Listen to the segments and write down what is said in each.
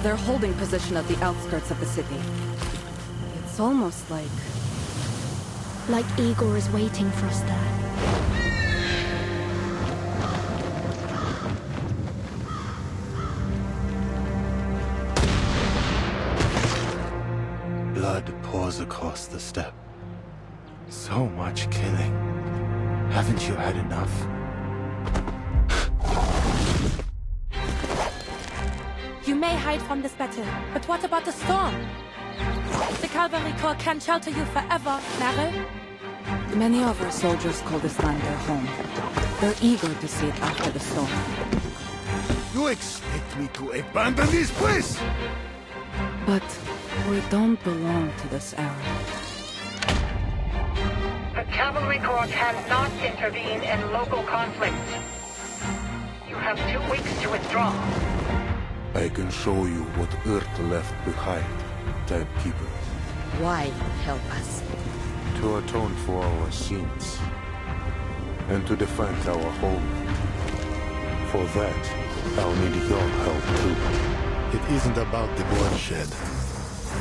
They're holding position at the outskirts of the city. It's almost like... Like Igor is waiting for us there. Blood pours across the steppe. So much killing. Haven't you had enough? You may hide from this battle, but what about the storm? The Cavalry Corps can shelter you forever, Meryl. Many of our soldiers call this land their home. They're eager to see it after the storm. You expect me to abandon this place? But we don't belong to this era. The Cavalry Corps cannot intervene in local conflicts. You have 2 weeks to withdraw. I can show you what Earth left behind, Timekeepers. Why help us? To atone for our sins. And to defend our home. For that, I'll need your help too. It isn't about the bloodshed.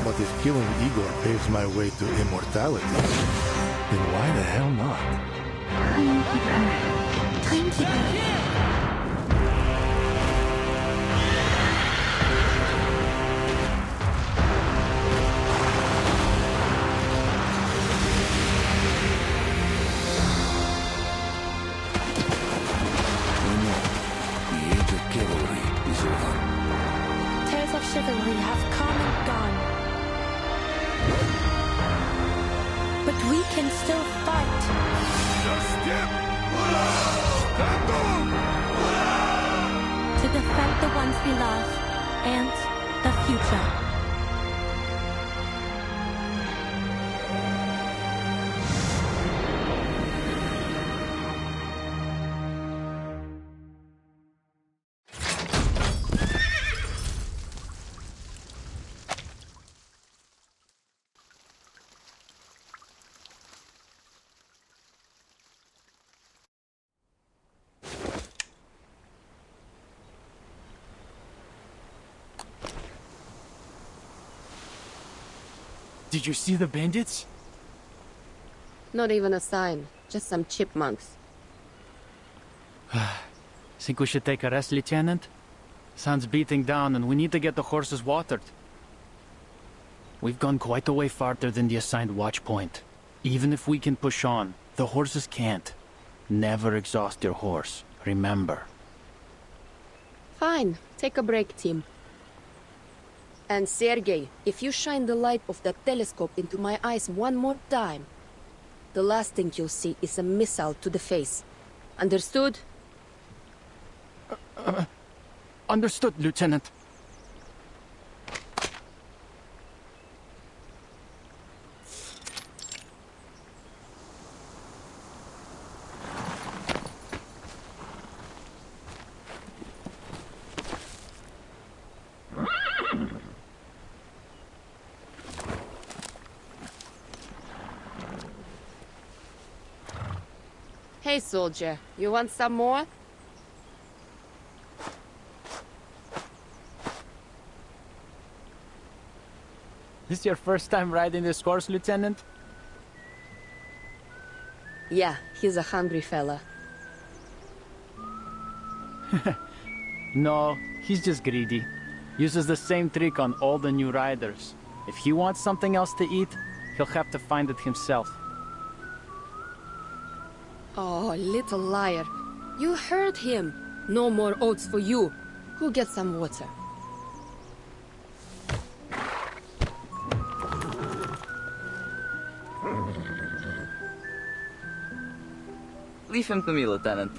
But if killing Igor paves my way to immortality, then why the hell not? Timekeeper. Timekeeper. Chivalry have come and gone. But we can still fight. Just step! Stand on! To defend the ones we love and the future. Did you see the bandits? Not even a sign. Just some chipmunks. Think we should take a rest, Lieutenant? Sun's beating down and we need to get the horses watered. We've gone quite a way farther than the assigned watch point. Even if we can push on, the horses can't. Never exhaust your horse, remember. Fine. Take a break, team. And Sergei, if you shine the light of that telescope into my eyes one more time, the last thing you'll see is a missile to the face. Understood? Understood, Lieutenant. Hey, soldier, you want some more? This your first time riding this horse, Lieutenant? Yeah, he's a hungry fella. No, he's just greedy. Uses the same trick on all the new riders. If he wants something else to eat, he'll have to find it himself. Oh, little liar. You heard him. No more oats for you. Go get some water. Leave him to me, Lieutenant.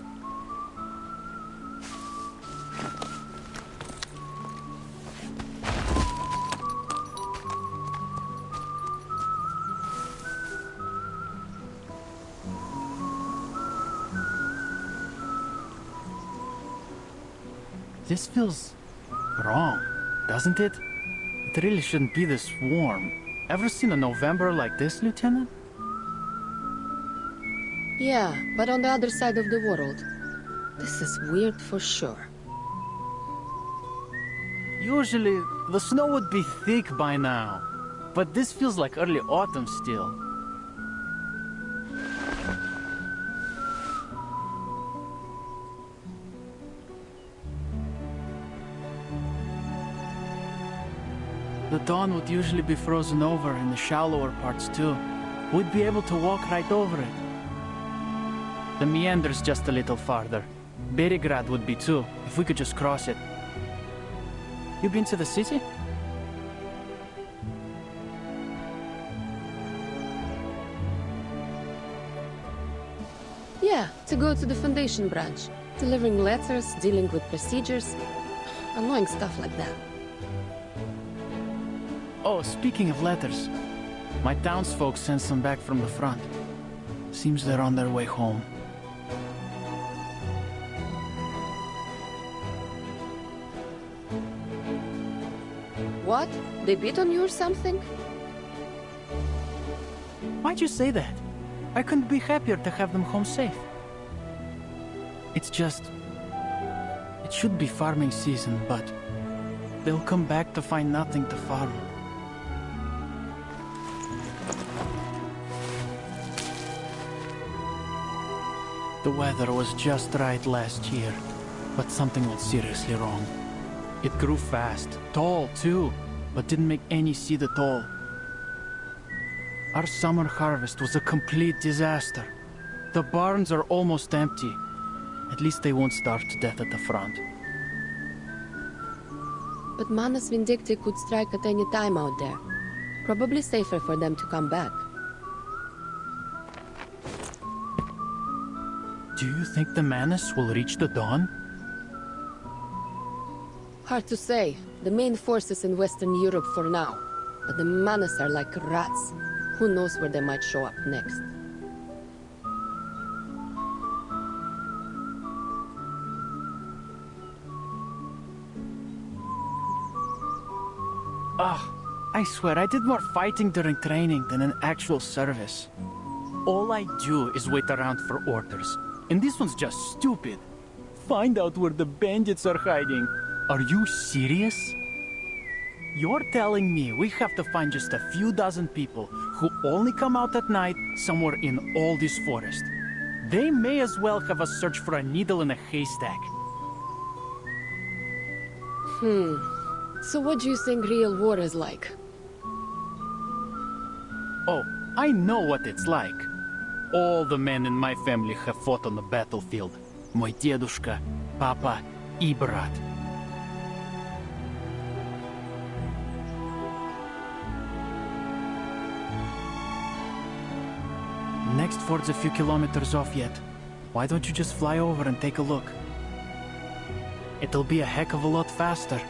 This feels wrong, doesn't it? It really shouldn't be this warm. Ever seen a November like this, Lieutenant? Yeah, but on the other side of the world. This is weird for sure. Usually, the snow would be thick by now. But this feels like early autumn still. The dawn would usually be frozen over in the shallower parts too. We'd be able to walk right over it. The meander's just a little farther. Berigrad would be too, if we could just cross it. You been to the city? Yeah, to go to the Foundation branch. Delivering letters, dealing with procedures. Annoying stuff like that. Oh, speaking of letters. My townsfolk sent some back from the front. Seems they're on their way home. What? They beat on you or something? Why'd you say that? I couldn't be happier to have them home safe. It's just... It should be farming season, but... They'll come back to find nothing to farm. The weather was just right last year, but something went seriously wrong. It grew fast, tall too, but didn't make any seed at all. Our summer harvest was a complete disaster. The barns are almost empty. At least they won't starve to death at the front. But Manus Vindicti could strike at any time out there. Probably safer for them to come back. Do you think the Manus will reach the dawn? Hard to say. The main forces in Western Europe for now. But the Manus are like rats. Who knows where they might show up next. I swear I did more fighting during training than in actual service. All I do is wait around for orders. And this one's just stupid. Find out where the bandits are hiding. Are you serious? You're telling me we have to find just a few dozen people who only come out at night somewhere in all this forest. They may as well have us search for a needle in a haystack. So what do you think real war is like? Oh, I know what it's like. All the men in my family have fought on the battlefield. Мой дедушка, папа и брат. Next ford's a few kilometers off yet. Why don't you just fly over and take a look? It'll be a heck of a lot faster.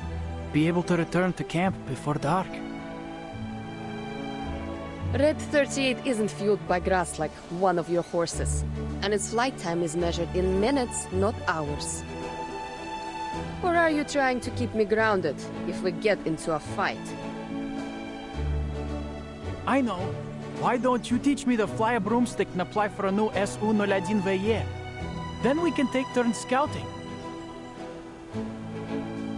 Be able to return to camp before dark. Red 38 isn't fueled by grass like one of your horses. And its flight time is measured in minutes, not hours. Or are you trying to keep me grounded if we get into a fight? I know. Why don't you teach me to fly a broomstick and apply for a new SU-01 VE? Then we can take turns scouting.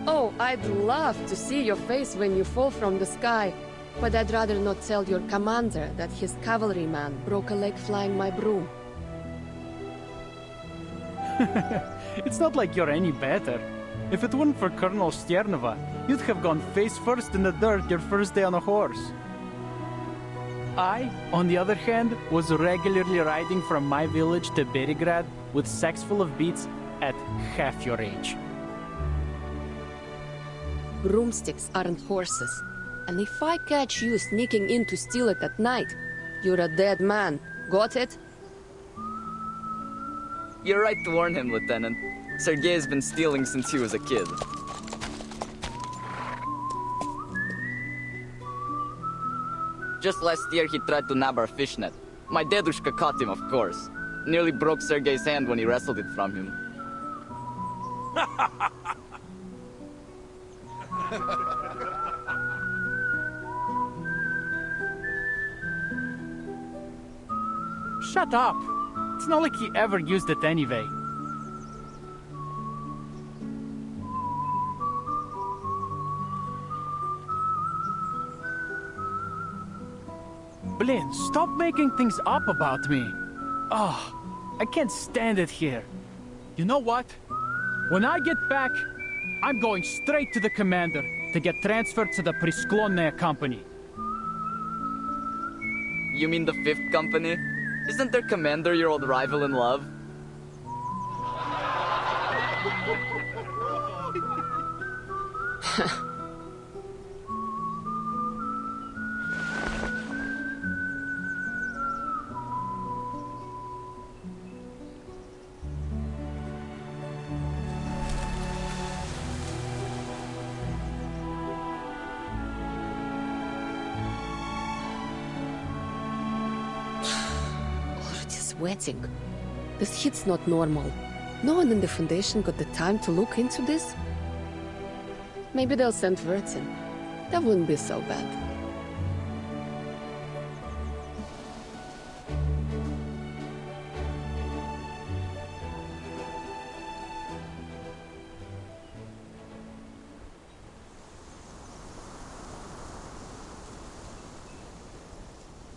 Oh, I'd love to see your face when you fall from the sky. But I'd rather not tell your commander that his cavalryman broke a leg flying my broom. It's not like you're any better. If it weren't for Colonel Sternova, you'd have gone face first in the dirt your first day on a horse. I, on the other hand, was regularly riding from my village to Berigrad with sacks full of beets at half your age. Broomsticks aren't horses. And if I catch you sneaking in to steal it at night, you're a dead man. Got it? You're right to warn him, Lieutenant. Sergei's been stealing since he was a kid. Just last year he tried to nab our fishnet. My dedushka caught him, of course. Nearly broke Sergei's hand when he wrestled it from him. Shut up! It's not like he ever used it anyway. Blin, stop making things up about me. Oh, I can't stand it here. You know what? When I get back, I'm going straight to the commander to get transferred to the Prisklonная company. You mean the 5th company? Isn't their commander your old rival in love? Sweating. This heat's not normal. No one in the Foundation got the time to look into this? Maybe they'll send Wirtz in. That wouldn't be so bad.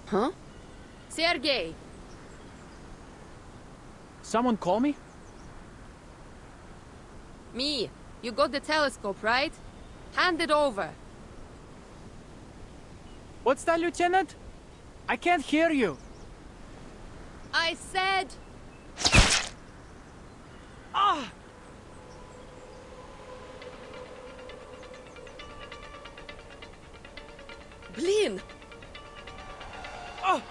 Huh? Sergei! Someone call me? Me. You got the telescope, right? Hand it over. What's that, Lieutenant? I can't hear you. I said... Ah! Blin! Ah!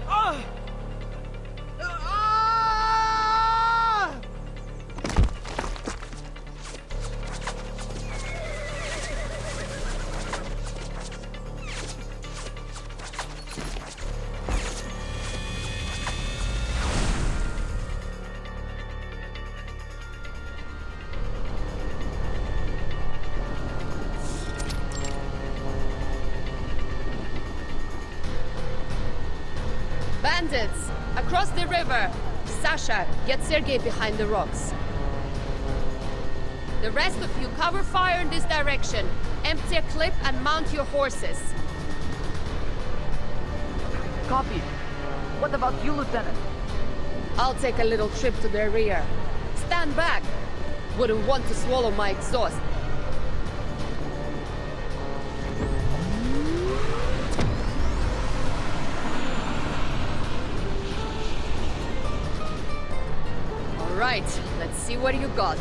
Ah! Bandits! Across the river! Sasha, get Sergei behind the rocks. The rest of you cover fire in this direction. Empty a clip and mount your horses. Copy. What about you, Lieutenant? I'll take a little trip to their rear. Stand back! Wouldn't want to swallow my exhaust. Right, let's see what you got.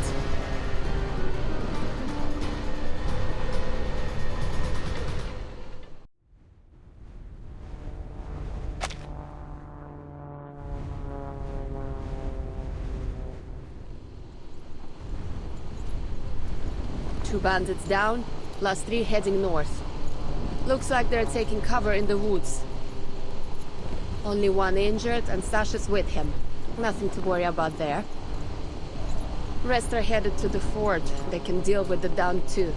Two bandits down, last 3 heading north. Looks like they're taking cover in the woods. Only one injured and Sasha's with him. Nothing to worry about there. Rest are headed to the fort. They can deal with the down two.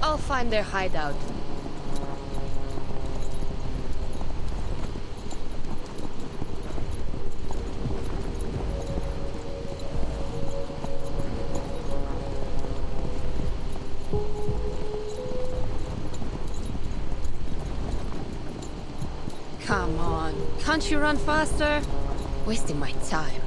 I'll find their hideout. Come on, can't you run faster? Wasting my time.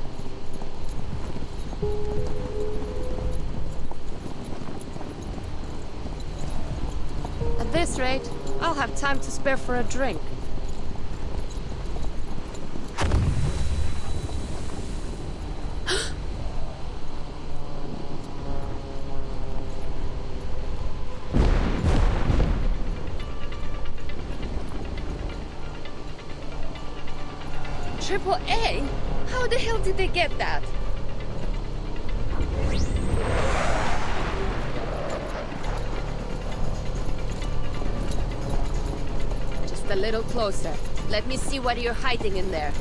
At this rate, I'll have time to spare for a drink. Triple A? How the hell did they get that? Just a little closer. Let me see what you're hiding in there.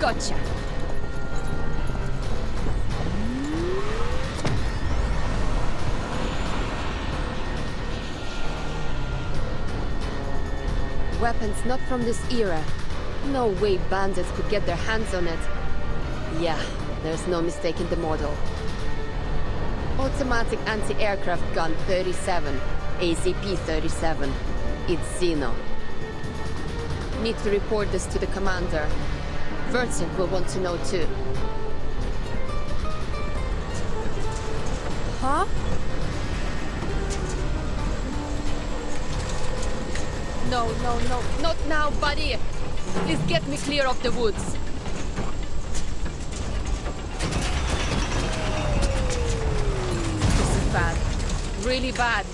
Gotcha. weapons not from this era. No way bandits could get their hands on it. Yeah, there's no mistaking the model. Automatic anti-aircraft gun 37, ACP 37. It's Xeno. Need to report this to the commander. Vincent will want to know too. Huh? No, not now, buddy! Please get me clear of the woods. This is bad. Really bad.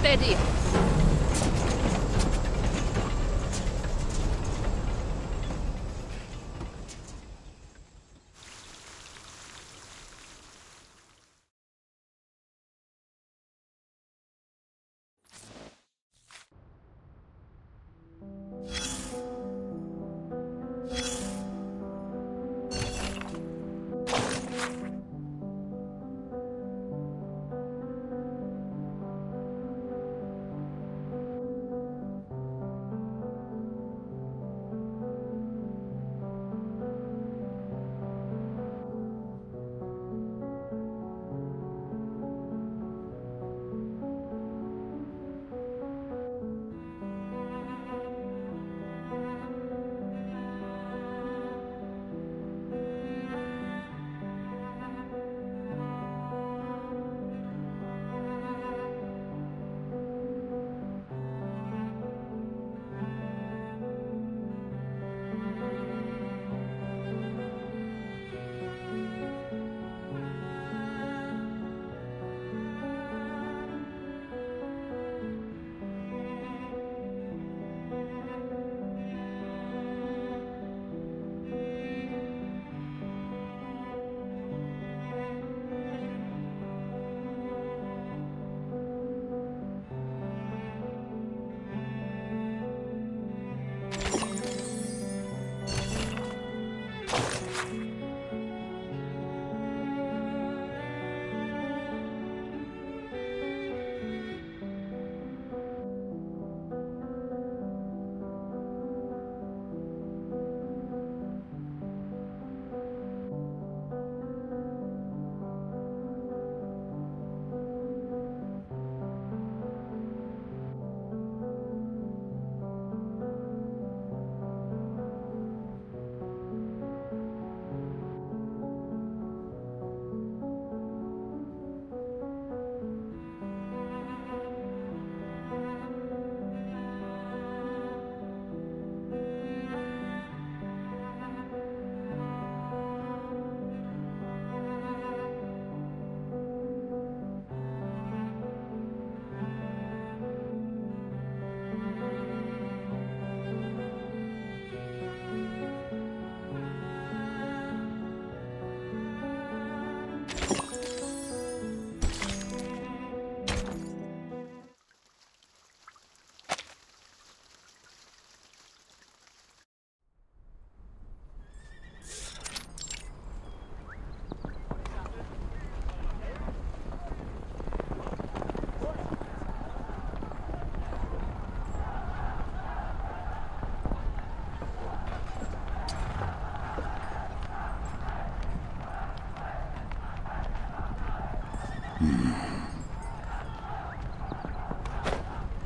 Steady.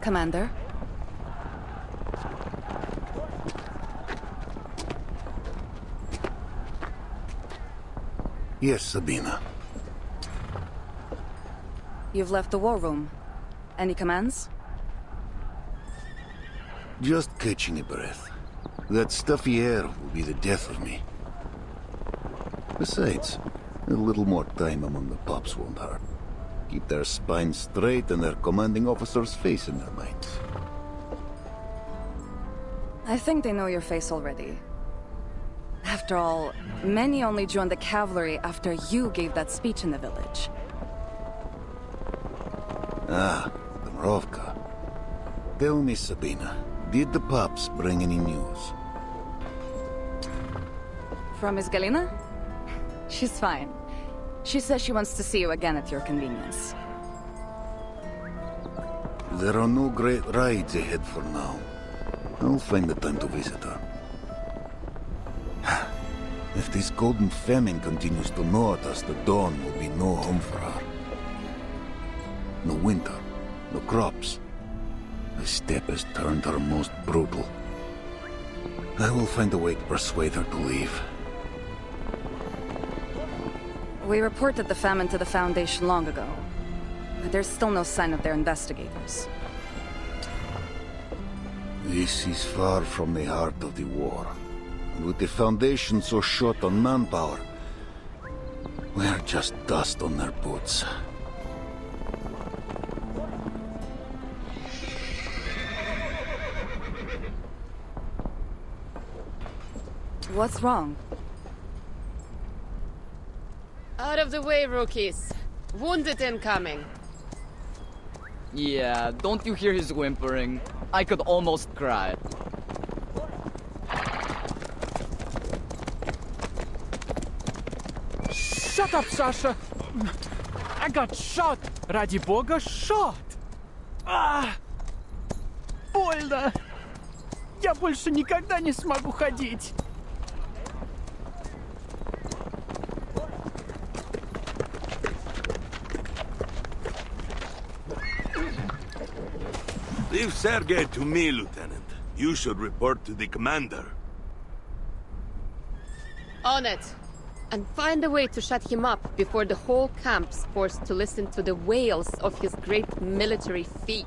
Commander? Yes, Sabina. You've left the war room. Any commands? Just catching a breath. That stuffy air will be the death of me. Besides, a little more time among the pups won't hurt. Keep their spines straight and their commanding officer's face in their minds. I think they know your face already. After all, many only joined the Cavalry after you gave that speech in the village. Ah, the Mrovka. Tell me, Sabina, did the pups bring any news? From Miss Galina? She's fine. She says she wants to see you again at your convenience. There are no great rides ahead for now. I'll find the time to visit her. If this golden famine continues to gnaw at us, the dawn will be no home for her. No winter, no crops. The steppe has turned her most brutal. I will find a way to persuade her to leave. We reported the famine to the Foundation long ago. But there's still no sign of their investigators. This is far from the heart of the war. And with the Foundation so short on manpower, we're just dust on their boots. What's wrong? Out of the way, rookies. Wounded incoming. Yeah, don't you hear his whimpering? I could almost cry. Shut up, Sasha! I got shot! Ради бога, shot! Больно! Я больше никогда не смогу ходить! Leave Sergei to me, Lieutenant. You should report to the commander. On it. And find a way to shut him up before the whole camp's forced to listen to the wails of his great military feat.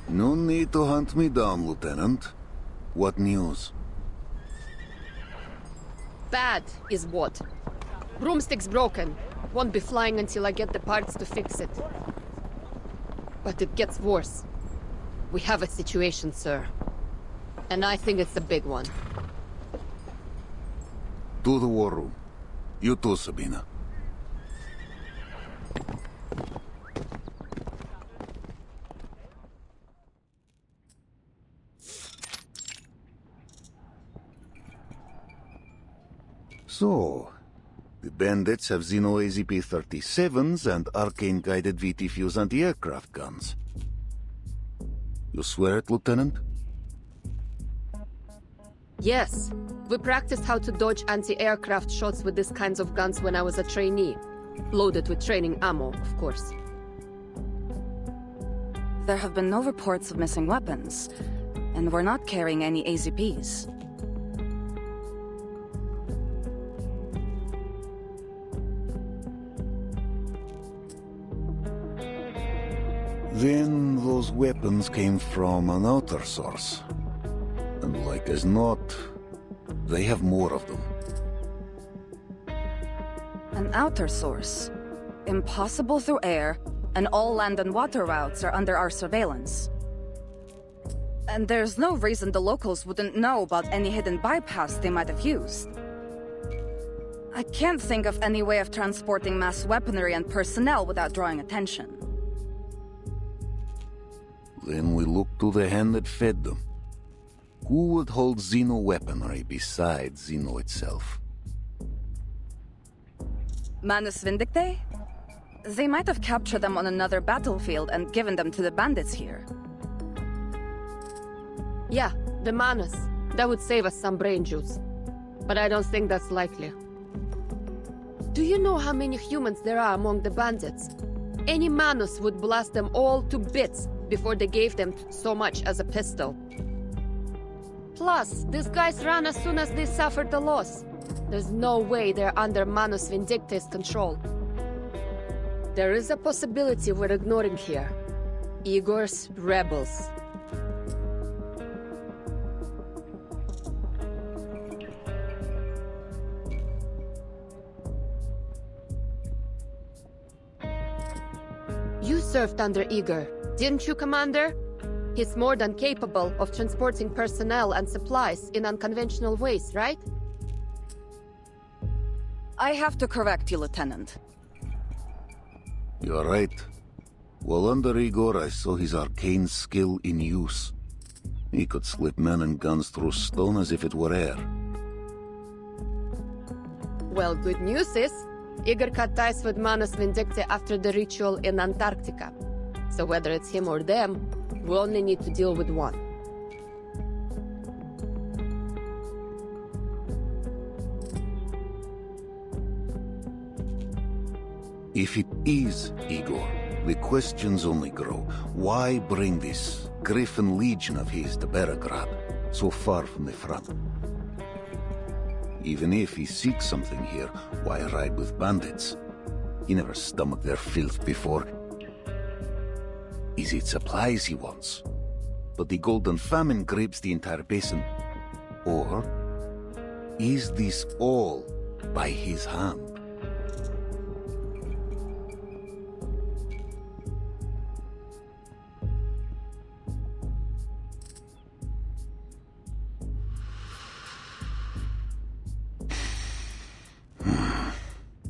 No need to hunt me down, Lieutenant. What news? Bad is what? Broomstick's broken. Won't be flying until I get the parts to fix it. But it gets worse. We have a situation, sir. And I think it's a big one. To the war room. You too, Sabina. So, the bandits have Xeno AZP-37s and arcane-guided VT-fuse anti-aircraft guns. You swear it, Lieutenant? Yes. We practiced how to dodge anti-aircraft shots with these kinds of guns when I was a trainee. Loaded with training ammo, of course. There have been no reports of missing weapons, and we're not carrying any AZPs. Then those weapons came from an outer source. And like as not, they have more of them. An outer source. Impossible through air, and all land and water routes are under our surveillance. And there's no reason the locals wouldn't know about any hidden bypass they might have used. I can't think of any way of transporting mass weaponry and personnel without drawing attention. Then we look to the hand that fed them. Who would hold Xeno weaponry besides Xeno itself? Manus Vindictae? They might have captured them on another battlefield and given them to the bandits here. Yeah, the Manus. That would save us some brain juice. But I don't think that's likely. Do you know how many humans there are among the bandits? Any Manus would blast them all to bits before they gave them so much as a pistol. Plus, these guys ran as soon as they suffered the loss. There's no way they're under Manus Vindictae's control. There is a possibility we're ignoring here. Igor's rebels. You served under Igor, didn't you, Commander? He's more than capable of transporting personnel and supplies in unconventional ways, right? I have to correct you, Lieutenant. You're right. While under Igor, I saw his arcane skill in use. He could slip men and guns through stone as if it were air. Well, good news is, Igor cut ties with Manus Vindicti after the ritual in Antarctica. So whether it's him or them, we only need to deal with one. If it is Igor, the questions only grow. Why bring this Griffin Legion of his to Belgrade, so far from the front? Even if he seeks something here, why ride with bandits? He never stomached their filth before. Is it supplies he wants? But the Golden Famine grips the entire basin. Or is this all by his hand?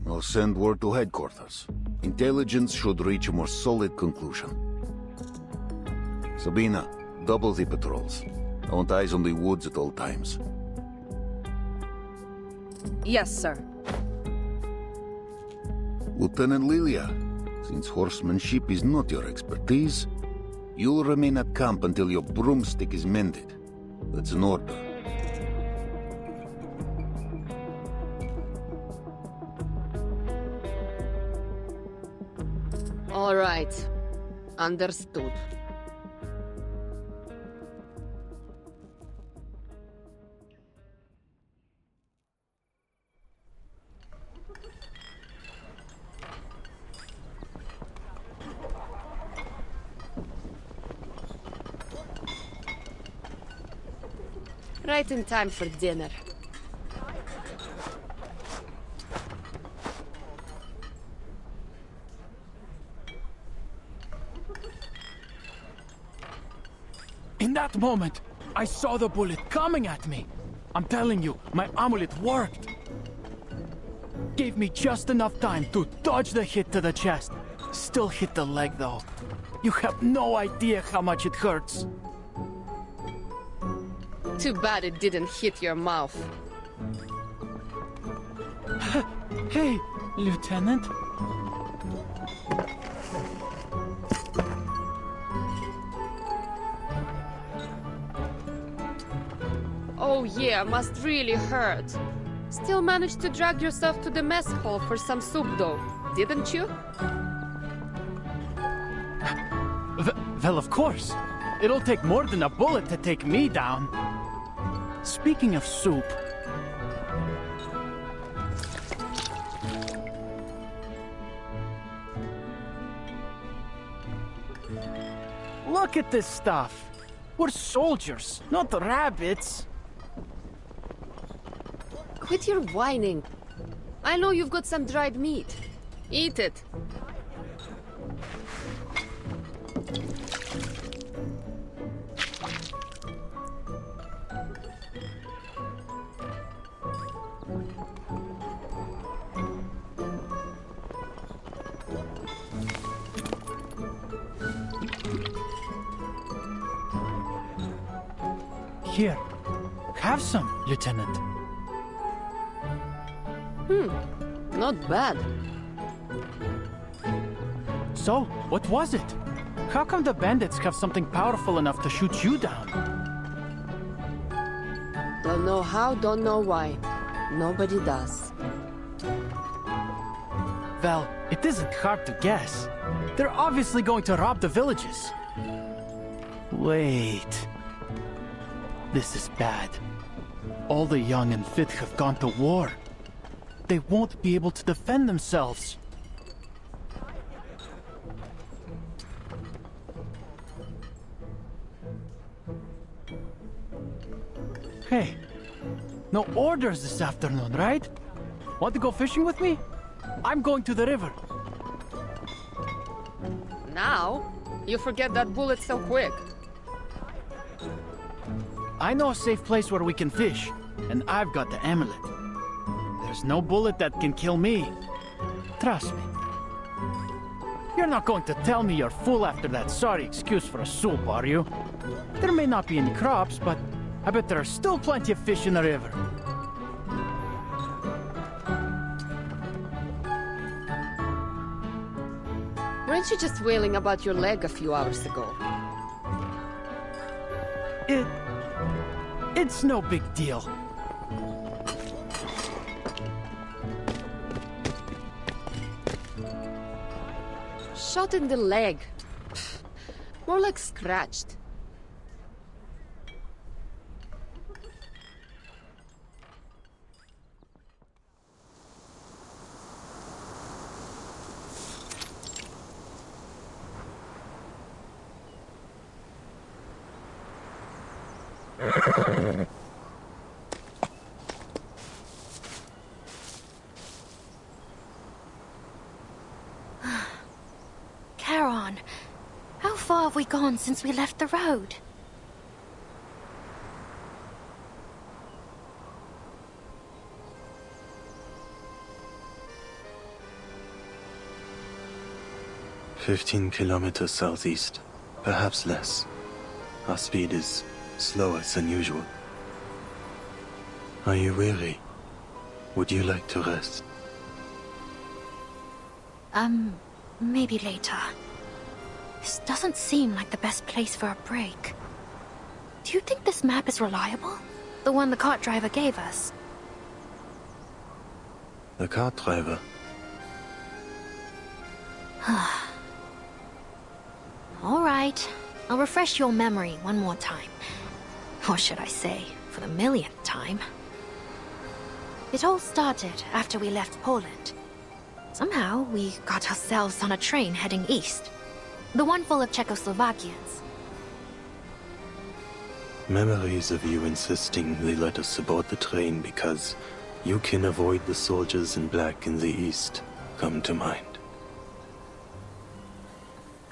I'll send word to headquarters. Intelligence should reach a more solid conclusion. Sabina, double the patrols. I want eyes on the woods at all times. Yes, sir. Lieutenant Lilia, since horsemanship is not your expertise, you'll remain at camp until your broomstick is mended. That's an order. All right. Understood. Right in time for dinner. In that moment, I saw the bullet coming at me. I'm telling you, my amulet worked. Gave me just enough time to dodge the hit to the chest. Still hit the leg though. You have no idea how much it hurts. Too bad it didn't hit your mouth. Hey, Lieutenant. Oh yeah, must really hurt. Still managed to drag yourself to the mess hall for some soup though, didn't you? Well, of course. It'll take more than a bullet to take me down. Speaking of soup... Look at this stuff. We're soldiers, not rabbits. Quit your whining. I know you've got some dried meat. Eat it. Here, have some, Lieutenant. Not bad. So, what was it? How come the bandits have something powerful enough to shoot you down? Don't know how, don't know why. Nobody does. Well, it isn't hard to guess. They're obviously going to rob the villages. Wait. This is bad. All the young and fit have gone to war. They won't be able to defend themselves. Hey, no orders this afternoon, right? Want to go fishing with me? I'm going to the river. Now? You forget that bullet so quick. I know a safe place where we can fish, and I've got the amulet. There's no bullet that can kill me. Trust me. You're not going to tell me you're full after that sorry excuse for a soup, are you? There may not be any crops, but I bet there are still plenty of fish in the river. Weren't you just wailing about your leg a few hours ago? It's no big deal. Shot in the leg. More like scratched. Charon, how far have we gone since we left the road? "15 kilometers southeast, perhaps less. Our speed is slower than usual. Are you weary? Would you like to rest?" Maybe later. This doesn't seem like the best place for a break. Do you think this map is reliable? The one the cart driver gave us? The cart driver? All right. I'll refresh your memory one more time. Or should I say, for the millionth time. It all started after we left Poland. Somehow, we got ourselves on a train heading east. The one full of Czechoslovakians. Memories of you insisting they let us aboard the train because you can avoid the soldiers in black in the east come to mind.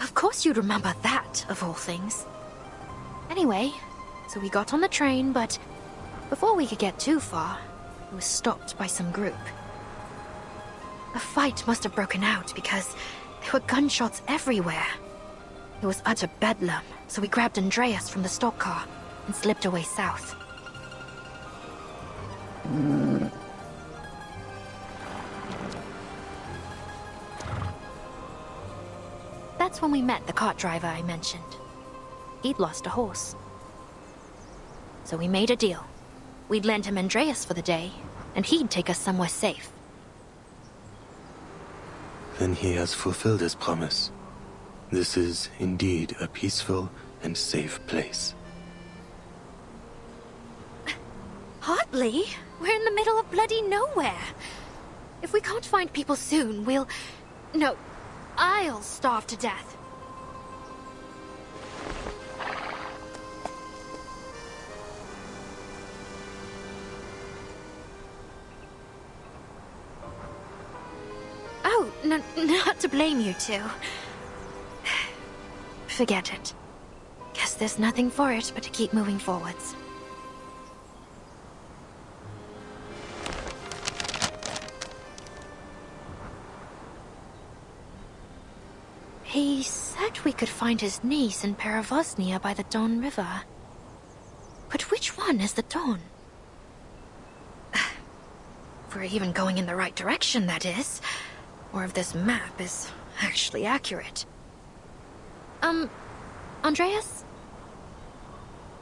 Of course you'd remember that, of all things. Anyway, so we got on the train, but before we could get too far, it was stopped by some group. A fight must have broken out because there were gunshots everywhere. It was utter bedlam, so we grabbed Andreas from the stock car and slipped away south. That's when we met the cart driver I mentioned. He'd lost a horse. So we made a deal. We'd lend him Andreas for the day, and he'd take us somewhere safe. Then he has fulfilled his promise. This is indeed a peaceful and safe place. Hardly. We're in the middle of bloody nowhere. If we can't find people soon, I'll starve to death. Oh, no, not to blame you two. Forget it. Guess there's nothing for it but to keep moving forwards. He said we could find his niece in Peravosnia by the Don River. But which one is the Don? If we're even going in the right direction, that is. Or if this map is actually accurate. Andreas?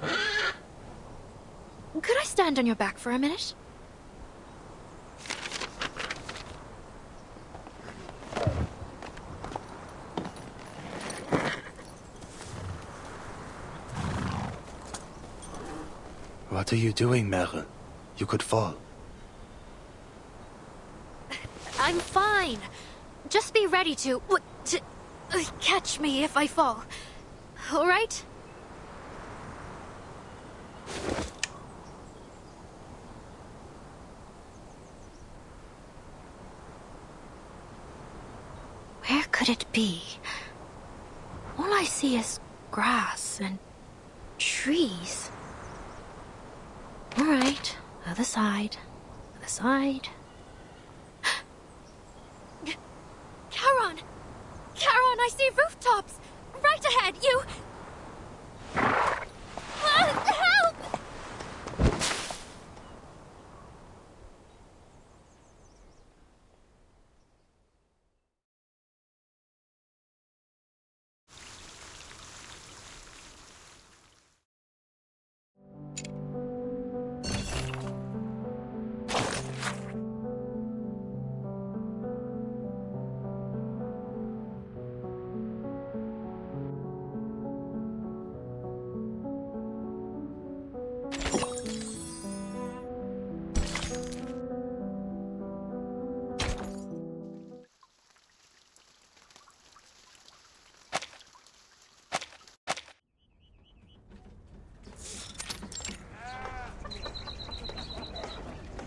Could I stand on your back for a minute? What are you doing, Meryl? You could fall. I'm fine. Just be ready to catch me if I fall. All right? Where could it be? All I see is grass and trees. All right, other side, other side. Charon! Charon, I see rooftops! Right ahead, you...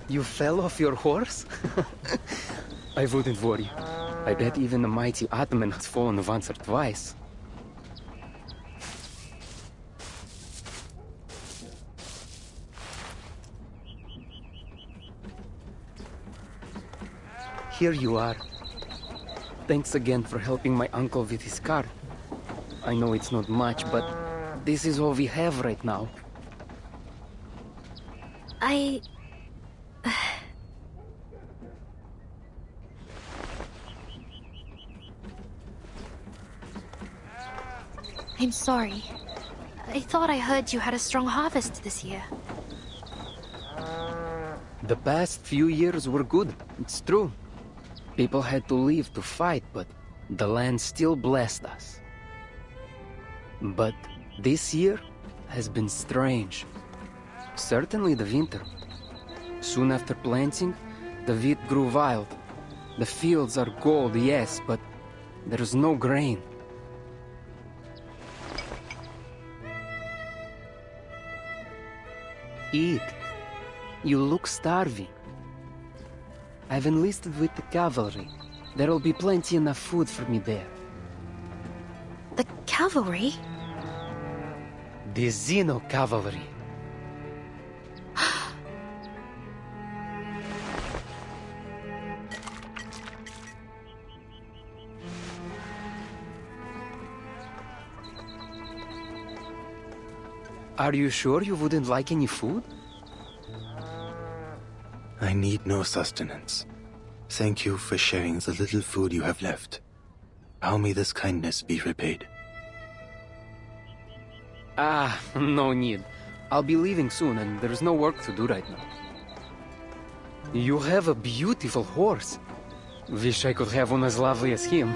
You fell off your horse? I wouldn't worry. I bet even the mighty Atman has fallen once or twice. Here you are. Thanks again for helping my uncle with his car. I know it's not much, but this is all we have right now. I'm sorry. I thought I heard you had a strong harvest this year. The past few years were good, it's true. People had to leave to fight, but the land still blessed us. But this year has been strange. Certainly the winter. Soon after planting, the wheat grew wild. The fields are gold, yes, but there's no grain. Eat. You look starving. I've enlisted with the Cavalry. There'll be plenty enough food for me there. The Cavalry? The Xeno Cavalry. Are you sure you wouldn't like any food? I need no sustenance. Thank you for sharing the little food you have left. How may this kindness be repaid? Ah, no need. I'll be leaving soon and there's no work to do right now. You have a beautiful horse. Wish I could have one as lovely as him.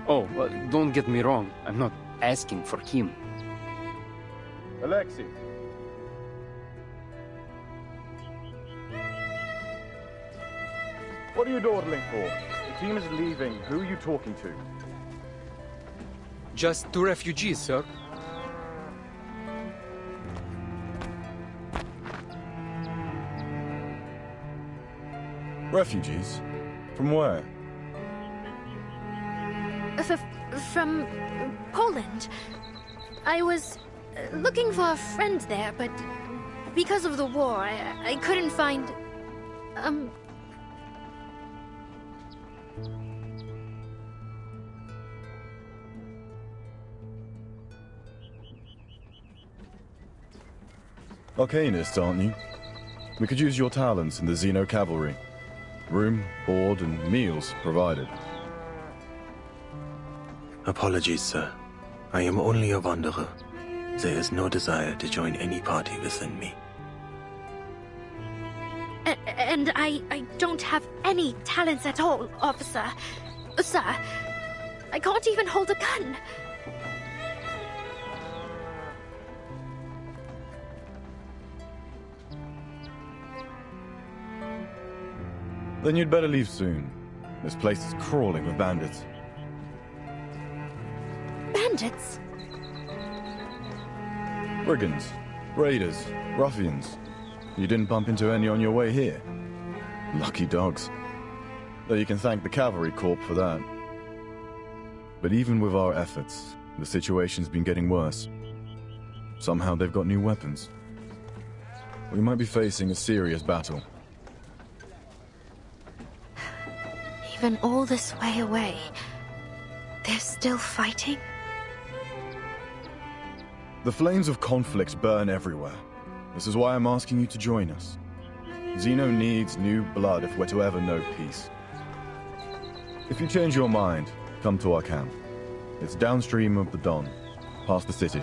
Oh, don't get me wrong. I'm not asking for him. Alexei. What are you dawdling for? The team is leaving. Who are you talking to? Just 2 refugees, sir. Refugees? From where? From Poland. I was looking for a friend there, but because of the war, I couldn't find... Arcanists, aren't you? We could use your talents in the Xeno Cavalry. Room, board, and meals provided. Apologies, sir. I am only a wanderer. There is no desire to join any party within me. And I don't have any talents at all, officer. Sir, I can't even hold a gun. Then you'd better leave soon. This place is crawling with bandits. Bandits? Brigands, raiders, ruffians. You didn't bump into any on your way here. Lucky dogs. Though you can thank the Cavalry Corps for that. But even with our efforts, the situation's been getting worse. Somehow they've got new weapons. We might be facing a serious battle. Even all this way away, they're still fighting? The flames of conflict burn everywhere. This is why I'm asking you to join us. Xeno needs new blood if we're to ever know peace. If you change your mind, come to our camp. It's downstream of the Don, past the city.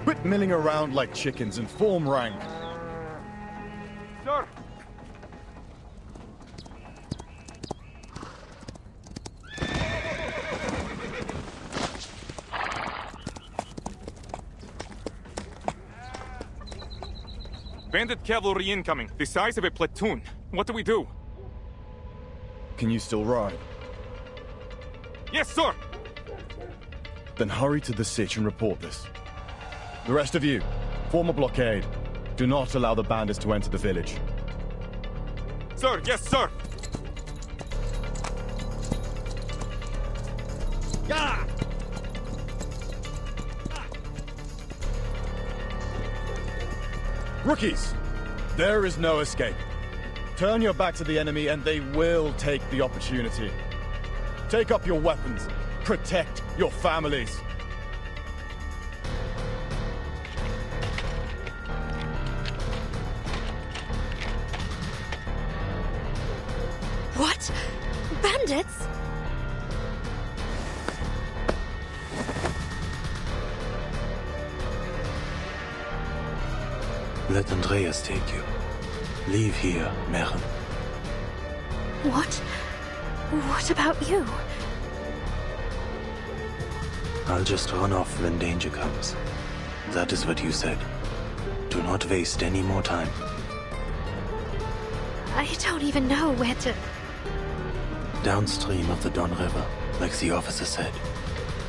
Quit milling around like chickens and form rank. Sir! Bandit cavalry incoming, the size of a platoon. What do we do? Can you still ride? Yes, sir! Then hurry to the sitch and report this. The rest of you, form a blockade. Do not allow the bandits to enter the village. Sir, yes, sir! Yeah! Rookies! There is no escape. Turn your back to the enemy and they will take the opportunity. Take up your weapons. Protect your families. What? Bandits? Let Andreas take you. Leave here, Meren. What? What about you? I'll just run off when danger comes. That is what you said. Do not waste any more time. I don't even know where to... Downstream of the Don River, like the officer said.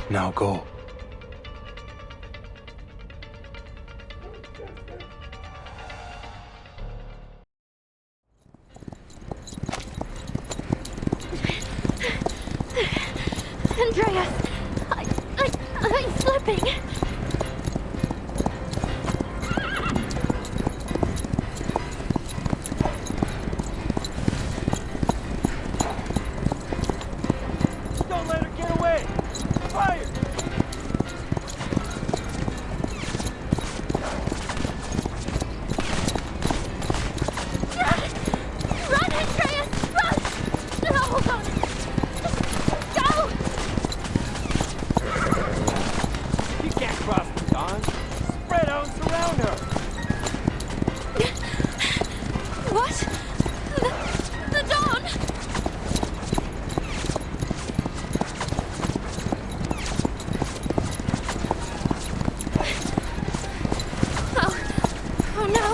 Now go. Andreas! I'm slipping! Don't let her get away! Fire! Run, Andreas! Run! No, hold on! Go! You can't cross the Dawn. Spread out and surround her. What? The Dawn! Oh no!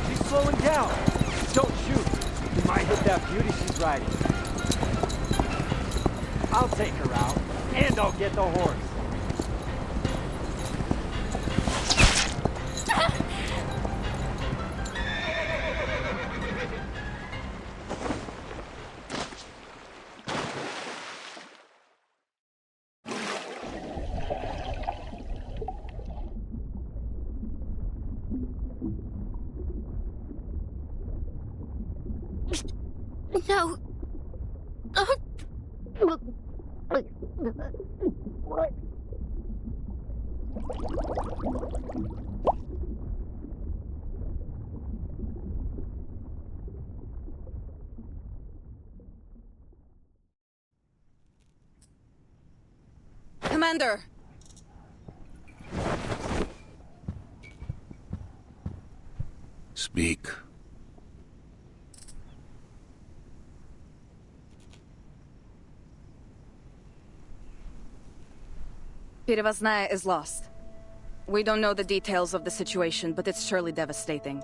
She's slowing down. Don't shoot. You might hit that beauty she's riding. I'll take her out, and I'll get the horse. No. Commander! Speak. Перевозная is lost. We don't know the details of the situation, but it's surely devastating.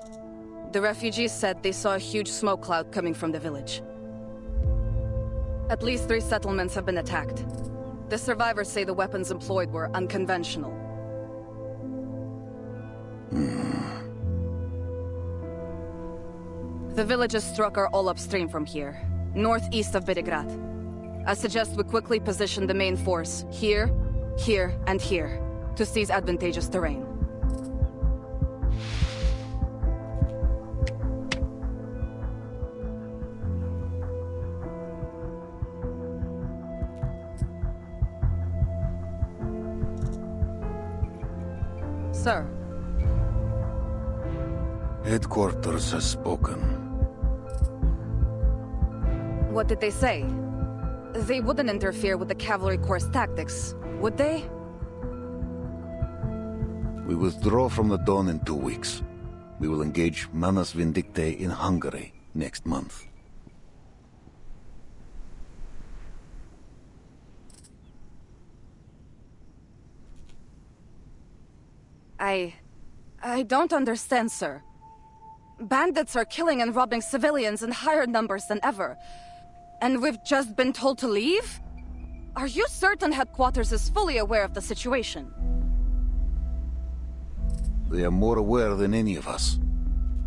The refugees said they saw a huge smoke cloud coming from the village. At least 3 settlements have been attacked. The survivors say the weapons employed were unconventional. The villages struck are all upstream from here, northeast of Berigrad. I suggest we quickly position the main force here, here, and here, to seize advantageous terrain. Sir. Headquarters has spoken. What did they say? They wouldn't interfere with the Cavalry Corps' tactics, would they? We withdraw from the Dawn in 2 weeks. We will engage Manus Vindictae in Hungary next month. I don't understand, sir. Bandits are killing and robbing civilians in higher numbers than ever. And we've just been told to leave? Are you certain headquarters is fully aware of the situation? They are more aware than any of us.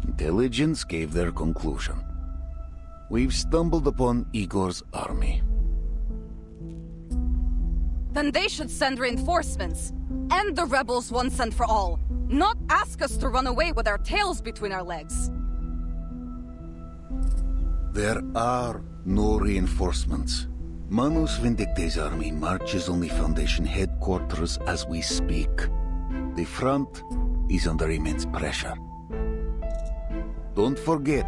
Intelligence gave their conclusion. We've stumbled upon Igor's army. Then they should send reinforcements. End the rebels once and for all. Not ask us to run away with our tails between our legs. There are no reinforcements. Manus Vindicte's army marches on the Foundation headquarters as we speak. The front is under immense pressure. Don't forget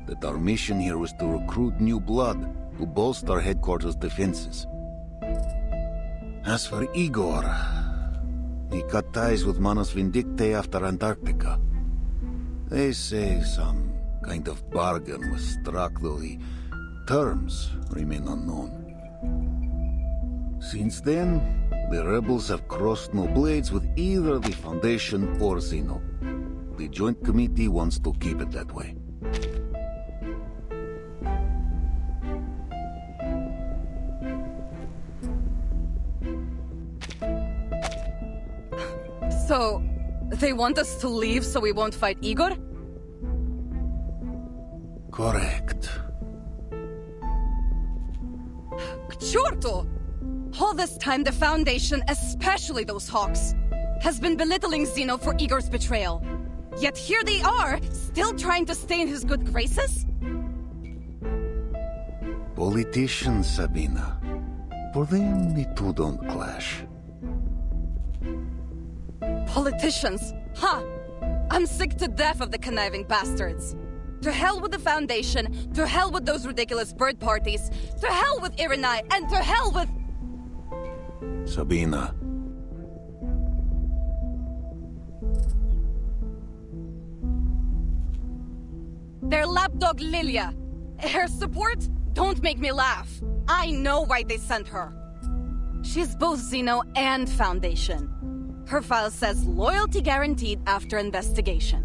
that our mission here was to recruit new blood to bolster headquarters' defenses. As for Igor, he cut ties with Manus Vindicte after Antarctica. They say some kind of bargain was struck, though the terms remain unknown. Since then, the rebels have crossed no blades with either the Foundation or Zeno. The Joint Committee wants to keep it that way. So, they want us to leave so we won't fight Igor? Correct. Chorto! All this time the Foundation, especially those hawks, has been belittling Zeno for Igor's betrayal. Yet here they are, still trying to stay in his good graces? Politicians, Sabina. For them, the two don't clash. Politicians? Ha! I'm sick to death of the conniving bastards. To hell with the Foundation, to hell with those ridiculous bird parties, to hell with Irenai, and to hell with... Sabina. Their lapdog Lilia. Her support? Don't make me laugh. I know why they sent her. She's both Zeno and Foundation. Her file says loyalty guaranteed after investigation.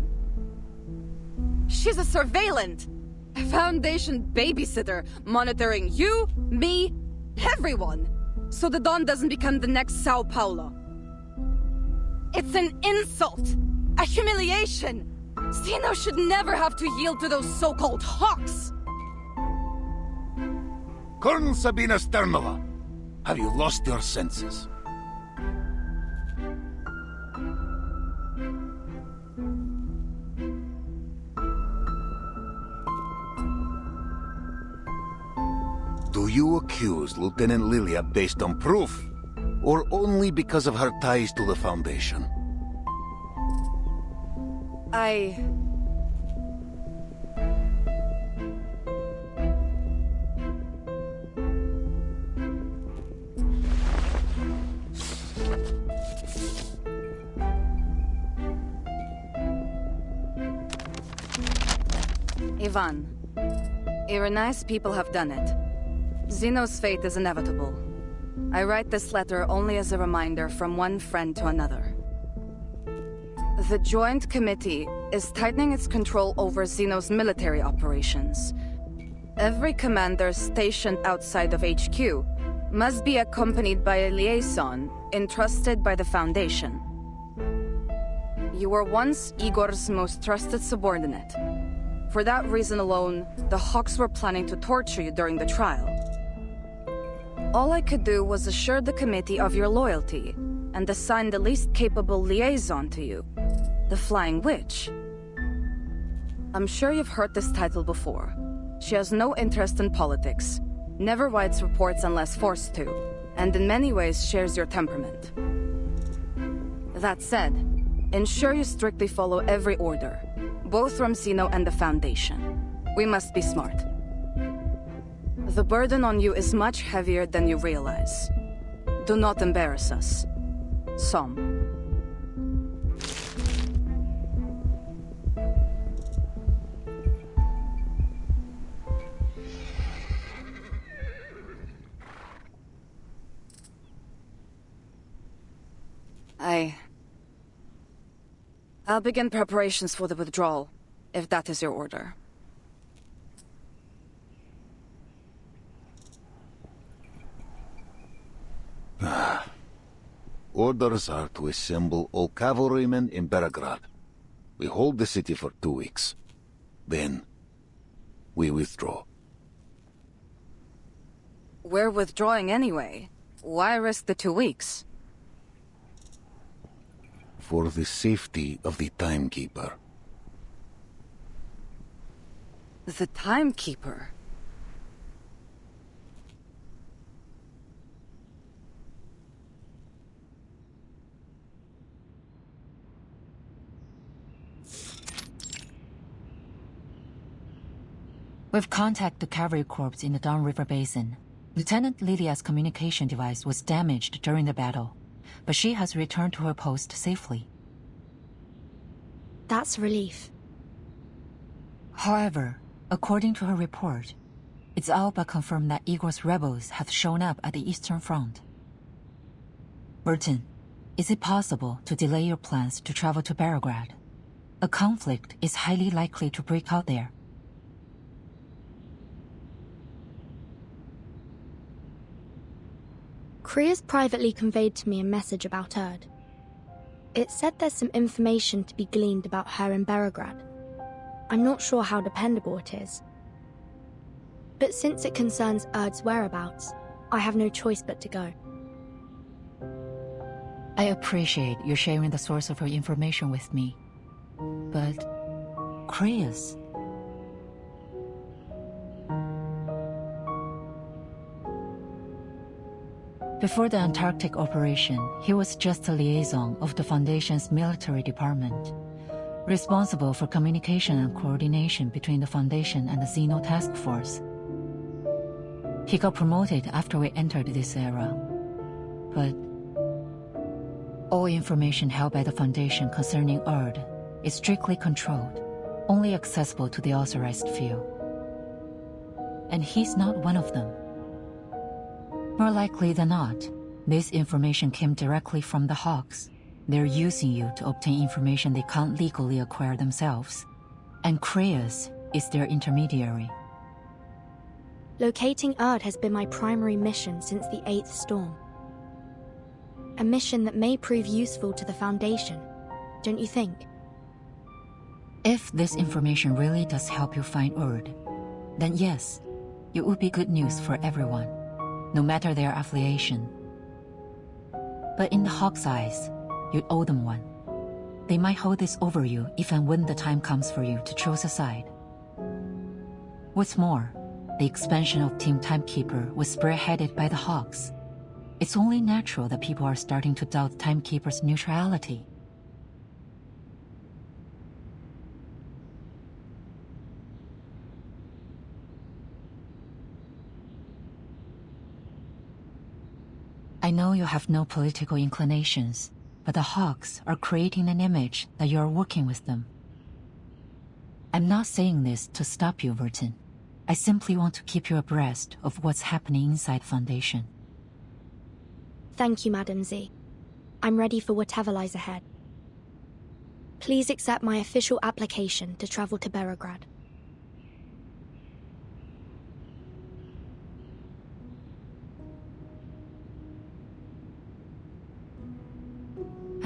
She's a surveillant. A Foundation babysitter, monitoring you, me, everyone. So the Dawn doesn't become the next Sao Paulo. It's an insult. A humiliation. Zeno should never have to yield to those so-called hawks. Colonel Sabina Sternova, have you lost your senses? Do you accuse Lieutenant Lilia based on proof, or only because of her ties to the Foundation? Ivan, Irenai's people have done it. Zeno's fate is inevitable. I write this letter only as a reminder from one friend to another. The Joint Committee is tightening its control over Zeno's military operations. Every commander stationed outside of HQ must be accompanied by a liaison entrusted by the Foundation. You were once Igor's most trusted subordinate. For that reason alone, the Hawks were planning to torture you during the trial. All I could do was assure the committee of your loyalty, and assign the least capable liaison to you, the Flying Witch. I'm sure you've heard this title before. She has no interest in politics, never writes reports unless forced to, and in many ways shares your temperament. That said, ensure you strictly follow every order, both from Zeno and the Foundation. We must be smart. The burden on you is much heavier than you realize. Do not embarrass us. Som. I'll begin preparations for the withdrawal, if that is your order. Orders are to assemble all cavalrymen in Belgrade. We hold the city for 2 weeks. Then, we withdraw. We're withdrawing anyway. Why risk the 2 weeks? For the safety of the Timekeeper. The Timekeeper? We've contacted the Cavalry Corps in the Downriver Basin. Lieutenant Lydia's communication device was damaged during the battle, but she has returned to her post safely. That's a relief. However, according to her report, it's all but confirmed that Igor's rebels have shown up at the Eastern Front. Burton, is it possible to delay your plans to travel to Belgrade? A conflict is highly likely to break out there. Kriya's privately conveyed to me a message about Erd. It said there's some information to be gleaned about her in Belgrade. I'm not sure how dependable it is. But since it concerns Erd's whereabouts, I have no choice but to go. I appreciate you sharing the source of your information with me. But... Kriya's... Before the Antarctic operation, he was just a liaison of the Foundation's military department, responsible for communication and coordination between the Foundation and the Xeno Task Force. He got promoted after we entered this era, but all information held by the Foundation concerning Erd is strictly controlled, only accessible to the authorized few. And he's not one of them. More likely than not, this information came directly from the Hawks. They're using you to obtain information they can't legally acquire themselves. And Kriya's is their intermediary. Locating Erd has been my primary mission since the 8th storm. A mission that may prove useful to the Foundation, don't you think? If this information really does help you find Erd, then yes, it would be good news for everyone, no matter their affiliation. But in the Hawks' eyes, you'd owe them one. They might hold this over you if and when the time comes for you to choose a side. What's more, the expansion of Team Timekeeper was spearheaded by the Hawks. It's only natural that people are starting to doubt Timekeeper's neutrality. I know you have no political inclinations, but the Hawks are creating an image that you are working with them. I'm not saying this to stop you, Vertin. I simply want to keep you abreast of what's happening inside Foundation. Thank you, Madam Z. I'm ready for whatever lies ahead. Please accept my official application to travel to Belgrade.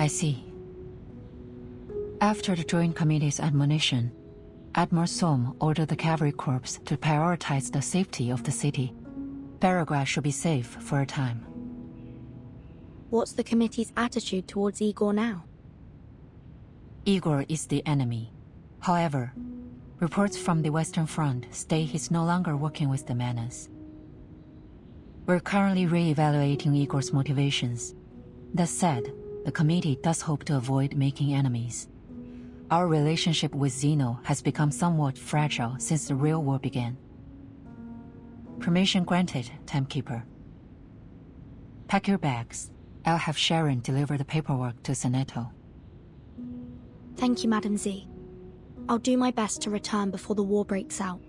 I see. After the Joint Committee's admonition, Admiral Sohm ordered the Cavalry Corps to prioritize the safety of the city. Belgrade should be safe for a time. What's the committee's attitude towards Igor now? Igor is the enemy. However, reports from the Western Front state he's no longer working with the Menace. We're currently re-evaluating Igor's motivations. That said, the committee does hope to avoid making enemies. Our relationship with Xeno has become somewhat fragile since the real war began. Permission granted, Timekeeper. Pack your bags. I'll have Sharon deliver the paperwork to Seneto. Thank you, Madam Z. I'll do my best to return before the war breaks out.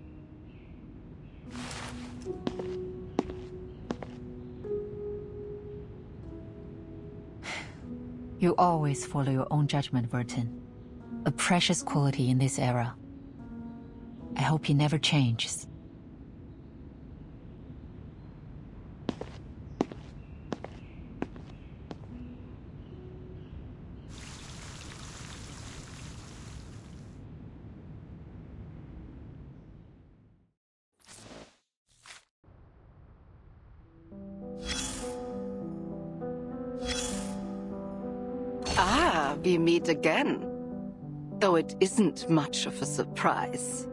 You always follow your own judgment, Vertin. a precious quality in this era. I hope he never changes. Ah, we meet again. Though it isn't much of a surprise.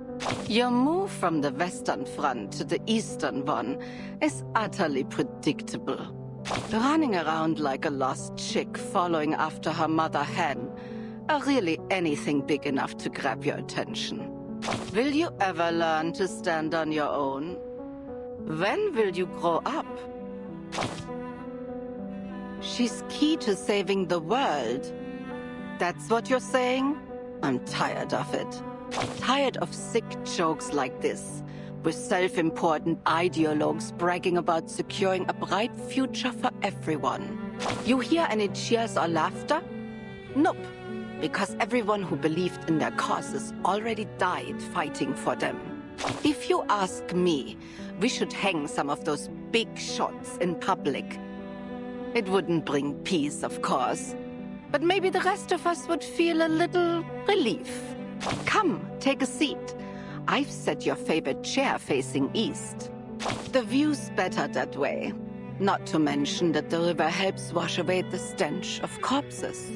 Your move from the Western Front to the Eastern one is utterly predictable. Running around like a lost chick following after her mother hen, or really anything big enough to grab your attention. Will you ever learn to stand on your own? When will you grow up? She's key to saving the world. That's what you're saying? I'm tired of it. Tired of sick jokes like this, with self-important ideologues bragging about securing a bright future for everyone. You hear any cheers or laughter? Nope, because everyone who believed in their causes already died fighting for them. If you ask me, we should hang some of those big shots in public. It wouldn't bring peace, of course. But maybe the rest of us would feel a little relief. Come, take a seat. I've set your favorite chair facing east. The view's better that way. Not to mention that the river helps wash away the stench of corpses.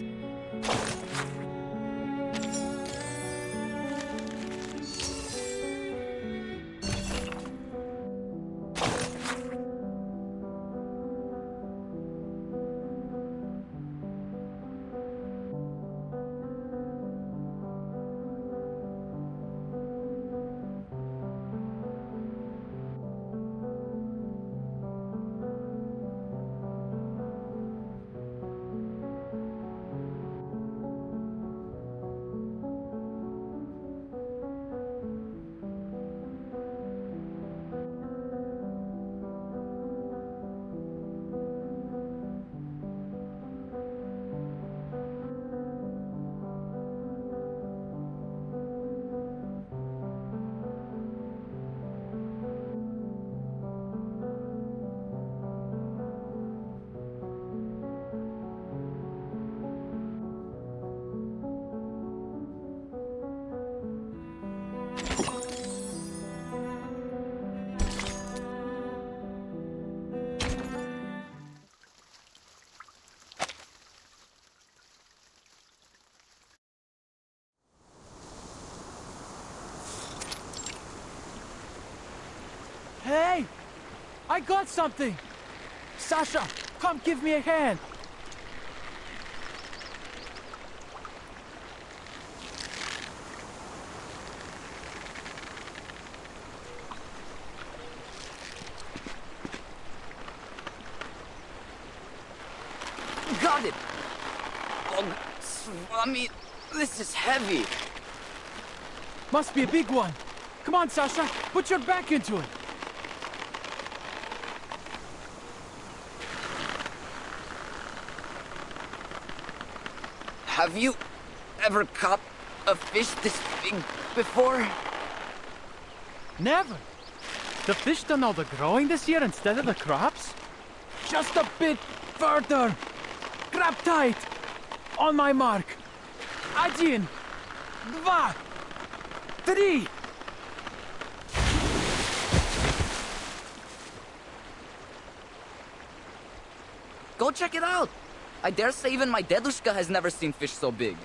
Hey! I got something! Sasha, come give me a hand! Got it! Oh, Swami, this is heavy. Must be a big one. Come on, Sasha, put your back into it. Have you ever caught a fish this big before? Never. The fish done all the growing this year instead of the crops? Just a bit further. Grab tight. On my mark. 1, 2, 3. Go check it out. I dare say even my dedushka has never seen fish so big.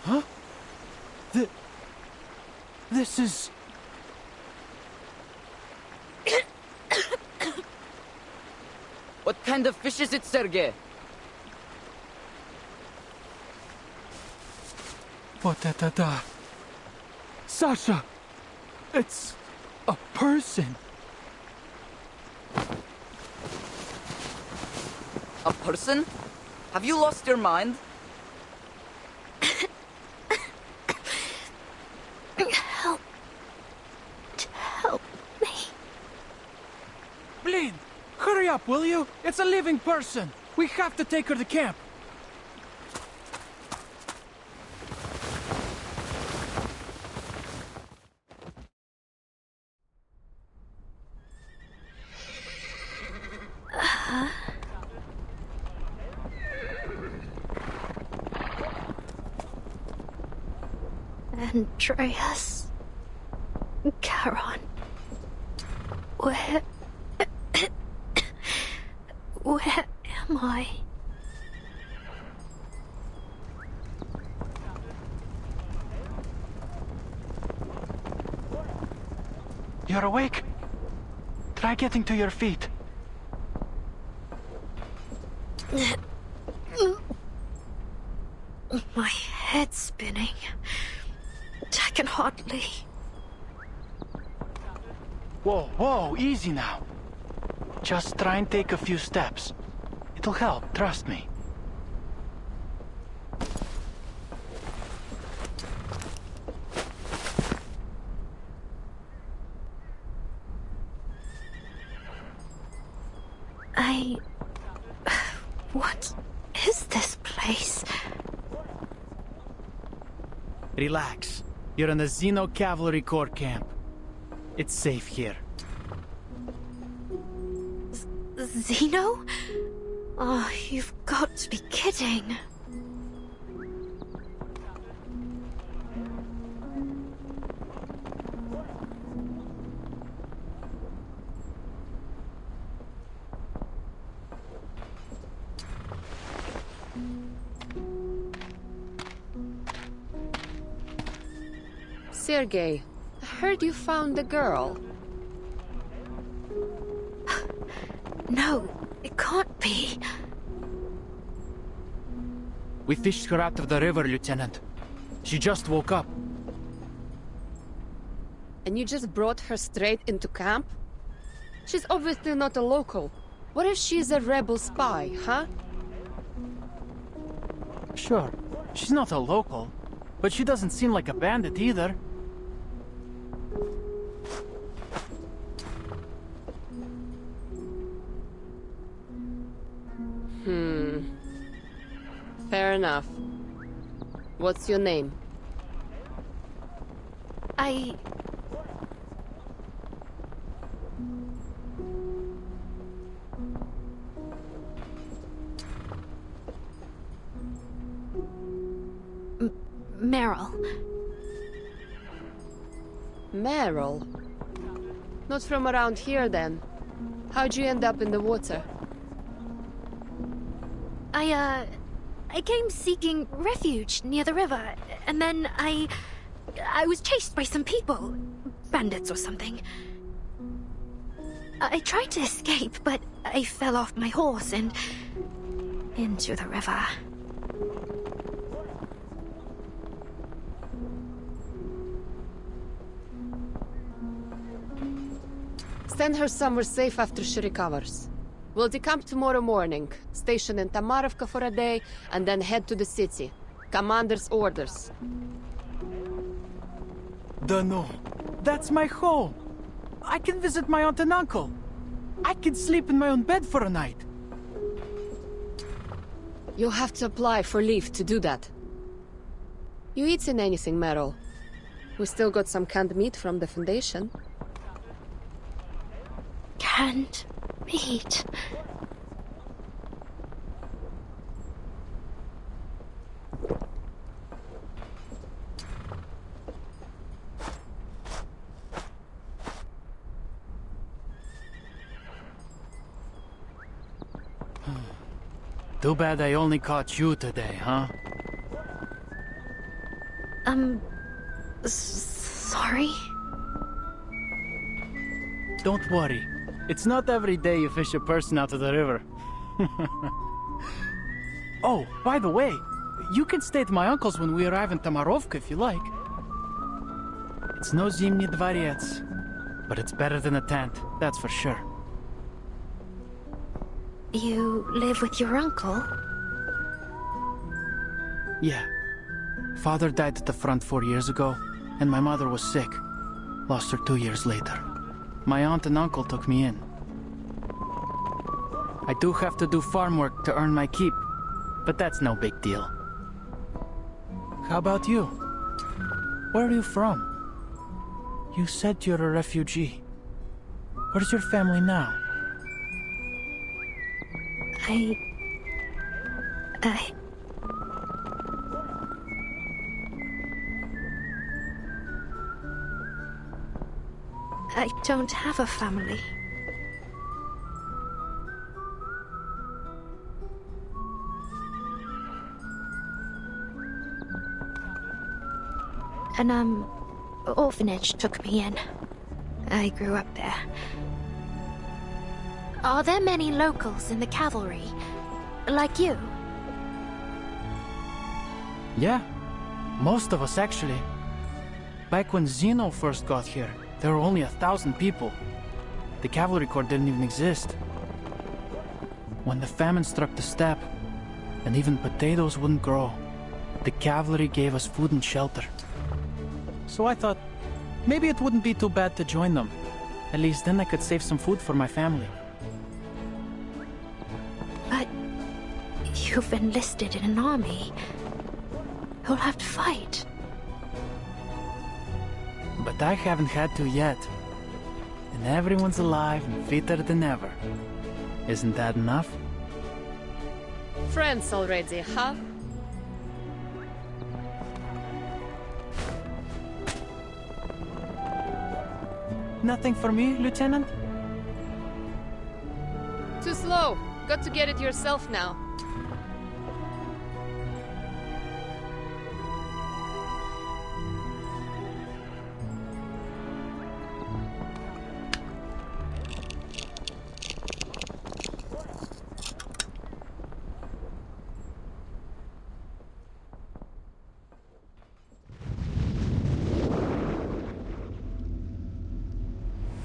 Huh? This is... What kind of fish is it, Sergei? Da. Sasha! It's a person. A person? Have you lost your mind? Blin! Hurry up, will you? It's a living person! We have to take her to camp! Andreas... Charon... Where am I? You're awake? Try getting to your feet. My head's spinning. I can hardly... Whoa, whoa, easy now. Just try and take a few steps. It'll help, trust me. What is this place? Relax. You're in the Xeno Cavalry Corps camp. It's safe here. Xeno? Oh, you've got to be kidding. Sergei, I heard you found the girl. No, it can't be. We fished her out of the river, Lieutenant. She just woke up. And you just brought her straight into camp? She's obviously not a local. What if she's a rebel spy, huh? Sure, she's not a local, but she doesn't seem like a bandit either. Fair enough. What's your name? Meryl. Meryl? Not from around here, then. How'd you end up in the water? I came seeking refuge near the river, and then I was chased by some people. Bandits or something. I tried to escape, but I fell off my horse and... into the river. Send her somewhere safe after she recovers. We'll decamp tomorrow morning, station in Tamarovka for a day, and then head to the city. Commander's orders. Dunno. That's my home. I can visit my aunt and uncle. I can sleep in my own bed for a night. You'll have to apply for leave to do that. You eaten anything, Meryl? We still got some canned meat from the Foundation. Canned meat? Too bad I only caught you today, huh? Sorry? Don't worry. It's not every day you fish a person out of the river. Oh, by the way, you can stay at my uncle's when we arrive in Tamarovka if you like. It's no Zimny Dvorets, but it's better than a tent, that's for sure. You live with your uncle? Yeah. Father died at the front 4 years ago, and my mother was sick. Lost her 2 years later. My aunt and uncle took me in. I do have to do farm work to earn my keep, but that's no big deal. How about you? Where are you from? You said you're a refugee. Where's your family now? I don't have a family. An orphanage took me in. I grew up there. Are there many locals in the Cavalry? Like you? Yeah, most of us actually. Back when Zeno first got here, there were only 1,000 people. The Cavalry Corps didn't even exist. When the famine struck the steppe, and even potatoes wouldn't grow, the Cavalry gave us food and shelter. So I thought, maybe it wouldn't be too bad to join them. At least then I could save some food for my family. But you've enlisted in an army. You'll have to fight. But I haven't had to yet. And everyone's alive and fitter than ever. Isn't that enough? Friends already, huh? Nothing for me, Lieutenant? Too slow. Got to get it yourself now.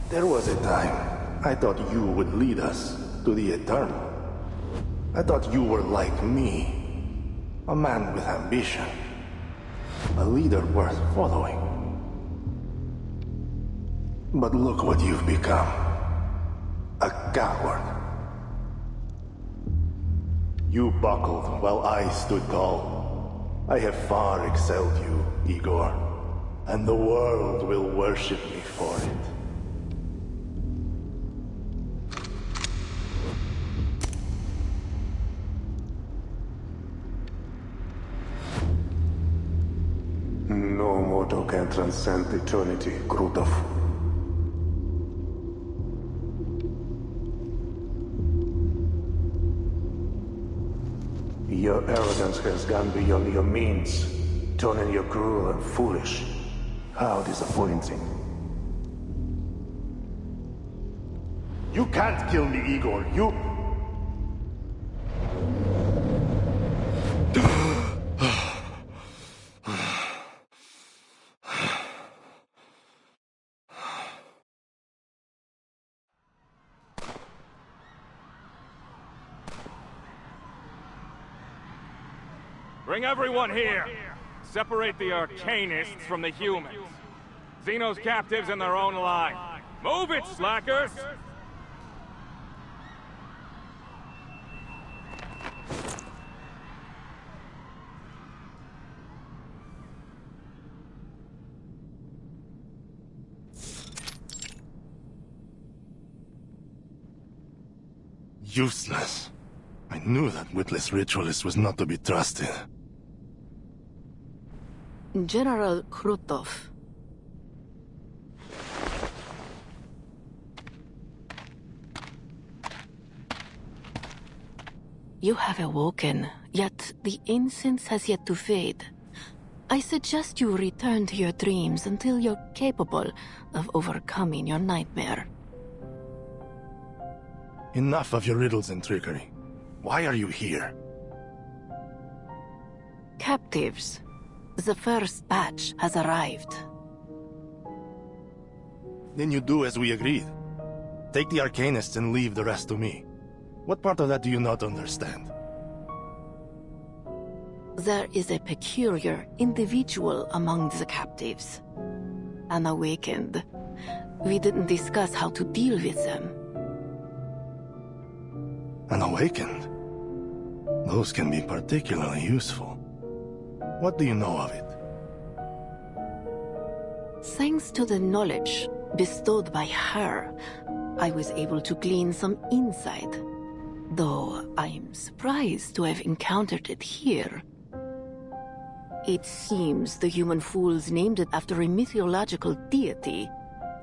There was a time I thought you would lead us to the Eternal. I thought you were like me, a man with ambition, a leader worth following. But look what you've become. A coward. You buckled while I stood tall. I have far excelled you, Igor, and the world will worship me for it. No mortal can transcend eternity, Krutov. Your arrogance has gone beyond your means, turning you cruel and foolish. How disappointing. You can't kill me, Igor. You... Bring everyone here! Separate the Arcanists from the humans. Xeno's captives in their own line. Move it, slackers! Useless. I knew that witless ritualist was not to be trusted. General Krutov. You have awoken, yet the incense has yet to fade. I suggest you return to your dreams until you're capable of overcoming your nightmare. Enough of your riddles and trickery. Why are you here? Captives. The first batch has arrived. Then you do as we agreed. Take the Arcanists and leave the rest to me. What part of that do you not understand? There is a peculiar individual among the captives. Unawakened. We didn't discuss how to deal with them. An awakened? Those can be particularly useful. What do you know of it? Thanks to the knowledge bestowed by her, I was able to glean some insight. Though I'm surprised to have encountered it here. It seems the human fools named it after a mythological deity,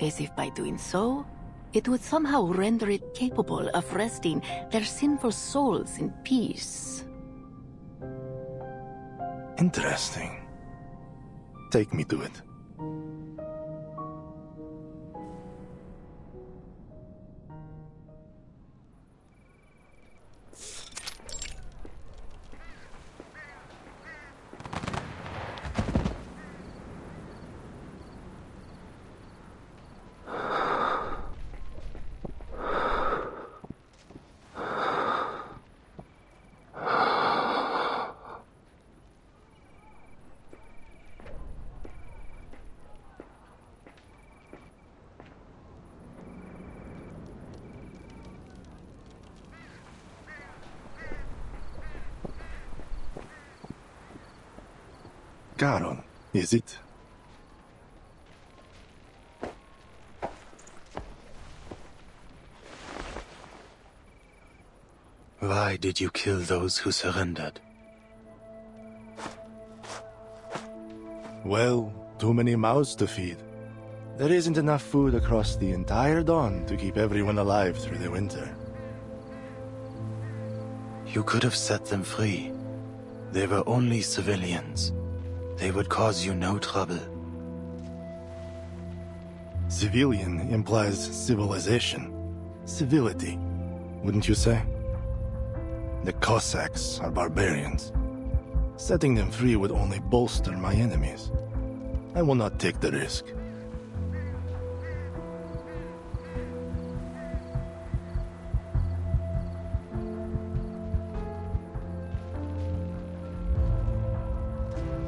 as if by doing so, it would somehow render it capable of resting their sinful souls in peace. Interesting. Take me to it. Garon, is it? Why did you kill those who surrendered? Well, too many mouths to feed. There isn't enough food across the entire Dawn to keep everyone alive through the winter. You could have set them free. They were only civilians. They would cause you no trouble. Civilian implies civilization. Civility, wouldn't you say? The Cossacks are barbarians. Setting them free would only bolster my enemies. I will not take the risk.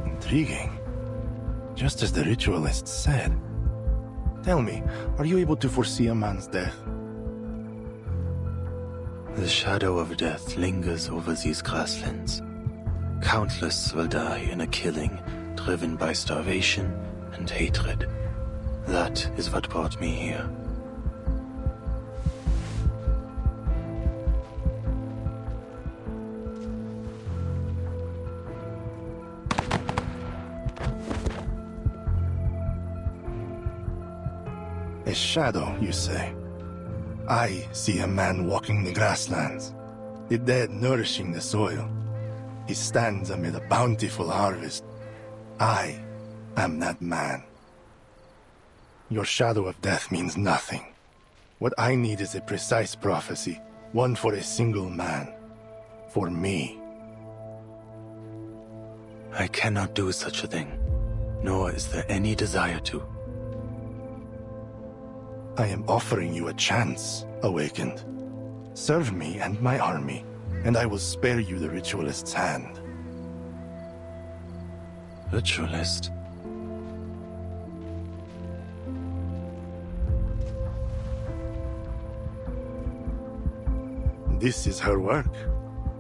Intriguing. Just as the ritualists said. Tell me, are you able to foresee a man's death? The shadow of death lingers over these grasslands. Countless will die in a killing driven by starvation and hatred. That is what brought me here. A shadow, you say? I see a man walking the grasslands, the dead nourishing the soil. He stands amid a bountiful harvest. I am that man. Your shadow of death means nothing. What I need is a precise prophecy, one for a single man. For me. I cannot do such a thing, nor is there any desire to. I am offering you a chance, Awakened. Serve me and my army, and I will spare you the Ritualist's hand. Ritualist? This is her work.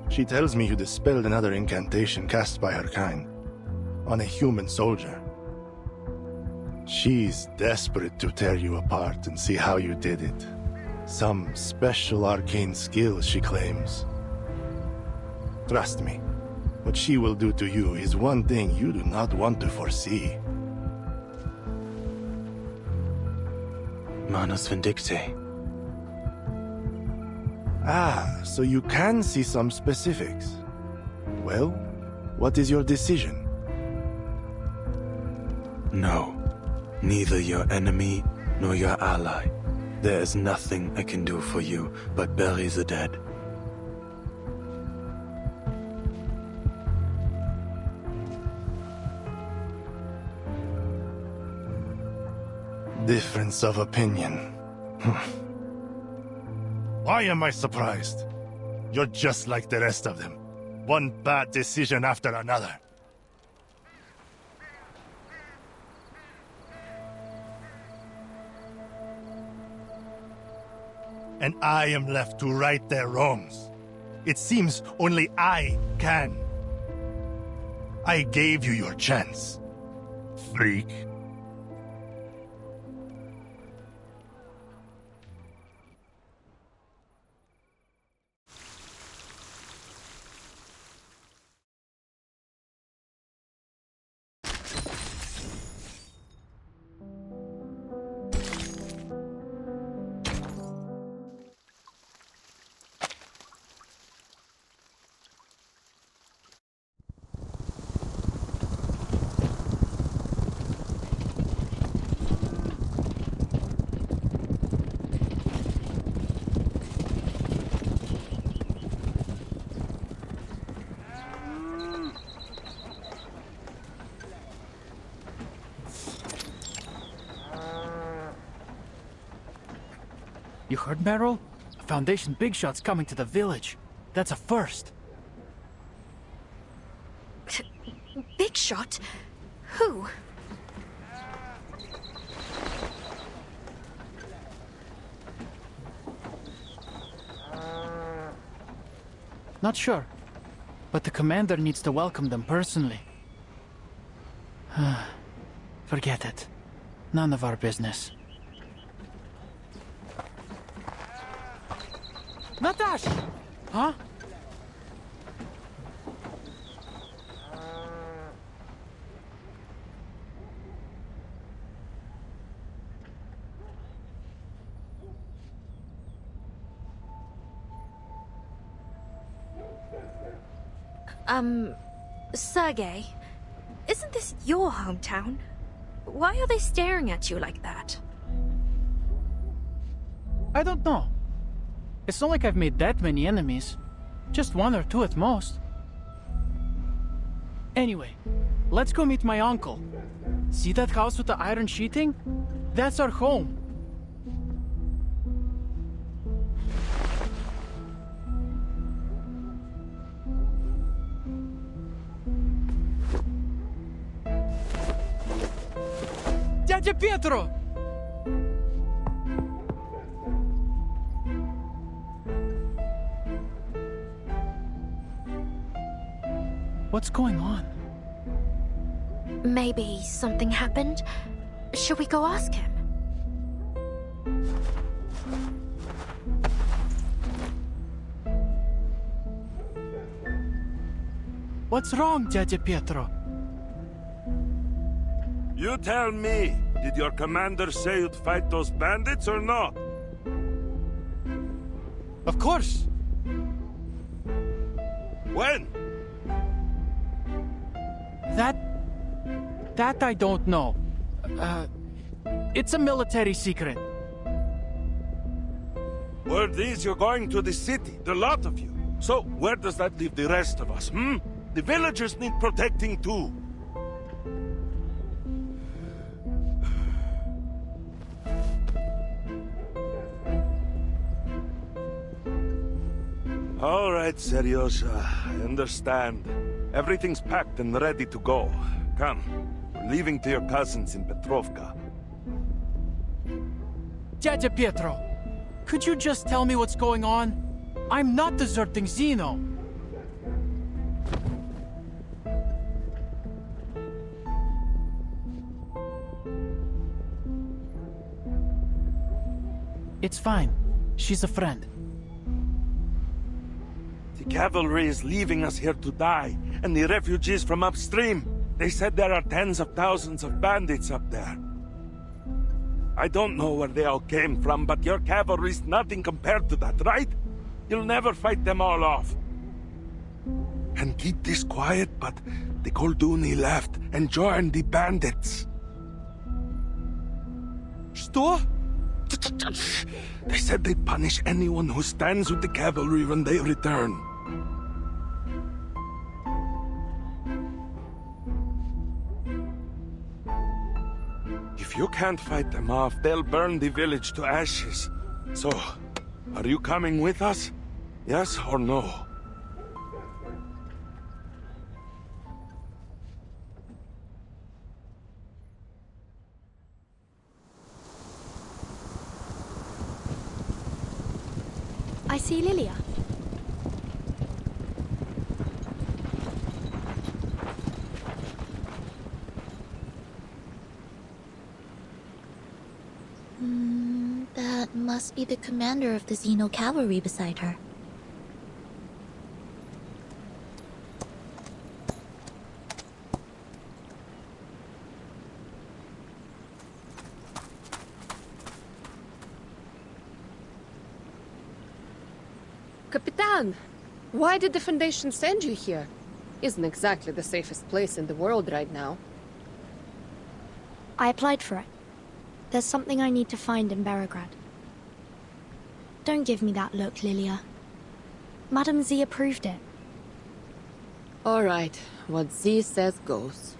She tells me you dispelled another incantation cast by her kind, on a human soldier. She's desperate to tear you apart and see how you did it. Some special arcane skill, she claims. Trust me, what she will do to you is one thing you do not want to foresee. Manus Vindictae. Ah, so you can see some specifics. Well, what is your decision? No. Neither your enemy nor your ally. There is nothing I can do for you but bury the dead. Difference of opinion. Why am I surprised? You're just like the rest of them. One bad decision after another. And I am left to right their wrongs. It seems only I can. I gave you your chance, freak. You heard, Meryl? A Foundation big shot's coming to the village. That's a first. Big shot? Who? Not sure. But the commander needs to welcome them personally. Forget it. None of our business. Natash! Huh? Sergei, isn't this your hometown? Why are they staring at you like that? I don't know. It's not like I've made that many enemies. Just one or two at most. Anyway, let's go meet my uncle. See that house with the iron sheeting? That's our home. Dядя Pietro! What's going on? Maybe something happened? Should we go ask him? What's wrong, Dядя Pietro? You tell me, did your commander say you'd fight those bandits or not? Of course. When? That I don't know. It's a military secret. Word is you're going to the city, the lot of you. So, where does that leave the rest of us, hmm? The villagers need protecting too. All right, Seryosa, I understand. Everything's packed and ready to go. Come, we're leaving to your cousins in Petrovka. Dядя Pietro, could you just tell me what's going on? I'm not deserting Zeno. It's fine. She's a friend. The cavalry is leaving us here to die, and the refugees from upstream. They said there are tens of thousands of bandits up there. I don't know where they all came from, but your cavalry's nothing compared to that, right? You'll never fight them all off. And keep this quiet, but the Kolduni left and joined the bandits. Что? They said they'd punish anyone who stands with the cavalry when they return. If you can't fight them off, they'll burn the village to ashes. So, are you coming with us? Yes or no? I see Lilia. must be the commander of the Xeno Cavalry beside her. Capitan! Why did the Foundation send you here? Isn't exactly the safest place in the world right now. I applied for it. There's something I need to find in Beregrad. Don't give me that look, Lilia. Madame Z approved it. Alright, what Z says goes.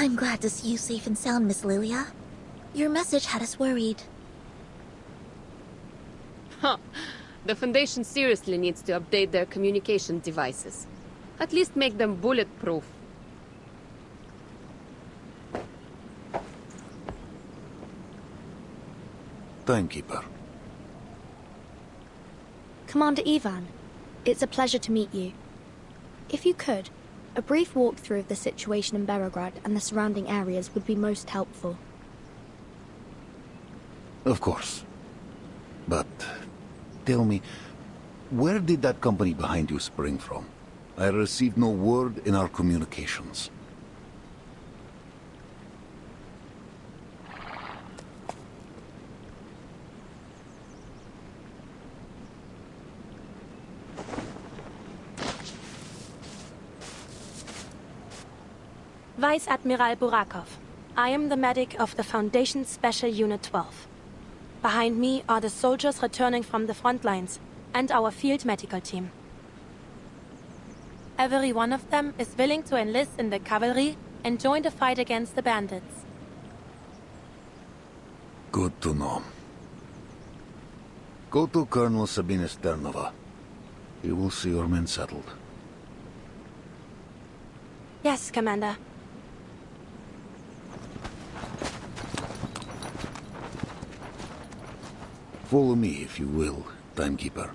I'm glad to see you safe and sound, Miss Lilia. Your message had us worried. Huh. The Foundation seriously needs to update their communication devices. At least make them bulletproof. Timekeeper. Commander Ivan, it's a pleasure to meet you. If you could, a brief walkthrough of the situation in Beregrad and the surrounding areas would be most helpful. Of course. But tell me, where did that company behind you spring from? I received no word in our communications. Vice Admiral Burakov. I am the medic of the Foundation's Special Unit 12. Behind me are the soldiers returning from the front lines, and our field medical team. Every one of them is willing to enlist in the cavalry and join the fight against the bandits. Good to know. Go to Colonel Sabina Sternova. He will see your men settled. Yes, Commander. Follow me, if you will, Timekeeper.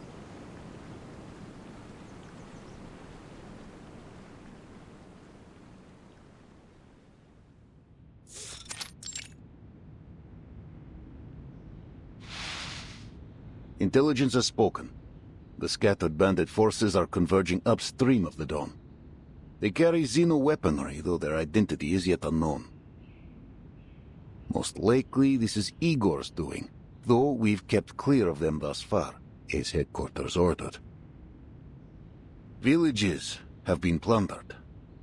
Intelligence has spoken. The scattered bandit forces are converging upstream of the Dawn. They carry Xeno weaponry, though their identity is yet unknown. Most likely, this is Igor's doing, though we've kept clear of them thus far, as headquarters ordered. Villages have been plundered.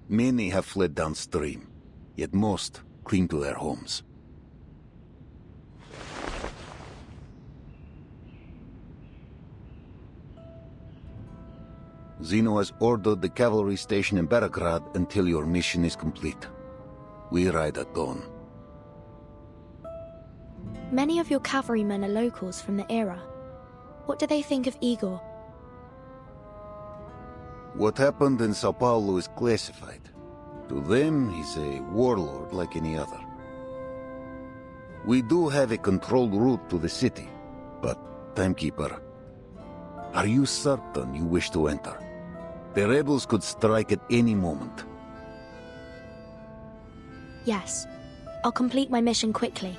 Many have fled downstream, yet most cling to their homes. Xeno has ordered the cavalry station in Beregrad until your mission is complete. We ride at dawn. Many of your cavalrymen are locals from the era. What do they think of Igor? What happened in Sao Paulo is classified. To them, he's a warlord like any other. We do have a controlled route to the city, but, Timekeeper, are you certain you wish to enter? The rebels could strike at any moment. Yes. I'll complete my mission quickly.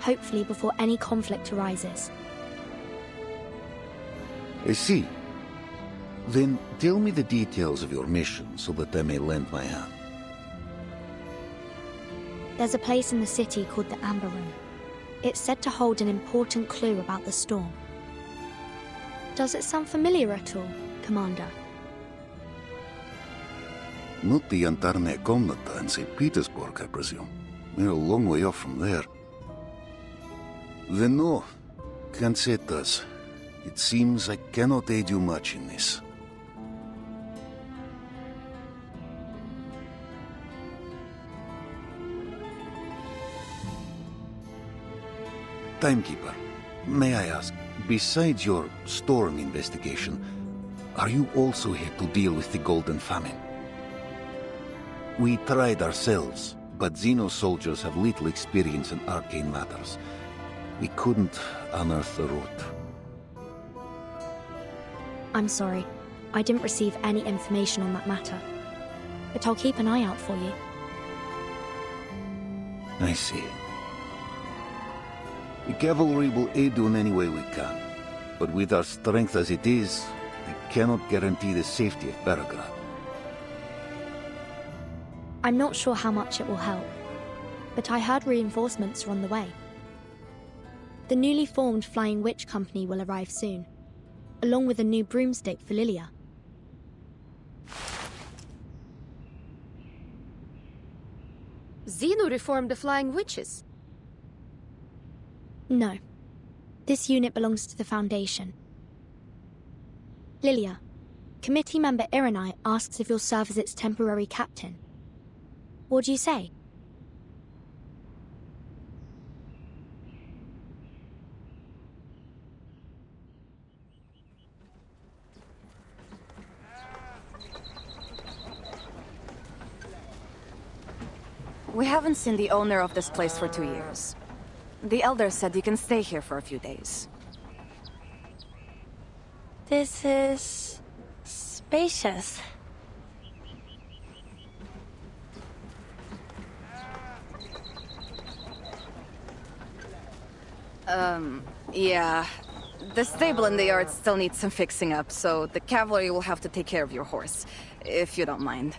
Hopefully before any conflict arises. I see. Then tell me the details of your mission so that I may lend my hand. There's a place in the city called the Amber Room. It's said to hold an important clue about the storm. Does it sound familiar at all, Commander? Not the Antarne Komnata in St. Petersburg, I presume. We're a long way off from there. Then no, can't say it does. It seems I cannot aid you much in this. Timekeeper, may I ask, besides your storm investigation, are you also here to deal with the Golden Famine? We tried ourselves, but Xeno soldiers have little experience in arcane matters. We couldn't unearth the root. I'm sorry. I didn't receive any information on that matter. But I'll keep an eye out for you. I see. The cavalry will aid you in any way we can. But with our strength as it is, I cannot guarantee the safety of Belgrade. I'm not sure how much it will help, but I heard reinforcements are on the way. The newly formed Flying Witch Company will arrive soon, along with a new broomstick for Lilia. Zeno reformed the Flying Witches? No. This unit belongs to the Foundation. Lilia, committee member Irenai asks if you'll serve as its temporary captain. What do you say? We haven't seen the owner of this place for 2 years. The Elder said you can stay here for a few days. This is... spacious. Yeah. The stable in the yard still needs some fixing up, so the cavalry will have to take care of your horse, if you don't mind.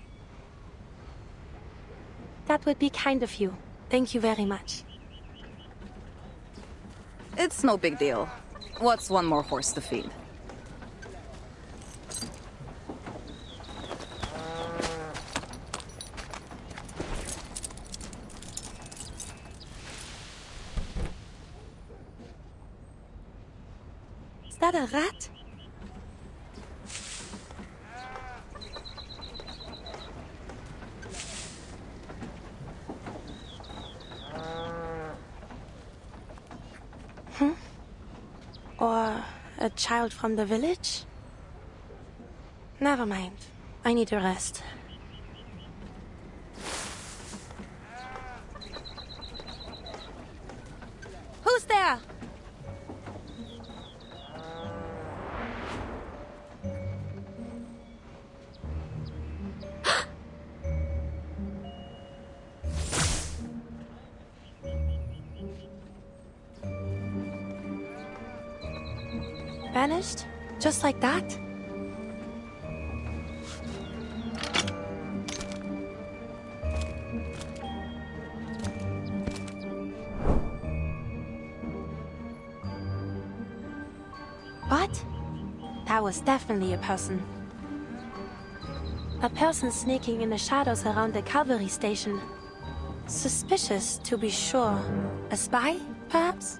That would be kind of you. Thank you very much. It's no big deal. What's one more horse to feed? Is that a rat? Or a child from the village? Never mind. I need to rest. Who's there? Vanished? Just like that? What? That was definitely a person. A person sneaking in the shadows around the cavalry station. Suspicious, to be sure. A spy, perhaps?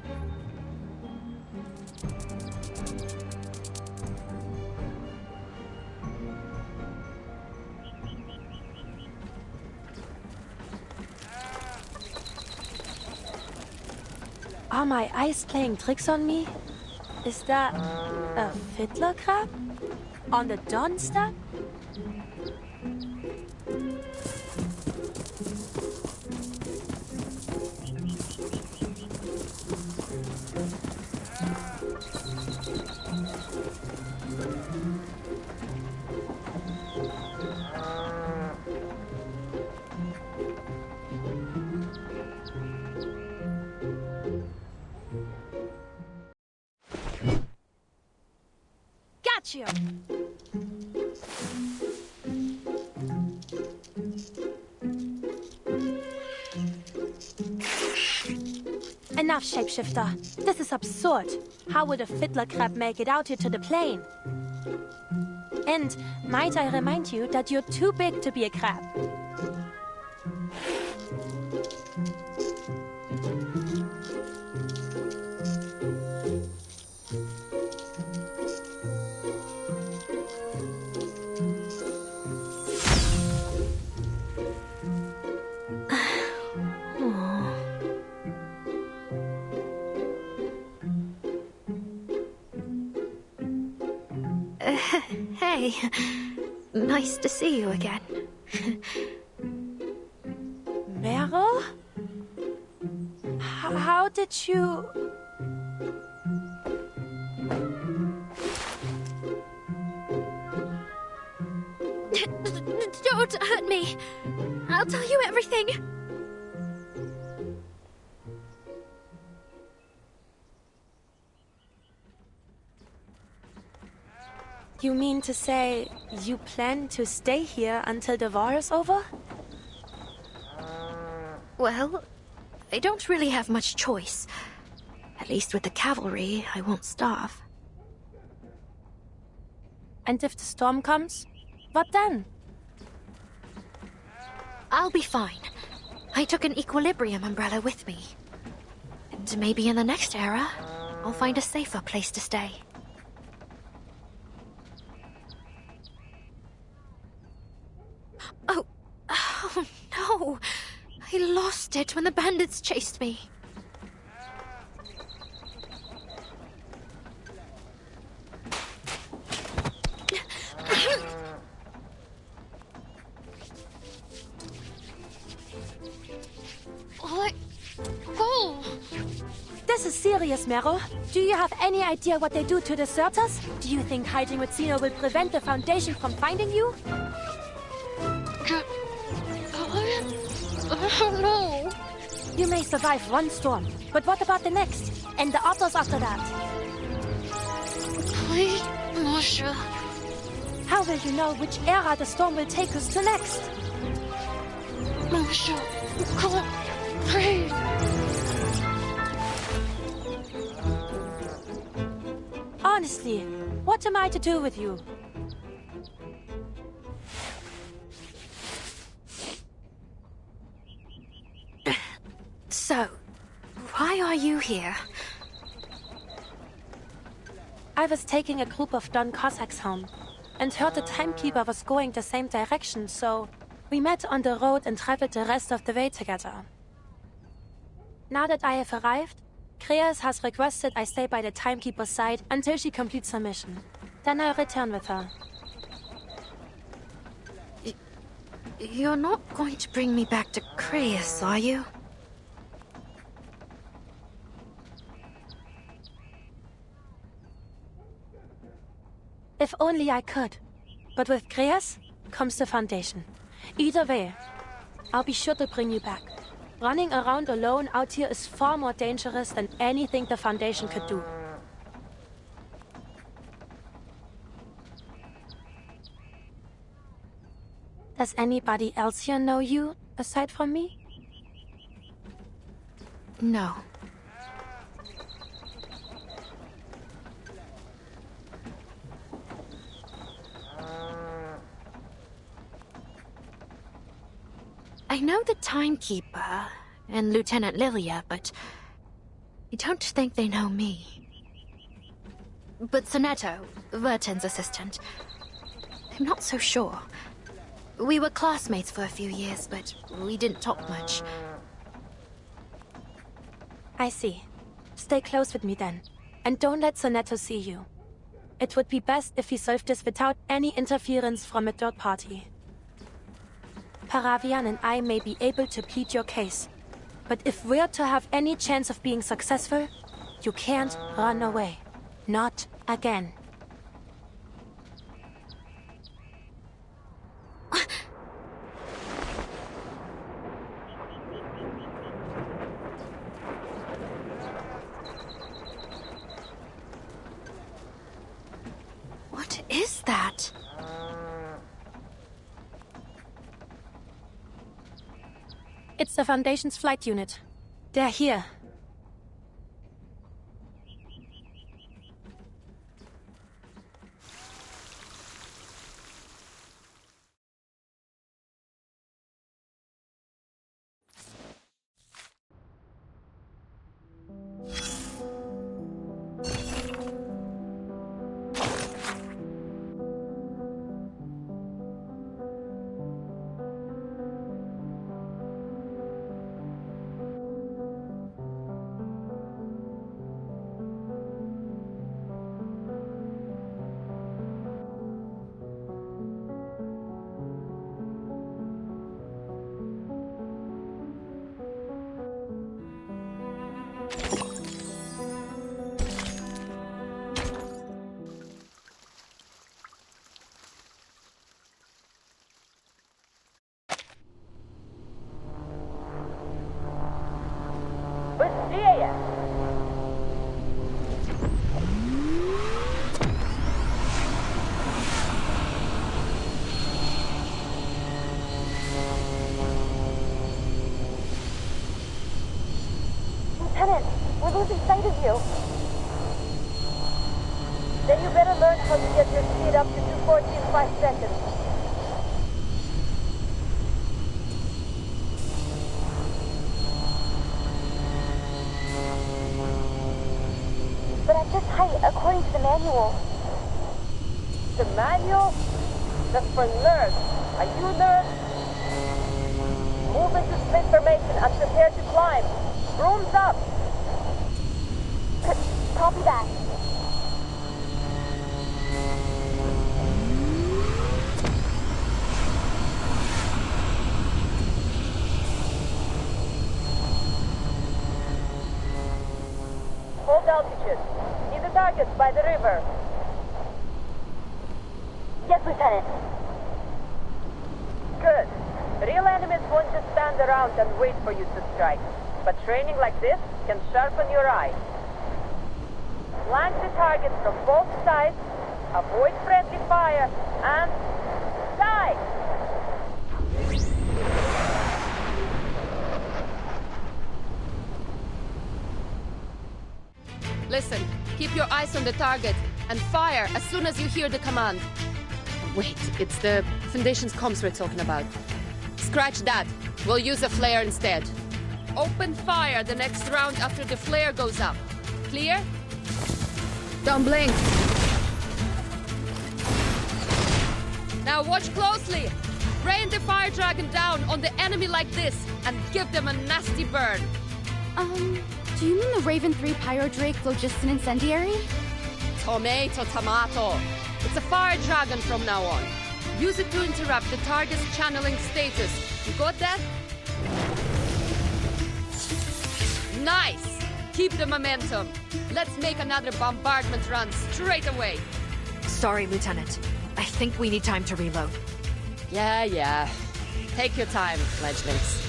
Are my eyes playing tricks on me? Is that a fiddler crab? On the dawn step? You. Enough, shapeshifter. This is absurd. How would a fiddler crab make it out here to the plain? And might I remind you that you're too big to be a crab. Hey, nice to see you again. Meryl? How did you... Don't hurt me. I'll tell you everything. You mean to say you plan to stay here until the war is over? Well, I don't really have much choice. At least with the cavalry, I won't starve. And if the storm comes, what then? I'll be fine. I took an equilibrium umbrella with me. And maybe in the next era, I'll find a safer place to stay. Oh no! I lost it when the bandits chased me. This is serious, Mero. Do you have any idea what they do to deserters? Do you think hiding with Zeno will prevent the Foundation from finding you? No. You may survive one storm, but what about the next? And the others after that? Please, Monsieur. How will you know which era the storm will take us to next? Monsieur, come on, please. Honestly, what am I to do with you? So, why are you here? I was taking a group of Don Cossacks home, and heard the timekeeper was going the same direction, so we met on the road and traveled the rest of the way together. Now that I have arrived, Kreas has requested I stay by the timekeeper's side until she completes her mission. Then I'll return with her. You're not going to bring me back to Kreas, are you? If only I could. But with Kreas comes the Foundation. Either way, I'll be sure to bring you back. Running around alone out here is far more dangerous than anything the Foundation could do. Does anybody else here know you, aside from me? No. I know the Timekeeper and Lieutenant Lilia, but I don't think they know me. But Sonetto, Vertin's assistant, I'm not so sure. We were classmates for a few years, but we didn't talk much. I see. Stay close with me then, and don't let Sonetto see you. It would be best if we solved this without any interference from a third party. Paravian and I may be able to plead your case, but if we're to have any chance of being successful, you can't run away. Not again. What is that? It's the Foundation's flight unit. They're here. you. Then you better learn how to get your speed up to 214 in 5 seconds. But at this height, according to the manual. The manual? That's for nerds. Are you nerds? Move into split formation and prepare to climb. Brooms up! Copy that. Hold altitude. See the targets by the river. Yes, Lieutenant. Good. Real enemies won't just stand around and wait for you to strike. But training like this can sharpen your eye. Flank the targets from both sides, avoid friendly fire, and die! Listen, keep your eyes on the target, and fire as soon as you hear the command. Wait, it's the Foundation's comms we're talking about. Scratch that. We'll use a flare instead. Open fire the next round after the flare goes up. Clear? Don't blink. Now watch closely. Rain the fire dragon down on the enemy like this, and give them a nasty burn. Do you mean the Raven 3 Pyro Drake Phlogiston Incendiary? Tomato. It's a fire dragon from now on. Use it to interrupt the target's channeling status. You got that? Nice! Keep the momentum. Let's make another bombardment run straight away. Sorry, Lieutenant. I think we need time to reload. Yeah. Take your time, fledglings.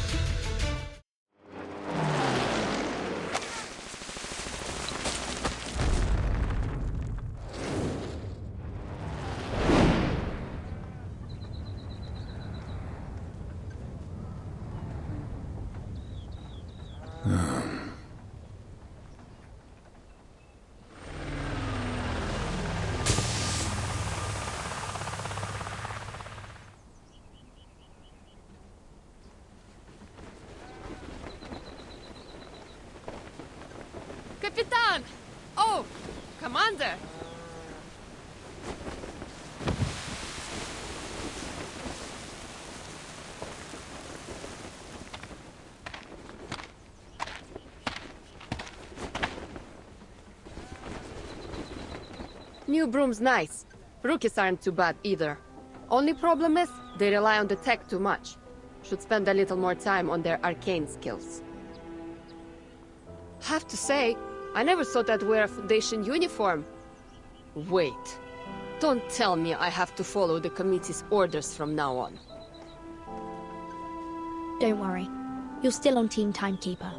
Capitan! Oh, Commander! New broom's nice. Rookies aren't too bad either. Only problem is, they rely on the tech too much. Should spend a little more time on their arcane skills. Have to say, I never thought I'd wear a Foundation uniform. Wait. Don't tell me I have to follow the committee's orders from now on. Don't worry. You're still on Team Timekeeper.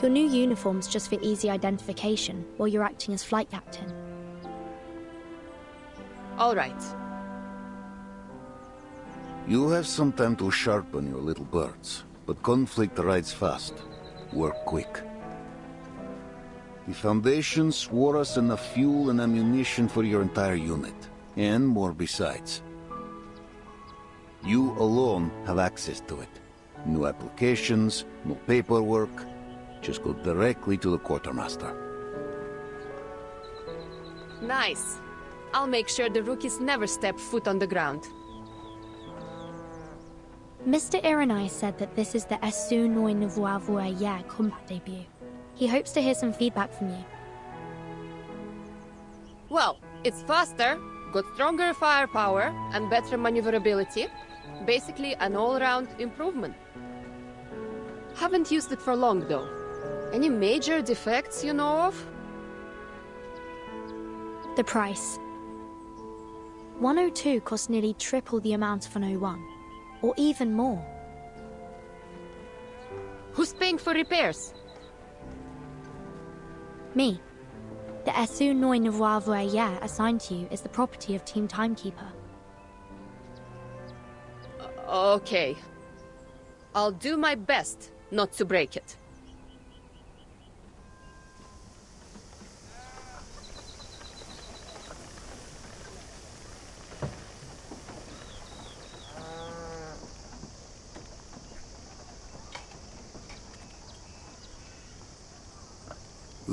Your new uniform's just for easy identification while you're acting as flight captain. All right. You have some time to sharpen your little birds, but conflict rides fast. Work quick. The Foundation swore us enough fuel and ammunition for your entire unit, and more besides. You alone have access to it. No applications, no paperwork. Just go directly to the quartermaster. Nice. I'll make sure the rookies never step foot on the ground. Mr. Iranai said that this is the Esu Noi Nouveau Voyer combat debut. He hopes to hear some feedback from you. Well, it's faster, got stronger firepower, and better maneuverability. Basically, an all-round improvement. Haven't used it for long, though. Any major defects you know of? The price. 102 costs nearly triple the amount of an 01, or even more. Who's paying for repairs? Me. The Esu Noi Nouveau Voyer assigned to you is the property of Team Timekeeper. Okay. I'll do my best not to break it.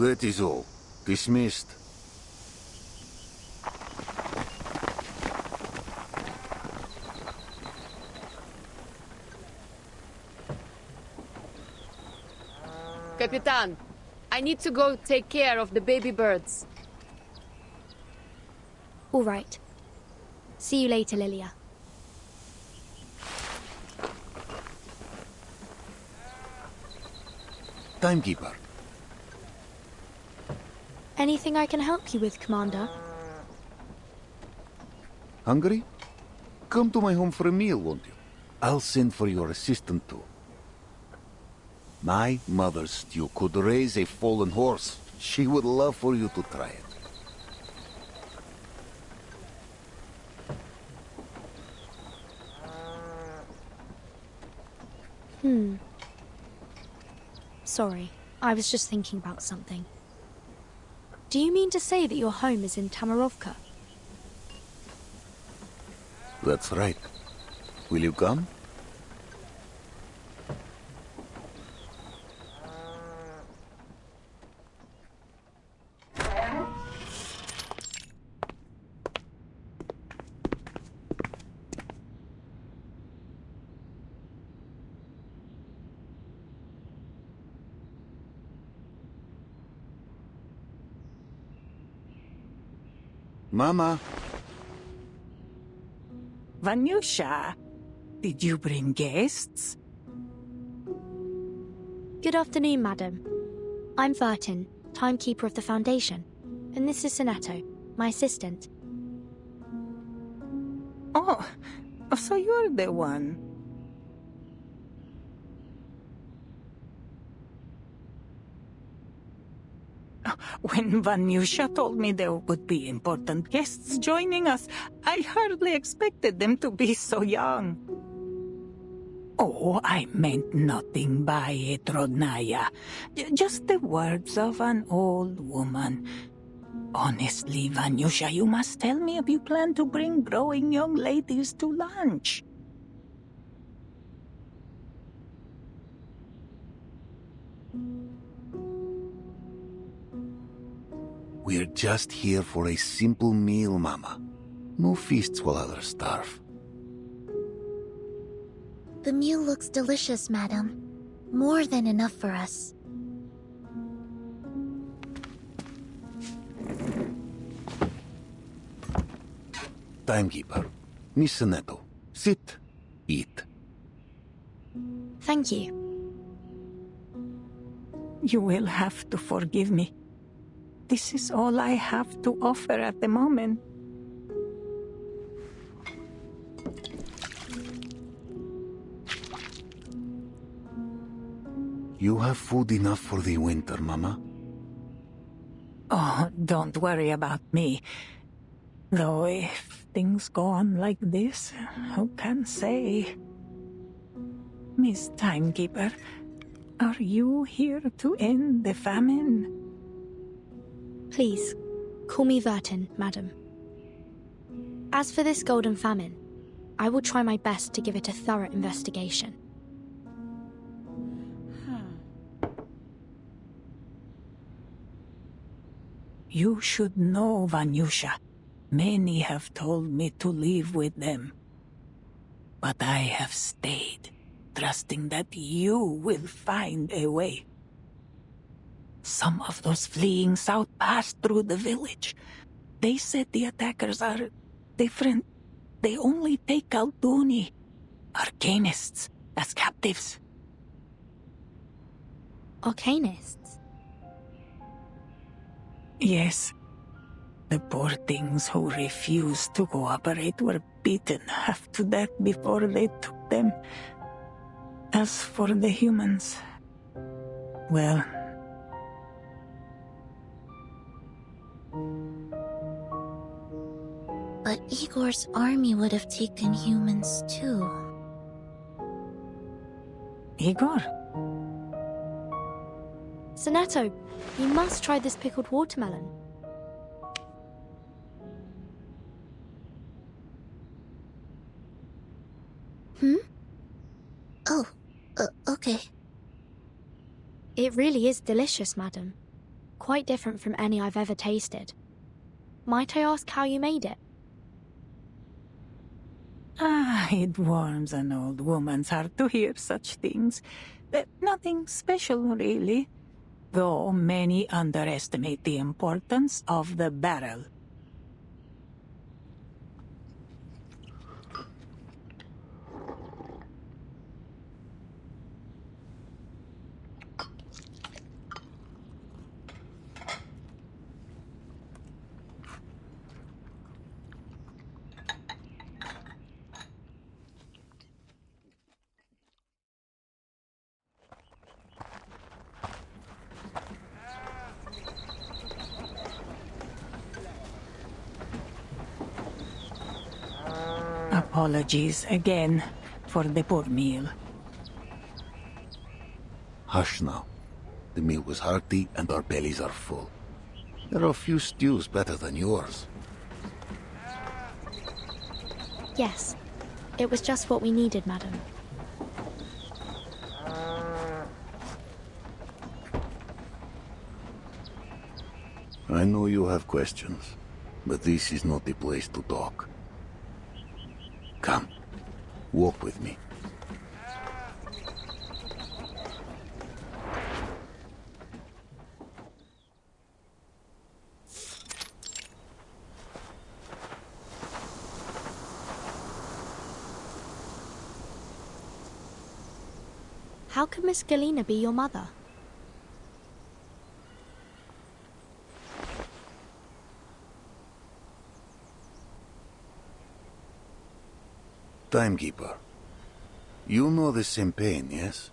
That is all. Dismissed. Capitan, I need to go take care of the baby birds. All right. See you later, Lilia. Timekeeper. Anything I can help you with, Commander? Hungry? Come to my home for a meal, won't you? I'll send for your assistant too. My mother's stew could raise a fallen horse. She would love for you to try it. Sorry, I was just thinking about something. Do you mean to say that your home is in Tamarovka? That's right. Will you come? Mama. Vanyusha, did you bring guests? Good afternoon, madam. I'm Vertin, timekeeper of the Foundation, and this is Sonato, my assistant. Oh, so you're the one. When Vanyusha told me there would be important guests joining us, I hardly expected them to be so young. Oh, I meant nothing by it, Rodnaya. Just the words of an old woman. Honestly, Vanyusha, you must tell me if you plan to bring growing young ladies to lunch. We're just here for a simple meal, Mama. No feasts while others starve. The meal looks delicious, madam. More than enough for us. Timekeeper, Miss Sonato, sit, eat. Thank you. You will have to forgive me. This is all I have to offer at the moment. You have food enough for the winter, Mama? Oh, don't worry about me. Though if things go on like this, who can say? Miss Timekeeper, are you here to end the famine? Please, call me Vertin, madam. As for this golden famine, I will try my best to give it a thorough investigation. You should know, Vanyusha. Many have told me to leave with them. But I have stayed, trusting that you will find a way. Some of those fleeing south passed through the village. They said the attackers are different. They only take Alduni, arcanists, as captives. Arcanists? Yes. The poor things who refused to cooperate were beaten half to death before they took them. As for the humans, well... But Igor's army would have taken humans too. Igor? Sonato, you must try this pickled watermelon. Oh, okay. It really is delicious, madam. quite different from any I've ever tasted. Might I ask how you made it? It warms an old woman's heart to hear such things. But nothing special, really. Though many underestimate the importance of the barrel. Apologies again for the poor meal. Hush now. The meal was hearty and our bellies are full. There are a few stews better than yours. Yes. It was just what we needed, madam. I know you have questions, but this is not the place to talk. Come, walk with me. How can Miss Galena be your mother? Timekeeper, you know the campaign, yes?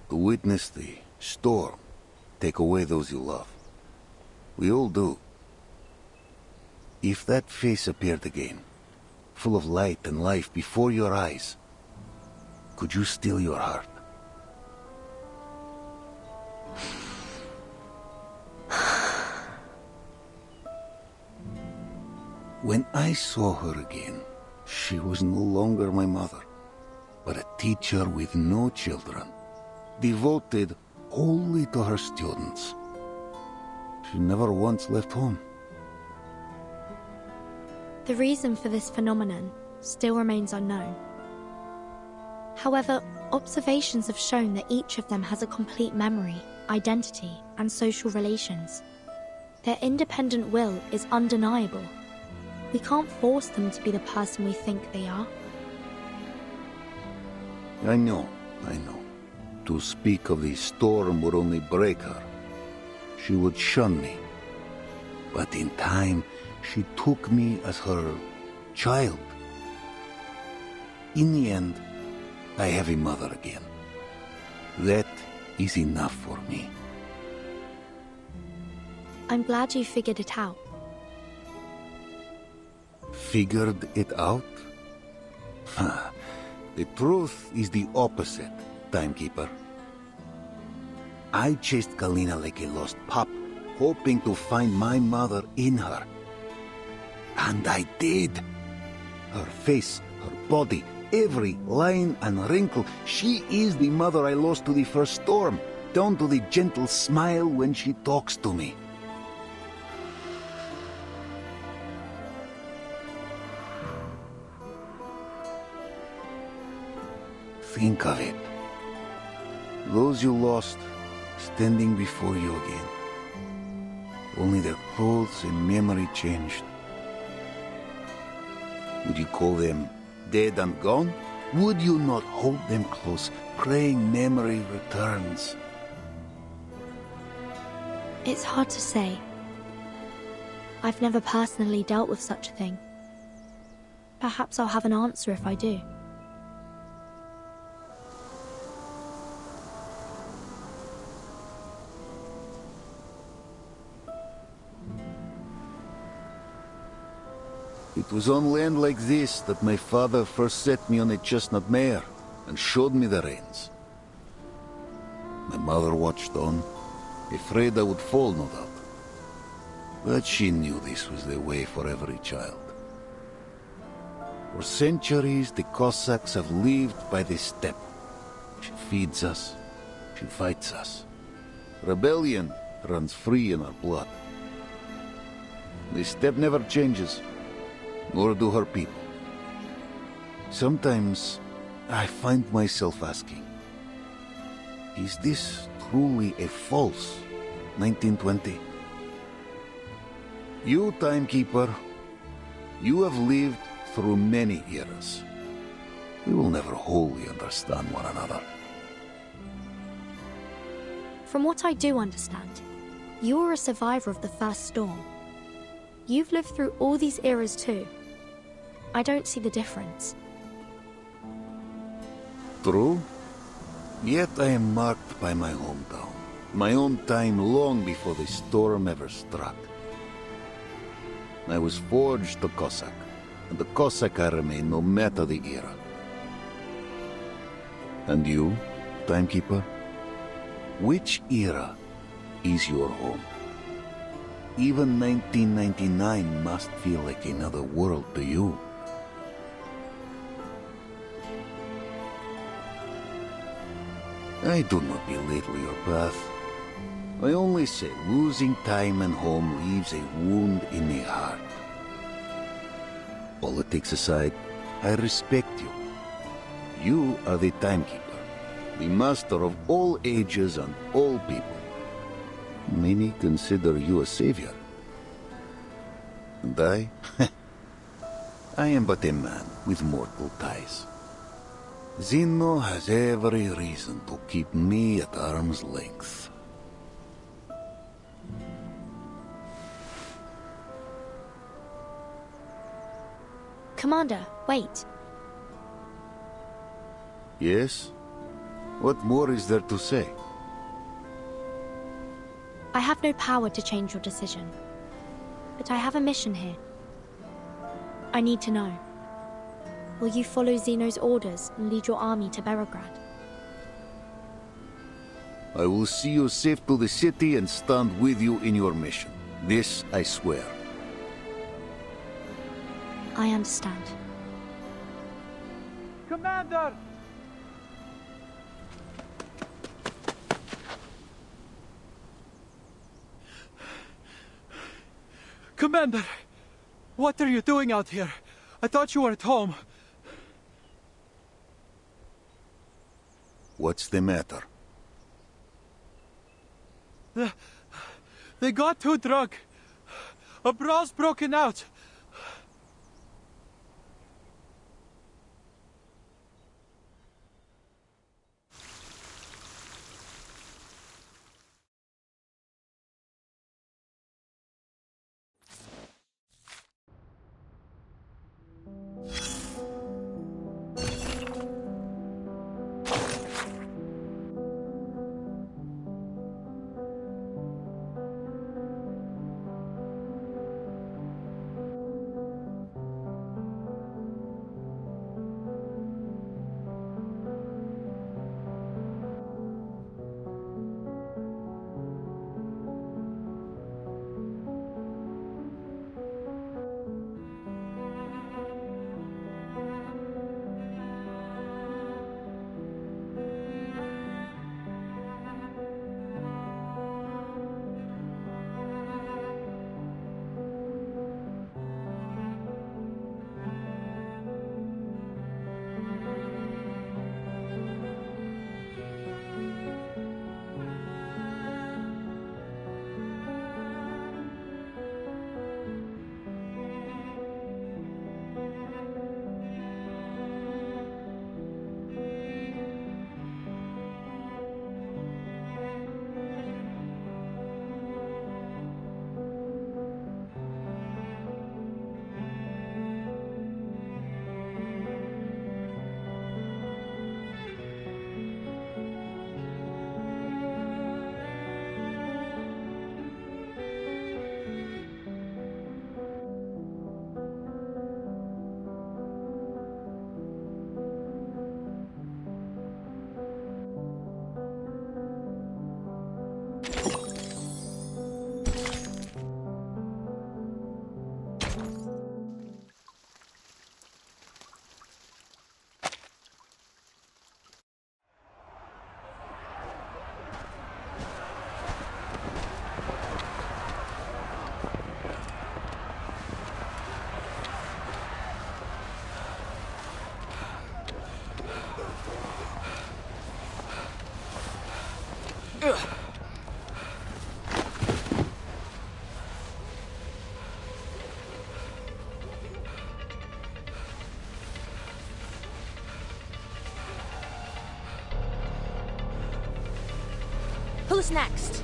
To witness the storm, take away those you love. We all do. If that face appeared again, full of light and life before your eyes, could you steal your heart? When I saw her again, she was no longer my mother, but a teacher with no children, devoted wholly to her students. She never once left home. The reason for this phenomenon still remains unknown. However, observations have shown that each of them has a complete memory, identity, and social relations. Their independent will is undeniable. We can't force them to be the person we think they are. I know. To speak of the storm would only break her. She would shun me. But in time, she took me as her child. In the end, I have a mother again. That is enough for me. I'm glad you figured it out. Figured it out? The truth is the opposite, Timekeeper. I chased Galena like a lost pup, hoping to find my mother in her. And I did. Her face, her body, every line and wrinkle. She is the mother I lost to the first storm, down to the gentle smile when she talks to me. Think of it. Those you lost, standing before you again. Only their clothes and memory changed. Would you call them dead and gone? Would you not hold them close, praying memory returns? It's hard to say. I've never personally dealt with such a thing. Perhaps I'll have an answer if I do. It was on land like this that my father first set me on a chestnut mare and showed me the reins. My mother watched on, afraid I would fall, no doubt. But she knew this was the way for every child. For centuries, the Cossacks have lived by this steppe. She feeds us, she fights us. Rebellion, runs free in her blood. The steppe never changes, nor do her people. Sometimes I find myself asking, is this truly a false 1920? You, Timekeeper, you have lived through many eras. We will never wholly understand one another. From what I do understand, you're a survivor of the first storm. You've lived through all these eras too. I don't see the difference. True. Yet I am marked by my hometown. My own time long before the storm ever struck. I was forged a Cossack, and the Cossack I remain no matter the era. And you, Timekeeper? Which era is your home? Even 1999 must feel like another world to you. I do not belittle your path. I only say losing time and home leaves a wound in the heart. Politics aside, I respect you. You are the Timekeeper, the master of all ages and all people. Many consider you a savior. And I? I am but a man with mortal ties. Zeno has every reason to keep me at arm's length. Commander, wait. Yes? What more is there to say? I have no power to change your decision. But I have a mission here. I need to know. Will you follow Zeno's orders and lead your army to Belgrade? I will see you safe to the city and stand with you in your mission. This I swear. I understand. Commander! Commander! What are you doing out here? I thought you were at home. What's the matter? They got too drunk. A brawl's broken out. Who's next?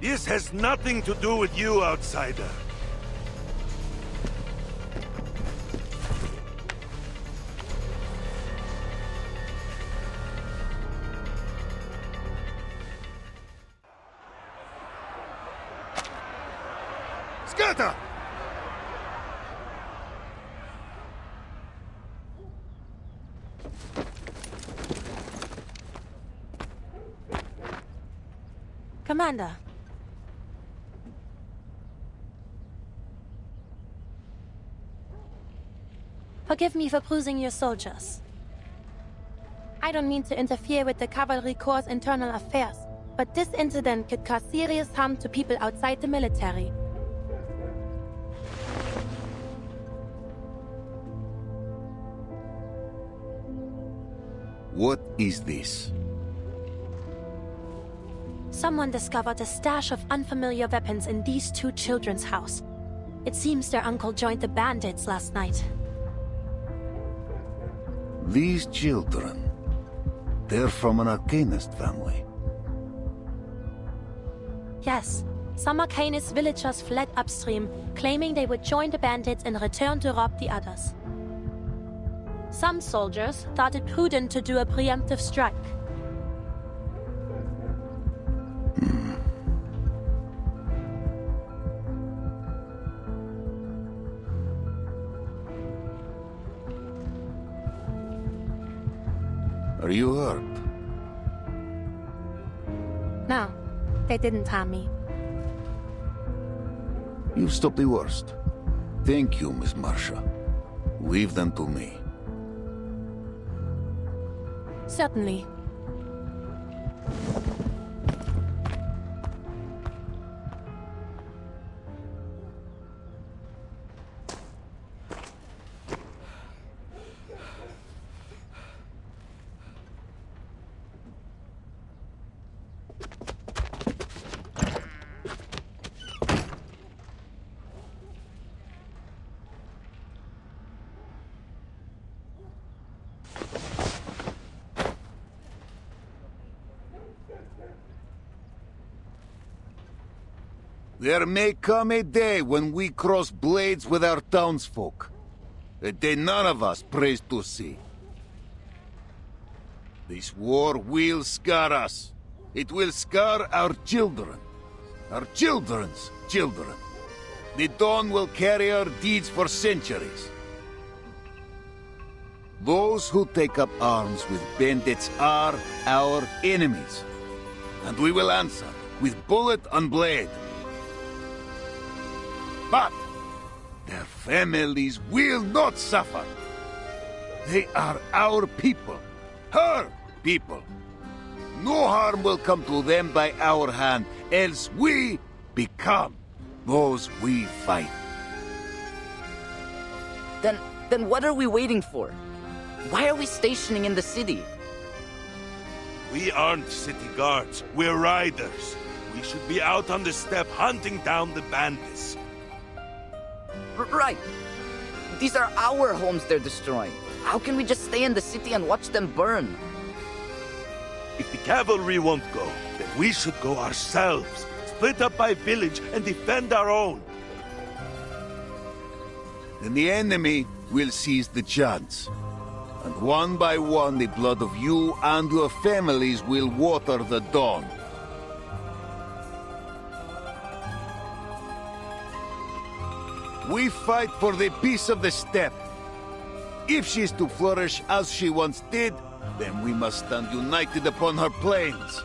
This has nothing to do with you, outsider. Scatter! Commander. Forgive me for bruising your soldiers. I don't mean to interfere with the Cavalry Corps' internal affairs, but this incident could cause serious harm to people outside the military. What is this? Someone discovered a stash of unfamiliar weapons in these two children's house. It seems their uncle joined the bandits last night. These children, they're from an Arcanist family. Yes, some Arcanist villagers fled upstream, claiming they would join the bandits and return to rob the others. Some soldiers thought it prudent to do a preemptive strike. Are you hurt? No, they didn't harm me. You've stopped the worst. Thank you, Miss Marsha. Leave them to me. Certainly. There may come a day when we cross blades with our townsfolk. A day none of us prays to see. This war will scar us. It will scar our children. Our children's children. The Dawn will carry our deeds for centuries. Those who take up arms with bandits are our enemies. And we will answer with bullet and blade. But their families will not suffer. They are our people, her people. No harm will come to them by our hand, else we become those we fight. Then what are we waiting for? Why are we stationing in the city? We aren't city guards, we're riders. We should be out on the steppe hunting down the bandits. Right. These are our homes they're destroying. How can we just stay in the city and watch them burn? If the cavalry won't go, then we should go ourselves. Split up by village and defend our own. Then the enemy will seize the chance. And one by one the blood of you and your families will water the Dawn. We fight for the peace of the steppe. If she is to flourish as she once did, then we must stand united upon her plains.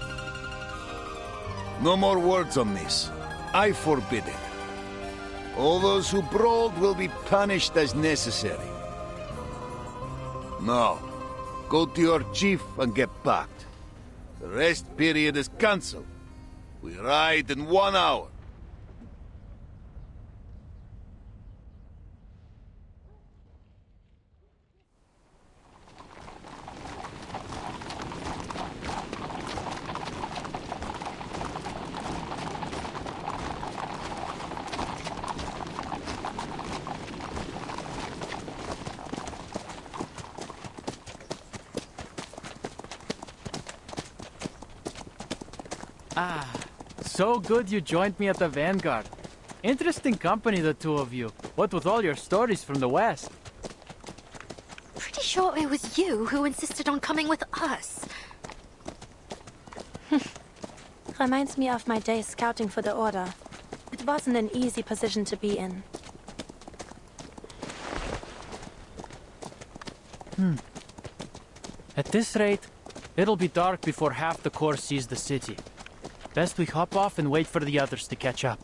No more words on this. I forbid it. All those who brawled will be punished as necessary. Now, go to your chief and get packed. The rest period is cancelled. We ride in 1 hour. Ah, so good you joined me at the Vanguard. Interesting company, the two of you. What with all your stories from the West. Pretty sure it was you who insisted on coming with us. Reminds me of my days scouting for the Order. It wasn't an easy position to be in. At this rate, it'll be dark before half the Corps sees the city. Best we hop off and wait for the others to catch up.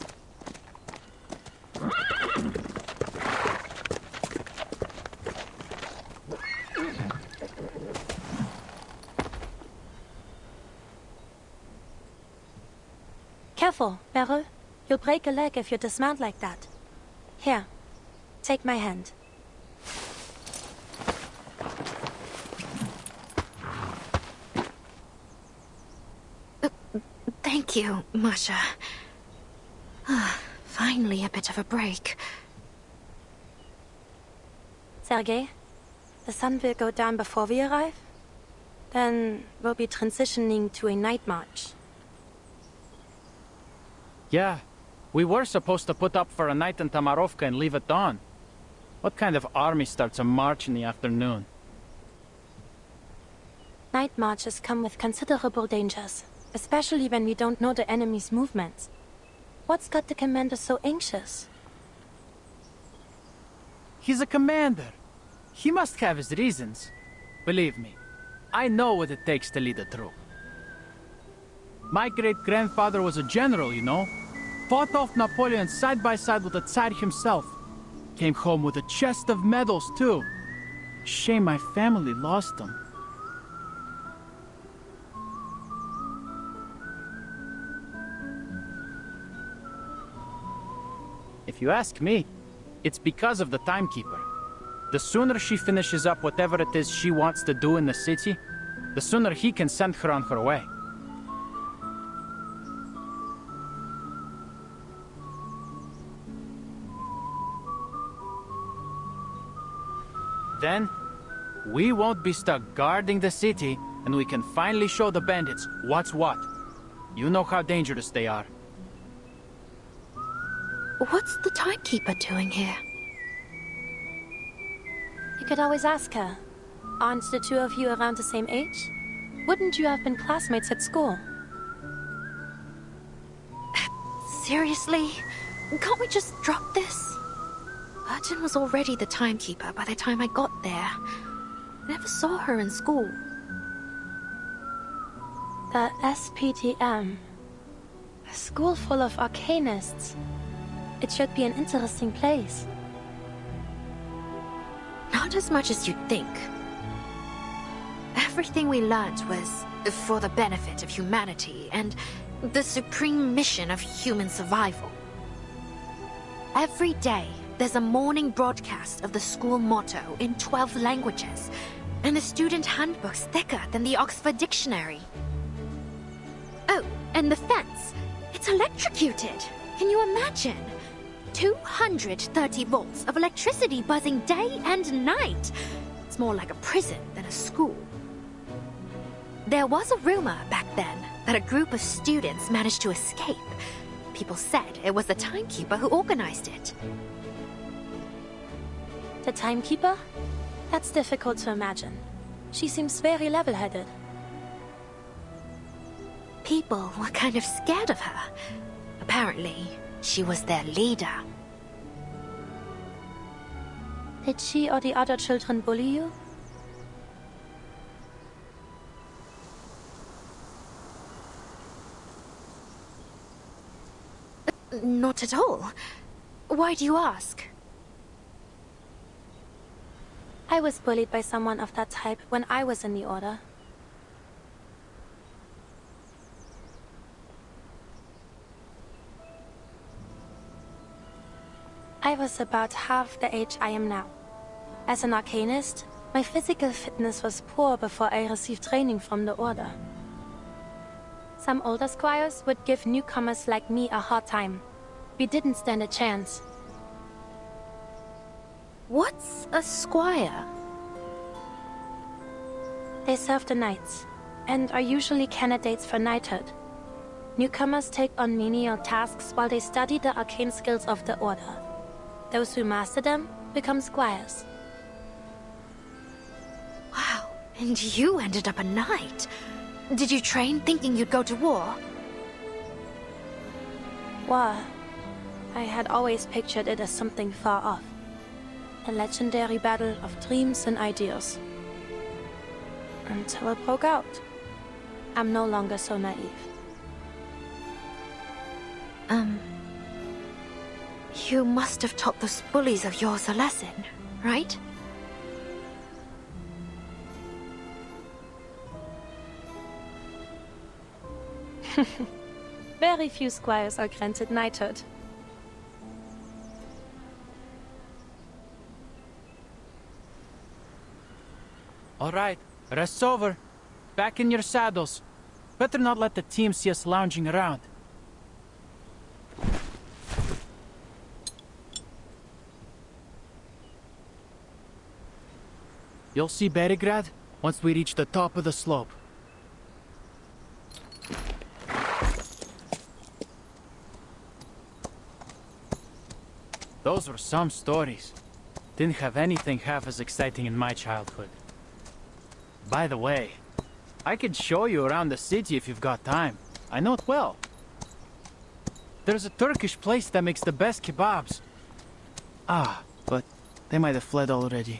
Careful, Beryl. You'll break a leg if you dismount like that. Here, take my hand. Thank you, Masha. Finally a bit of a break. Sergei, the sun will go down before we arrive. Then we'll be transitioning to a night march. Yeah, we were supposed to put up for a night in Tamarovka and leave at dawn. What kind of army starts a march in the afternoon? Night marches come with considerable dangers, especially when we don't know the enemy's movements. What's got the commander so anxious? He's a commander. He must have his reasons. Believe me, I know what it takes to lead a troop. My great-grandfather was a general, you know. Fought off Napoleon side by side with the Tsar himself. Came home with a chest of medals, too. Shame my family lost them. If you ask me, it's because of the Timekeeper. The sooner she finishes up whatever it is she wants to do in the city, the sooner he can send her on her way. Then, we won't be stuck guarding the city, and we can finally show the bandits what's what. You know how dangerous they are. What's the Timekeeper doing here? You could always ask her. Aren't the two of you around the same age? Wouldn't you have been classmates at school? Seriously? Can't we just drop this? Burton was already the Timekeeper by the time I got there. I never saw her in school. The SPTM. A school full of arcanists. It should be an interesting place. Not as much as you'd think. Everything we learned was for the benefit of humanity and the supreme mission of human survival. Every day, there's a morning broadcast of the school motto in 12 languages, and the student handbook's thicker than the Oxford Dictionary. Oh, and the fence. It's electrocuted. Can you imagine? 230 volts of electricity buzzing day and night. It's more like a prison than a school. There was a rumor back then that a group of students managed to escape. People said it was the Timekeeper who organized it. The Timekeeper? That's difficult to imagine. She seems very level-headed. People were kind of scared of her. Apparently, she was their leader. Did she or the other children bully you? Not at all. Why do you ask? I was bullied by someone of that type when I was in the Order. I was about half the age I am now. As an arcanist, my physical fitness was poor before I received training from the Order. Some older squires would give newcomers like me a hard time. We didn't stand a chance. What's a squire? They serve the knights, and are usually candidates for knighthood. Newcomers take on menial tasks while they study the arcane skills of the Order. Those who master them become squires. Wow, and you ended up a knight. Did you train thinking you'd go to war? War. I had always pictured it as something far off. A legendary battle of dreams and ideas. Until it broke out. I'm no longer so naive. You must have taught those bullies of yours a lesson, right? Very few squires are granted knighthood. All right, rest's over. Back in your saddles. Better not let the team see us lounging around. You'll see Berigrad once we reach the top of the slope. Those were some stories. Didn't have anything half as exciting in my childhood. By the way, I could show you around the city if you've got time. I know it well. There's a Turkish place that makes the best kebabs. Ah, but they might have fled already.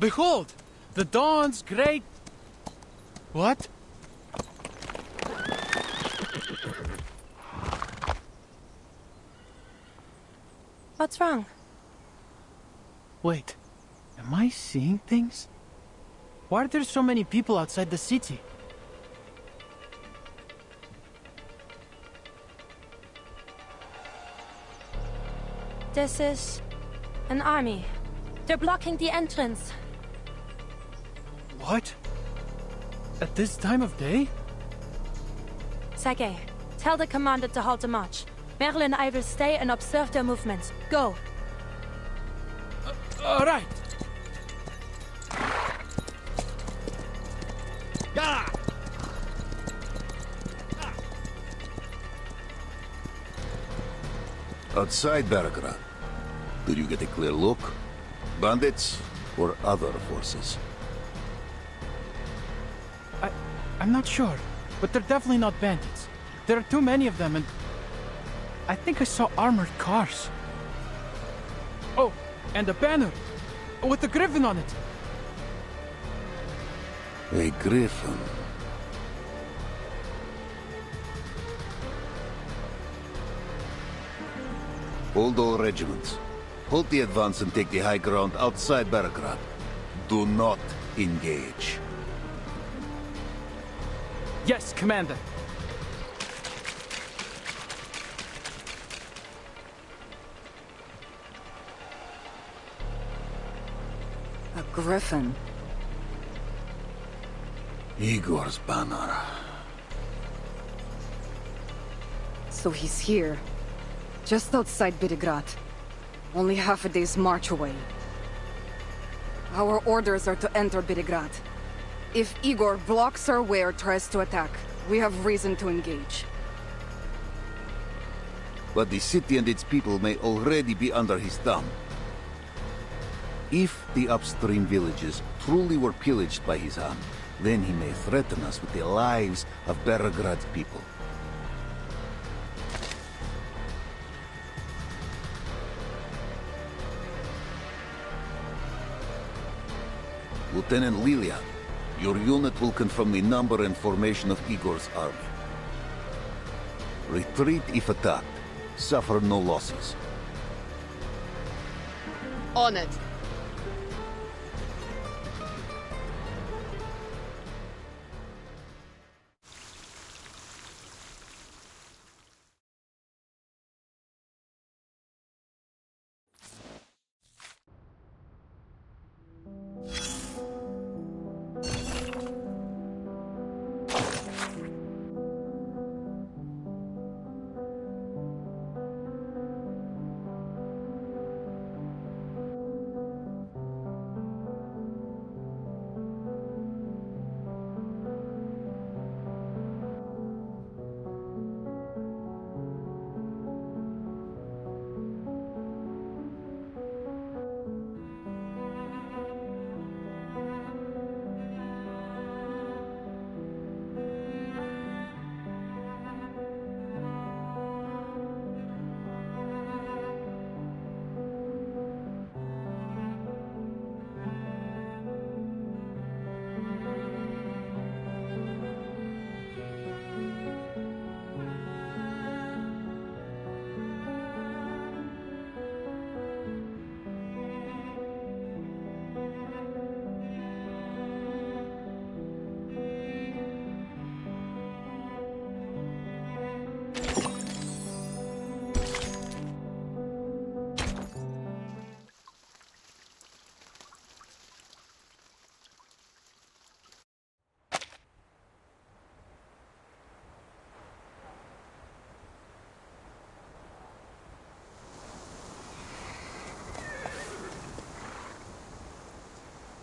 Behold! The dawn's great... What? What's wrong? Wait, am I seeing things? Why are there so many people outside the city? This is... an army. They're blocking the entrance. What? At this time of day? Sergei, tell the commander to halt the march. Merle and I will stay and observe their movements. Go! All right. Outside Berigrad, did you get a clear look? Bandits or other forces? I'm not sure, but they're definitely not bandits. There are too many of them, and I think I saw armored cars. Oh, and a banner with a griffin on it. A griffin. Hold all regiments. Hold the advance and take the high ground outside Berigrad. Do not engage. Yes, Commander. A griffin. Igor's banner. So he's here. Just outside Berigrad. Only half a day's march away. Our orders are to enter Berigrad. If Igor blocks our way or tries to attack, we have reason to engage. But the city and its people may already be under his thumb. If the upstream villages truly were pillaged by his hand, then he may threaten us with the lives of Berigrad's people. Lieutenant Lilia, your unit will confirm the number and formation of Igor's army. Retreat if attacked. Suffer no losses. On it.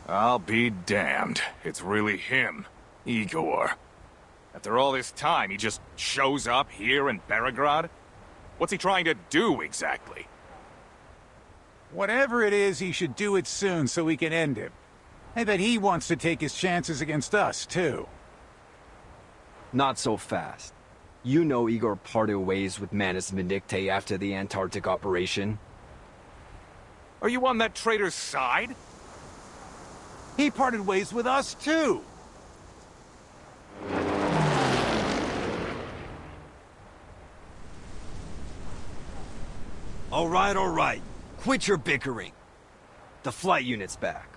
I'll be damned. It's really him, Igor. After all this time, he just shows up here in Belgrade? What's he trying to do, exactly? Whatever it is, he should do it soon so we can end him. I bet he wants to take his chances against us, too. Not so fast. You know Igor parted ways with Manus Vindictae after the Antarctic operation. Are you on that traitor's side? He parted ways with us, too! All right. Quit your bickering. The flight unit's back.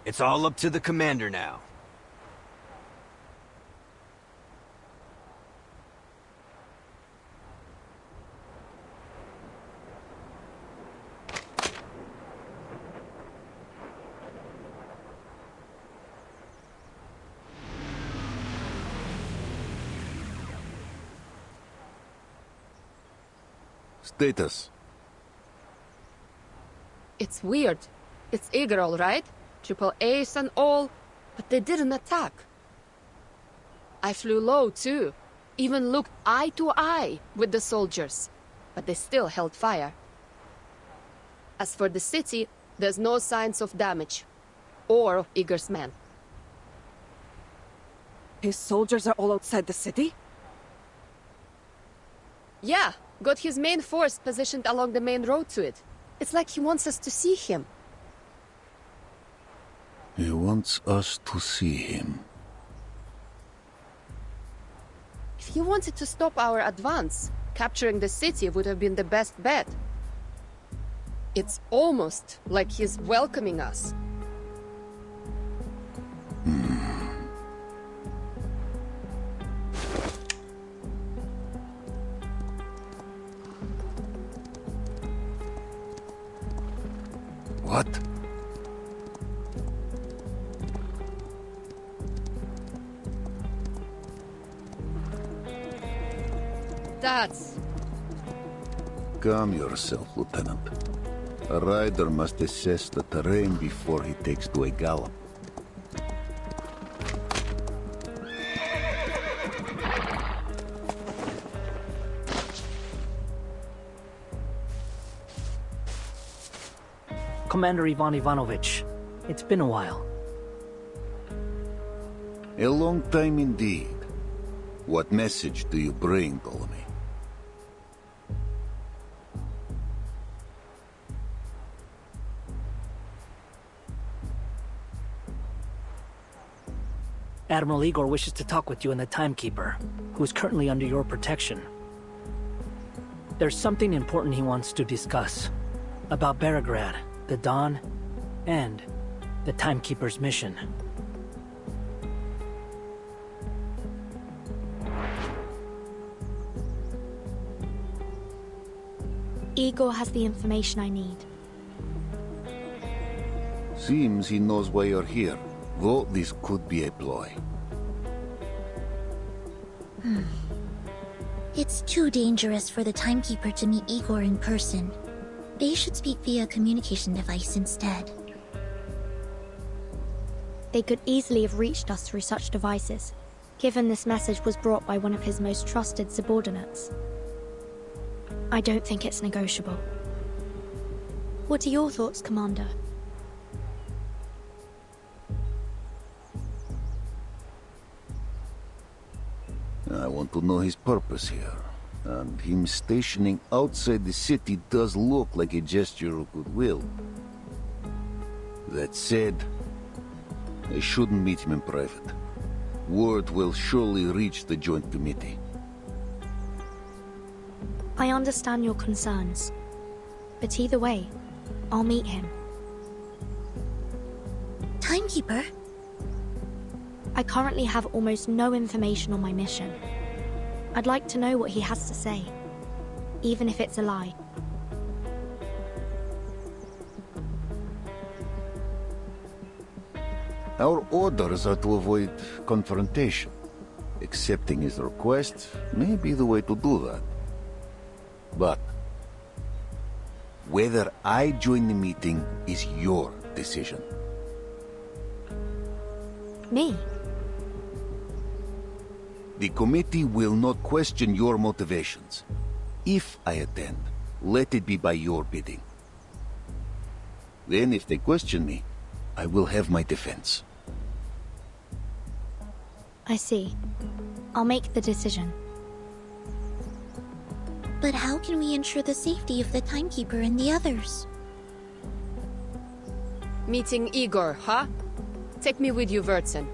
It's all up to the commander now. Status. It's weird. It's Igor, all right? Triple Ace and all, but they didn't attack. I flew low, too. Even looked eye to eye with the soldiers, but they still held fire. As for the city, there's no signs of damage. Or of Igor's men. His soldiers are all outside the city? Yeah, got his main force positioned along the main road to it. It's like he wants us to see him. He wants us to see him. If he wanted to stop our advance, capturing the city would have been the best bet. It's almost like he's welcoming us. What? That's... Calm yourself, Lieutenant. A rider must assess the terrain before he takes to a gallop. Commander Ivan Ivanovich, it's been a while. A long time indeed. What message do you bring, Ptolemy? Admiral Igor wishes to talk with you and the Timekeeper, who is currently under your protection. There's something important he wants to discuss. About Belgrade, the Dawn, and the Timekeeper's mission. Igor has the information I need. Seems he knows why you're here, though this could be a ploy. It's too dangerous for the Timekeeper to meet Igor in person. They should speak via communication device instead. They could easily have reached us through such devices, given this message was brought by one of his most trusted subordinates. I don't think it's negotiable. What are your thoughts, Commander? I want to know his purpose here. And him stationing outside the city does look like a gesture of goodwill. That said, I shouldn't meet him in private. Word will surely reach the Joint Committee. I understand your concerns, but either way, I'll meet him. Timekeeper? I currently have almost no information on my mission. I'd like to know what he has to say, even if it's a lie. Our orders are to avoid confrontation. Accepting his request may be the way to do that. But whether I join the meeting is your decision. Me? The committee will not question your motivations. If I attend, let it be by your bidding. Then if they question me, I will have my defense. I see. I'll make the decision. But how can we ensure the safety of the Timekeeper and the others? Meeting Igor, huh? Take me with you, Wurtzen.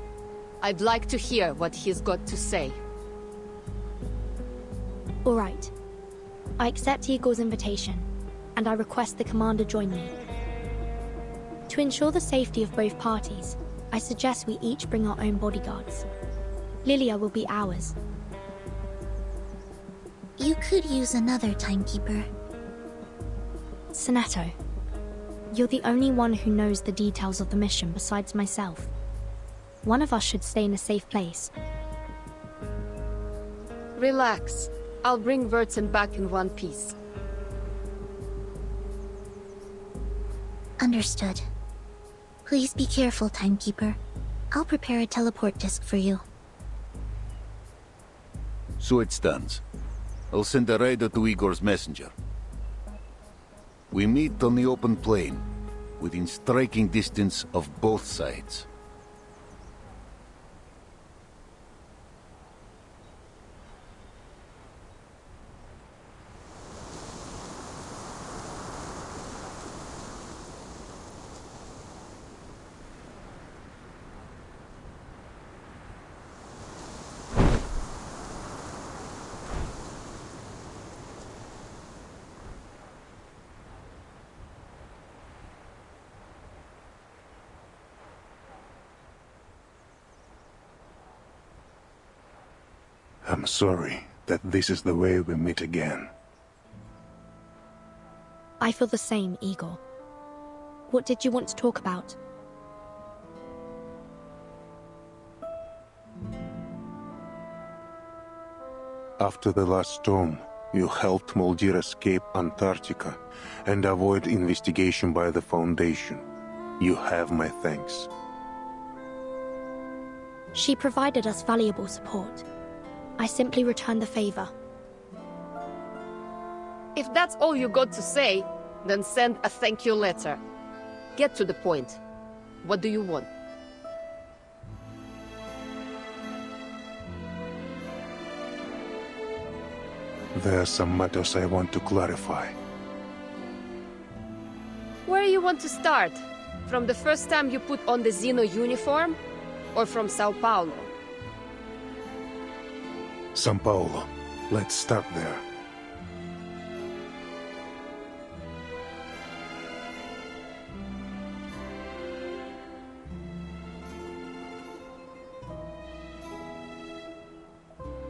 I'd like to hear what he's got to say. All right. I accept Igor's invitation, and I request the commander join me. To ensure the safety of both parties, I suggest we each bring our own bodyguards. Lilia will be ours. You could use another Timekeeper. Soneto, you're the only one who knows the details of the mission besides myself. One of us should stay in a safe place. Relax. I'll bring Wurtzen back in one piece. Understood. Please be careful, Timekeeper. I'll prepare a teleport disk for you. So it stands. I'll send a rider to Igor's messenger. We meet on the open plain, within striking distance of both sides. I'm sorry that this is the way we meet again. I feel the same, Igor. What did you want to talk about? After the last storm, you helped Moldir escape Antarctica and avoid investigation by the Foundation. You have my thanks. She provided us valuable support. I simply returned the favor. If that's all you got to say, then send a thank you letter. Get to the point. What do you want? There are some matters I want to clarify. Where you want to start? From the first time you put on the Xeno uniform? Or from Sao Paulo? São Paulo. Let's start there.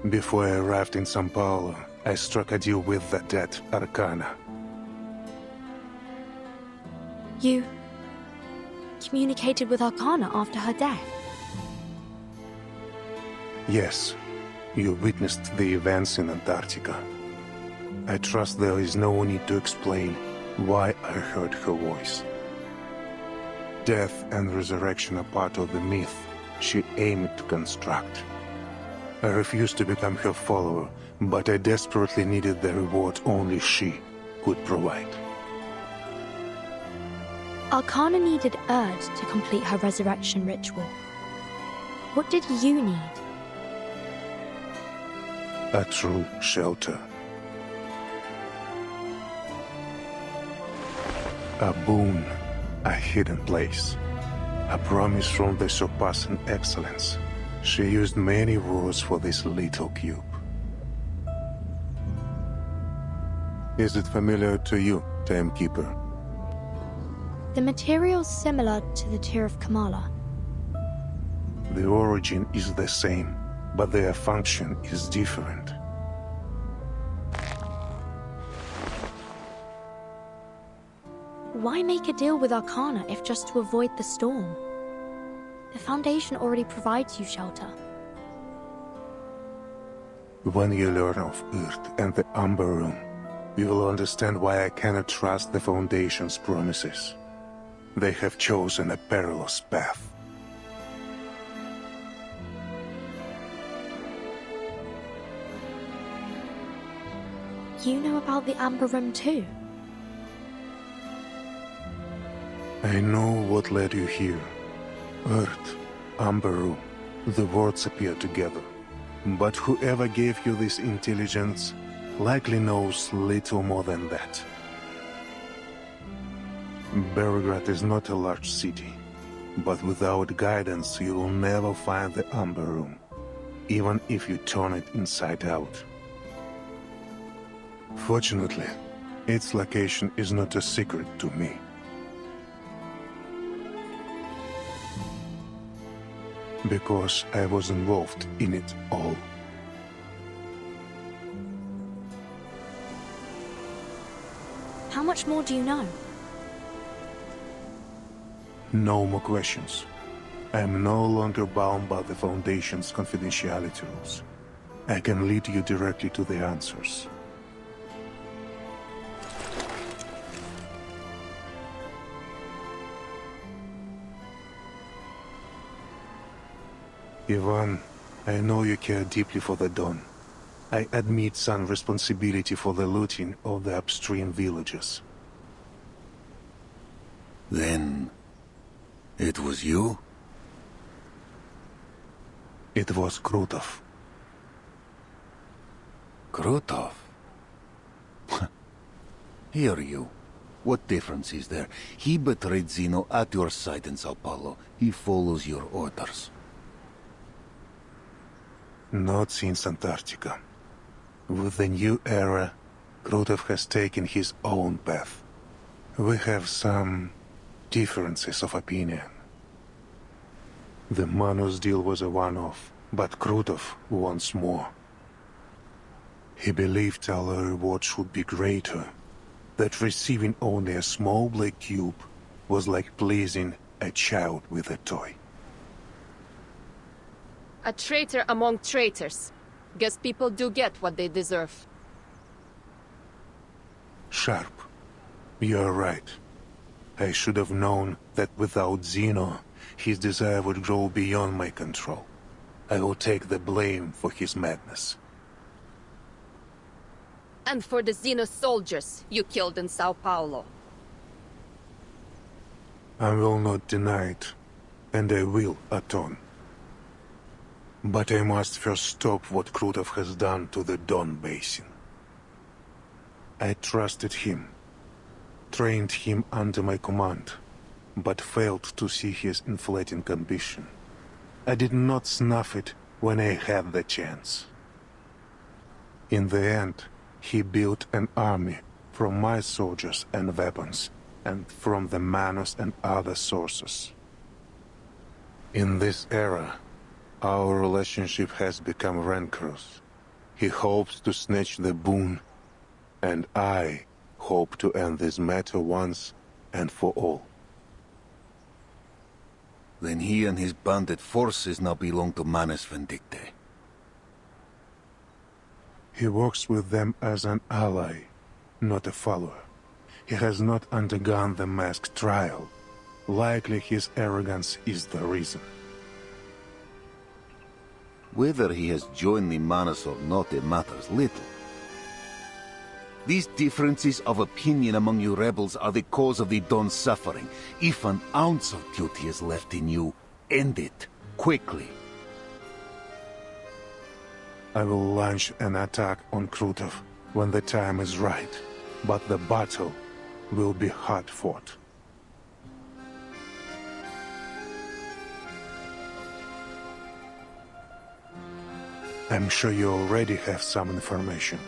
Before I arrived in São Paulo, I struck a deal with the dead Arcana. You communicated with Arcana after her death? Yes. You witnessed the events in Antarctica. I trust there is no need to explain why I heard her voice. Death and resurrection are part of the myth she aimed to construct. I refused to become her follower, but I desperately needed the reward only she could provide. Arcana needed Erd to complete her resurrection ritual. What did you need? A true shelter. A boon, a hidden place. A promise from the surpassing excellence. She used many words for this little cube. Is it familiar to you, Timekeeper? The material's similar to the Tear of Kamala. The origin is the same, but their function is different. Why make a deal with Arcana if just to avoid the storm? The Foundation already provides you shelter. When you learn of Earth and the Umber Room, you will understand why I cannot trust the Foundation's promises. They have chosen a perilous path. you know about the Amber Room too? I know what led you here. Earth, Amber Room, the words appear together. But whoever gave you this intelligence likely knows little more than that. Belgrade is not a large city, but without guidance you will never find the Amber Room, even if you turn it inside out. Fortunately, its location is not a secret to me. Because I was involved in it all. How much more do you know? No more questions. I am no longer bound by the Foundation's confidentiality rules. I can lead you directly to the answers. Ivan, I know you care deeply for the Dawn. I admit some responsibility for the looting of the upstream villages. Then... it was you? It was Krutov. Krutov? Hear you. What difference is there? He betrayed Zeno at your site in Sao Paulo. He follows your orders. Not since Antarctica. With the new era, Krutov has taken his own path. We have some differences of opinion. The Manus deal was a one-off, but Krutov wants more. He believed our reward should be greater, that receiving only a small black cube was like pleasing a child with a toy. A traitor among traitors. Guess people do get what they deserve. Sharp. You're right. I should have known that without Zeno, his desire would grow beyond my control. I will take the blame for his madness. And for the Zeno soldiers you killed in Sao Paulo. I will not deny it, and I will atone. But I must first stop what Krutov has done to the Don Basin. I trusted him, trained him under my command, but failed to see his inflating ambition. I did not snuff it when I had the chance. In the end, he built an army from my soldiers and weapons, and from the Manus and other sources. In this era, our relationship has become rancorous. He hopes to snatch the boon, and I hope to end this matter once and for all. Then he and his bandit forces now belong to Manus Vindicte. He works with them as an ally, not a follower. He has not undergone the masked trial. Likely his arrogance is the reason. Whether he has joined the Manus or not, it matters little. These differences of opinion among you rebels are the cause of the Don's suffering. If an ounce of duty is left in you, end it, quickly. I will launch an attack on Krutov when the time is right, but the battle will be hard fought. I'm sure you already have some information,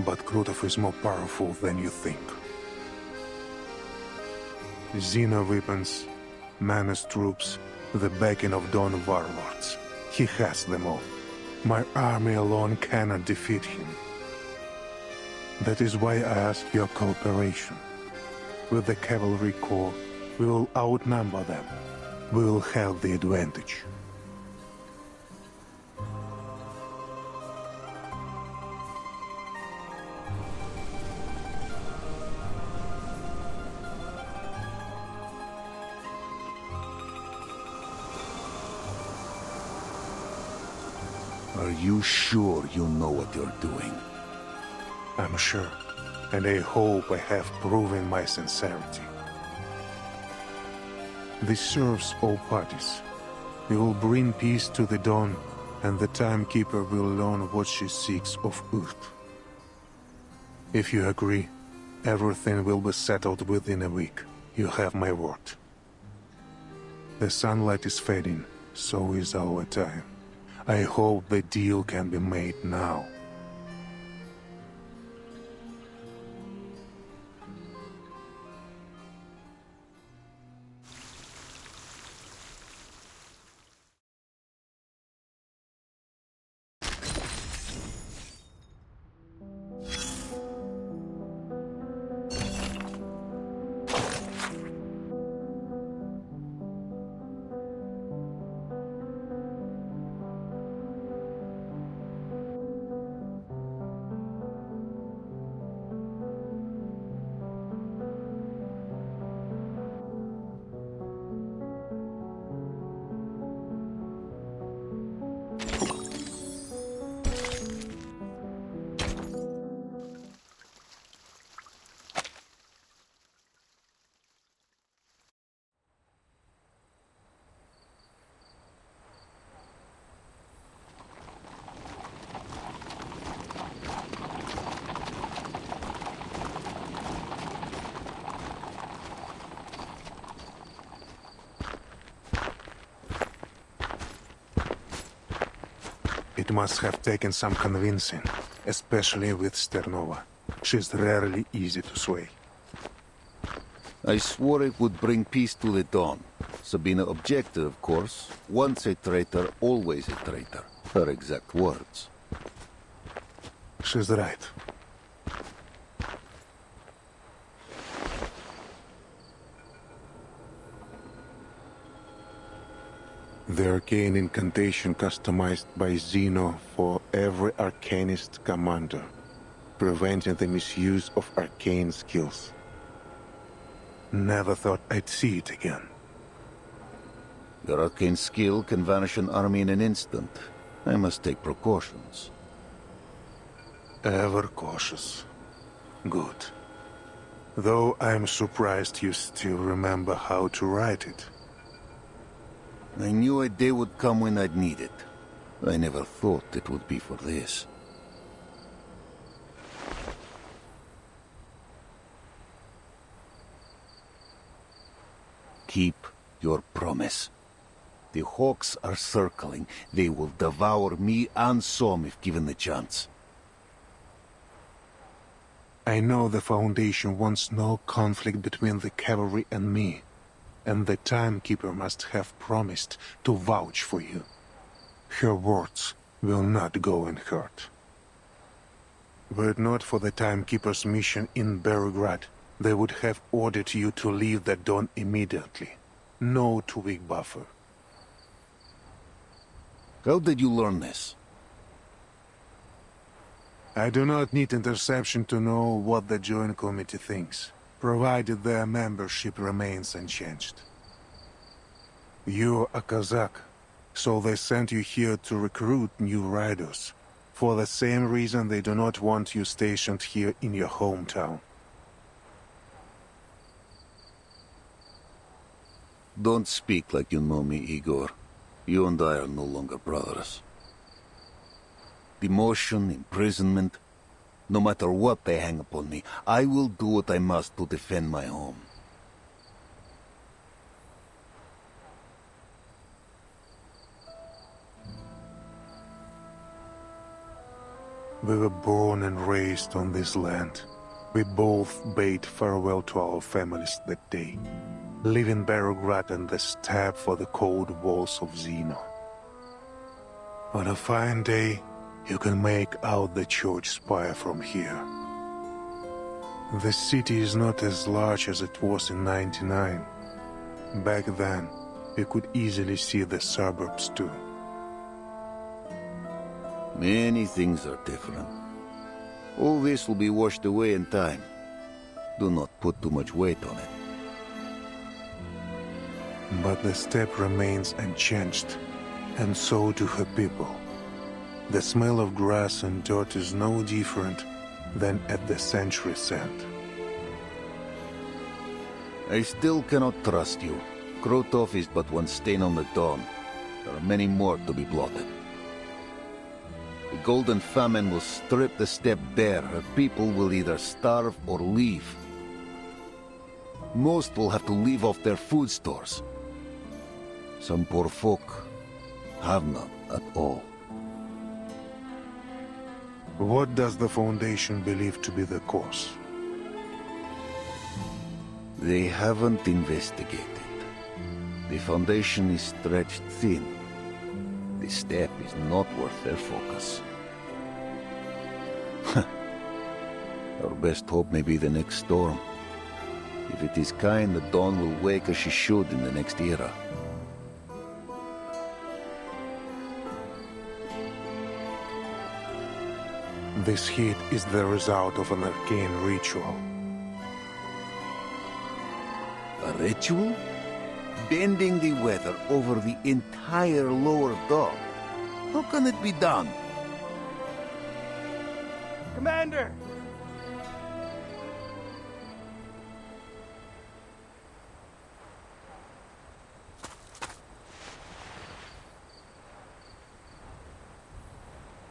but Krutov is more powerful than you think. Xena weapons, Manus troops, the backing of Dawn warlords. He has them all. My army alone cannot defeat him. That is why I ask your cooperation. With the Cavalry Corps, we will outnumber them. We will have the advantage. Are you sure you know what you're doing? I'm sure, and I hope I have proven my sincerity. This serves all parties. We will bring peace to the dawn, and the Timekeeper will learn what she seeks of Earth. If you agree, everything will be settled within a week. You have my word. The sunlight is fading, so is our time. I hope the deal can be made now. It must have taken some convincing, especially with Sternova. She's rarely easy to sway. I swore it would bring peace to the dawn. Sabina objected, of course. Once a traitor, always a traitor. Her exact words. She's right. The arcane incantation customized by Zeno for every arcanist commander, preventing the misuse of arcane skills. Never thought I'd see it again. Your arcane skill can vanish an army in an instant. I must take precautions. Ever cautious. Good. Though I'm surprised you still remember how to write it. I knew a day would come when I'd need it. I never thought it would be for this. Keep your promise. The hawks are circling. They will devour me and Som if given the chance. I know the Foundation wants no conflict between the Cavalry and me. And the Timekeeper must have promised to vouch for you. Her words will not go unheard. Were it not for the Timekeeper's mission in Belgrade, they would have ordered you to leave the dawn immediately. No 2-week buffer. How did you learn this? I do not need interception to know what the Joint Committee thinks, provided their membership remains unchanged. You're a Kazakh, so they sent you here to recruit new riders, for the same reason they do not want you stationed here in your hometown. Don't speak like you know me, Igor. You and I are no longer brothers. Demotion, imprisonment, no matter what they hang upon me, I will do what I must to defend my home. We were born and raised on this land. We both bade farewell to our families that day, leaving Belgrade and the steppe for the cold walls of Zeno. On a fine day, you can make out the church spire from here. The city is not as large as it was in '99. Back then, you could easily see the suburbs too. Many things are different. All this will be washed away in time. Do not put too much weight on it. But the steppe remains unchanged, and so do her people. The smell of grass and dirt is no different, than at the century's end. I still cannot trust you. Krotov is but one stain on the dawn. There are many more to be blotted. The Golden Famine will strip the steppe bare. Her people will either starve or leave. Most will have to leave off their food stores. Some poor folk have none at all. What does the Foundation believe to be the cause? They haven't investigated. The Foundation is stretched thin. The steppe is not worth their focus. Our best hope may be the next storm. If it is kind, the dawn will wake as she should in the next era. This heat is the result of an arcane ritual. A ritual? Bending the weather over the entire lower dome. How can it be done? Commander!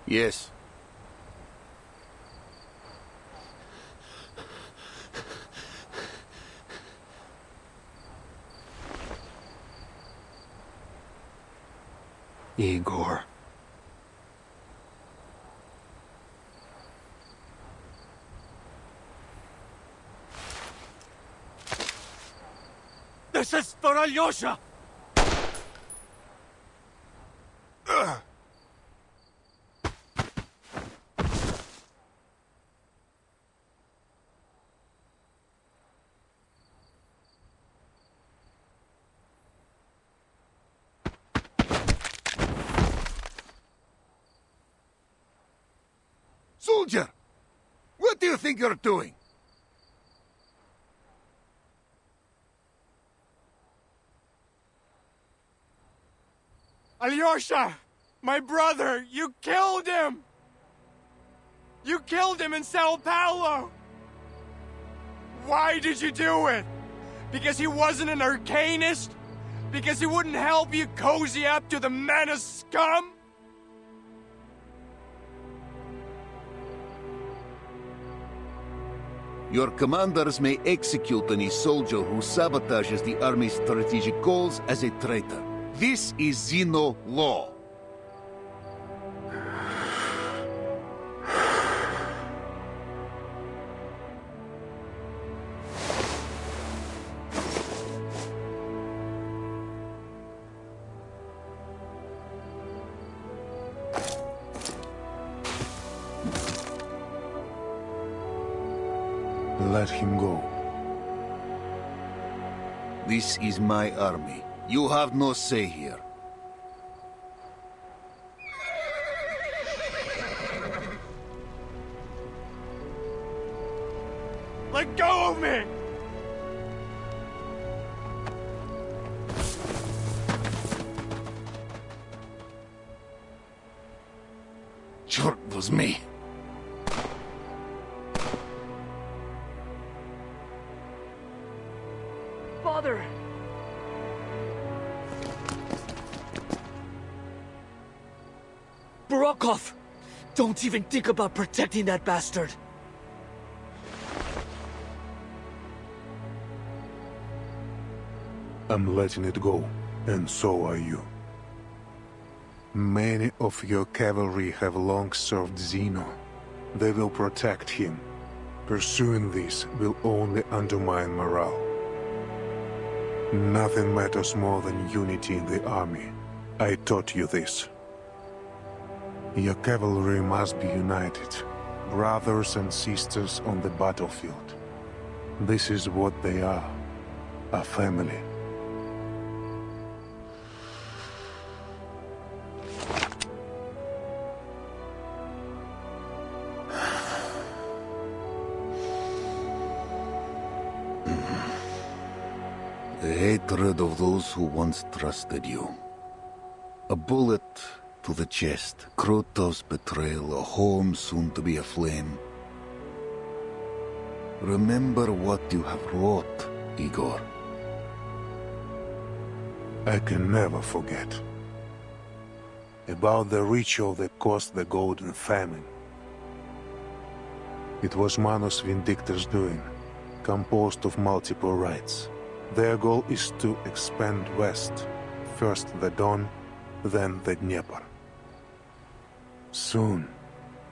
Yes. Igor. This is for Alyosha! Soldier! What do you think you're doing? Alyosha! My brother! You killed him! You killed him in Sao Paulo! Why did you do it? Because he wasn't an arcanist? Because he wouldn't help you cozy up to the menace scum? Your commanders may execute any soldier who sabotages the army's strategic goals as a traitor. This is Xeno law. Let him go. This is my army. You have no say here. Let go of me! Sure, it was me. Father! Burakov! Don't even think about protecting that bastard! I'm letting it go, and so are you. Many of your cavalry have long served Xeno. They will protect him. Pursuing this will only undermine morale. Nothing matters more than unity in the army. I taught you this. Your cavalry must be united, brothers and sisters on the battlefield. This is what they are, a family. The hatred of those who once trusted you. A bullet to the chest, Krotov's betrayal, a home soon to be aflame. Remember what you have wrought, Igor. I can never forget. About the ritual that caused the Golden Famine. It was Manus Vindictor's doing, composed of multiple rites. Their goal is to expand west, first the Don, then the Dnieper. Soon,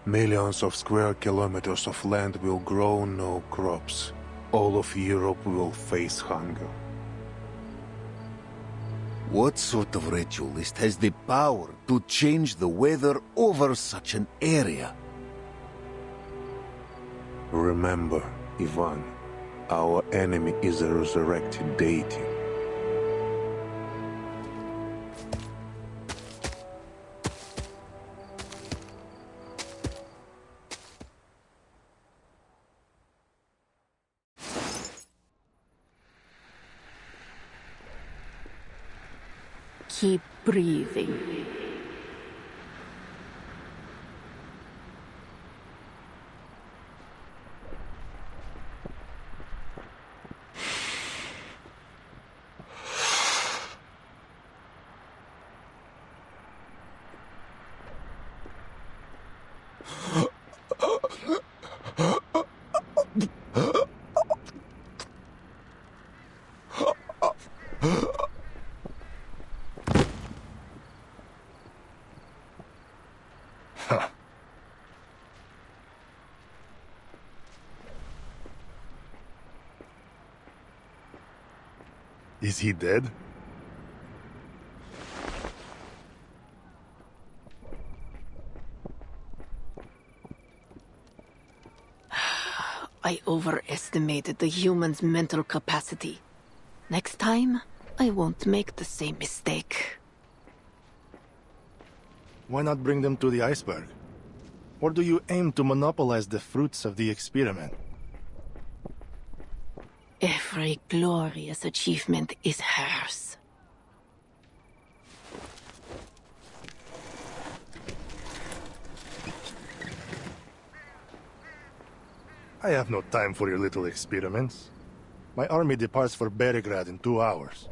millions of square kilometers of land will grow no crops. All of Europe will face hunger. What sort of ritualist has the power to change the weather over such an area? Remember, Ivan, our enemy is a resurrected deity. Keep breathing. Is he dead? I overestimated the human's mental capacity. Next time, I won't make the same mistake. Why not bring them to the iceberg? Or do you aim to monopolize the fruits of the experiment? Every glorious achievement is hers. I have no time for your little experiments. My army departs for Belgrade in 2 hours.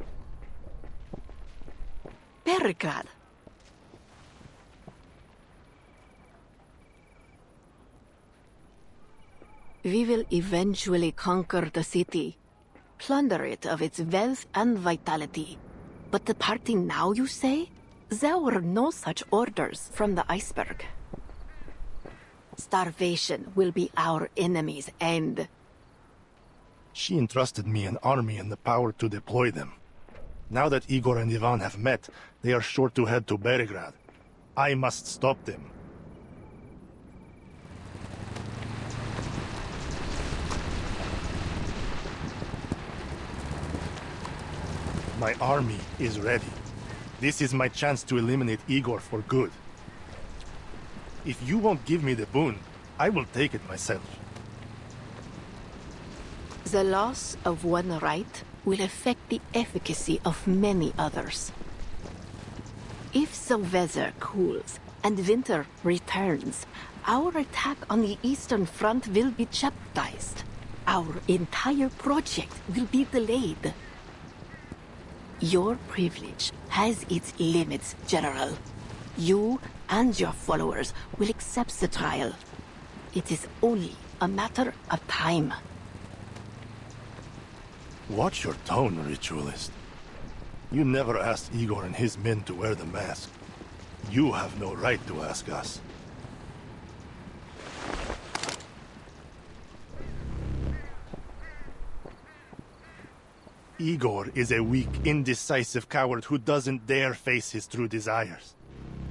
Belgrade? We will eventually conquer the city, plunder it of its wealth and vitality. But departing now, you say? There were no such orders from the iceberg. Starvation will be our enemy's end. She entrusted me an army and the power to deploy them. Now that Igor and Ivan have met, they are sure to head to Belgrade. I must stop them. My army is ready. This is my chance to eliminate Igor for good. If you won't give me the boon, I will take it myself. The loss of one right will affect the efficacy of many others. If the weather cools and winter returns, our attack on the Eastern Front will be jeopardized. Our entire project will be delayed. Your privilege has its limits, General. You and your followers will accept the trial. It is only a matter of time. Watch your tone, Ritualist. You never asked Igor and his men to wear the mask. You have no right to ask us. Igor is a weak, indecisive coward who doesn't dare face his true desires.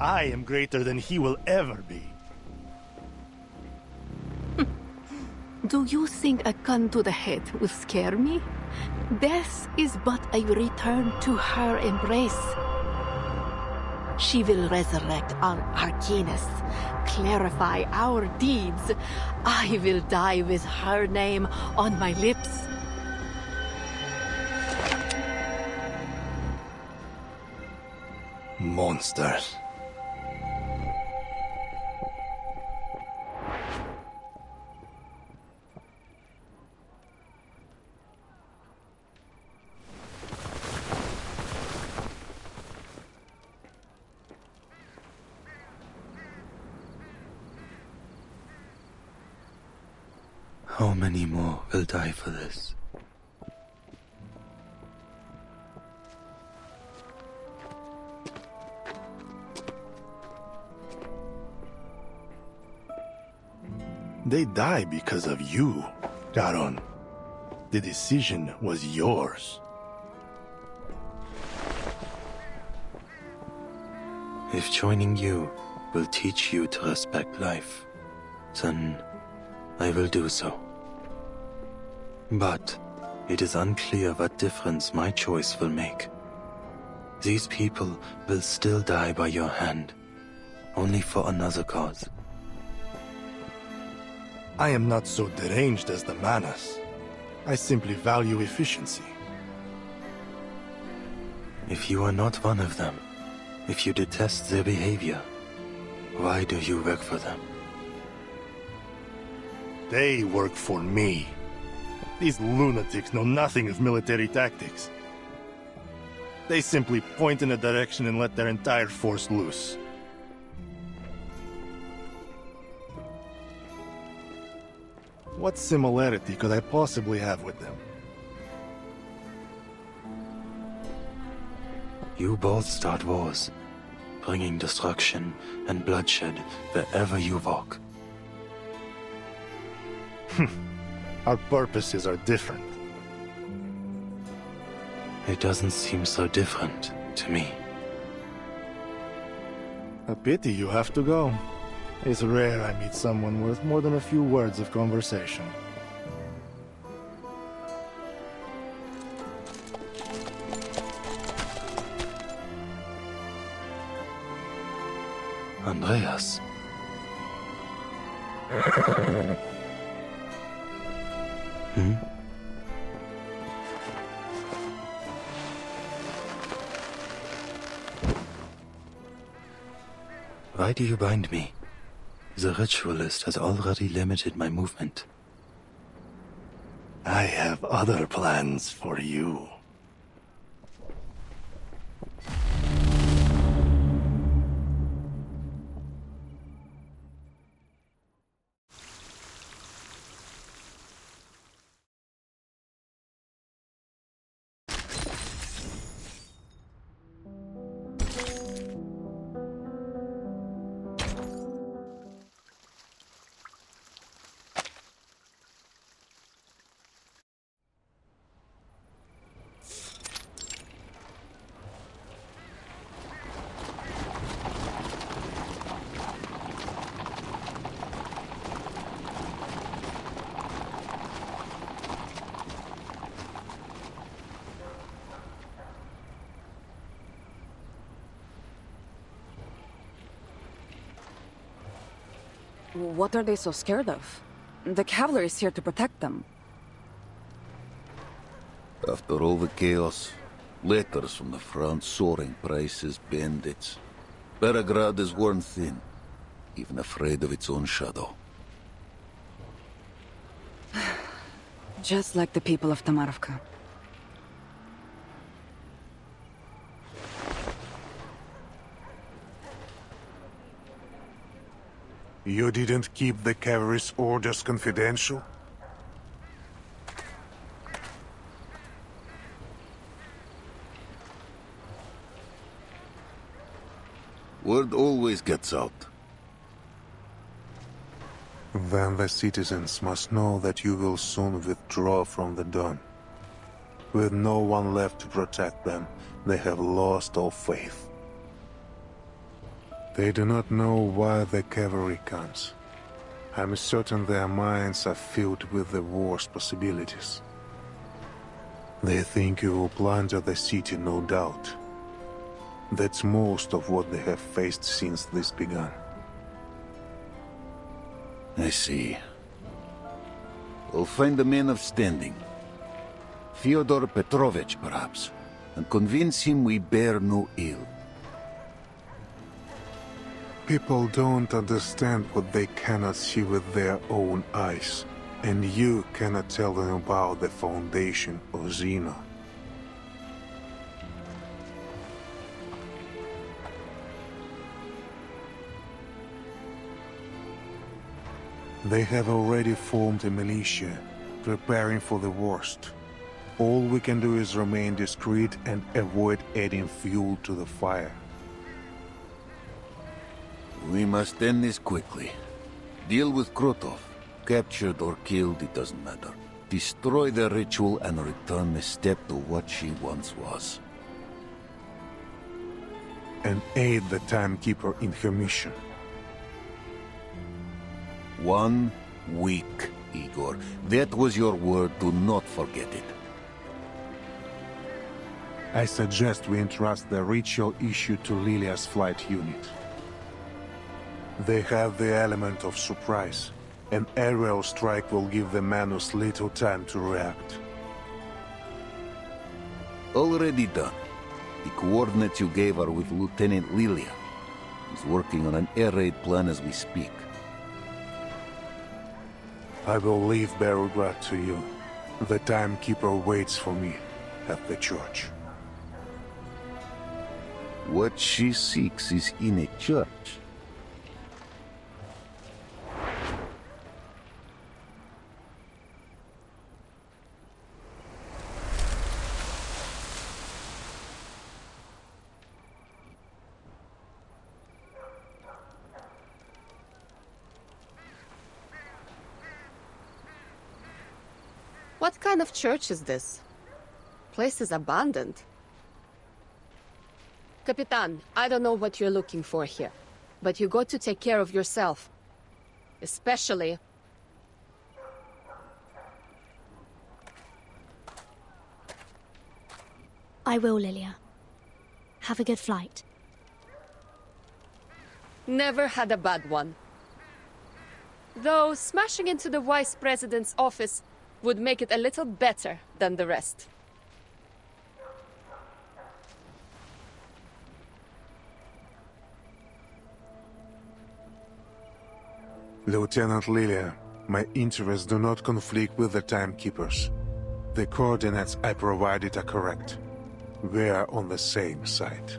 I am greater than he will ever be. Do you think a gun to the head will scare me? Death is but a return to her embrace. She will resurrect our arcanists, clarify our deeds. I will die with her name on my lips. Monsters. How many more will die for this? They die because of you, Garon. The decision was yours. If joining you will teach you to respect life, then I will do so. But it is unclear what difference my choice will make. These people will still die by your hand, only for another cause. I am not so deranged as the Manas. I simply value efficiency. If you are not one of them, if you detest their behavior, why do you work for them? They work for me. These lunatics know nothing of military tactics. They simply point in a direction and let their entire force loose. What similarity could I possibly have with them? You both start wars, bringing destruction and bloodshed wherever you walk. Our purposes are different. It doesn't seem so different to me. A pity you have to go. It's rare I meet someone worth more than a few words of conversation. Andreas. Why do you bind me? The ritualist has already limited my movement. I have other plans for you. What are they so scared of? The Cavalry is here to protect them. After all the chaos, letters from the front, soaring prices, bandits. Beregrad is worn thin, even afraid of its own shadow. Just like the people of Tamarovka. You didn't keep the cavalry's orders confidential? Word always gets out. Then the citizens must know that you will soon withdraw from the Don. With no one left to protect them, they have lost all faith. They do not know why the cavalry comes. I'm certain their minds are filled with the war's possibilities. They think you will plunder the city, no doubt. That's most of what they have faced since this began. I see. We'll find a man of standing. Fyodor Petrovich, perhaps, and convince him we bear no ill. People don't understand what they cannot see with their own eyes, and you cannot tell them about the foundation of Xena. They have already formed a militia, preparing for the worst. All we can do is remain discreet and avoid adding fuel to the fire. We must end this quickly. Deal with Krotov. Captured or killed, it doesn't matter. Destroy the ritual and return the step to what she once was. And aid the Timekeeper in her mission. 1 week, Igor. That was your word. Do not forget it. I suggest we entrust the ritual issue to Lilia's flight unit. They have the element of surprise. An aerial strike will give the Manus little time to react. Already done. The coordinates you gave are with Lieutenant Lilia. He's working on an air raid plan as we speak. I will leave Belgrade to you. The Timekeeper waits for me at the church. What she seeks is in a church. What kind of church is this? Place is abandoned. Capitan, I don't know what you're looking for here, but you got to take care of yourself. Especially... I will, Lilia. Have a good flight. Never had a bad one. Though smashing into the Vice President's office would make it a little better than the rest. Lieutenant Lilia, my interests do not conflict with the Timekeepers. The coordinates I provided are correct. We are on the same side.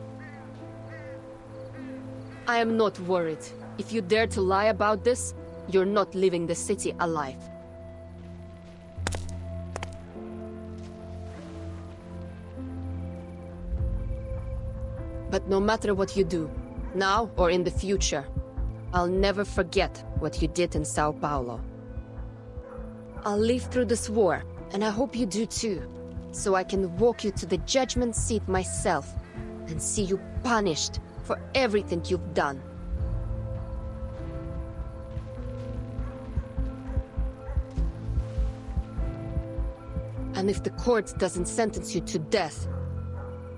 I am not worried. If you dare to lie about this, you're not leaving the city alive. But no matter what you do, now or in the future, I'll never forget what you did in Sao Paulo. I'll live through this war, and I hope you do too, so I can walk you to the judgment seat myself and see you punished for everything you've done. And if the court doesn't sentence you to death,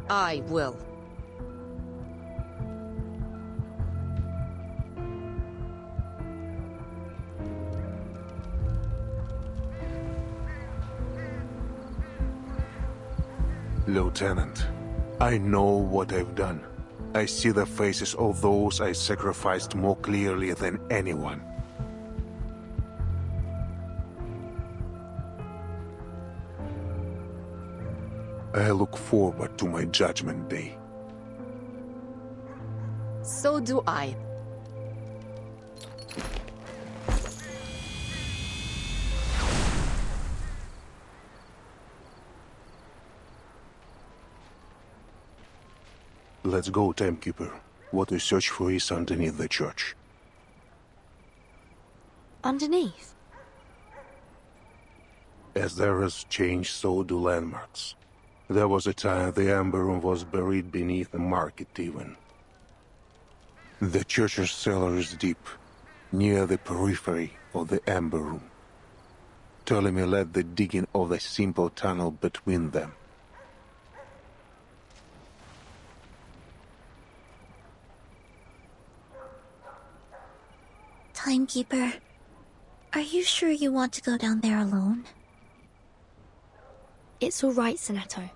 I will. Lieutenant, I know what I've done. I see the faces of those I sacrificed more clearly than anyone. I look forward to my judgment day. So do I. Let's go, Timekeeper. What we search for is underneath the church. Underneath? As there is change, so do landmarks. There was a time the Amber Room was buried beneath the market even. The church's cellar is deep, near the periphery of the Amber Room. Ptolemy led the digging of the simple tunnel between them. Timekeeper, are you sure you want to go down there alone? It's all right, Sinetto.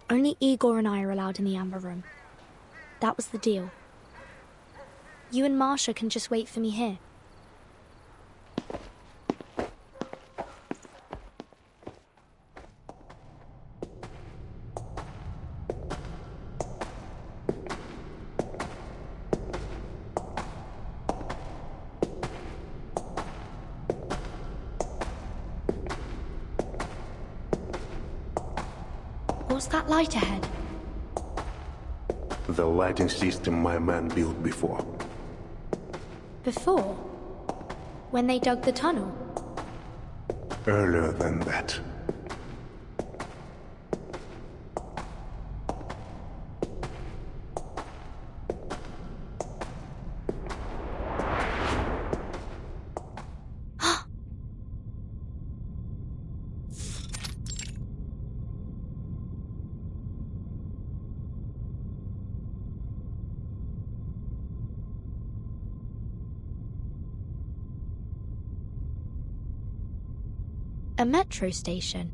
Only Igor and I are allowed in the Amber Room. That was the deal. You and Marsha can just wait for me here. What's that light ahead? The lighting system my man built before. Before? When they dug the tunnel? Earlier than that. A metro station.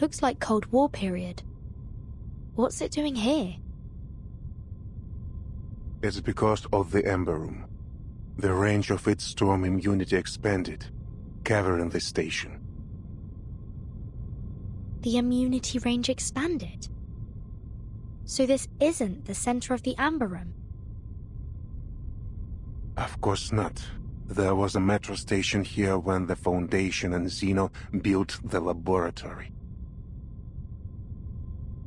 Looks like Cold War period. What's it doing here? It's because of the Ember Room. The range of its storm immunity expanded, covering the station. The immunity range expanded? So this isn't the center of the Amber Room? Of course not. There was a metro station here when the Foundation and Xeno built the laboratory.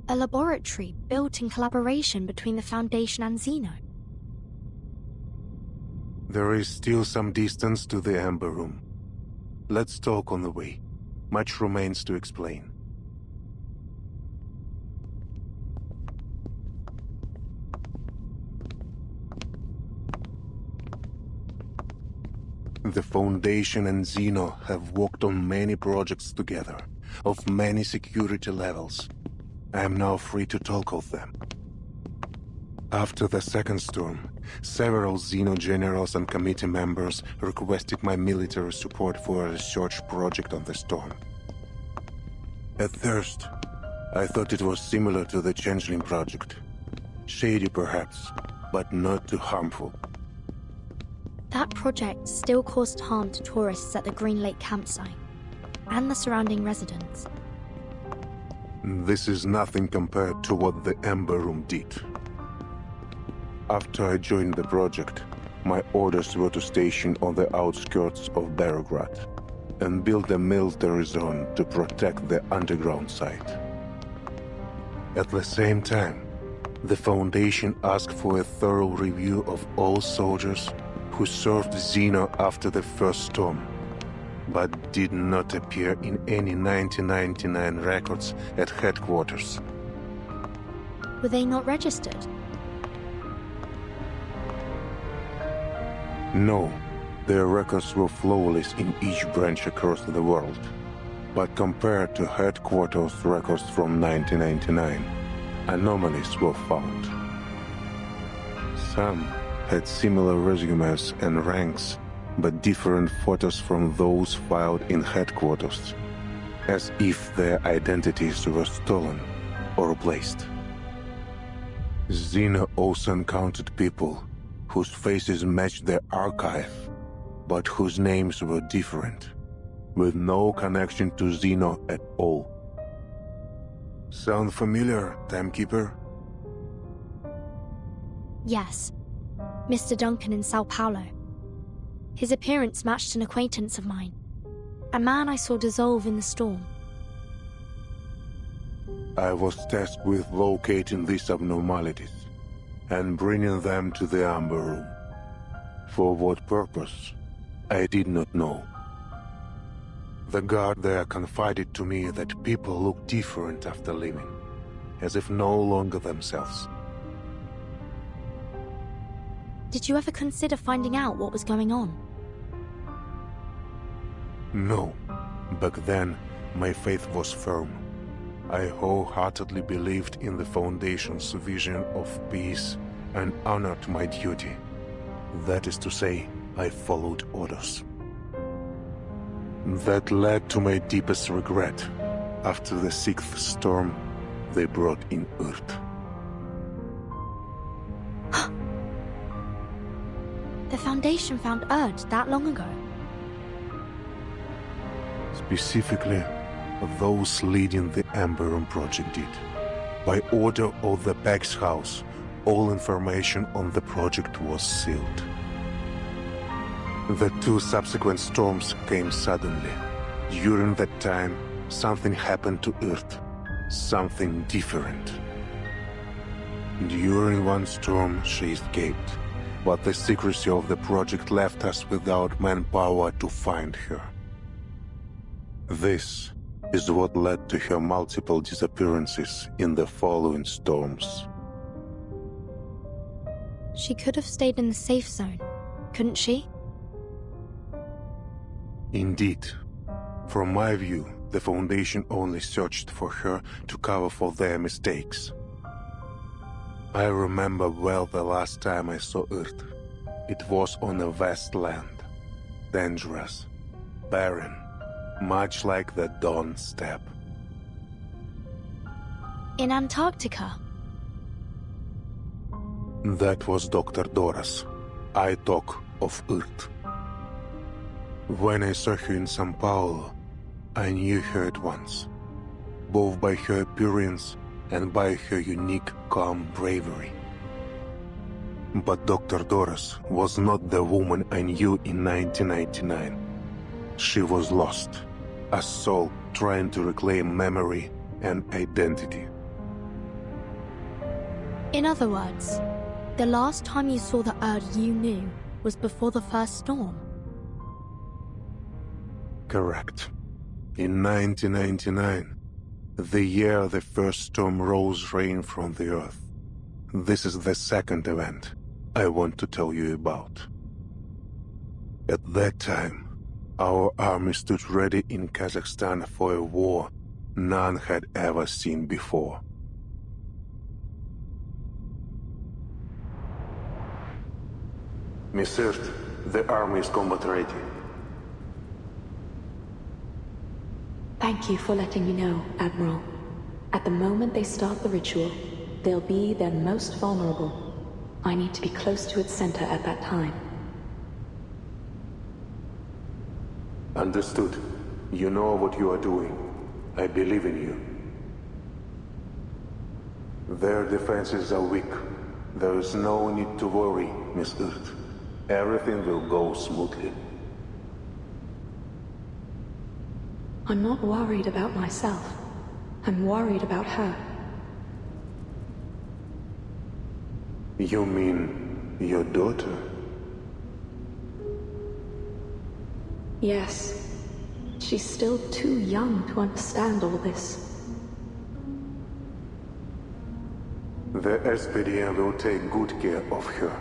A laboratory built in collaboration between the Foundation and Xeno? There is still some distance to the Amber Room. Let's talk on the way. Much remains to explain. The Foundation and Xeno have worked on many projects together, of many security levels. I am now free to talk of them. After the second storm, several Xeno generals and committee members requested my military support for a research project on the storm. At first, I thought it was similar to the Changeling project. Shady perhaps, but not too harmful. That project still caused harm to tourists at the Green Lake campsite, and the surrounding residents. This is nothing compared to what the Ember Room did. After I joined the project, my orders were to station on the outskirts of Beograd and build a military zone to protect the underground site. At the same time, the Foundation asked for a thorough review of all soldiers who served Xeno after the first storm, but did not appear in any 1999 records at headquarters. Were they not registered? No, their records were flawless in each branch across the world, but compared to headquarters records from 1999, anomalies were found. Some had similar resumes and ranks, but different photos from those filed in headquarters, as if their identities were stolen or replaced. Xeno also encountered people whose faces matched their archive, but whose names were different, with no connection to Xeno at all. Sound familiar, Timekeeper? Yes. Mr. Duncan in Sao Paulo. His appearance matched an acquaintance of mine. A man I saw dissolve in the storm. I was tasked with locating these abnormalities and bringing them to the Amber Room. For what purpose, I did not know. The guard there confided to me that people look different after leaving, as if no longer themselves. Did you ever consider finding out what was going on? No. Back then, my faith was firm. I wholeheartedly believed in the Foundation's vision of peace and honored my duty. That is to say, I followed orders. That led to my deepest regret. After the sixth storm, they brought in Earth. The Foundation found Erd that long ago. Specifically, those leading the Amber Room project did. By order of the Pax House, all information on the project was sealed. The two subsequent storms came suddenly. During that time, something happened to Earth. something different. During one storm, she escaped, but the secrecy of the project left us without manpower to find her. This is what led to her multiple disappearances in the following storms. She could have stayed in the safe zone, couldn't she? Indeed. From my view, the Foundation only searched for her to cover for their mistakes. I remember well the last time I saw Earth. It was on a vast land, dangerous, barren, much like the Dawn Steppe. In Antarctica? That was Dr. Doras. I talk of Earth. When I saw her in São Paulo, I knew her at once, both by her appearance and by her unique, calm bravery. But Dr. Doras was not the woman I knew in 1999. She was lost, a soul trying to reclaim memory and identity. In other words, the last time you saw the Earth you knew was before the first storm. Correct. In 1999, the year the first storm rose rain from the Earth. This is the second event I want to tell you about. At that time, our army stood ready in Kazakhstan for a war none had ever seen before. Miss Earth, the army is combat ready. Thank you for letting me know, Admiral. At the moment they start the ritual, they'll be their most vulnerable. I need to be close to its center at that time. Understood. You know what you are doing. I believe in you. Their defenses are weak. There is no need to worry, Miss Earth. Everything will go smoothly. I'm not worried about myself. I'm worried about her. You mean your daughter? Yes. She's still too young to understand all this. The SPDM will take good care of her.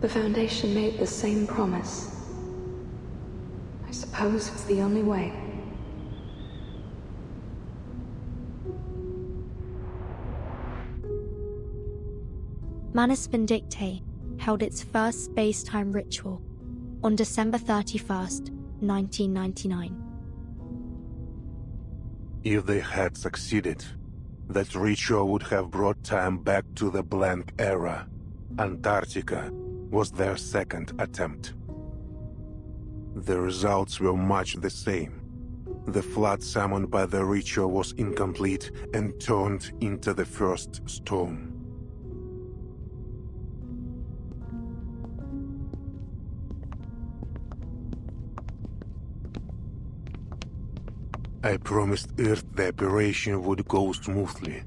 The Foundation made the same promise. I suppose it's the only way. Manus Vindictae held its first space-time ritual on December 31st, 1999. If they had succeeded, that ritual would have brought time back to the blank era. Antarctica was their second attempt. The results were much the same. The flood summoned by the ritual was incomplete and turned into the first storm. I promised Earth the operation would go smoothly,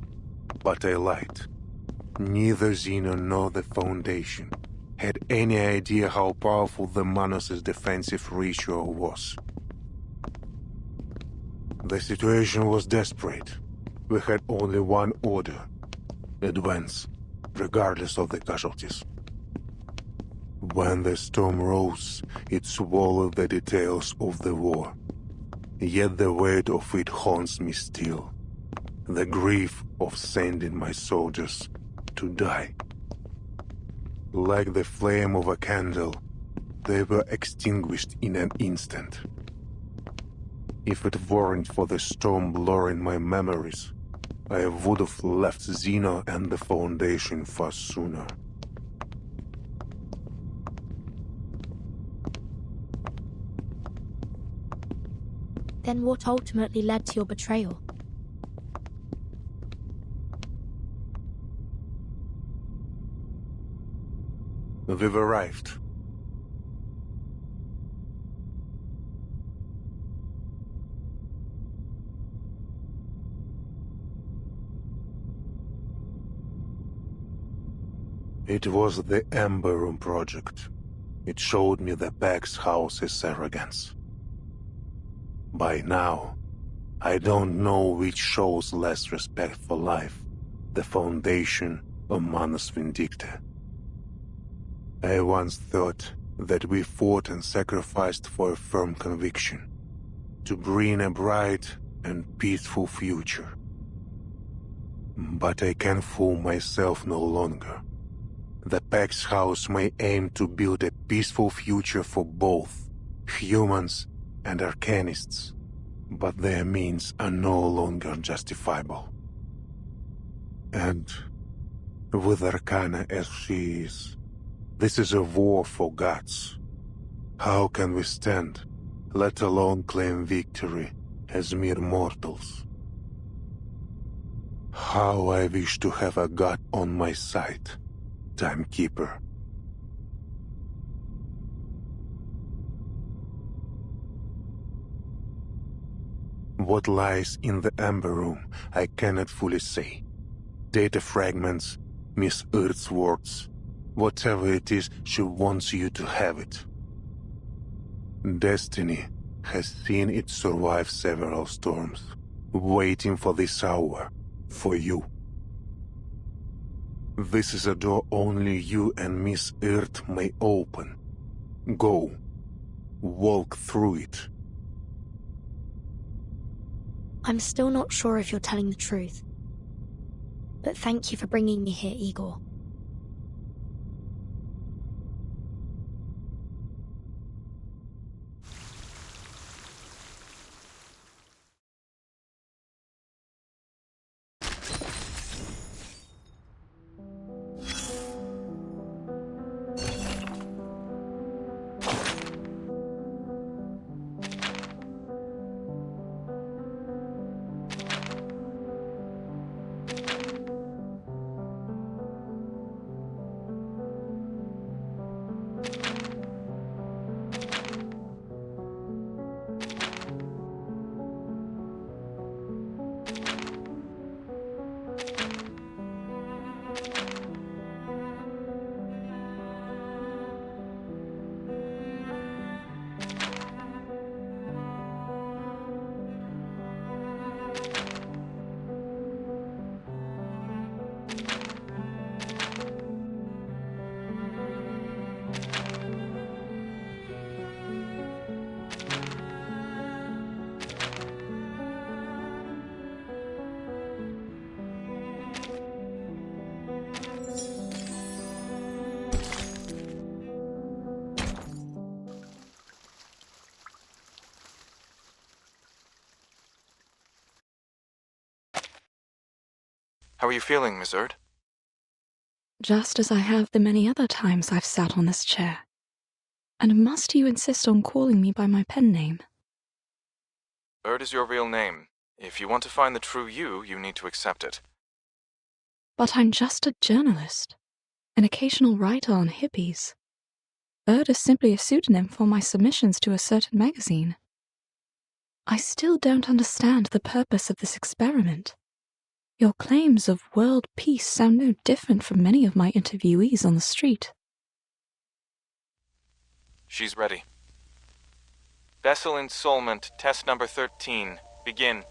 but I lied. Neither Zeno nor the Foundation had any idea how powerful the Manus' defensive ritual was. The situation was desperate. We had only one order: advance, regardless of the casualties. When the storm rose, it swallowed the details of the war. Yet the weight of it haunts me still. The grief of sending my soldiers to die. Like the flame of a candle, they were extinguished in an instant. If it weren't for the storm blurring my memories, I would have left Zeno and the Foundation far sooner. Then what ultimately led to your betrayal? We've arrived. It was the Ember Room project. It showed me the Pax House's arrogance. By now, I don't know which shows less respect for life, the Foundation or Manus Vindicta. I once thought that we fought and sacrificed for a firm conviction, to bring a bright and peaceful future. But I can fool myself no longer. The Pax House may aim to build a peaceful future for both humans and Arcanists, but their means are no longer justifiable. And with Arcana as she is, this is a war for gods. How can we stand, let alone claim victory as mere mortals? How I wish to have a god on my side, Timekeeper. What lies in the Ember Room, I cannot fully say. Data fragments, Miss Earth's words, whatever it is, she wants you to have it. Destiny has seen it survive several storms, waiting for this hour, for you. This is a door only you and Miss Earth may open. Go. Walk through it. I'm still not sure if you're telling the truth. But thank you for bringing me here, Igor. How are you feeling, Miss Erd? Just as I have the many other times I've sat on this chair. And must you insist on calling me by my pen name? Erd is your real name. If you want to find the true you, you need to accept it. But I'm just a journalist, an occasional writer on hippies. Erd is simply a pseudonym for my submissions to a certain magazine. I still don't understand the purpose of this experiment. Your claims of world peace sound no different from many of my interviewees on the street. She's ready. Vessel Ensoulment, test number 13. Begin.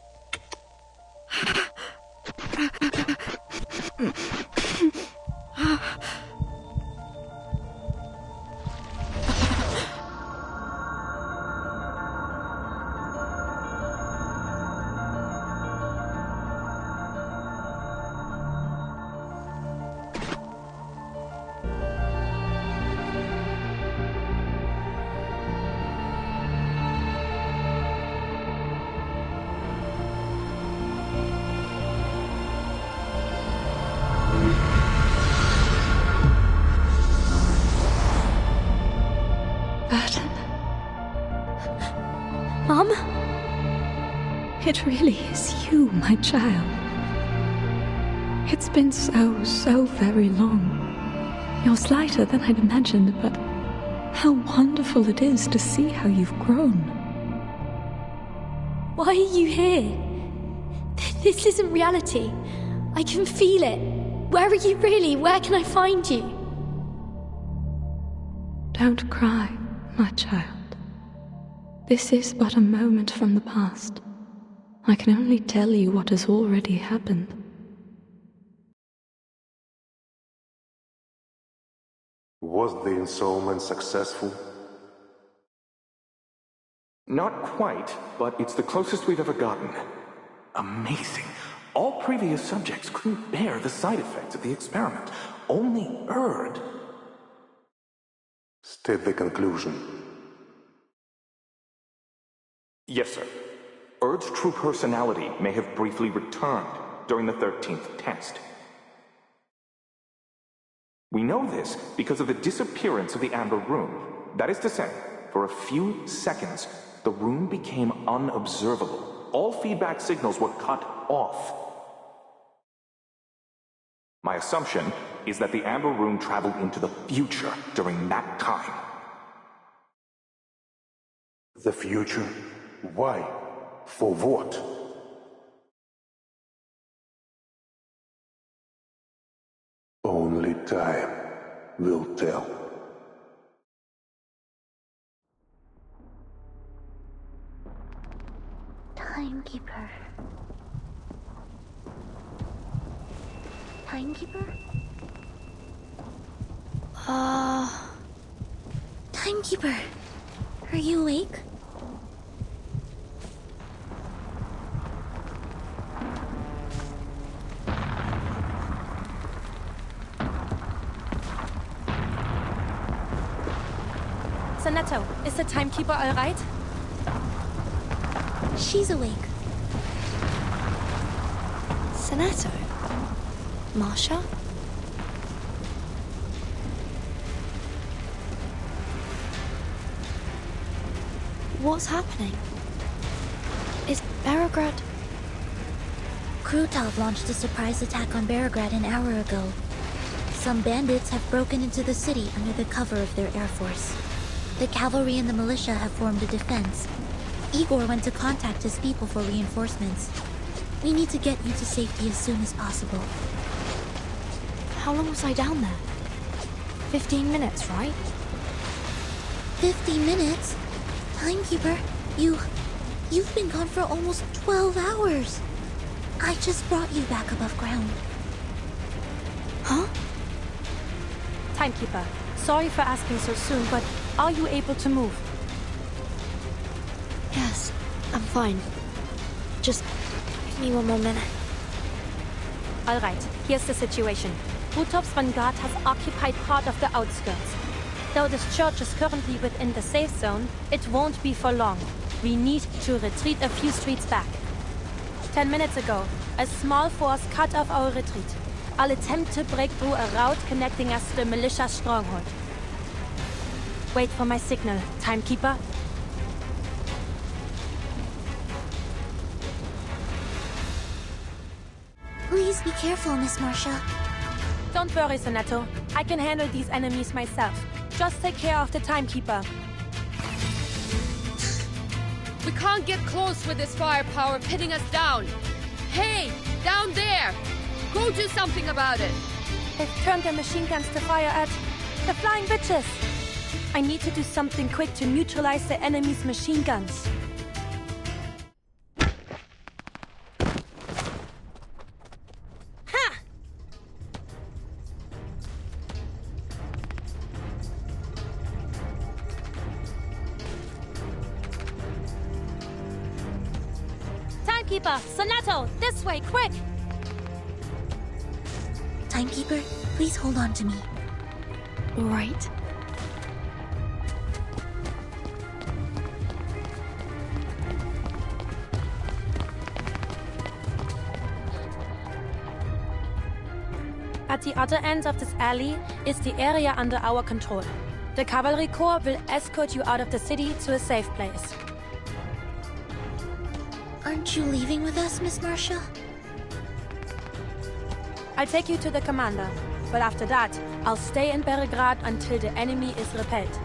Mom? It really is you, my child. It's been so very long. You're slighter than I'd imagined, but how wonderful it is to see how you've grown. Why are you here? This isn't reality. I can feel it. Where are you really? Where can I find you? Don't cry, my child. This is but a moment from the past. I can only tell you what has already happened. Was the installment successful? Not quite, but it's the closest we've ever gotten. Amazing. All previous subjects couldn't bear the side effects of the experiment. Only Erd. State the conclusion. Yes, sir. Erd's true personality may have briefly returned during the 13th test. We know this because of the disappearance of the Amber Room. That is to say, for a few seconds, the room became unobservable. All feedback signals were cut off. My assumption is that the Amber Room traveled into the future during that time. The future? Why? For what? Only time will tell. Timekeeper. Timekeeper? Timekeeper! Are you awake? Sonetto, is the Timekeeper all right? She's awake. Sonetto? Marsha? What's happening? Is Beregrad... Krutov launched a surprise attack on Beregrad an hour ago. Some bandits have broken into the city under the cover of their air force. The cavalry and the militia have formed a defense. Igor went to contact his people for reinforcements. We need to get you to safety as soon as possible. How long was I down there? 15 minutes, right? 15 minutes? Timekeeper, you've been gone for almost 12 hours. I just brought you back above ground. Huh? Timekeeper, sorry for asking so soon, but are you able to move? Yes, I'm fine. Just give me one more minute. All right, here's the situation. Krutov's vanguard has occupied part of the outskirts. Though this church is currently within the safe zone, it won't be for long. We need to retreat a few streets back. 10 minutes ago, a small force cut off our retreat. I'll attempt to break through a route connecting us to the militia stronghold. Wait for my signal, Timekeeper. Please be careful, Miss Marsha. Don't worry, Sonetto. I can handle these enemies myself. Just take care of the Timekeeper. We can't get close with this firepower pinning us down. Hey, down there! Go do something about it! They've turned their machine guns to fire at the flying bitches. I need to do something quick to neutralize the enemy's machine guns. Ha! Timekeeper, Sonetto, this way, quick! Timekeeper, please hold on to me. All right. At the other end of this alley is the area under our control. The Cavalry Corps will escort you out of the city to a safe place. Aren't you leaving with us, Miss Marsha? I'll take you to the commander, but after that, I'll stay in Beregrad until the enemy is repelled.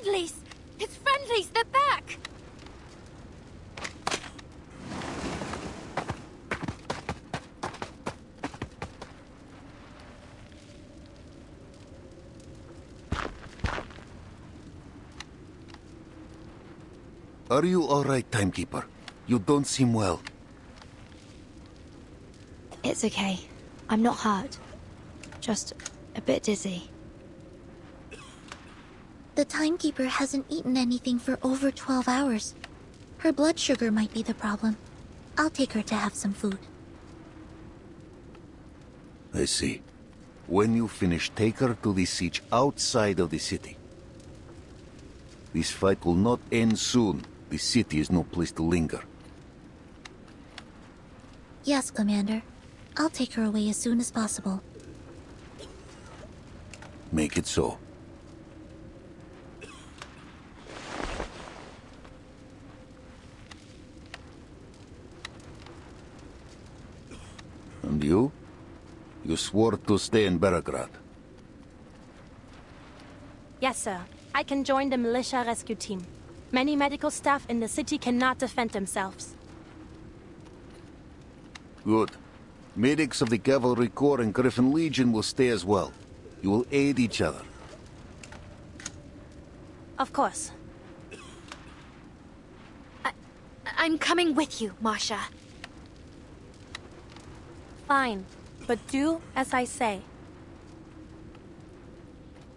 friendlies! It's friendlies! They're back! Are you all right, Timekeeper? You don't seem well. It's okay. I'm not hurt. Just a bit dizzy. The Timekeeper hasn't eaten anything for over 12 hours. Her blood sugar might be the problem. I'll take her to have some food. I see. When you finish, take her to the siege outside of the city. This fight will not end soon. The city is no place to linger. Yes, Commander. I'll take her away as soon as possible. Make it so. And you? You swore to stay in Belgrade. Yes, sir. I can join the militia rescue team. Many medical staff in the city cannot defend themselves. Good. Medics of the Cavalry Corps and Griffin Legion will stay as well. You will aid each other. Of course. I'm coming with you, Marsha. Fine, but do as I say.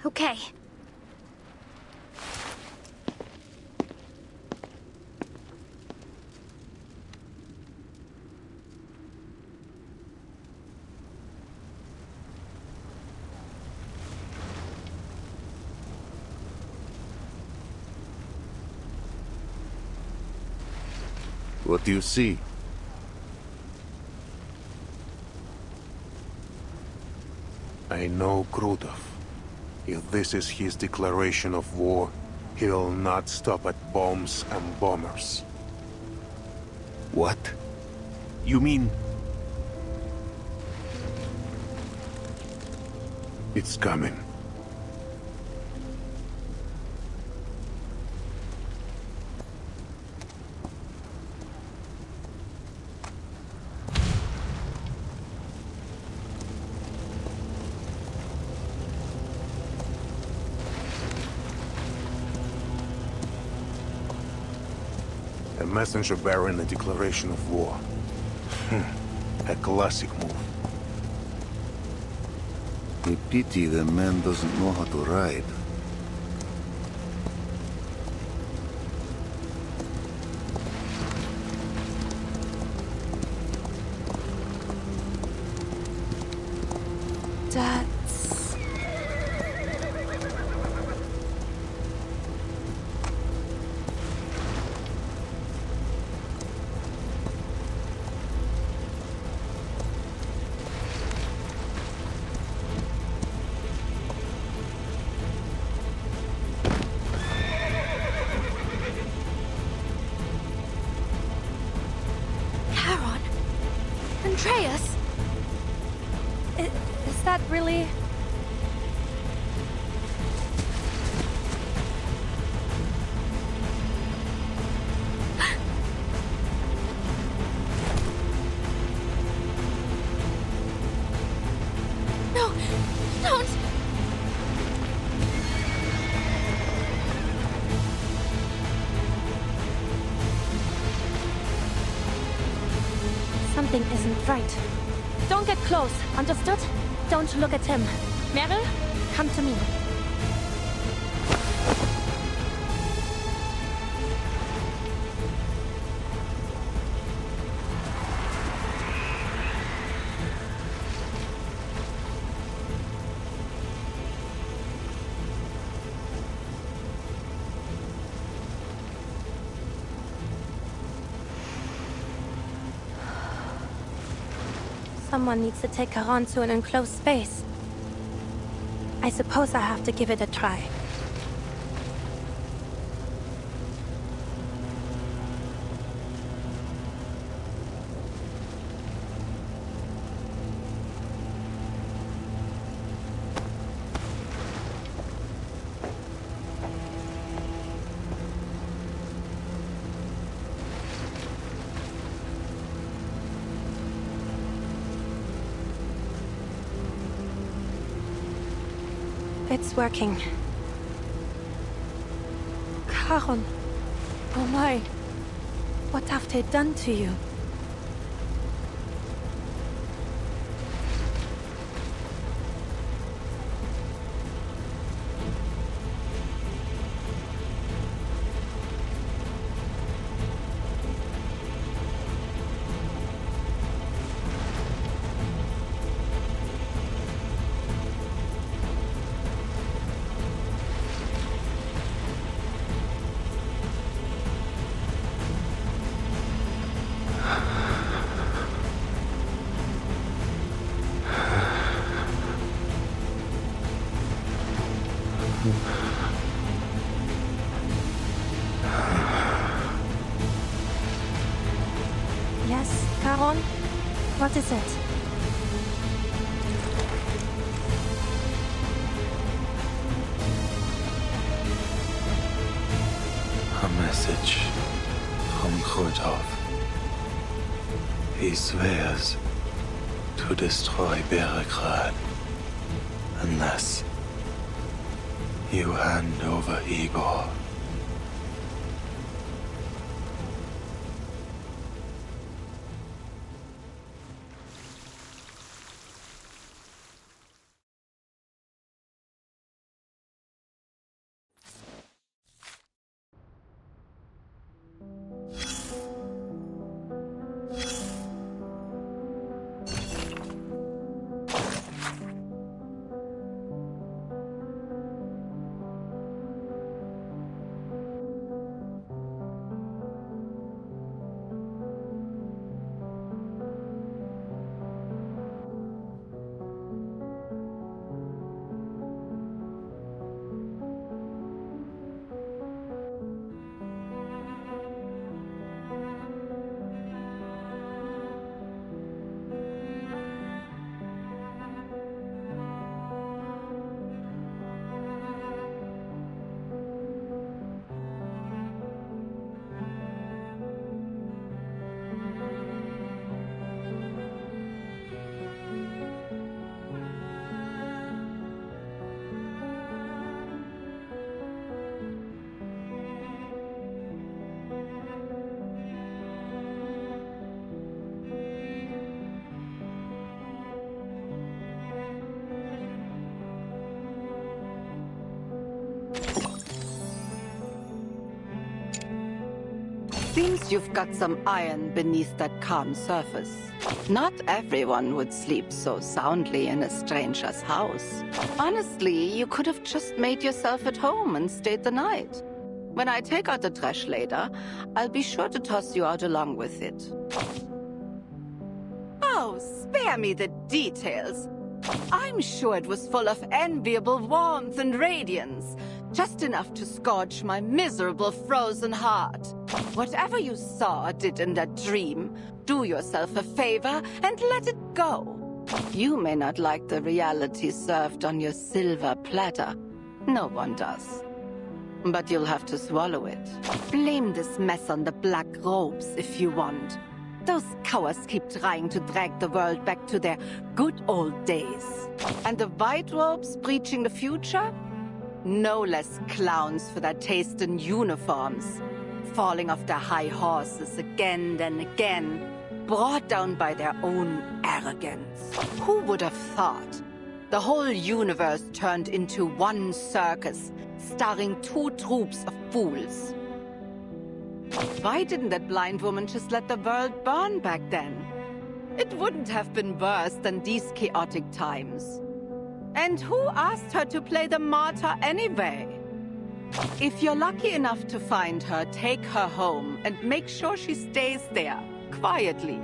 Okay. What do you see? I know Krutov. If this is his declaration of war, he will not stop at bombs and bombers. What? You mean... It's coming. A messenger bearing a declaration of war. A classic move. A pity the man doesn't know how to ride. That's... Charon? Andreas? Is that really... No! Don't! Something isn't right. Don't get close, understood? Don't look at him. Meryl, come to me. Someone needs to take her on to an enclosed space. I suppose I have to give it a try. It's working. Charon. Oh my. What have they done to you? Yes, Charon? What is it? A message from Botth. He swears to destroy Beregrad unless you hand over Igor. Seems you've got some iron beneath that calm surface. Not everyone would sleep so soundly in a stranger's house. Honestly, you could have just made yourself at home and stayed the night. When I take out the trash later, I'll be sure to toss you out along with it. Oh, spare me the details. I'm sure it was full of enviable warmth and radiance, just enough to scorch my miserable frozen heart. Whatever you saw or did in that dream, do yourself a favor and let it go. You may not like the reality served on your silver platter. No one does. But you'll have to swallow it. Blame this mess on the black robes if you want. Those cowards keep trying to drag the world back to their good old days. And the white robes preaching the future? No less clowns for their taste in uniforms. Falling off their high horses again and again, brought down by their own arrogance. Who would have thought? The whole universe turned into one circus, starring two troops of fools. Why didn't that blind woman just let the world burn back then? It wouldn't have been worse than these chaotic times. And who asked her to play the martyr anyway? If you're lucky enough to find her, take her home and make sure she stays there, quietly,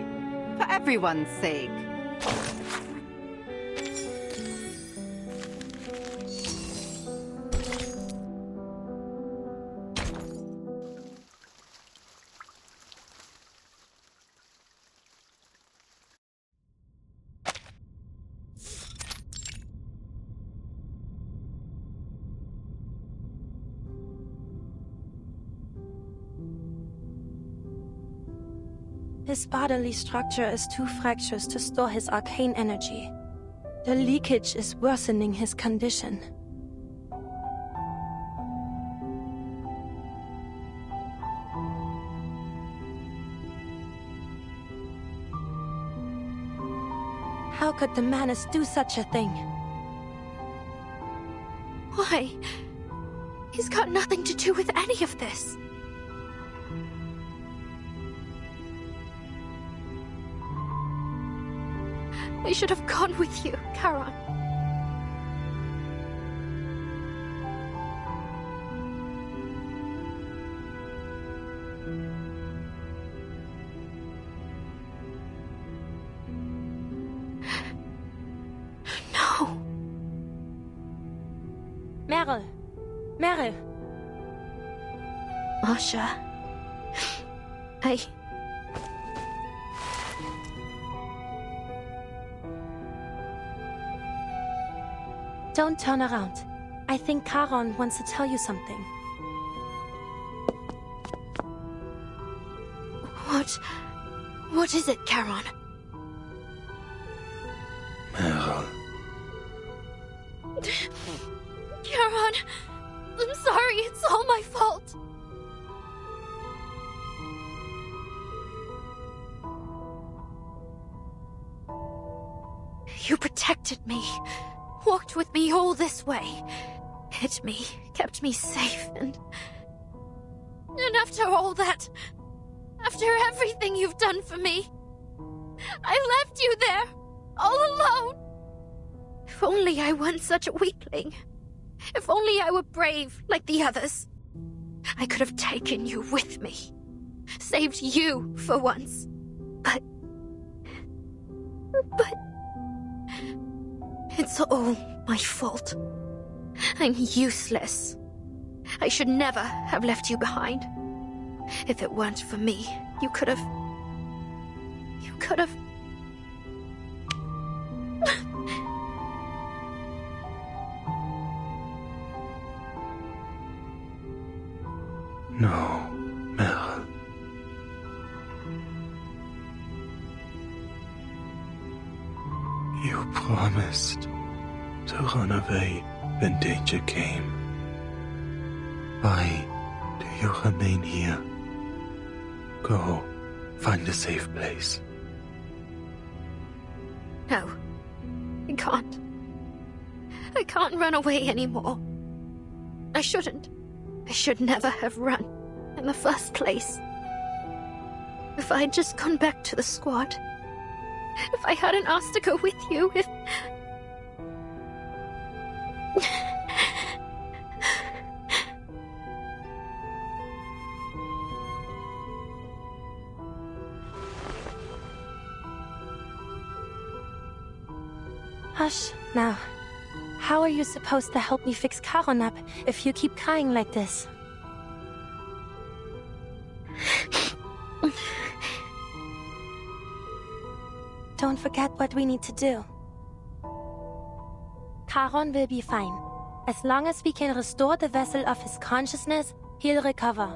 for everyone's sake. His bodily structure is too fractious to store his arcane energy. The leakage is worsening his condition. How could the Manus do such a thing? Why? He's got nothing to do with any of this. I should have gone with you, Charon. No. Meryl. Meryl. Masha. Don't turn around. I think Charon wants to tell you something. What is it, Charon? Meryl. Charon, I'm sorry, it's all my fault. You protected me, walked with me all this way, hid me, kept me safe, and after all that, after everything you've done for me, I left you there, all alone. If only I weren't such a weakling. If only I were brave like the others. I could have taken you with me. Saved you for once. But... it's all my fault. I'm useless. I should never have left you behind. If it weren't for me, you could have... No, Meryl. You promised to run away when danger came. Why do you remain here? Go, find a safe place. No, I can't. I can't run away anymore. I shouldn't. I should never have run in the first place. If I'd just gone back to the squad. If I hadn't asked to go with you, if... Hush, now. How are you supposed to help me fix Charon up if you keep crying like this? Don't forget what we need to do. Charon will be fine. As long as we can restore the vessel of his consciousness, he'll recover.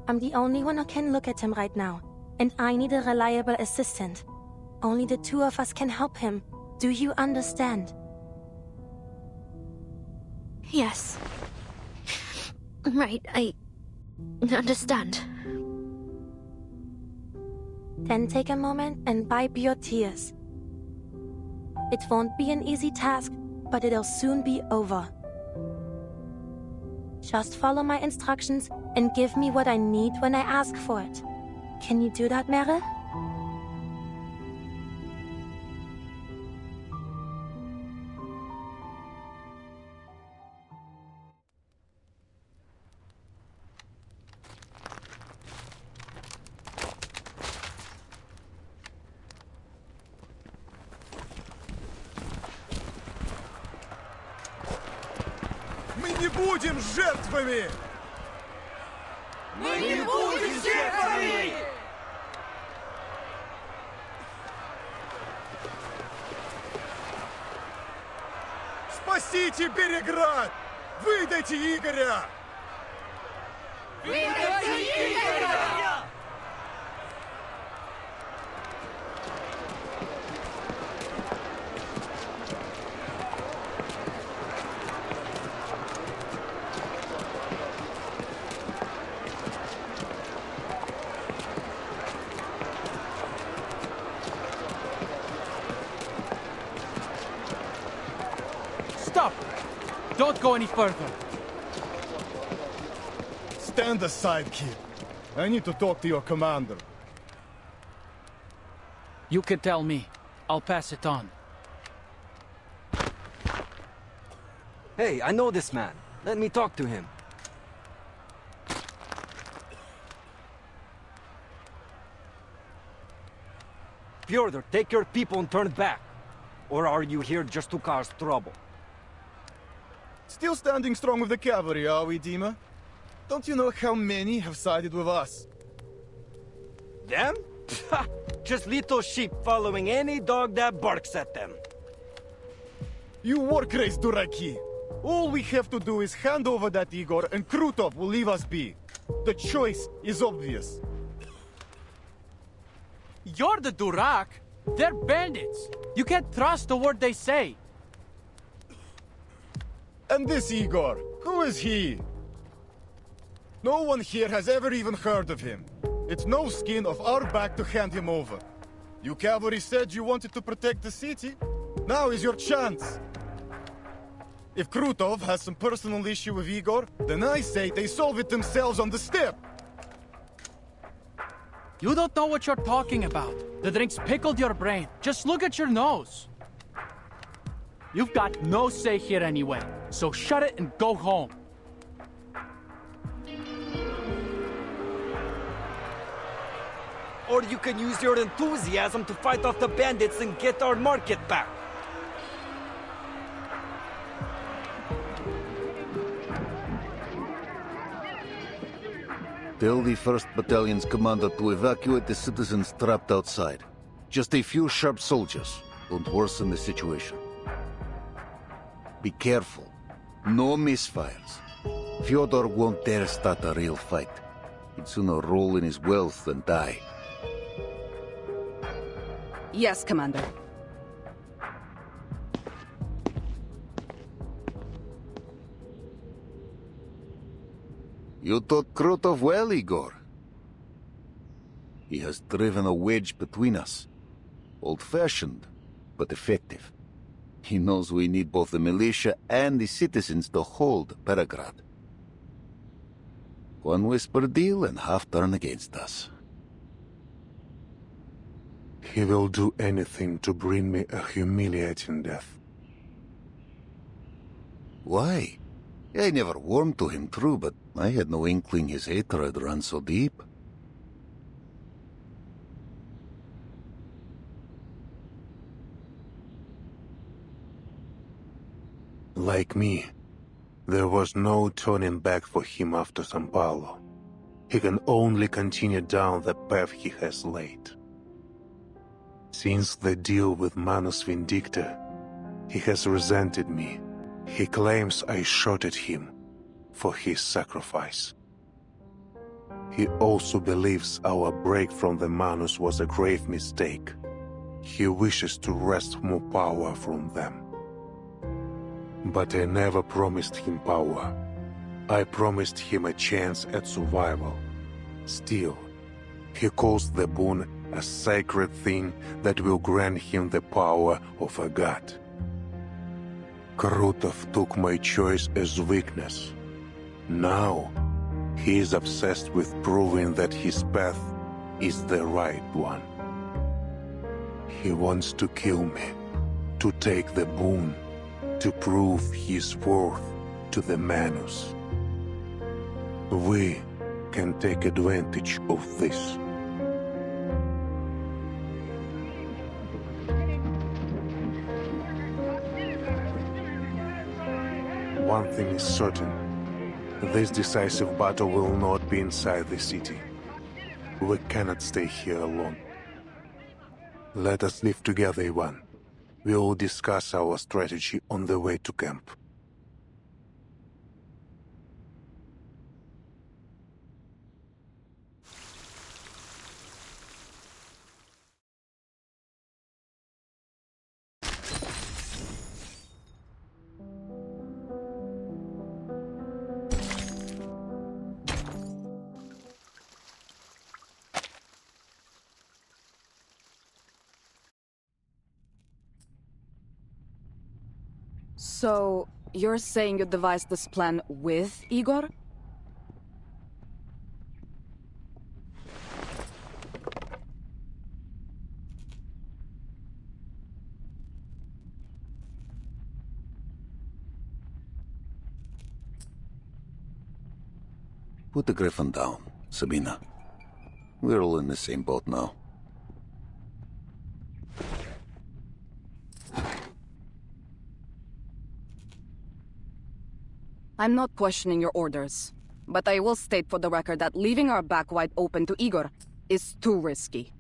I'm the only one who can look at him right now, and I need a reliable assistant. Only the two of us can help him. Do you understand? Yes. Right, I understand. Then take a moment and wipe your tears. It won't be an easy task, but it'll soon be over. Just follow my instructions and give me what I need when I ask for it. Can you do that, Meryl? Не будем жертвами! Мы не будем жертвами! Спасите Береград! Выдайте Игоря! Выдайте Игоря! Don't go any further. Stand aside, kid. I need to talk to your commander. You can tell me. I'll pass it on. Hey, I know this man. Let me talk to him. Fyodor, take your people and turn back. Or are you here just to cause trouble? Still standing strong with the cavalry, are we, Dima? Don't you know how many have sided with us? Them? Just little sheep following any dog that barks at them. You work-race, Duraki. All we have to do is hand over that Igor, and Krutov will leave us be. The choice is obvious. You're the Durak. They're bandits. You can't trust a word they say. And this Igor, who is he? No one here has ever even heard of him. It's no skin of our back to hand him over. You cavalry said you wanted to protect the city. Now is your chance. If Krutov has some personal issue with Igor, then I say they solve it themselves on the steppe. You don't know what you're talking about. The drinks pickled your brain. Just look at your nose. You've got no say here anyway, so shut it and go home. Or you can use your enthusiasm to fight off the bandits and get our market back. Tell the 1st Battalion's commander to evacuate the citizens trapped outside. Just a few sharp soldiers won't worsen the situation. Be careful. No misfires. Fyodor won't dare start a real fight. He'd sooner roll in his wealth than die. Yes, Commander. You taught Krutov well, Igor. He has driven a wedge between us. Old-fashioned, but effective. He knows we need both the militia and the citizens to hold Belgrade. One whisper deal and half turn against us. He will do anything to bring me a humiliating death. Why? I never warmed to him, true, but I had no inkling his hatred ran so deep. Like me, there was no turning back for him after San Paulo. He can only continue down the path he has laid. Since the deal with Manus Vindicta, he has resented me. He claims I shot at him for his sacrifice. He also believes our break from the Manus was a grave mistake. He wishes to wrest more power from them. But I never promised him power. I promised him a chance at survival. Still, he calls the boon a sacred thing that will grant him the power of a god. Krutov took my choice as weakness. Now, he is obsessed with proving that his path is the right one. He wants to kill me, to take the boon, to prove his worth to the Manus. We can take advantage of this. One thing is certain. This decisive battle will not be inside the city. We cannot stay here alone. Let us live together, Ivan. We will discuss our strategy on the way to camp. So, You're saying you devised this plan with Igor? Put the Griffin down, Sabina. We're all in the same boat now. I'm not questioning your orders, but I will state for the record that leaving our back wide open to Igor is too risky.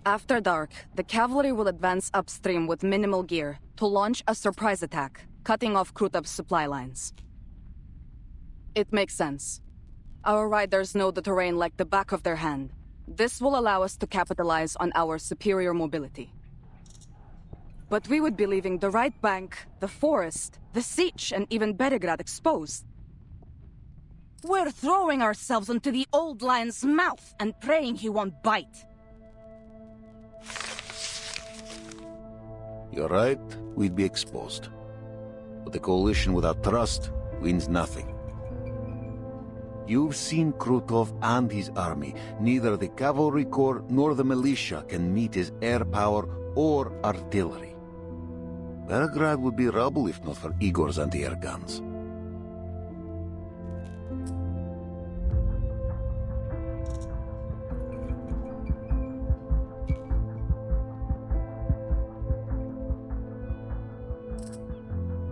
After dark, the cavalry will advance upstream with minimal gear to launch a surprise attack, cutting off Krutov's supply lines. It makes sense. Our riders know the terrain like the back of their hand. This will allow us to capitalize on our superior mobility. But we would be leaving the right bank, the forest, the siege, and even Beregrad exposed. We're throwing ourselves into the old lion's mouth and praying he won't bite. You're right, we'd be exposed. But the coalition without trust wins nothing. You've seen Krutov and his army. Neither the cavalry corps nor the militia can meet his air power or artillery. Beregrad would be rubble if not for Igor's anti-air guns.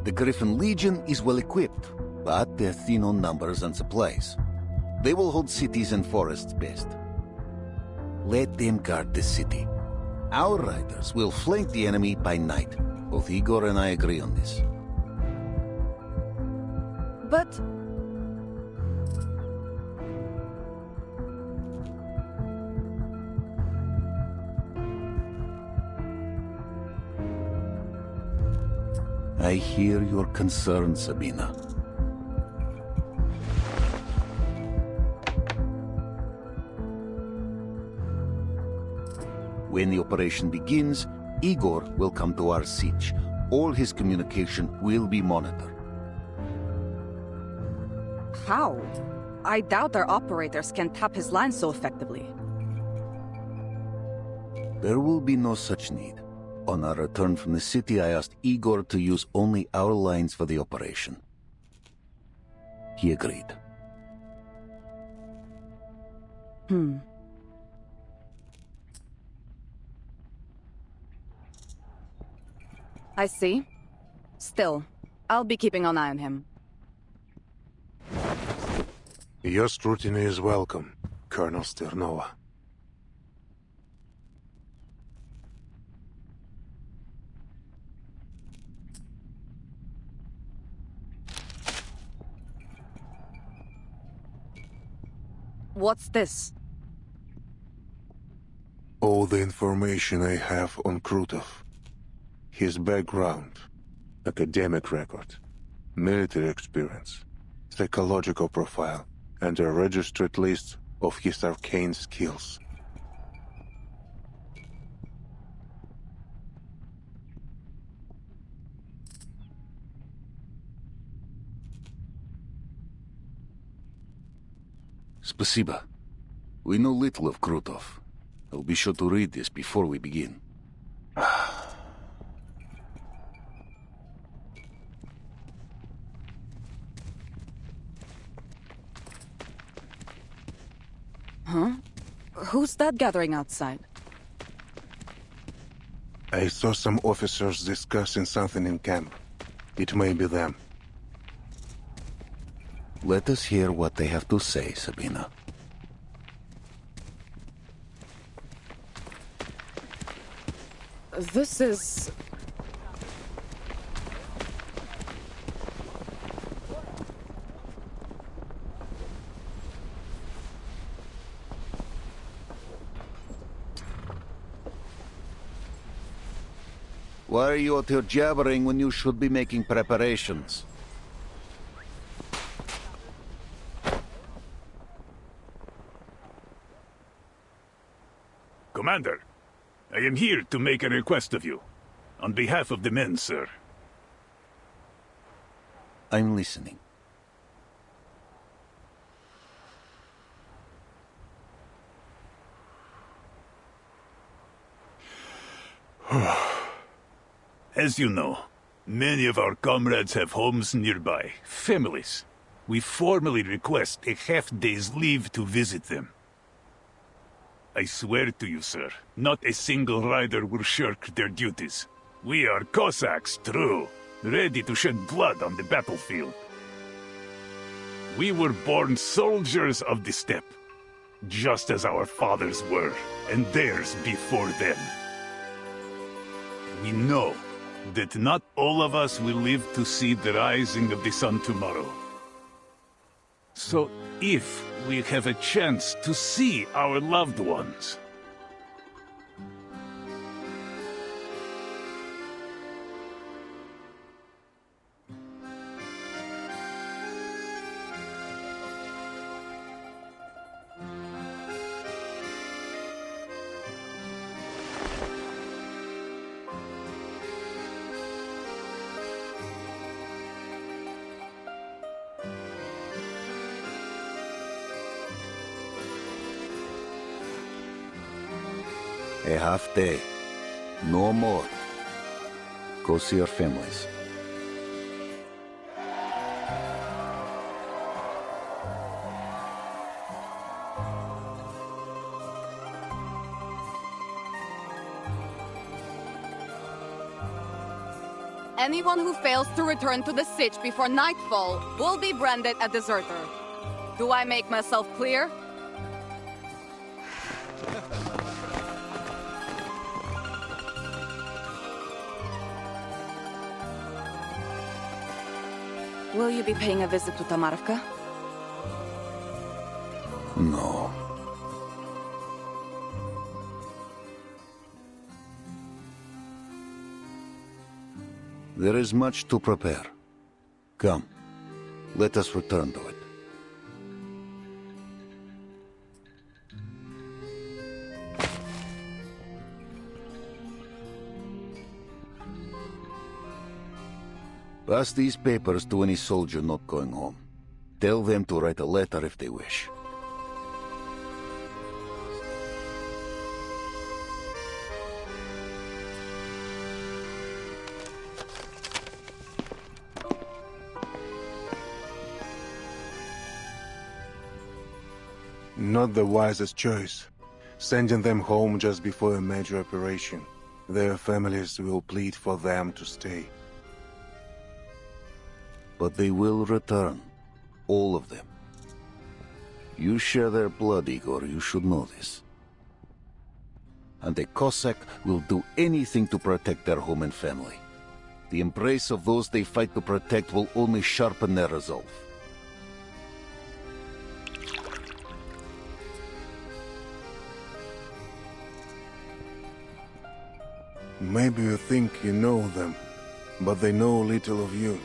The Griffin Legion is well equipped, but they're thin on numbers and supplies. They will hold cities and forests best. Let them guard the city. Our riders will flank the enemy by night. Both Igor and I agree on this. But... I hear your concern, Sabina. When the operation begins, Igor will come to our siege. All his communication will be monitored. How? I doubt our operators can tap his line so effectively. There will be no such need. On our return from the city, I asked Igor to use only our lines for the operation. He agreed. I see. Still, I'll be keeping an eye on him. Your scrutiny is welcome, Colonel Sternova. What's this? All the information I have on Krutov. His background, academic record, military experience, psychological profile, and a registered list of his arcane skills. Spasiba. We know little of Krutov. I'll be sure to read this before we begin. Huh? Who's that gathering outside? I saw some officers discussing something in camp. It may be them. Let us hear what they have to say, Sabina. This is... Why are you out here jabbering when you should be making preparations? Commander, I am here to make a request of you. On behalf of the men, sir. I'm listening. As you know, many of our comrades have homes nearby, families. We formally request a half-day's leave to visit them. I swear to you, sir, not a single rider will shirk their duties. We are Cossacks, true, ready to shed blood on the battlefield. We were born soldiers of the steppe, just as our fathers were, and theirs before them. We know that not all of us will live to see the rising of the sun tomorrow. So if we have a chance to see our loved ones, a half day. No more. Go see your families. Anyone who fails to return to the Sitch before nightfall will be branded a deserter. Do I make myself clear? Will you be paying a visit to Tamarka? No. There is much to prepare. Come, let us return to it. Pass these papers to any soldier not going home. Tell them to write a letter if they wish. Not the wisest choice. Sending them home just before a major operation. Their families will plead for them to stay. But they will return. All of them. You share their blood, Igor, you should know this. And a Cossack will do anything to protect their home and family. The embrace of those they fight to protect will only sharpen their resolve. Maybe you think you know them, but they know little of you,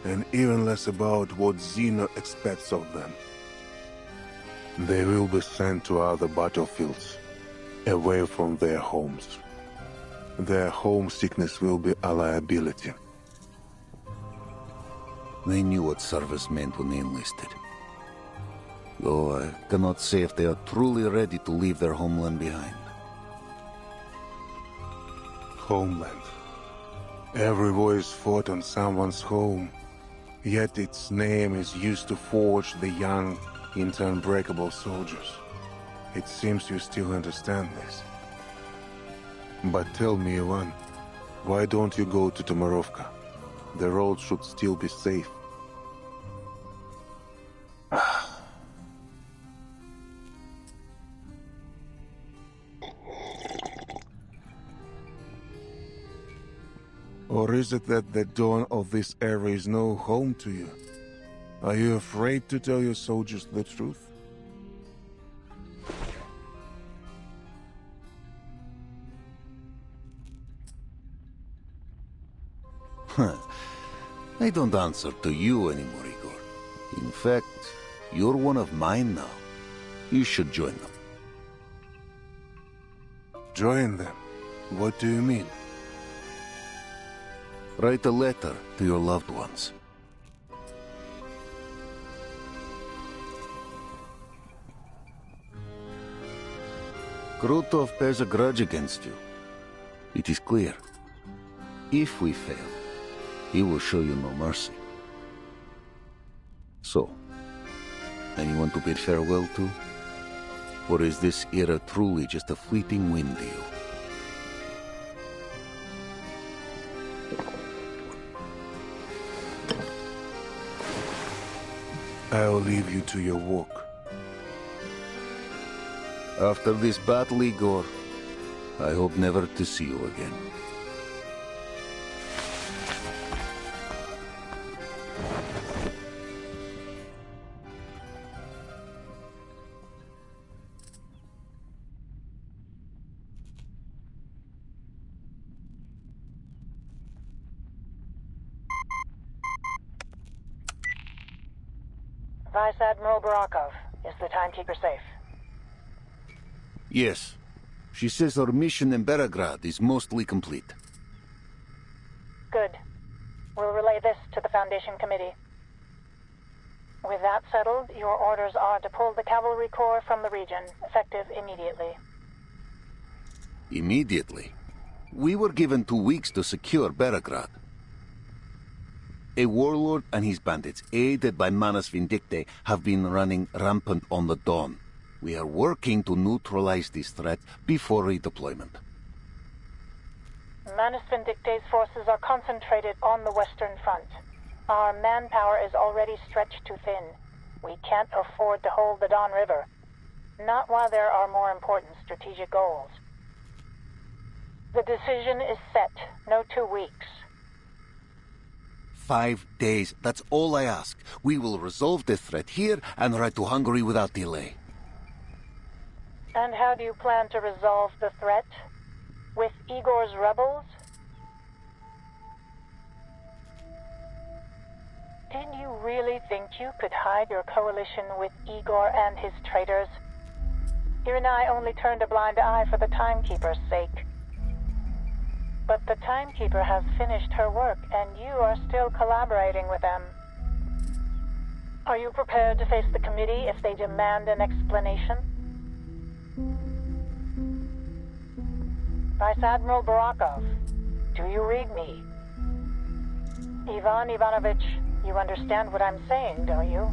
and even less about what Zeno expects of them. They will be sent to other battlefields, away from their homes. Their homesickness will be a liability. They knew what service meant when they enlisted. Though I cannot say if they are truly ready to leave their homeland behind. Homeland. Every war is fought on someone's home, yet its name is used to forge the young into unbreakable soldiers. It seems you still understand this. But tell me, Ivan, why don't you go to Tomarovka? The road should still be safe. Or is it that the dawn of this era is no home to you? Are you afraid to tell your soldiers the truth? I don't answer to you anymore, Igor. In fact, you're one of mine now. You should join them. Join them? What do you mean? Write a letter to your loved ones. Krutov bears a grudge against you. It is clear. If we fail, he will show you no mercy. So, anyone to bid farewell to? Or is this era truly just a fleeting whim to you? I'll leave you to your work. After this battle, Igor, I hope never to see you again. Vice Admiral Barakov, is the timekeeper safe? Yes. She says her mission in Belgrade is mostly complete. Good. We'll relay this to the Foundation Committee. With that settled, your orders are to pull the Cavalry Corps from the region, effective immediately. Immediately? We were given 2 weeks to secure Belgrade. A warlord and his bandits, aided by Manus Vindictae, have been running rampant on the Dawn. We are working to neutralize this threat before redeployment. Manus Vindictae's forces are concentrated on the Western Front. Our manpower is already stretched too thin. We can't afford to hold the Don River. Not while there are more important strategic goals. The decision is set. No 2 weeks. 5 days, that's all I ask. We will resolve this threat here and ride to Hungary without delay. And how do you plan to resolve the threat? With Igor's rebels? Did you really think you could hide your coalition with Igor and his traitors? Irenai only turned a blind eye for the Timekeeper's sake. But the Timekeeper has finished her work, and you are still collaborating with them. Are you prepared to face the committee if they demand an explanation? Vice Admiral Barakov, do you read me? Ivan Ivanovich, you understand what I'm saying, don't you?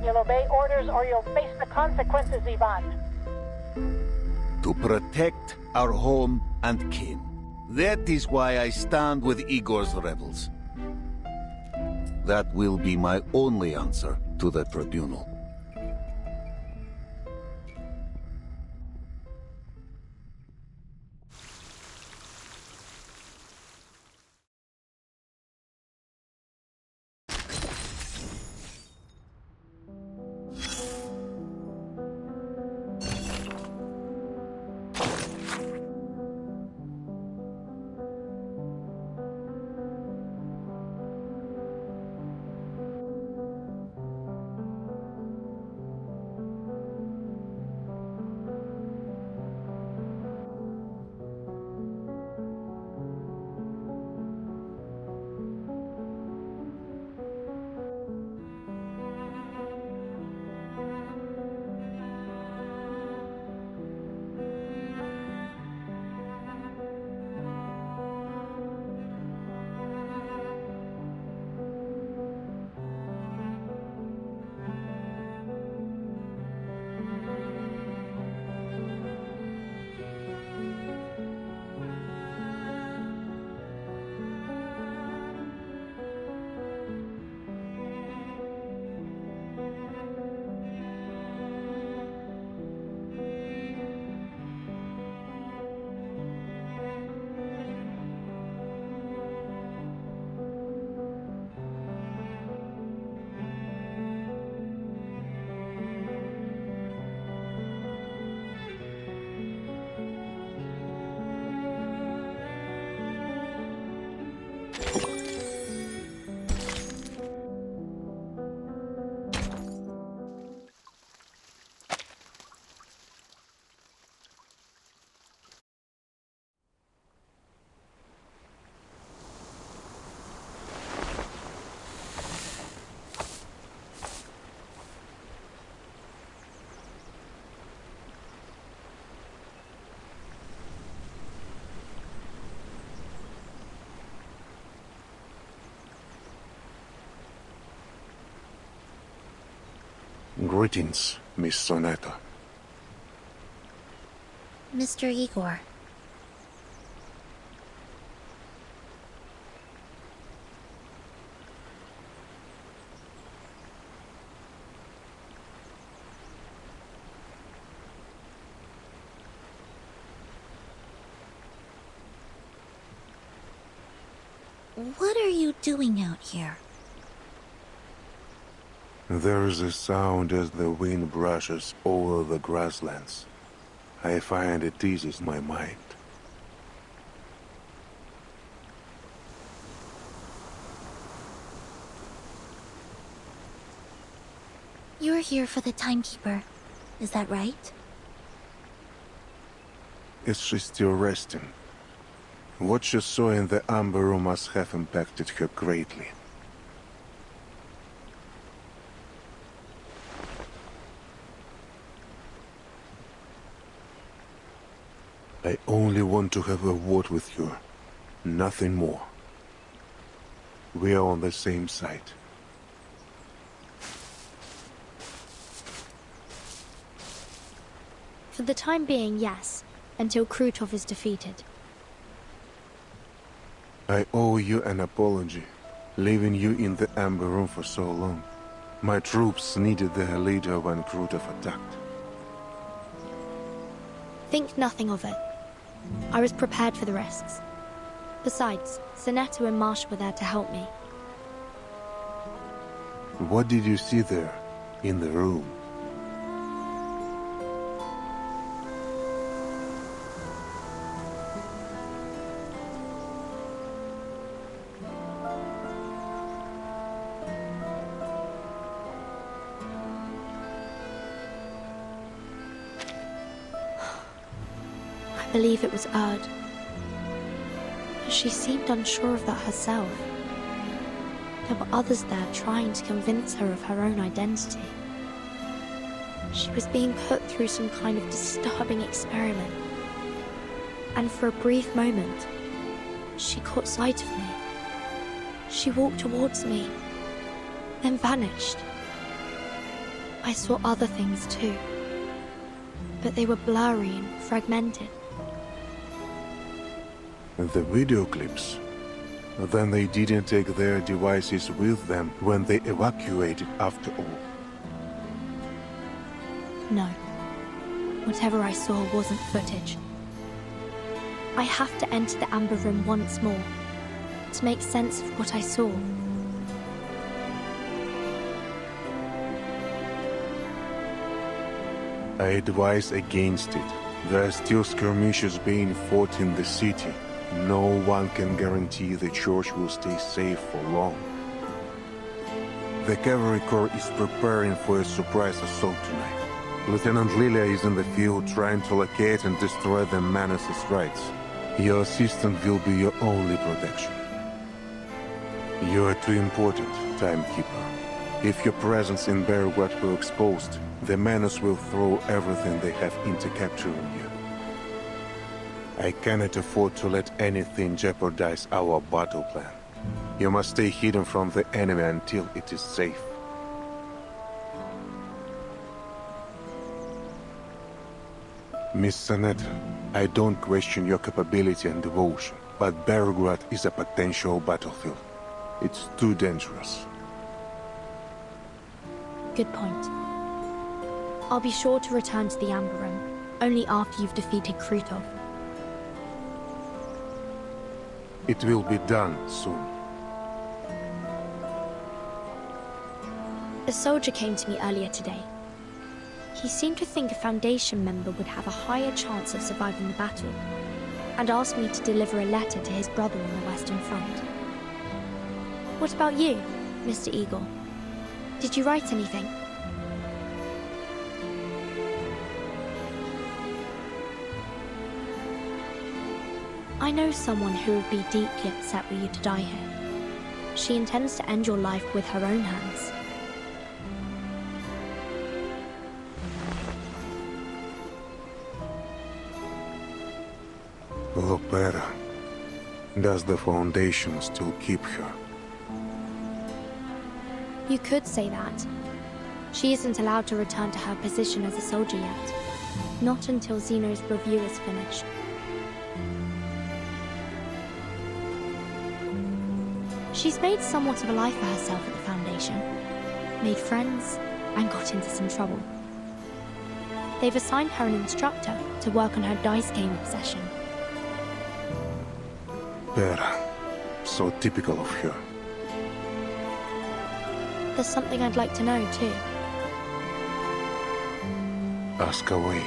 You'll obey orders or you'll face the consequences, Ivan. To protect our home and kin. That is why I stand with Igor's rebels. That will be my only answer to the tribunal. Greetings, Miss Sonata. Mr. Igor. What are you doing out here? There is a sound as the wind brushes over the grasslands. I find it eases my mind. You're here for the timekeeper, is that right? Is she still resting? What she saw in the Amber Room must have impacted her greatly. I only want to have a word with you, nothing more. We are on the same side. For the time being, yes, until Krutov is defeated. I owe you an apology, leaving you in the Amber Room for so long. My troops needed their leader when Krutov attacked. Think nothing of it. I was prepared for the risks. Besides, Sonata and Marsh were there to help me. What did you see there, in the room? I believe it was Erd. But she seemed unsure of that herself. There were others there trying to convince her of her own identity. She was being put through some kind of disturbing experiment. And for a brief moment, she caught sight of me. She walked towards me, then vanished. I saw other things too, but they were blurry and fragmented. The video clips. Then they didn't take their devices with them when they evacuated after all. No. Whatever I saw wasn't footage. I have to enter the Amber Room once more, to make sense of what I saw. I advise against it. There are still skirmishes being fought in the city. No one can guarantee the church will stay safe for long. The Cavalry Corps is preparing for a surprise assault tonight. Lieutenant Lilia is in the field trying to locate and destroy the Manus' rights. Your assistant will be your only protection. You are too important, Timekeeper. If your presence in Belgrade were exposed, the Manus will throw everything they have into capturing you. I cannot afford to let anything jeopardize our battle plan. You must stay hidden from the enemy until it is safe. Miss Sonata, I don't question your capability and devotion, but Belgrade is a potential battlefield. It's too dangerous. Good point. I'll be sure to return to the Amber Room, only after you've defeated Krutov. It will be done soon. A soldier came to me earlier today. He seemed to think a Foundation member would have a higher chance of surviving the battle, and asked me to deliver a letter to his brother on the Western Front. What about you, Mr. Igor? Did you write anything? I know someone who would be deeply upset were you to die here. She intends to end your life with her own hands. Lopera. Does the Foundation still keep her? You could say that. She isn't allowed to return to her position as a soldier yet. Not until Zeno's review is finished. She's made somewhat of a life for herself at the Foundation. Made friends, and got into some trouble. They've assigned her an instructor to work on her dice game obsession. Vera. So typical of her. There's something I'd like to know, too. Ask away.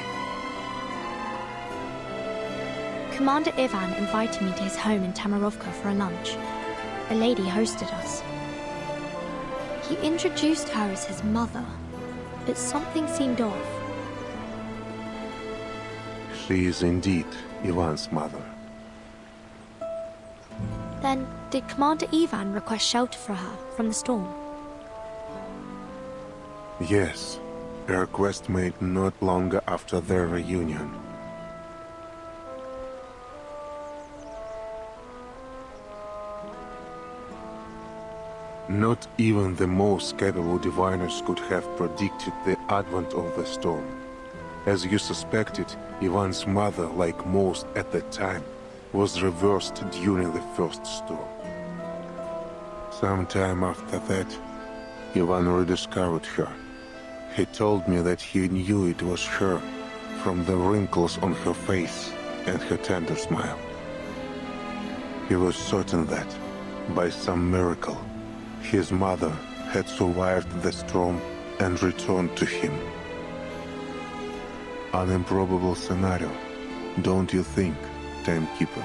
Commander Ivan invited me to his home in Tamarovka for a lunch. A lady hosted us. He introduced her as his mother, but something seemed off. She is indeed Ivan's mother. Then, did Commander Ivan request shelter for her from the storm? Yes, a request made not long after their reunion. Not even the most capable diviners could have predicted the advent of the storm. As you suspected, Ivan's mother, like most at the time, was reversed during the first storm. Sometime after that, Ivan rediscovered her. He told me that he knew it was her from the wrinkles on her face and her tender smile. He was certain that, by some miracle, his mother had survived the storm and returned to him. An improbable scenario, don't you think, Timekeeper?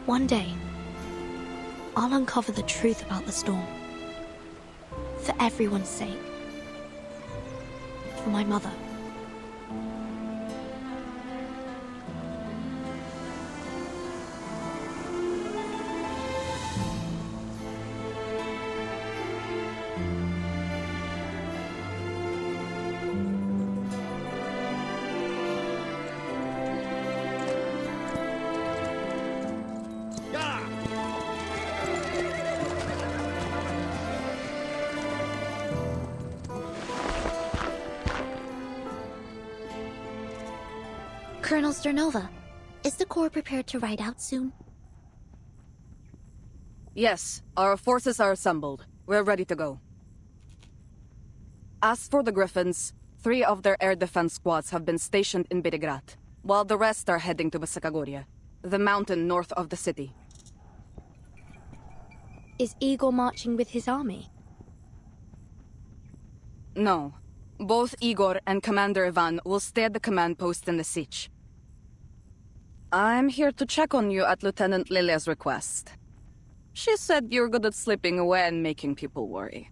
One day, I'll uncover the truth about the storm. For everyone's sake. For my mother. Colonel Sternova, is the Corps prepared to ride out soon? Yes, our forces are assembled. We're ready to go. As for the Griffins, 3 of their air defense squads have been stationed in Berigrad, while the rest are heading to Vesakagoria, the mountain north of the city. Is Igor marching with his army? No. Both Igor and Commander Ivan will stay at the command post in the siege. I'm here to check on you at Lieutenant Lilia's request. She said you're good at slipping away and making people worry.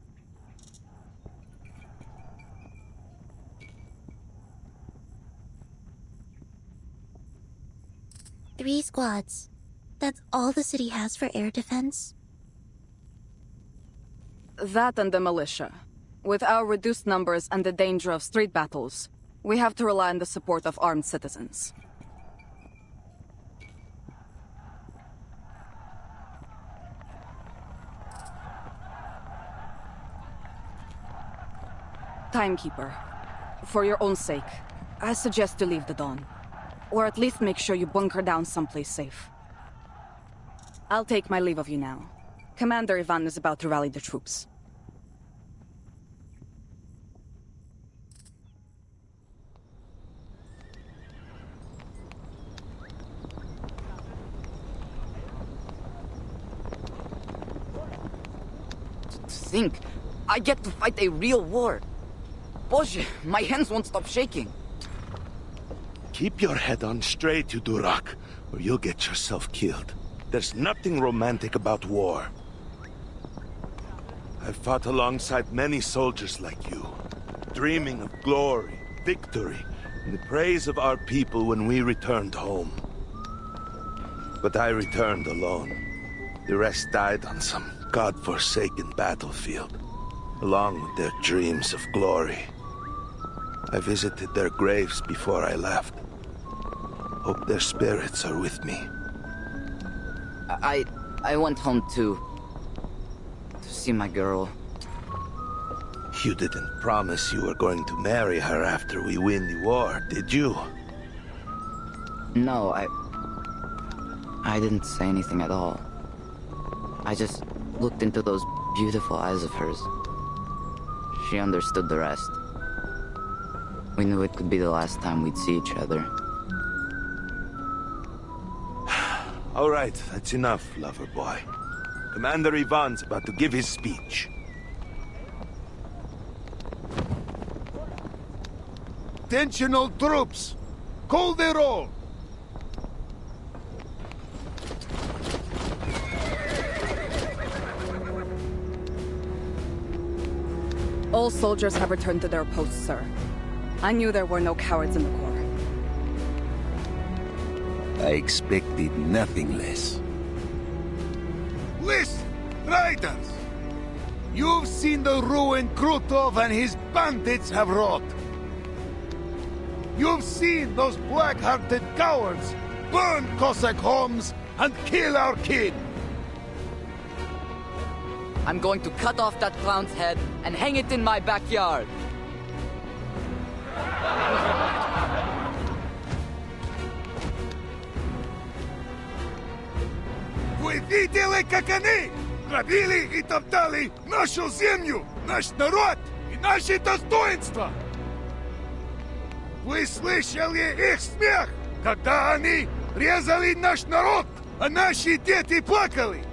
Three squads. That's all the city has for air defense? That and the militia. With our reduced numbers and the danger of street battles, we have to rely on the support of armed citizens. Timekeeper, for your own sake, I suggest you leave the dawn. Or at least make sure you bunker down someplace safe. I'll take my leave of you now. Commander Ivan is about to rally the troops. Think, I get to fight a real war. Boże, my hands won't stop shaking. Keep your head on straight, you Durak, or you'll get yourself killed. There's nothing romantic about war. I've fought alongside many soldiers like you, dreaming of glory, victory, and the praise of our people when we returned home. But I returned alone. The rest died on some God-forsaken battlefield, along with their dreams of glory. I visited their graves before I left. Hope their spirits are with me. I went home to see my girl. You didn't promise you were going to marry her after we win the war, did you? No, I didn't say anything at all. I just looked into those beautiful eyes of hers. She understood the rest. We knew it could be the last time we'd see each other. All right, that's enough, lover boy. Commander Ivan's about to give his speech. Attention all troops! Call the roll! All soldiers have returned to their posts, sir. I knew there were no cowards in the Corps. I expected nothing less. Listen, riders! You've seen the ruin Krutov and his bandits have wrought. You've seen those black-hearted cowards burn Cossack homes and kill our king. I'm going to cut off that clown's head and hang it in my backyard. Вы видели, как они грабили и топтали нашу землю, наш народ и наши достоинства? Вы слышали их смех, когда они резали наш народ, а наши дети плакали?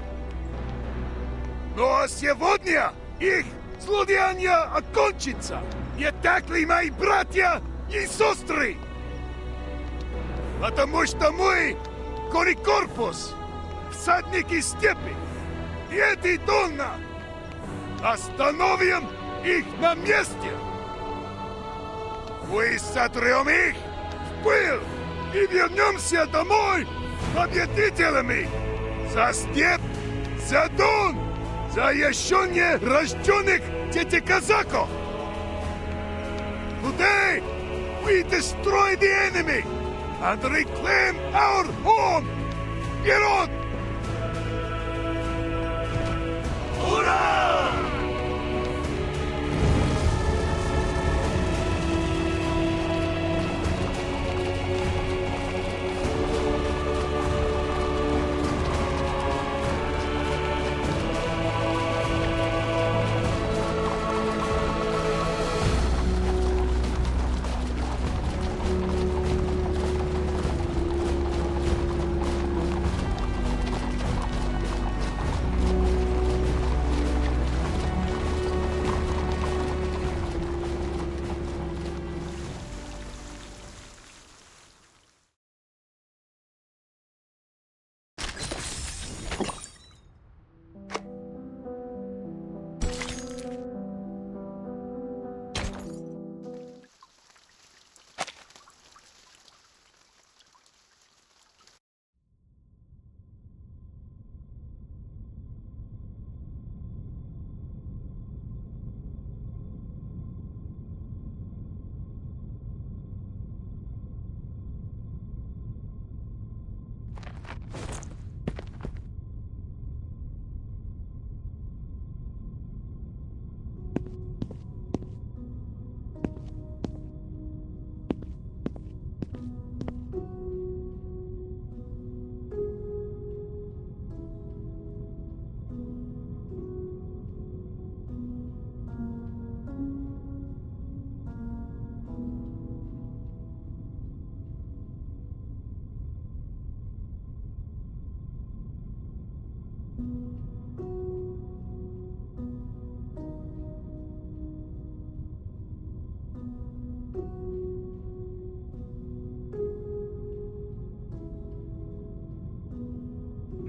Но сегодня их злодеяние окончится. Не так ли, мои братья и сестры? Потому что мы, Корпус, всадники степи, и эти Донна, остановим их на месте. Мы сотрем их в пыль и вернемся домой победителями. За степь, за Дон, за еще не рожденных детей казаков. Today, we destroy the enemy and reclaim our home. Get on! Ура!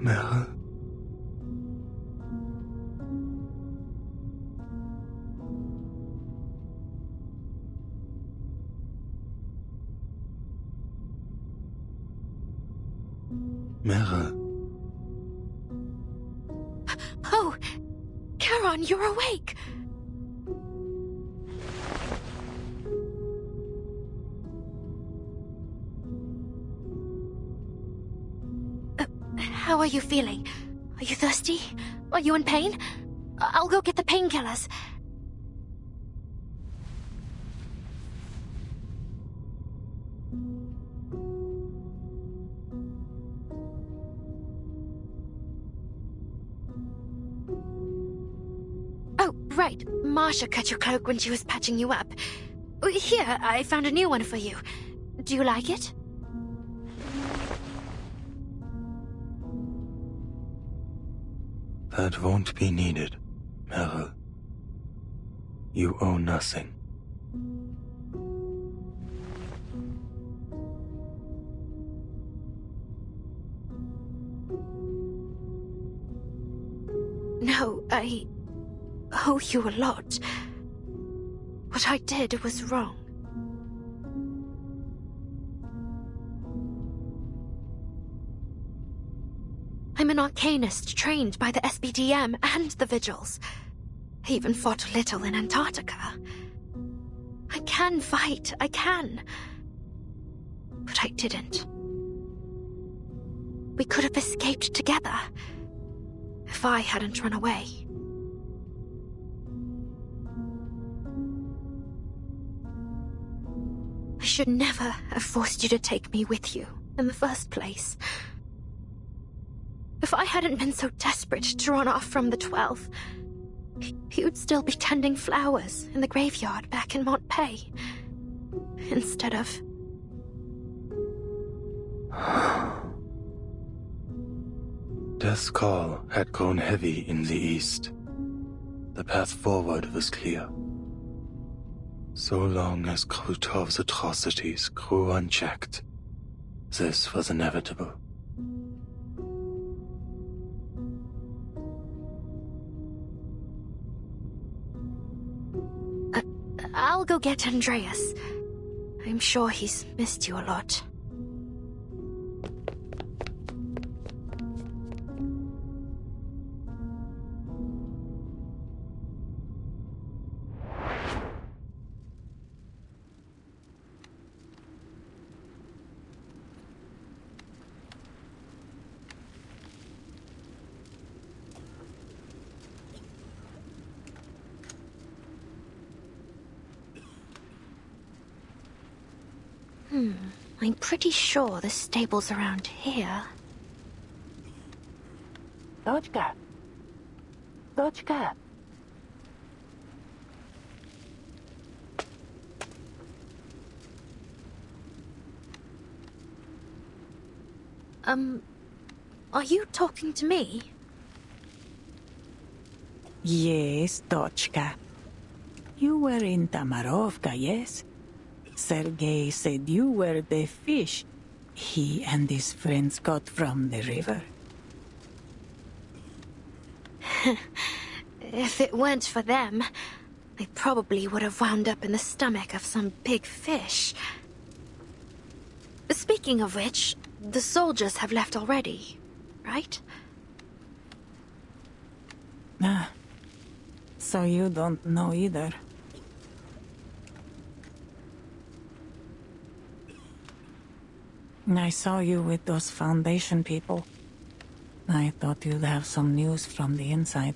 Mère? Mère? Oh! Charon, you're awake! How are you feeling? Are you thirsty? Are you in pain? I'll go get the painkillers. Oh, right. Marsha cut your cloak when she was patching you up. Here, I found a new one for you. Do you like it? That won't be needed, Meryl. You owe nothing. No, I owe you a lot. What I did was wrong. I'm an arcanist trained by the SBDM and the Vigils. I even fought a little in Antarctica. I can fight, I can. But I didn't. We could have escaped together if I hadn't run away. I should never have forced you to take me with you in the first place. If I hadn't been so desperate to run off from the 12, you'd still be tending flowers in the graveyard back in Montpay. Instead of... Death's call had grown heavy in the east. The path forward was clear. So long as Krutov's atrocities grew unchecked, this was inevitable. I'll go get Andreas. I'm sure he's missed you a lot. I'm pretty sure the stable's around here. Dochka! Dochka! Are you talking to me? Yes, Dochka. You were in Tamarovka, yes? Sergei said you were the fish he and his friends caught from the river. If it weren't for them, I probably would have wound up in the stomach of some big fish. Speaking of which, the soldiers have left already, right? Ah, so you don't know either. I saw you with those Foundation people. I thought you'd have some news from the inside.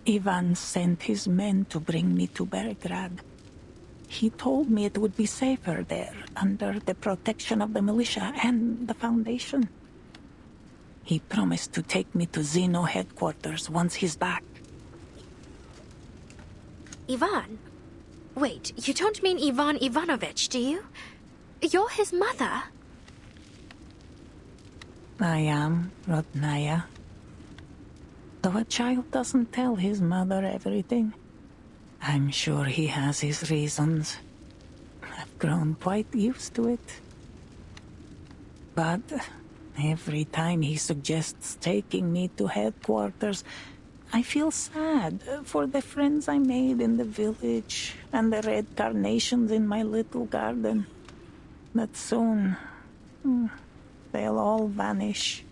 Ivan sent his men to bring me to Belgrade. He told me it would be safer there, under the protection of the militia and the Foundation. He promised to take me to Zeno headquarters once he's back. Ivan? Wait, you don't mean Ivan Ivanovich, do you? You're his mother. I am, Rodnaya. Though a child doesn't tell his mother everything, I'm sure he has his reasons. I've grown quite used to it. But every time he suggests taking me to headquarters, I feel sad for the friends I made in the village and the red carnations in my little garden. But soon, they'll all vanish.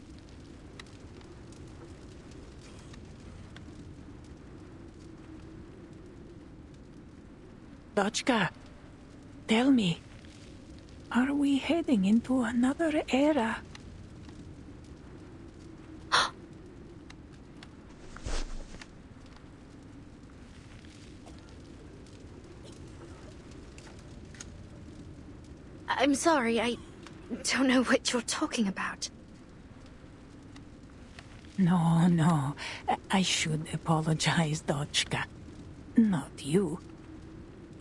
Dochka, tell me, Are we heading into another era? I'm sorry, I don't know what you're talking about. No. I should apologize, Dochka. Not you.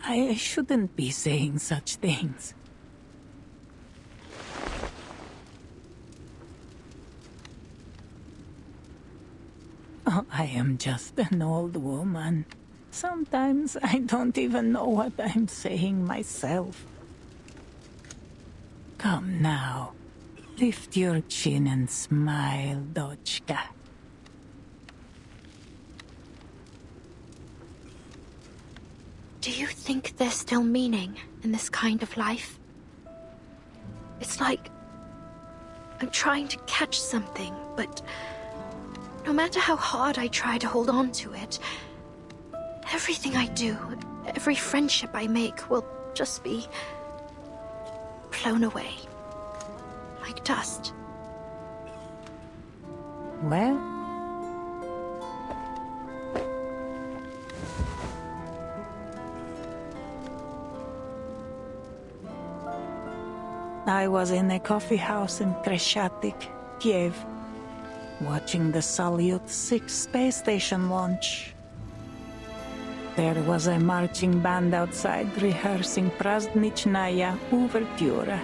I shouldn't be saying such things. Oh, I am just an old woman. Sometimes I don't even know what I'm saying myself. Come now. Lift your chin and smile, Dochka. Do you think there's still meaning in this kind of life? It's like I'm trying to catch something, but no matter how hard I try to hold on to it, everything I do, every friendship I make will just be blown away. Like dust. Well? I was in a coffee house in Creshatik, Kiev, watching the Salyut 6 space station launch. There was a marching band outside rehearsing Prazdnichnaya Overture,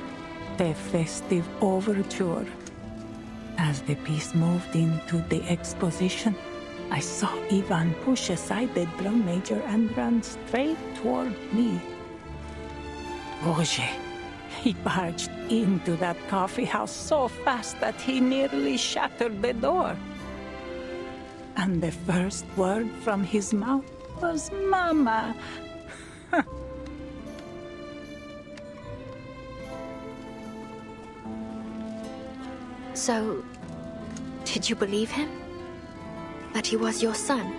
the festive overture. As the piece moved into the exposition, I saw Ivan push aside the drum major and run straight toward me. Boże, he barged into that coffee house so fast that he nearly shattered the door. And the first word from his mouth was Mama. So, did you believe him? That he was your son?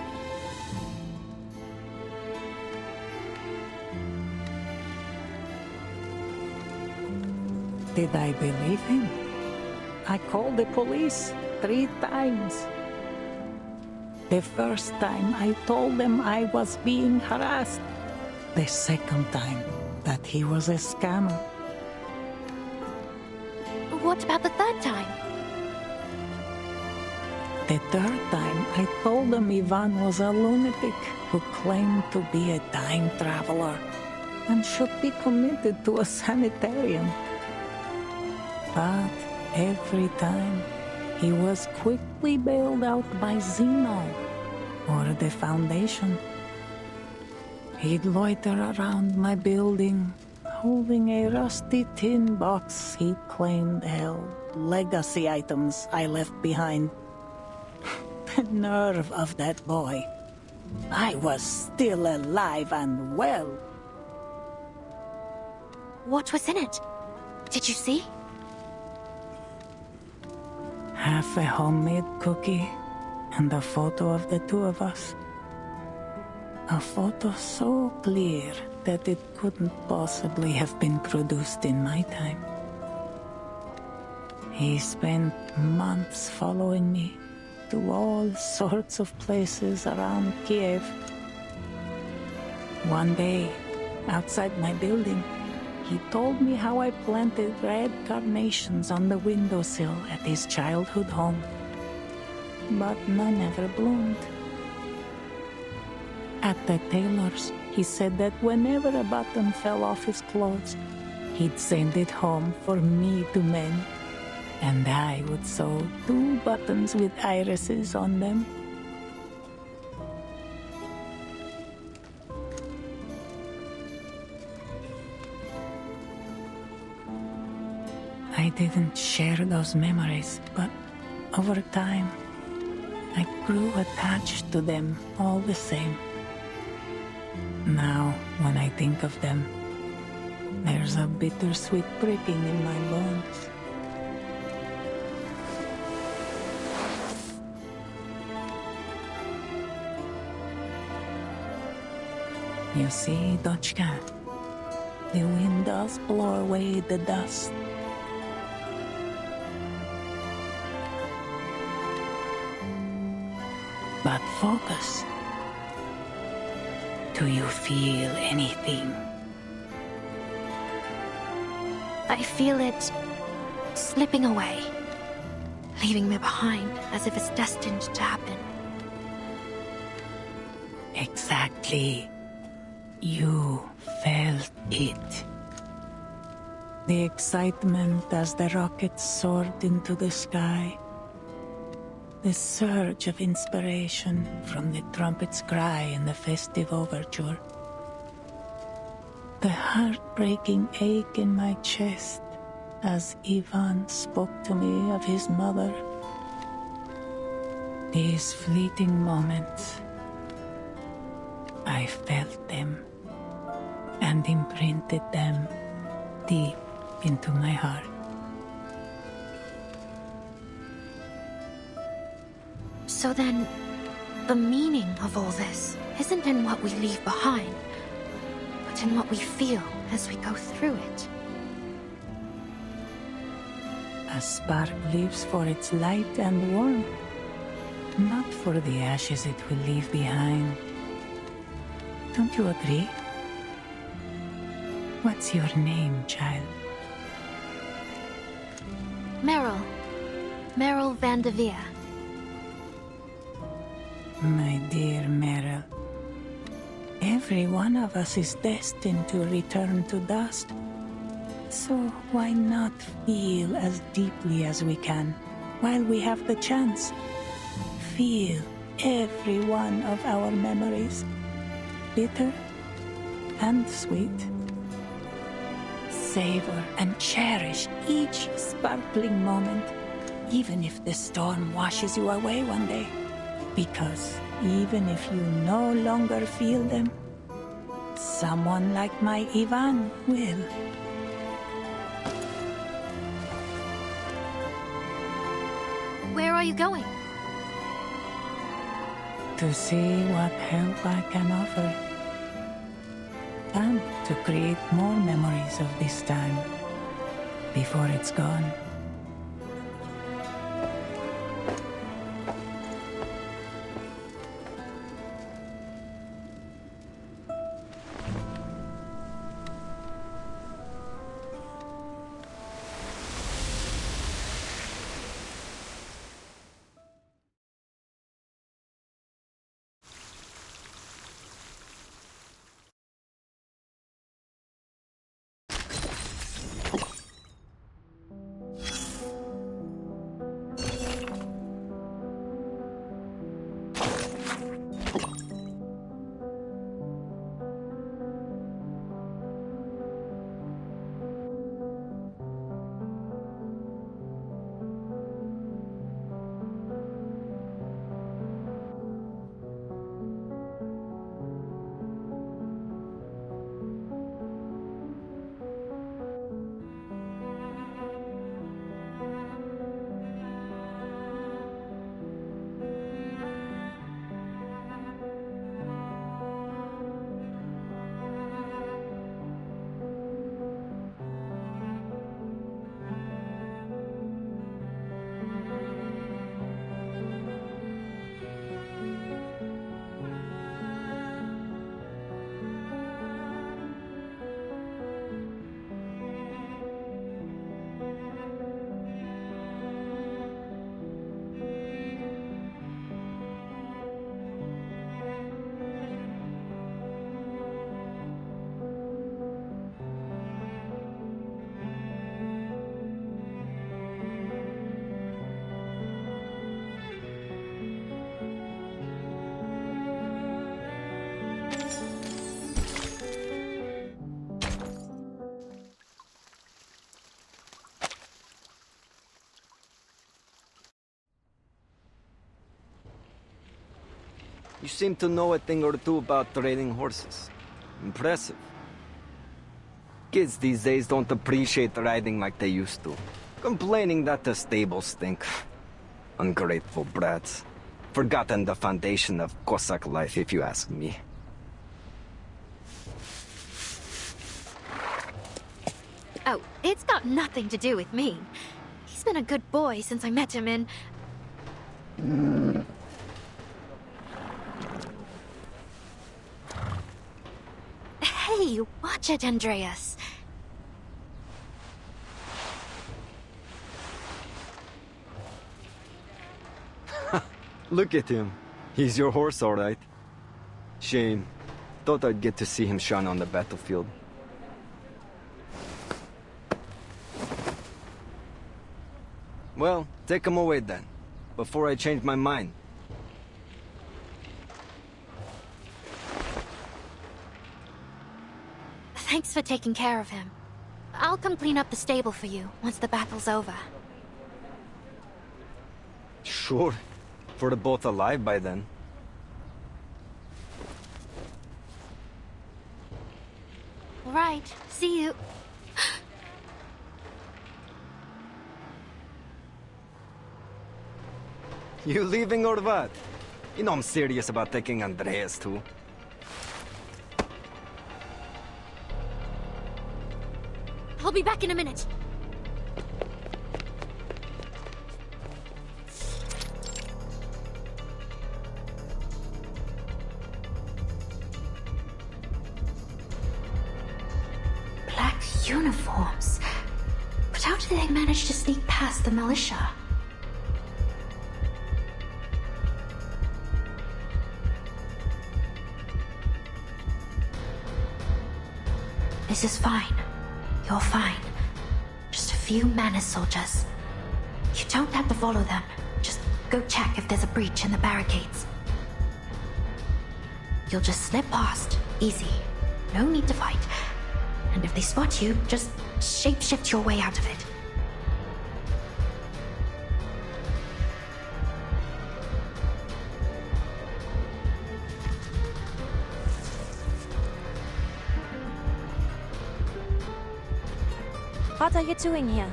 Did I believe him? I called the police 3 times. The first time I told them I was being harassed. The second time that he was a scammer. What about the third time? The third time I told them Ivan was a lunatic who claimed to be a time traveler and should be committed to a sanitarium. But every time, he was quickly bailed out by Zeno or the Foundation. He'd loiter around my building, holding a rusty tin box he claimed held legacy items I left behind. The nerve of that boy. I was still alive and well. What was in it? Did you see? Half a homemade cookie and a photo of the 2 of us. A photo so clear that it couldn't possibly have been produced in my time. He spent months following me to all sorts of places around Kiev. One day, outside my building, he told me how I planted red carnations on the windowsill at his childhood home. But none ever bloomed. At the tailor's, he said that whenever a button fell off his clothes, he'd send it home for me to mend. And I would sew 2 buttons with irises on them. I didn't share those memories, but over time, I grew attached to them all the same. Now, when I think of them, there's a bittersweet pricking in my bones. You see, Dochka, The wind does blow away the dust. But focus. Do you feel anything? I feel it slipping away, leaving me behind as if it's destined to happen. Exactly. You felt it. The excitement as the rockets soared into the sky. The surge of inspiration from the trumpet's cry in the festive overture. The heartbreaking ache in my chest as Ivan spoke to me of his mother. These fleeting moments, I felt them and imprinted them deep into my heart. So then, the meaning of all this isn't in what we leave behind, but in what we feel as we go through it. A spark lives for its light and warmth, not for the ashes it will leave behind. Don't you agree? What's your name, child? Meryl. Meryl Van de Veer. My dear Meryl, every one of us is destined to return to dust. So why not feel as deeply as we can while we have the chance? Feel every one of our memories, bitter and sweet. Savor and cherish each sparkling moment, even if the storm washes you away one day. Because even if you no longer feel them, someone like my Ivan will. Where are you going? To see what help I can offer. And to create more memories of this time before it's gone. You seem to know a thing or two about trading horses. Impressive. Kids these days don't appreciate riding like they used to. Complaining that the stables stink. Ungrateful brats. Forgotten the foundation of Cossack life, if you ask me. Oh, it's got nothing to do with me. He's been a good boy since I met him in... Hey, watch it, Andreas. Look at him. He's your horse, all right. Shame. Thought I'd get to see him shine on the battlefield. Well, take him away then, before I change my mind. Thanks for taking care of him. I'll come clean up the stable for you once the battle's over. Sure. If we're both alive by then. All right, see you. You leaving or what? You know I'm serious about taking Andreas too. I'll be back in a minute. Black uniforms. But how did they manage to sneak past the militia? This is fine. You're fine. Just a few Manus soldiers. You don't have to follow them. Just go check if there's a breach in the barricades. You'll just slip past. Easy. No need to fight. And if they spot you, just shapeshift your way out of it. What are you doing here?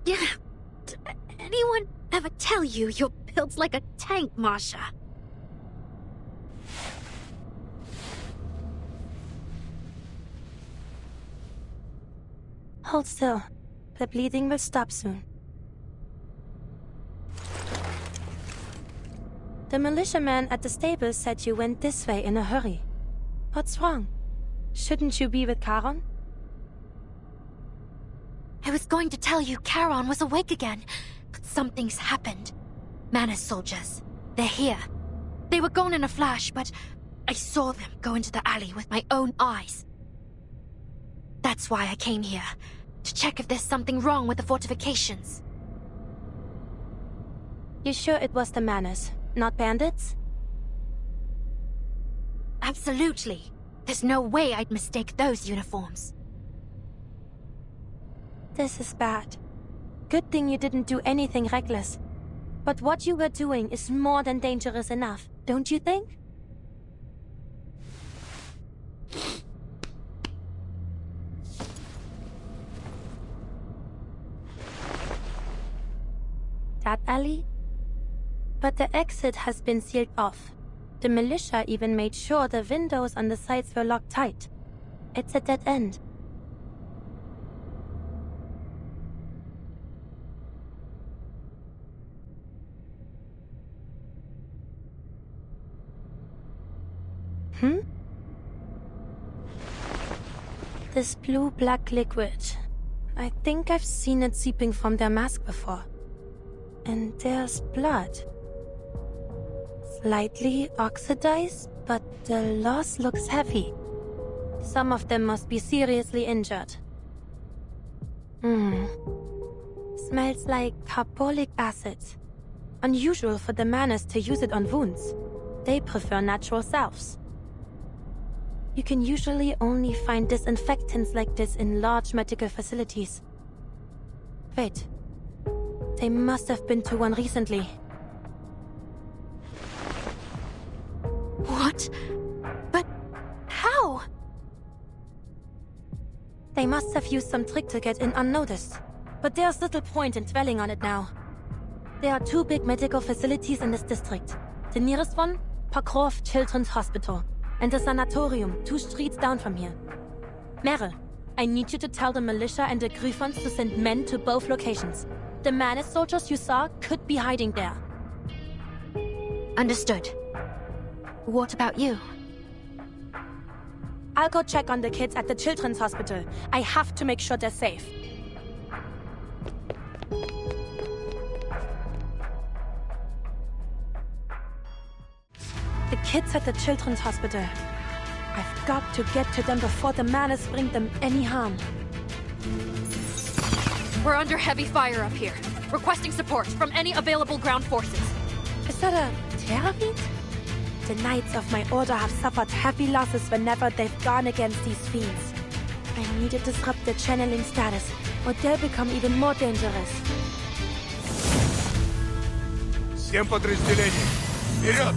Yeah. Did anyone ever tell you you're built like a tank, Masha? Hold still. The bleeding will stop soon. The militiaman at the stable said you went this way in a hurry. What's wrong? Shouldn't you be with Charon? I was going to tell you Charon was awake again, but something's happened. Manus soldiers. They're here. They were gone in a flash, but I saw them go into the alley with my own eyes. That's why I came here, to check if there's something wrong with the fortifications. You sure it was the Manus, not bandits? Absolutely. There's no way I'd mistake those uniforms. This is bad. Good thing you didn't do anything reckless. But what you were doing is more than dangerous enough, don't you think? That alley? But the exit has been sealed off. The militia even made sure the windows on the sides were locked tight. It's a dead end. This blue-black liquid. I think I've seen it seeping from their mask before. And there's blood. Slightly oxidized, but the loss looks heavy. Some of them must be seriously injured. Smells like carbolic acid. Unusual for the Manus to use it on wounds. They prefer natural salves. You can usually only find disinfectants like this in large medical facilities. Wait. They must have been to one recently. What? But how? They must have used some trick to get in unnoticed. But there's little point in dwelling on it now. There are 2 big medical facilities in this district. The nearest one, Pokrov Children's Hospital, and the sanatorium 2 streets down from here. Meryl, I need you to tell the militia and the Griffons to send men to both locations. The Manus soldiers you saw could be hiding there. Understood. What about you? I'll go check on the kids at the Children's Hospital. I have to make sure they're safe. The kids at the Children's Hospital. I've got to get to them before the Manus bring them any harm. We're under heavy fire up here. Requesting support from any available ground forces. Is that a Terravit? The Knights of my order have suffered heavy losses whenever they've gone against these fiends. I need to disrupt their channeling status, or they'll become even more dangerous. Всем подразделениям! Вперед!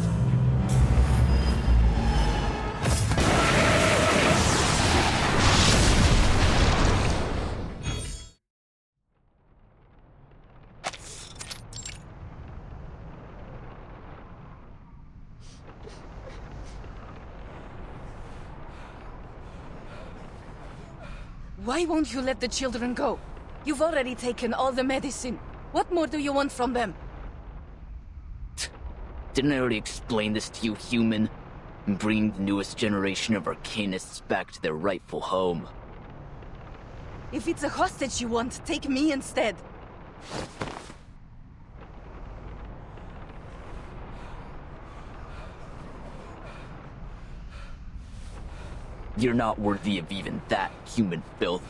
Why won't you let the children go? You've already taken all the medicine. What more do you want from them? Didn't I already explain this to you, human? I'm bringing the newest generation of Arcanists back to their rightful home. If it's a hostage you want, take me instead. You're not worthy of even that, human filth.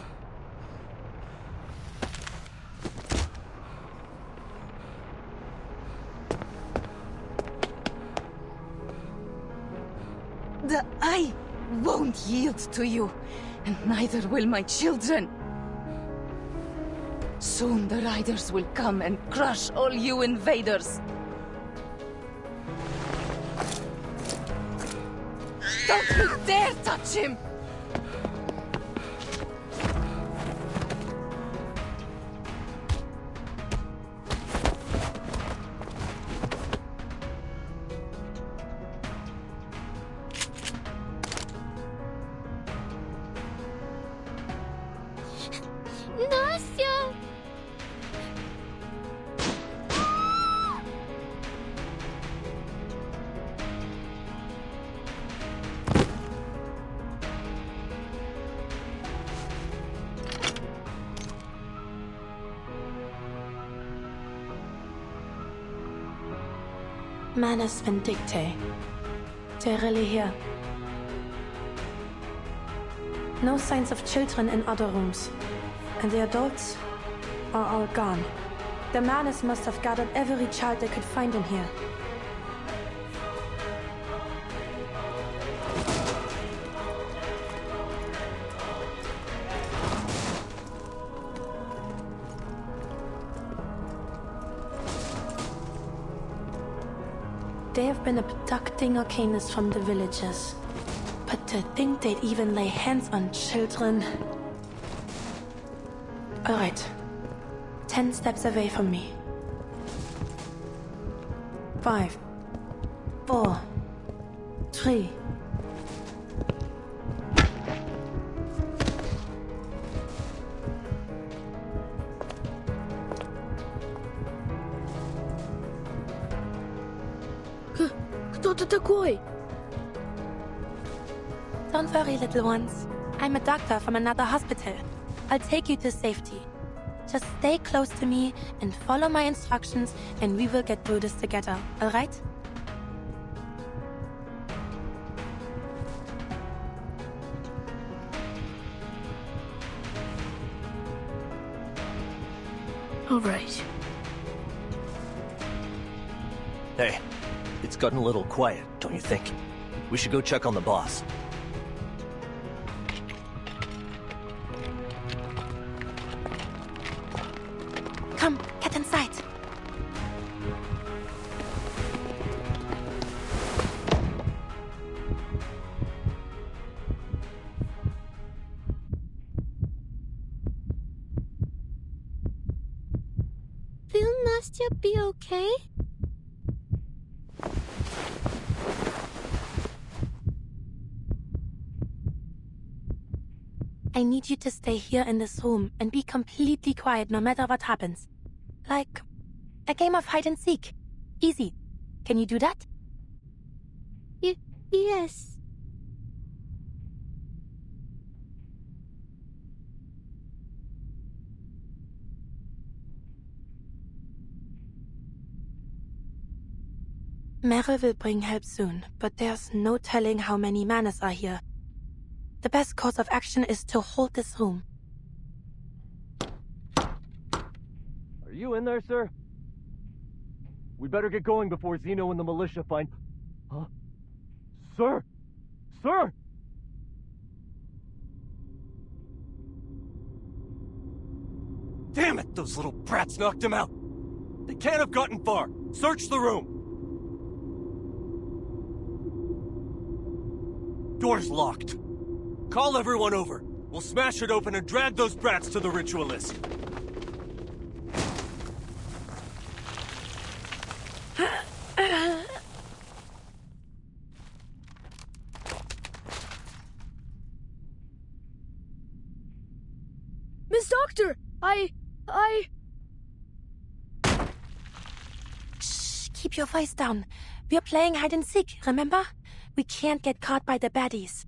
I won't yield to you, and neither will my children. Soon the riders will come and crush all you invaders. Don't you dare touch him! Настя! Manus Vindictae. They're really here. No signs of children in other rooms. And the adults are all gone. The Manus must have gathered every child they could find in here. They have been abducting Arcanists from the villages. But to think they'd even lay hands on children... Alright. 10 steps away from me. 5, 4, 3... Кто ты такой? Don't worry, little ones. I'm a doctor from another hospital. I'll take you to safety. Just stay close to me and follow my instructions, and we will get through this together, alright? Alright. Hey, it's gotten a little quiet, don't you think? We should go check on the boss. Come, get inside. Will Nastya be okay? I need you to stay here in this room and be completely quiet no matter what happens. Like a game of hide and seek. Easy. Can you do that? Yes. Merrill will bring help soon, but there's no telling how many manas are here. The best course of action is to hold this room. Are you in there, sir? We better get going before Zeno and the militia find... Huh? Sir! Sir! Damn it! Those little brats knocked him out! They can't have gotten far! Search the room! Door's locked. Call everyone over. We'll smash it open and drag those brats to the ritualist. Miss Doctor, Shh, keep your voice down. We're playing hide and seek, remember? We can't get caught by the baddies.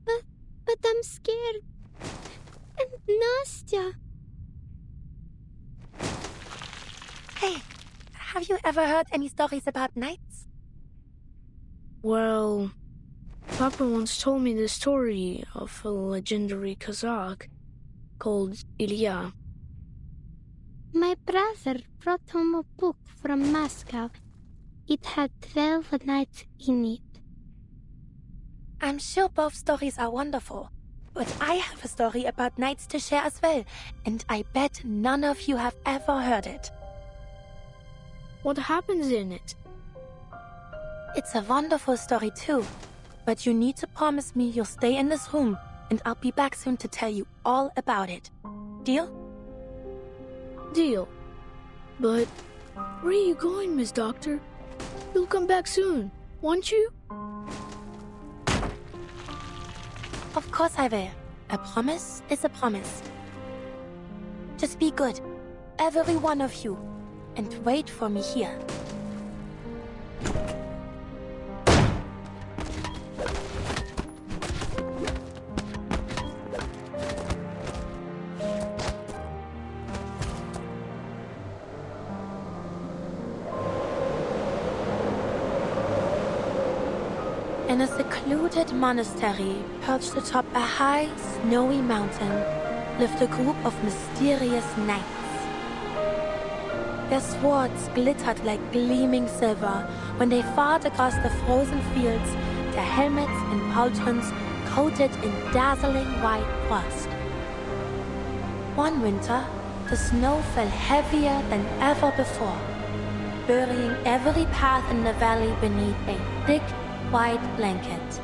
But I'm scared. And Nastya. Hey, have you ever heard any stories about knights? Well, Papa once told me the story of a legendary Kazakh called Ilya. My brother brought home a book from Moscow. It had 12 knights in it. I'm sure both stories are wonderful, but I have a story about knights to share as well, and I bet none of you have ever heard it. What happens in it? It's a wonderful story too, but you need to promise me you'll stay in this room, and I'll be back soon to tell you all about it. Deal? Deal. But where are you going, Miss Doctor? You'll come back soon, won't you? Of course I will. A promise is a promise. Just be good, every one of you, and wait for me here. In a secluded monastery perched atop a high, snowy mountain lived a group of mysterious knights. Their swords glittered like gleaming silver when they fought across the frozen fields, their helmets and pauldrons coated in dazzling white frost. One winter, the snow fell heavier than ever before, burying every path in the valley beneath a thick, white blanket.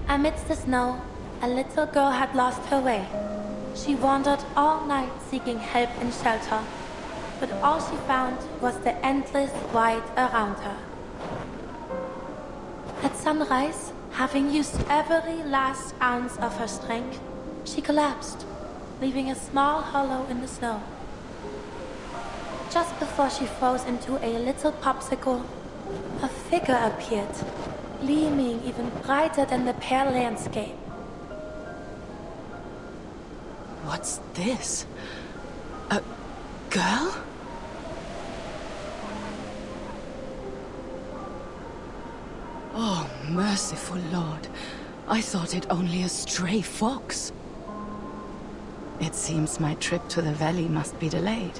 Amidst the snow, a little girl had lost her way. She wandered all night seeking help and shelter, but all she found was the endless void around her. At sunrise, having used every last ounce of her strength, she collapsed, leaving a small hollow in the snow. Just before she froze into a little popsicle, a figure appeared, gleaming even brighter than the pale landscape. What's this? A girl? Oh, merciful Lord. I thought it only a stray fox. It seems my trip to the valley must be delayed.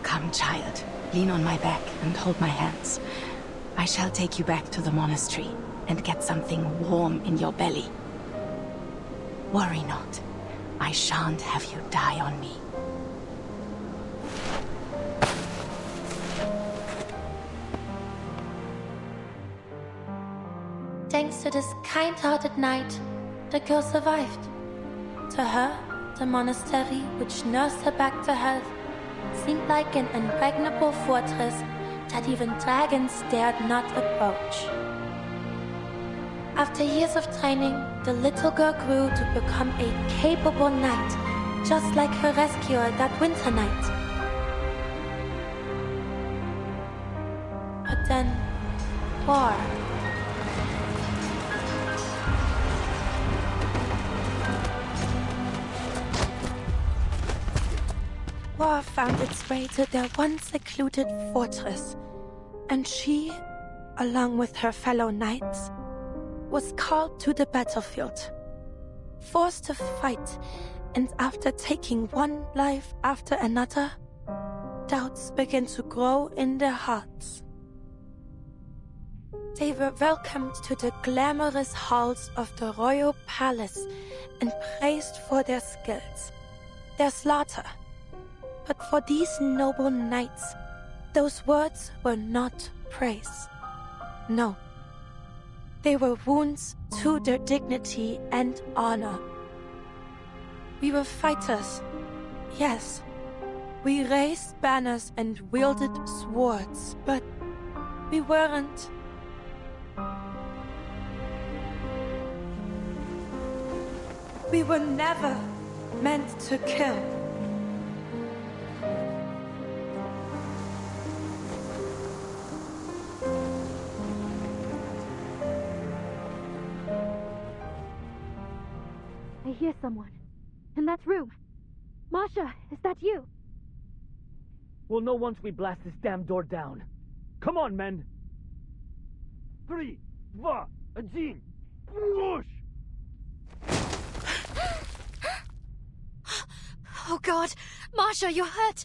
Come, child. Lean on my back and hold my hands. I shall take you back to the monastery and get something warm in your belly. Worry not. I shan't have you die on me. Thanks to this kind-hearted knight, the girl survived. To her, the monastery, which nursed her back to health, seemed like an impregnable fortress that even dragons dared not approach. After years of training, the little girl grew to become a capable knight, just like her rescuer that winter night. But then, war. War found its way to their once secluded fortress, and she, along with her fellow knights, was called to the battlefield. Forced to fight, and after taking one life after another, doubts began to grow in their hearts. They were welcomed to the glamorous halls of the royal palace and praised for their skills, their slaughter. But for these noble knights, those words were not praise. No. They were wounds to their dignity and honor. We were fighters, yes. We raised banners and wielded swords, but we weren't. We were never meant to kill. I hear someone. In that room. Masha, is that you? We'll know once we blast this damn door down. Come on, men! 3, 2, 1, push! Oh God! Masha, you're hurt!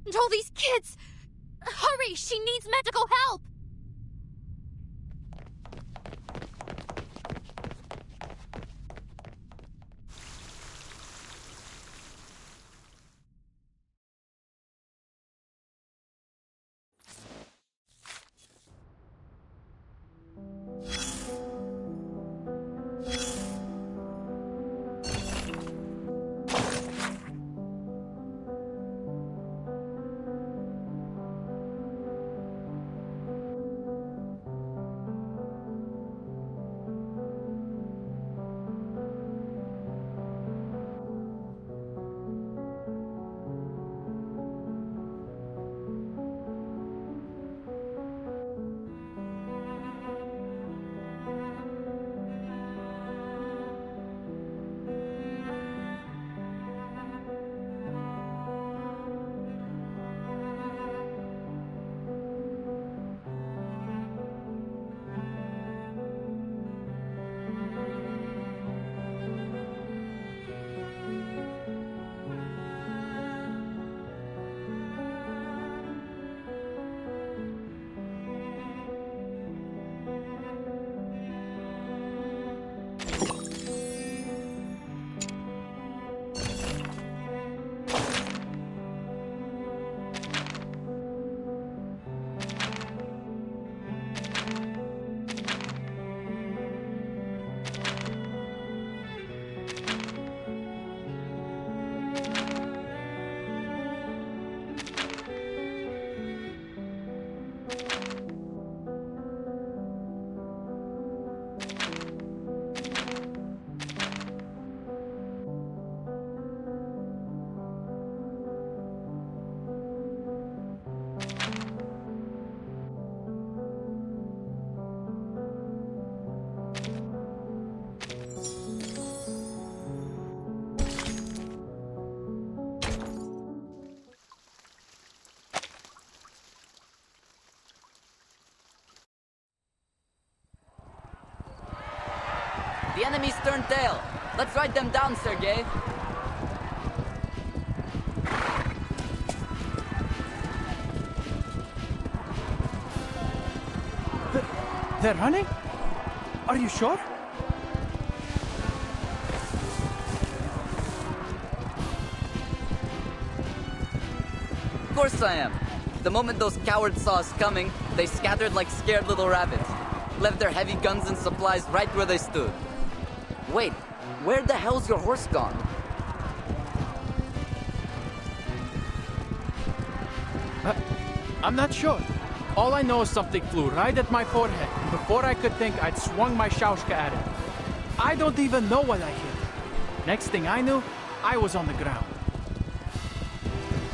And all these kids! Hurry! She needs medical help! The enemy's turned tail. Let's ride them down, Sergei. They're running? Are you sure? Of course I am. The moment those cowards saw us coming, they scattered like scared little rabbits. Left their heavy guns and supplies right where they stood. Wait, where the hell's your horse gone? I'm not sure. All I know is something flew right at my forehead, and before I could think, I'd swung my shaushka at it. I don't even know what I hit. Next thing I knew, I was on the ground.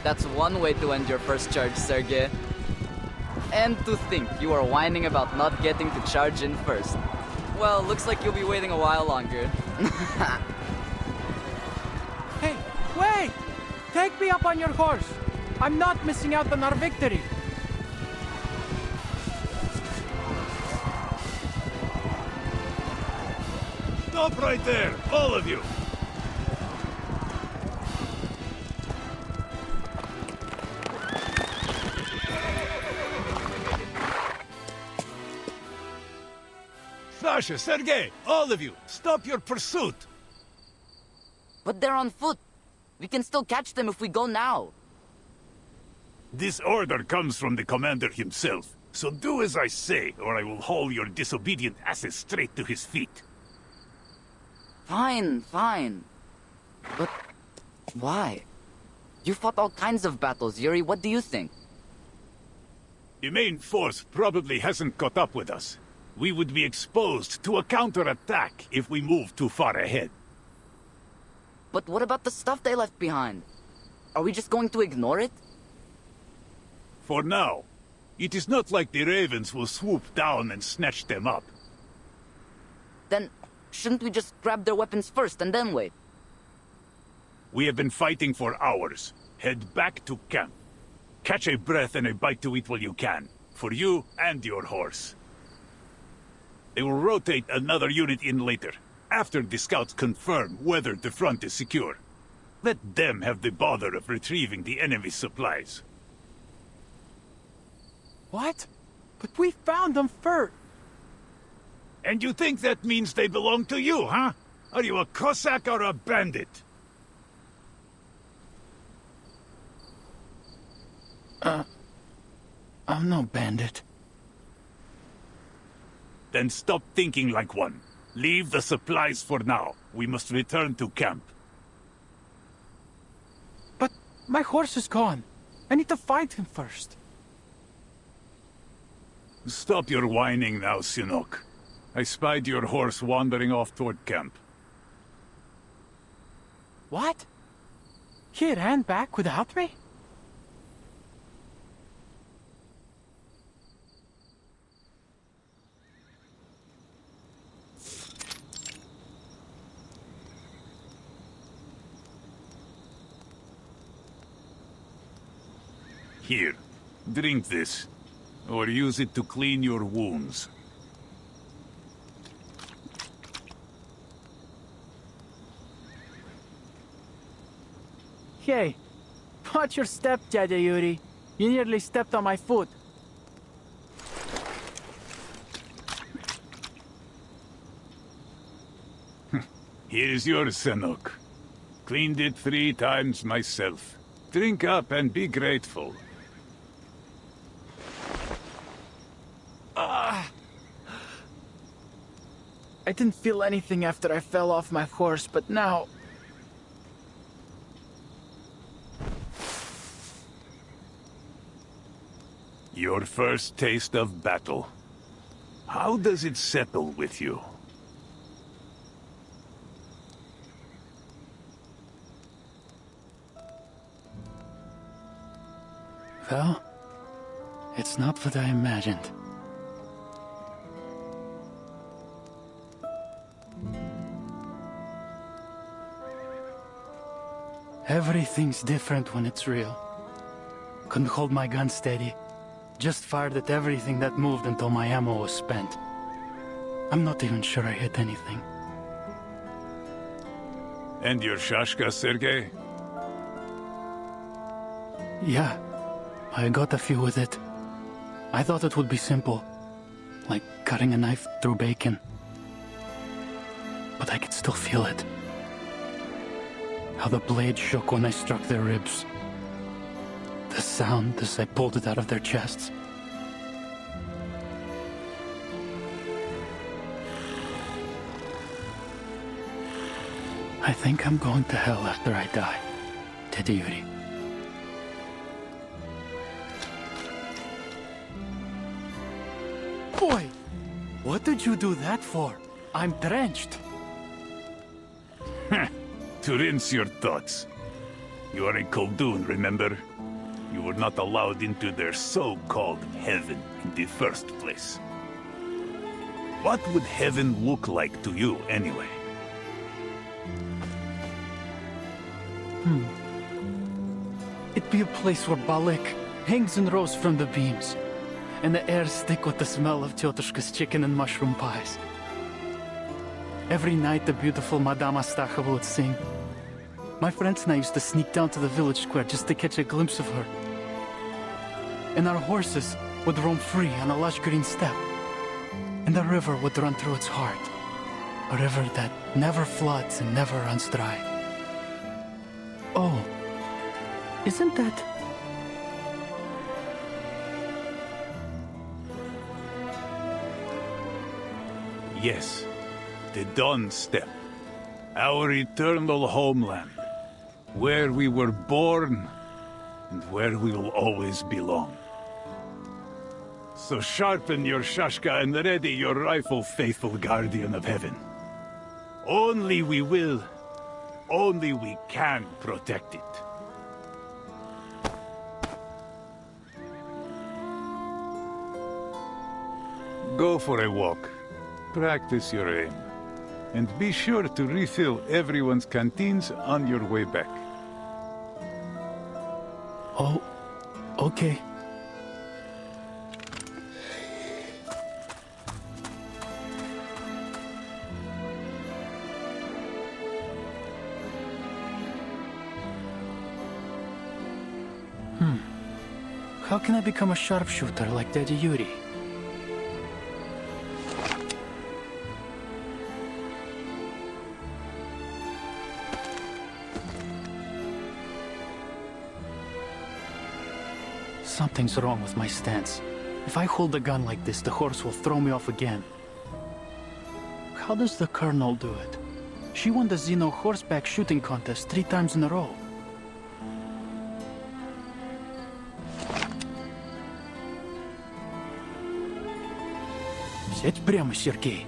That's one way to end your first charge, Sergei. And to think you are whining about not getting to charge in first. Well, looks like you'll be waiting a while longer. Hey, wait! Take me up on your horse. I'm not missing out on our victory. Stop right there, all of you! Sasha, Sergei, all of you, stop your pursuit! But they're on foot. We can still catch them if we go now. This order comes from the commander himself, so do as I say, or I will haul your disobedient asses straight to his feet. Fine, fine. But why? You fought all kinds of battles, Yuri. What do you think? The main force probably hasn't caught up with us. We would be exposed to a counterattack if we move too far ahead. But what about the stuff they left behind? Are we just going to ignore it? For now, it is not like the Ravens will swoop down and snatch them up. Then, shouldn't we just grab their weapons first and then wait? We have been fighting for hours. Head back to camp. Catch a breath and a bite to eat while you can. For you and your horse. They will rotate another unit in later, after the scouts confirm whether the front is secure. Let them have the bother of retrieving the enemy's supplies. What? But we found them first. And you think that means they belong to you, huh? Are you a Cossack or a bandit? I'm no bandit. Then stop thinking like one. Leave the supplies for now. We must return to camp. But my horse is gone. I need to find him first. Stop your whining now, Sinok. I spied your horse wandering off toward camp. What? He ran back without me? Here, drink this. Or use it to clean your wounds. Hey, watch your step, Jaja Yuri. You nearly stepped on my foot. Here's your Senok. Cleaned it 3 times myself. Drink up and be grateful. I didn't feel anything after I fell off my horse, but now... Your first taste of battle. How does it settle with you? Well, it's not what I imagined. Everything's different when it's real. Couldn't hold my gun steady. Just fired at everything that moved until my ammo was spent. I'm not even sure I hit anything. And your shashka, Sergei? Yeah, I got a few with it. I thought it would be simple, like cutting a knife through bacon. But I could still feel it. How the blade shook when I struck their ribs. The sound as I pulled it out of their chests. I think I'm going to hell after I die, Teddy Yuri. What did you do that for? I'm drenched. To rinse your thoughts. You are a Khaldun, remember? You were not allowed into their so-called heaven in the first place. What would heaven look like to you, anyway? It'd be a place where Balik hangs and rows from the beams, and the air thick with the smell of Tyotushka's chicken and mushroom pies. Every night the beautiful Madame Astacha would sing. My friends and I used to sneak down to the village square just to catch a glimpse of her. And our horses would roam free on a lush green steppe. And the river would run through its heart. A river that never floods and never runs dry. Oh, isn't that... Yes, the Dawn Steppe. Our eternal homeland. Where we were born, and where we will always belong. So sharpen your shashka and ready your rifle, faithful guardian of heaven. Only we will, only we can protect it. Go for a walk. Practice your aim. And be sure to refill everyone's canteens on your way back. Oh, okay. How can I become a sharpshooter like Daddy Yuri? Something's wrong with my stance. If I hold a gun like this, the horse will throw me off again. How does the Colonel do it? She won the Xeno horseback shooting contest 3 times in a row. Сядь прямо, Сергей.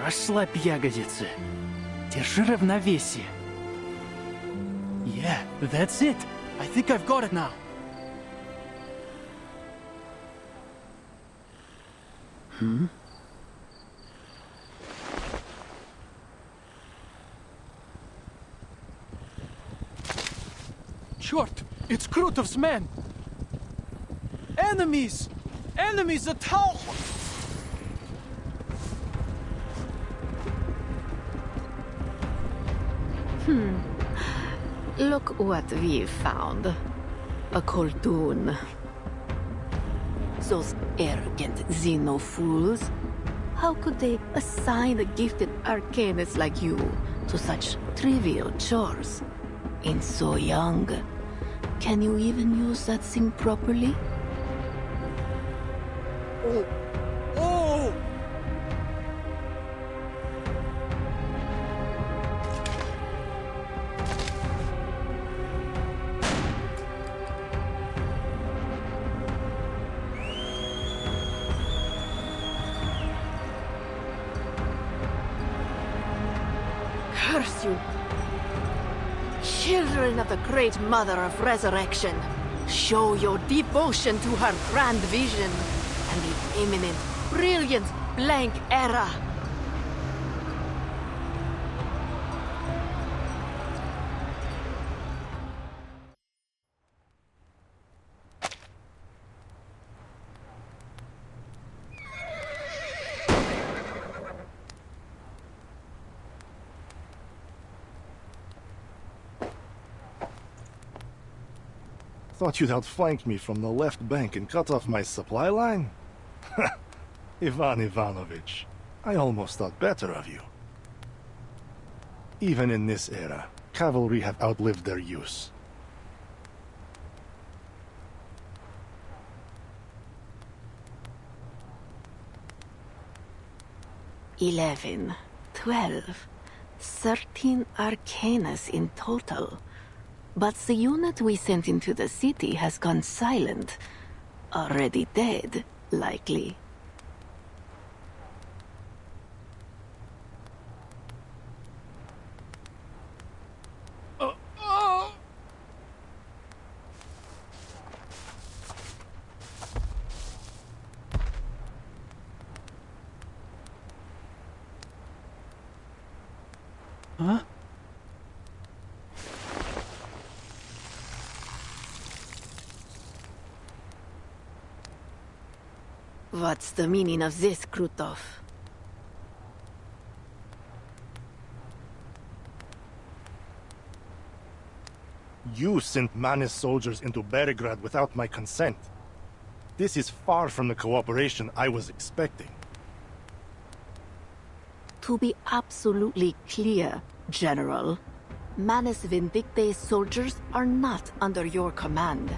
Расслабь ягодицы. Держи равновесие. Yeah, that's it. I think I've got it now. Черт! It's Krutov's men! Enemies! Enemies at home! Look what we found. A Khaldun. Those arrogant Xeno fools. How could they assign a gifted arcanist like you to such trivial chores? And so young. Can you even use that thing properly? Oh! Oh! Curse you! Children of the Great Mother of Resurrection, show your devotion to her grand vision and the imminent, brilliant, blank era. Thought you'd outflank me from the left bank and cut off my supply line? Ivan Ivanovich, I almost thought better of you. Even in this era, cavalry have outlived their use. $11, $12, 13 arcanas in total. But the unit we sent into the city has gone silent. Already dead, likely. Huh? What's the meaning of this, Krutov? You sent Manus soldiers into Beregrad without my consent. This is far from the cooperation I was expecting. To be absolutely clear, General, Manus Vindicte's soldiers are not under your command.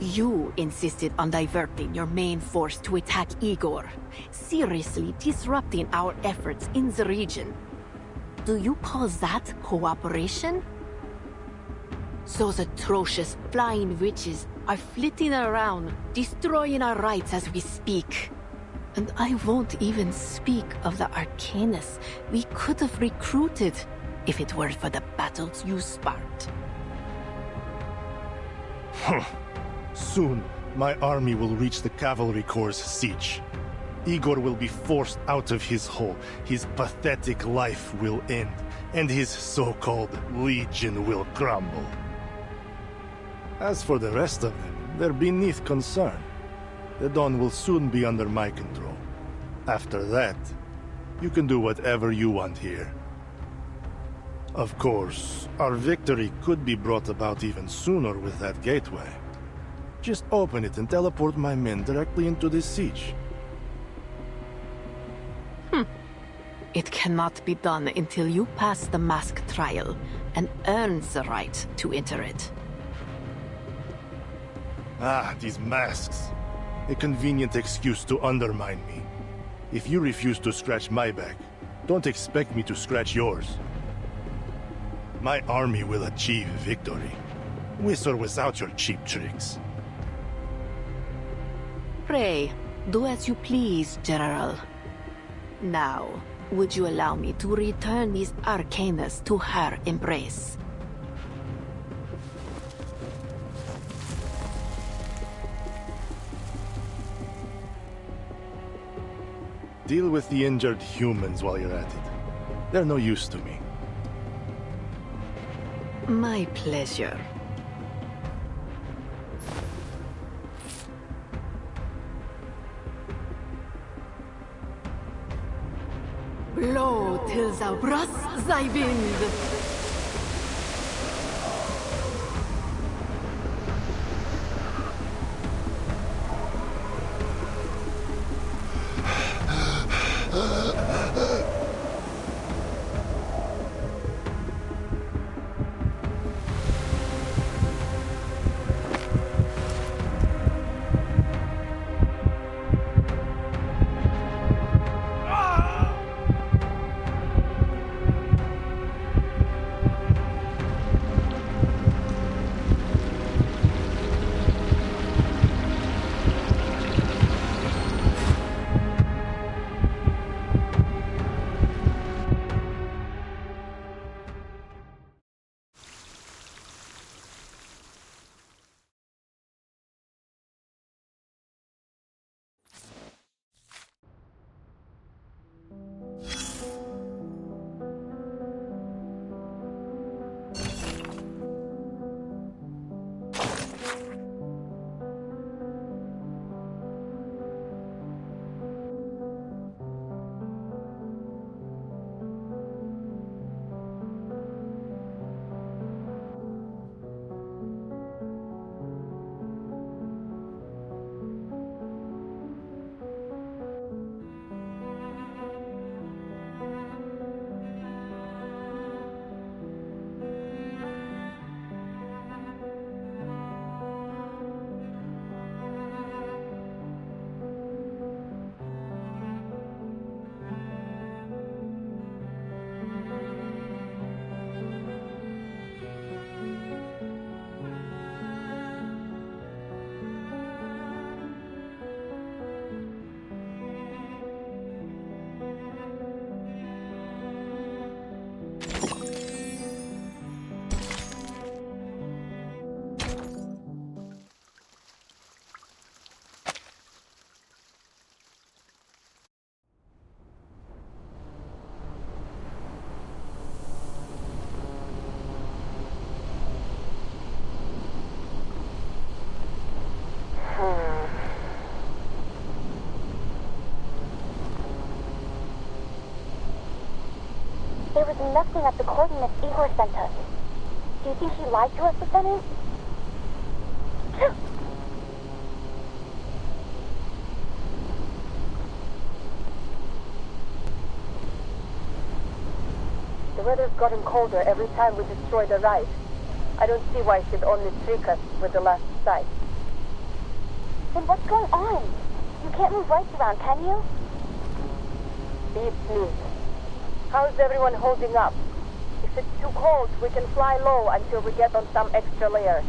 You insisted on diverting your main force to attack Igor, seriously disrupting our efforts in the region. Do you call that cooperation? Those atrocious flying witches are flitting around, destroying our rights as we speak. And I won't even speak of the Arcanus we could have recruited if it were for the battles you sparked. Soon, my army will reach the Cavalry Corps' siege. Igor will be forced out of his hole, his pathetic life will end, and his so-called Legion will crumble. As for the rest of them, they're beneath concern. The Dawn will soon be under my control. After that, you can do whatever you want here. Of course, our victory could be brought about even sooner with that gateway. Just open it and teleport my men directly into this siege. It cannot be done until you pass the mask trial and earn the right to enter it. Ah, these masks. A convenient excuse to undermine me. If you refuse to scratch my back, don't expect me to scratch yours. My army will achieve victory, with or without your cheap tricks. Pray, do as you please, General. Now, would you allow me to return these Arcanus to her embrace? Deal with the injured humans while you're at it. They're no use to me. My pleasure. Blow till thou brust thy wind. There was nothing at the coordinates Igor sent us. Do you think he lied to us, Lieutenant? The weather's gotten colder every time we destroy the ride. I don't see why she'd only trick us with the last sight. Then what's going on? You can't move rights around, can you? Beats me. How's everyone holding up? If it's too cold, we can fly low until we get on some extra layer.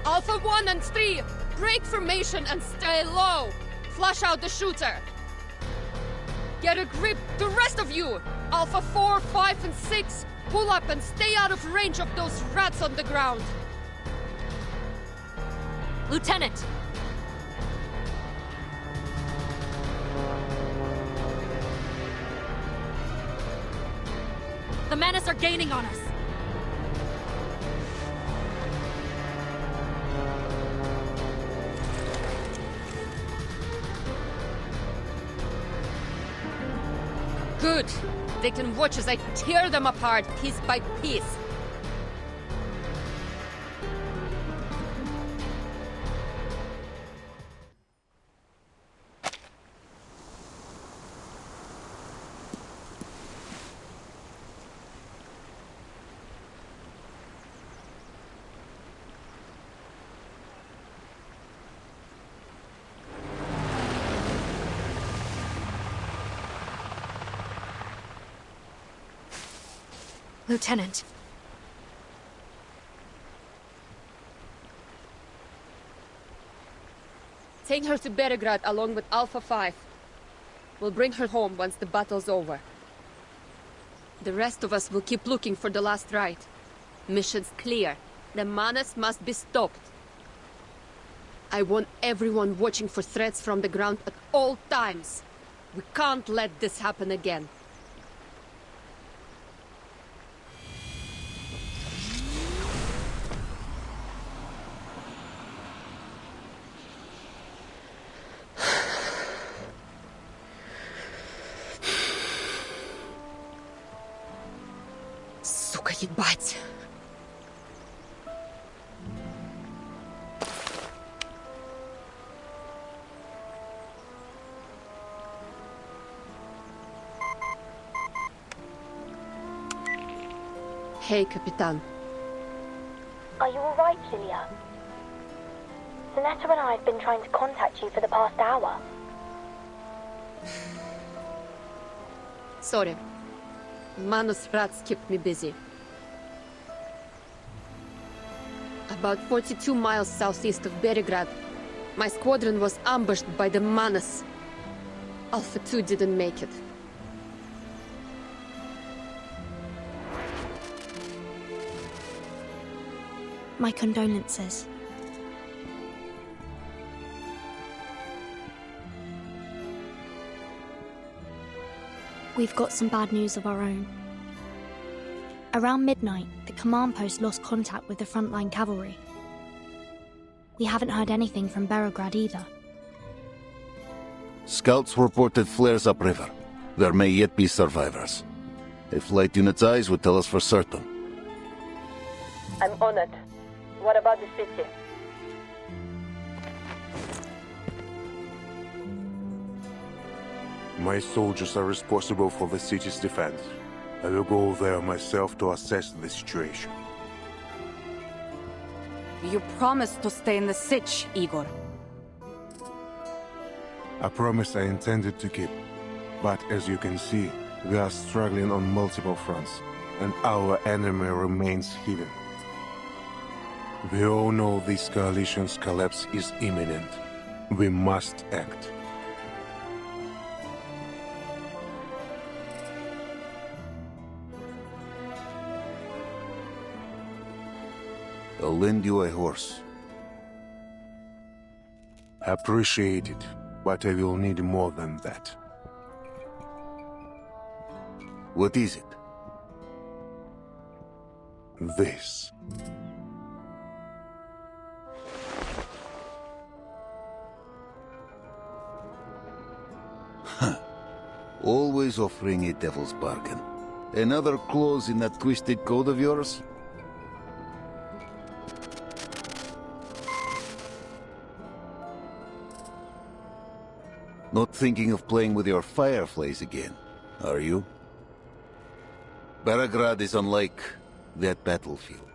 Alpha 1 and 3, break formation and stay low. Flush out the shooter. Get a grip, the rest of you! Alpha 4, 5, and 6, pull up and stay out of range of those rats on the ground. Lieutenant! The menace are gaining on us. Good. They can watch as I tear them apart piece by piece. Lieutenant. Take her to Belgrade along with Alpha 5. We'll bring her home once the battle's over. The rest of us will keep looking for the last ride. Mission's clear. The menace must be stopped. I want everyone watching for threats from the ground at all times. We can't let this happen again. Сука, ебать! Hey, Capitan. Are you alright, Julia? Zanetta and I have been trying to contact you for the past hour. Sorry. Manus rats kept me busy. About 42 miles southeast of Belgrade, my squadron was ambushed by the Manus. Alpha 2 didn't make it. My condolences. We've got some bad news of our own. Around midnight, the command post lost contact with the frontline cavalry. We haven't heard anything from Belgrade either. Scouts reported flares upriver. There may yet be survivors. A flight unit's eyes would tell us for certain. I'm on it. What about the city? My soldiers are responsible for the city's defense. I will go there myself to assess the situation. You promised to stay in the Sich, Igor. A promise I intended to keep. But as you can see, we are struggling on multiple fronts, and our enemy remains hidden. We all know this coalition's collapse is imminent. We must act. I'll lend you a horse. Appreciate it, but I will need more than that. What is it? This. Always offering a devil's bargain. Another clause in that twisted code of yours? Not thinking of playing with your fireflies again, are you? Beregrad is unlike that battlefield.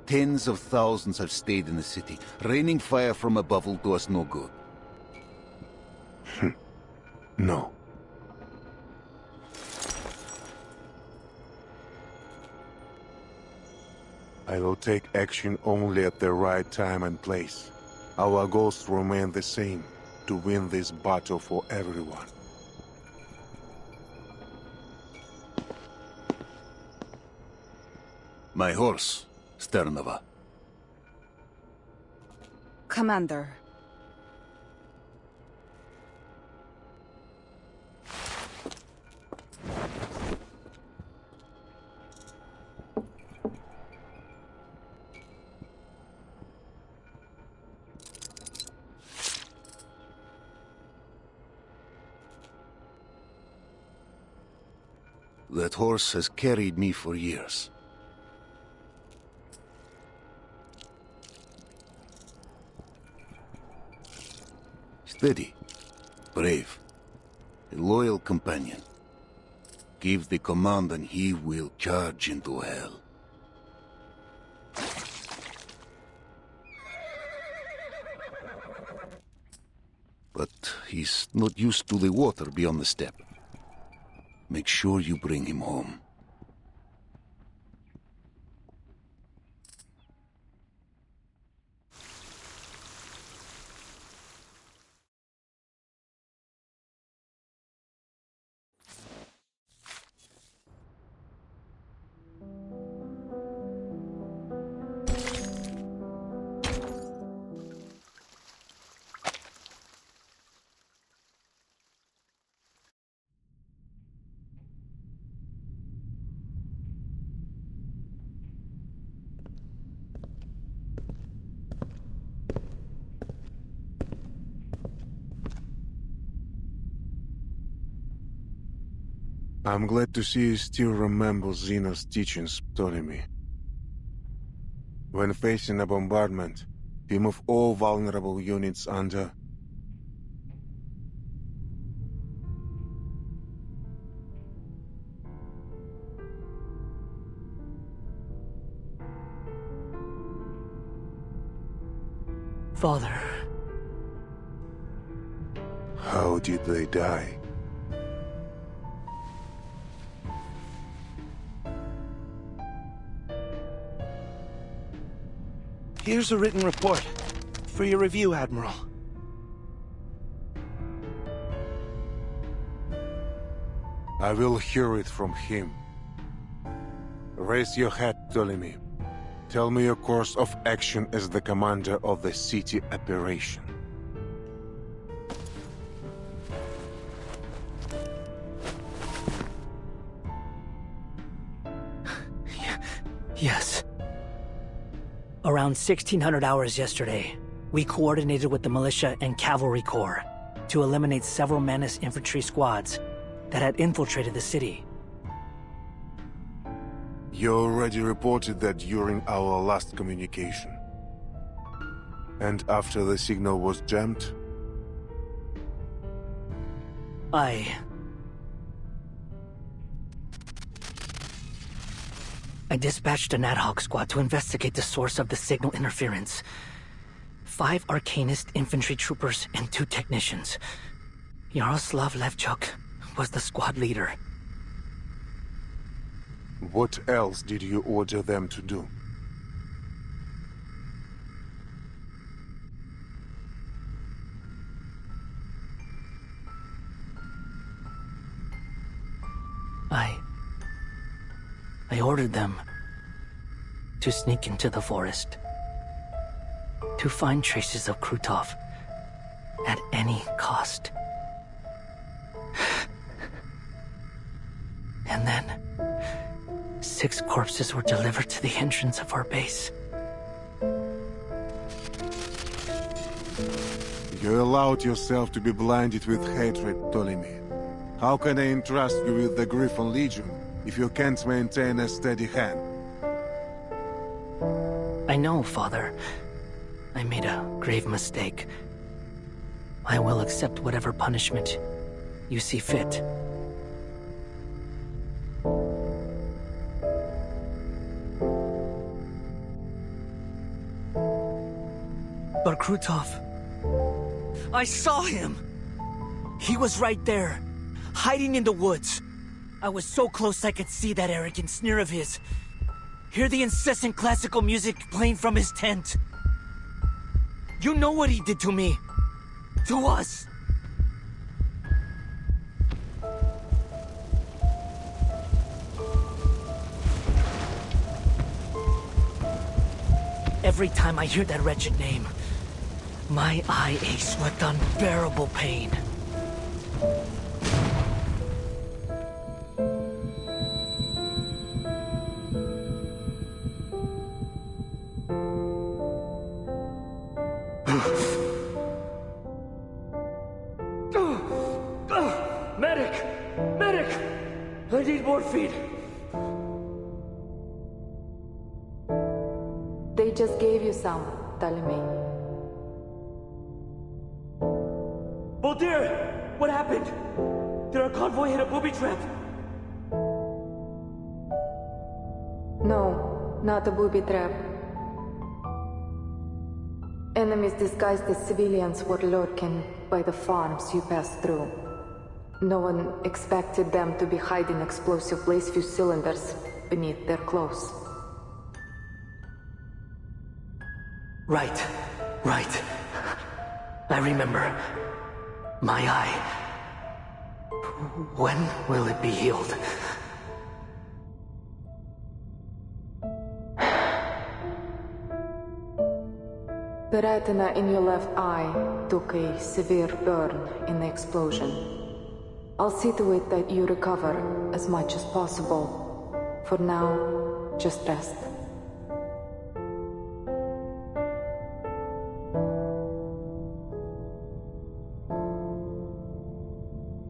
Tens of thousands have stayed in the city. Raining fire from above will do us no good. No. I will take action only at the right time and place. Our goals remain the same, to win this battle for everyone. My horse, Sternova. Commander. That horse has carried me for years. Steady, brave, a loyal companion. Give the command and he will charge into hell. But he's not used to the water beyond the steppe. Make sure you bring him home. I'm glad to see you still remember Xeno's teachings, Ptolemy. When facing a bombardment, we move all vulnerable units under. Father. How did they die? Here's a written report. For your review, Admiral. I will hear it from him. Raise your head, Ptolemy. Tell me your course of action as the commander of the city operation. Yes. Around 1600 hours yesterday, we coordinated with the militia and cavalry corps to eliminate several Manus infantry squads that had infiltrated the city. You already reported that during our last communication. And after the signal was jammed? I dispatched an ad hoc squad to investigate the source of the signal interference. 5 Arcanist infantry troopers and 2 technicians. Yaroslav Levchuk was the squad leader. What else did you order them to do? I ordered them to sneak into the forest, to find traces of Krutov at any cost. And then, 6 corpses were delivered to the entrance of our base. You allowed yourself to be blinded with hatred, Ptolemy. How can I entrust you with the Griffin Legion if you can't maintain a steady hand? I know, Father. I made a grave mistake. I will accept whatever punishment you see fit. But Krutov... I saw him! He was right there, hiding in the woods. I was so close I could see that arrogant sneer of his. Hear the incessant classical music playing from his tent. You know what he did to me. To us. Every time I hear that wretched name, my eye aches with unbearable pain. Medic! Medic! I need morphine! They just gave you some, Ptolemy. Boldir! What happened? Did our convoy hit a booby trap? No, not a booby trap. Enemies disguised as civilians were lurking by the farms you passed through. No one expected them to be hiding explosive blaze fuse cylinders beneath their clothes. Right. I remember. My eye. When will it be healed? The retina in your left eye took a severe burn in the explosion. I'll see to it that you recover as much as possible. For now, just rest.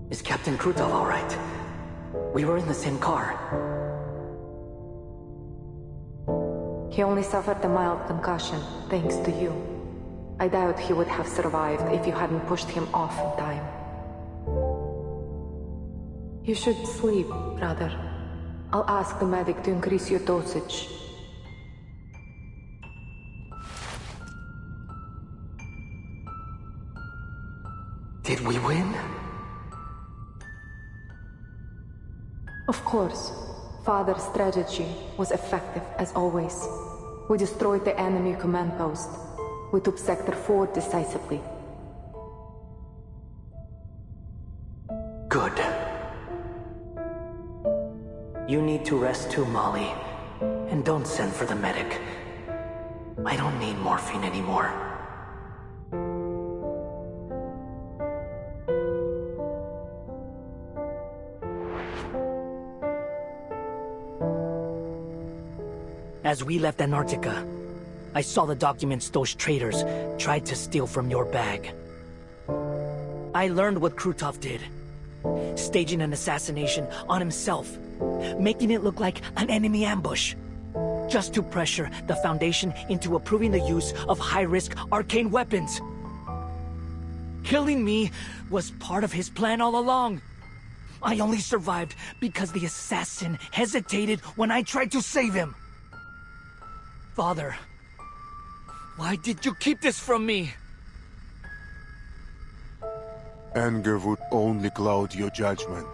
Is Captain Krutov all right? We were in the same car. He only suffered a mild concussion, thanks to you. I doubt he would have survived if you hadn't pushed him off in time. You should sleep, brother. I'll ask the medic to increase your dosage. Did we win? Of course. Father's strategy was effective as always. We destroyed the enemy command post. We took Sector 4 decisively. Good. You need to rest too, Molly. And don't send for the medic. I don't need morphine anymore. As we left Antarctica, I saw the documents those traitors tried to steal from your bag. I learned what Krutov did. Staging an assassination on himself, making it look like an enemy ambush, just to pressure the Foundation into approving the use of high-risk arcane weapons. Killing me was part of his plan all along. I only survived because the assassin hesitated when I tried to save him. Father, why did you keep this from me? Anger would only cloud your judgment,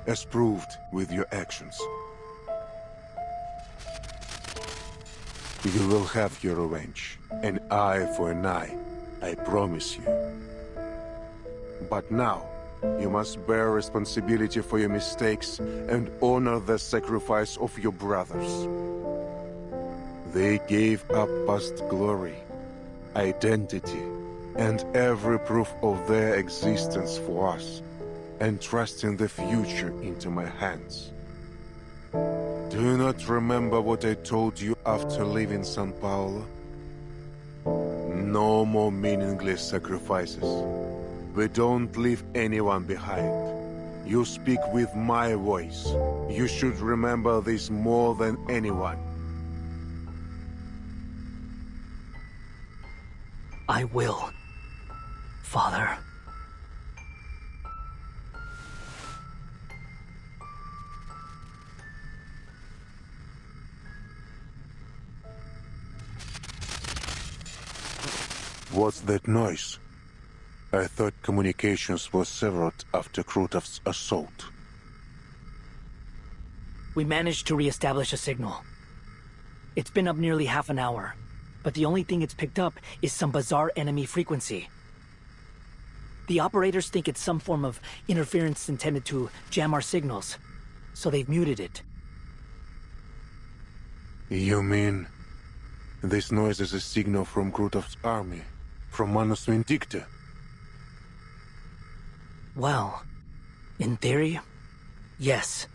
as proved with your actions. You will have your revenge, an eye for an eye, I promise you. But now, You must bear responsibility for your mistakes and honor the sacrifice of your brothers. They gave up past glory, identity, and every proof of their existence for us, entrusting the future into my hands. Do you not remember what I told you after leaving San Paulo? No more meaningless sacrifices. We don't leave anyone behind. You speak with my voice. You should remember this more than anyone. I will, Father. What's that noise? I thought communications were severed after Krutov's assault. We managed to re-establish a signal. It's been up nearly half an hour, but the only thing it's picked up is some bizarre enemy frequency. The operators think it's some form of interference intended to jam our signals, so they've muted it. You mean this noise is a signal from Krutov's army, from Manus Vindicta? Well, in theory, yes.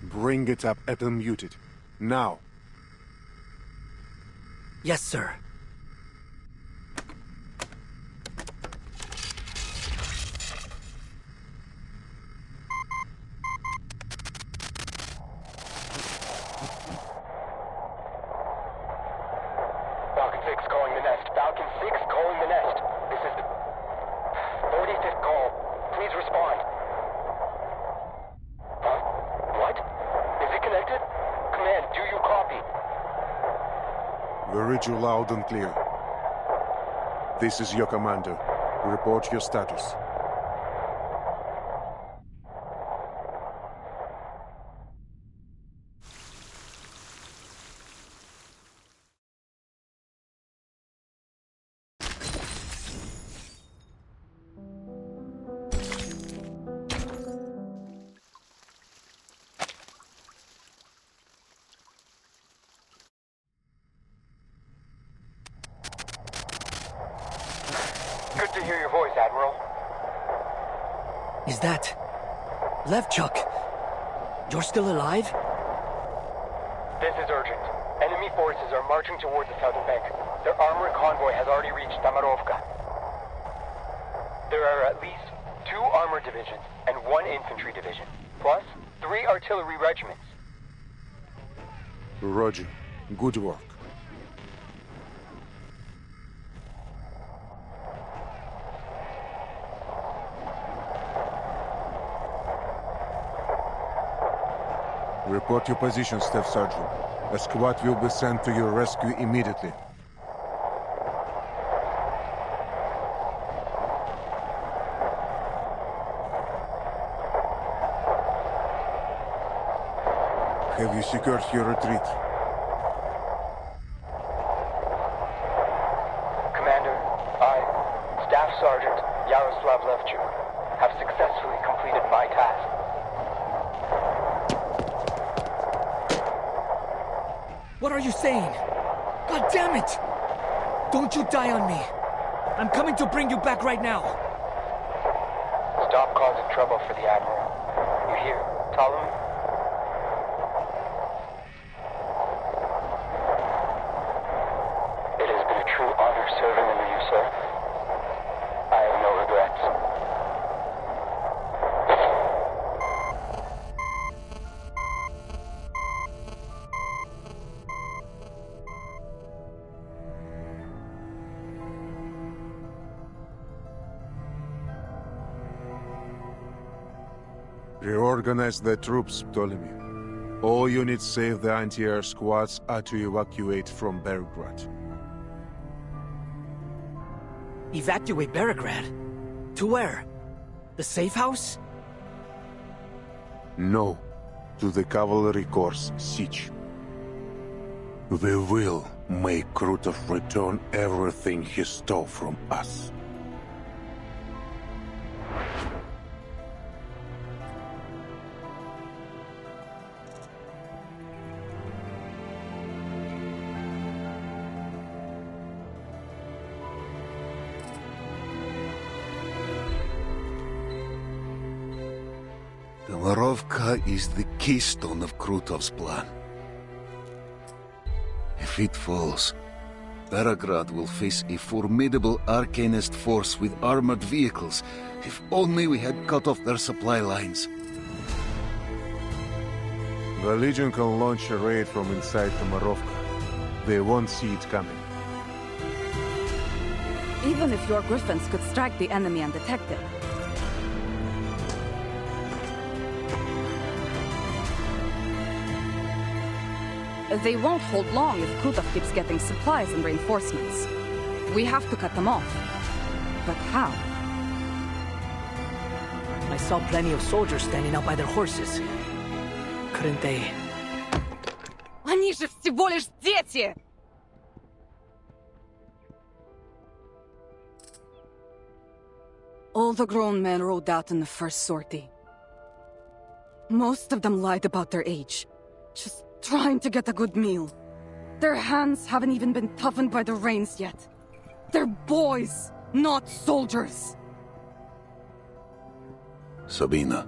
Bring it up and unmute it. Now. Yes, sir. Falcon 6 calling the nest. Falcon 6 calling the nest. This is the 45th call. Please respond. Huh? What? Is it connected? Command, do you copy? We read you loud and clear. This is your commander. Report your status. Good to hear your voice, Admiral. Is that... Levchuk? You're still alive? This is urgent. Enemy forces are marching towards the southern bank. Their armored convoy has already reached Tamarovka. There are at least 2 armored divisions and 1 infantry division, plus 3 artillery regiments. Roger. Good work. Report your position, Staff Sergeant. A squad will be sent to your rescue immediately. Have you secured your retreat? Commander, I, Staff Sergeant Yaroslav Levchuk, have successfully completed my task. What are you saying? God damn it! Don't you die on me! I'm coming to bring you back right now! Stop causing trouble for the Admiral. You hear, Ptolemy? It has been a true honor serving under you, sir. I have no regrets. Reorganize the troops, Ptolemy. All units save the anti-air squads are to evacuate from Belgrade. Evacuate Belgrade? To where? The safe house? No, to the Cavalry Corps siege. We will make Krutov return everything he stole from us. Tamarovka is the keystone of Krutov's plan. If it falls, Belgrade will face a formidable Arcanist force with armored vehicles. If only we had cut off their supply lines. The Legion can launch a raid from inside Tamarovka. They won't see it coming. Even if your griffins could strike the enemy undetected. They won't hold long if Krutov keeps getting supplies and reinforcements. We have to cut them off. But how? I saw plenty of soldiers standing out by their horses. Couldn't they... Они же всего лишь дети! All the grown men rode out in the first sortie. Most of them lied about their age. Just trying to get a good meal. Their hands haven't even been toughened by the rains yet. They're boys, not soldiers. Sabina.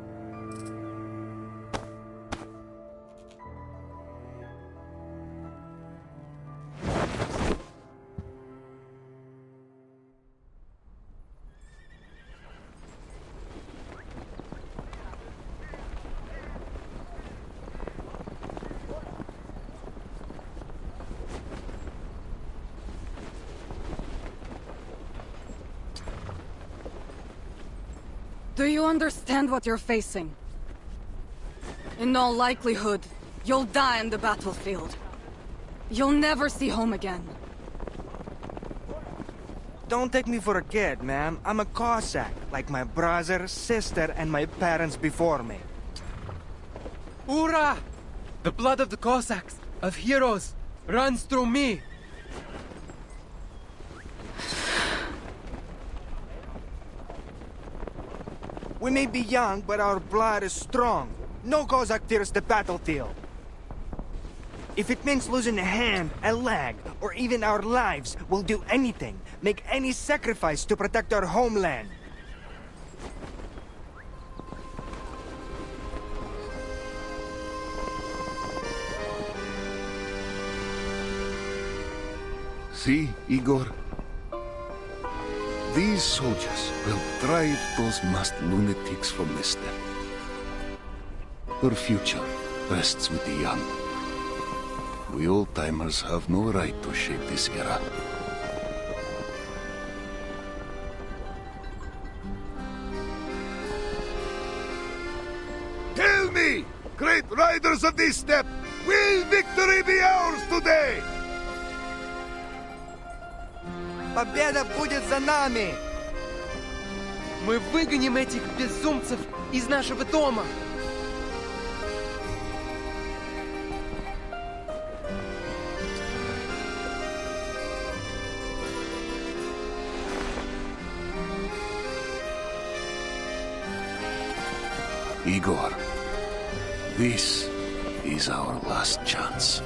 Do you understand what you're facing? In all likelihood, you'll die on the battlefield. You'll never see home again. Don't take me for a kid, ma'am. I'm a Cossack, like my brother, sister, and my parents before me. Ura! The blood of the Cossacks, of heroes, runs through me! We may be young, but our blood is strong. No Cossack fears the battlefield. If it means losing a hand, a leg, or even our lives, we'll do anything, make any sacrifice to protect our homeland. See, Igor? These soldiers will drive those masked lunatics from the steppe. Her future rests with the young. We old-timers have no right to shape this era. Tell me, great riders of this steppe, will victory be ours today? Победа будет за нами! Мы выгоним этих безумцев из нашего дома! Igor, this is our last chance.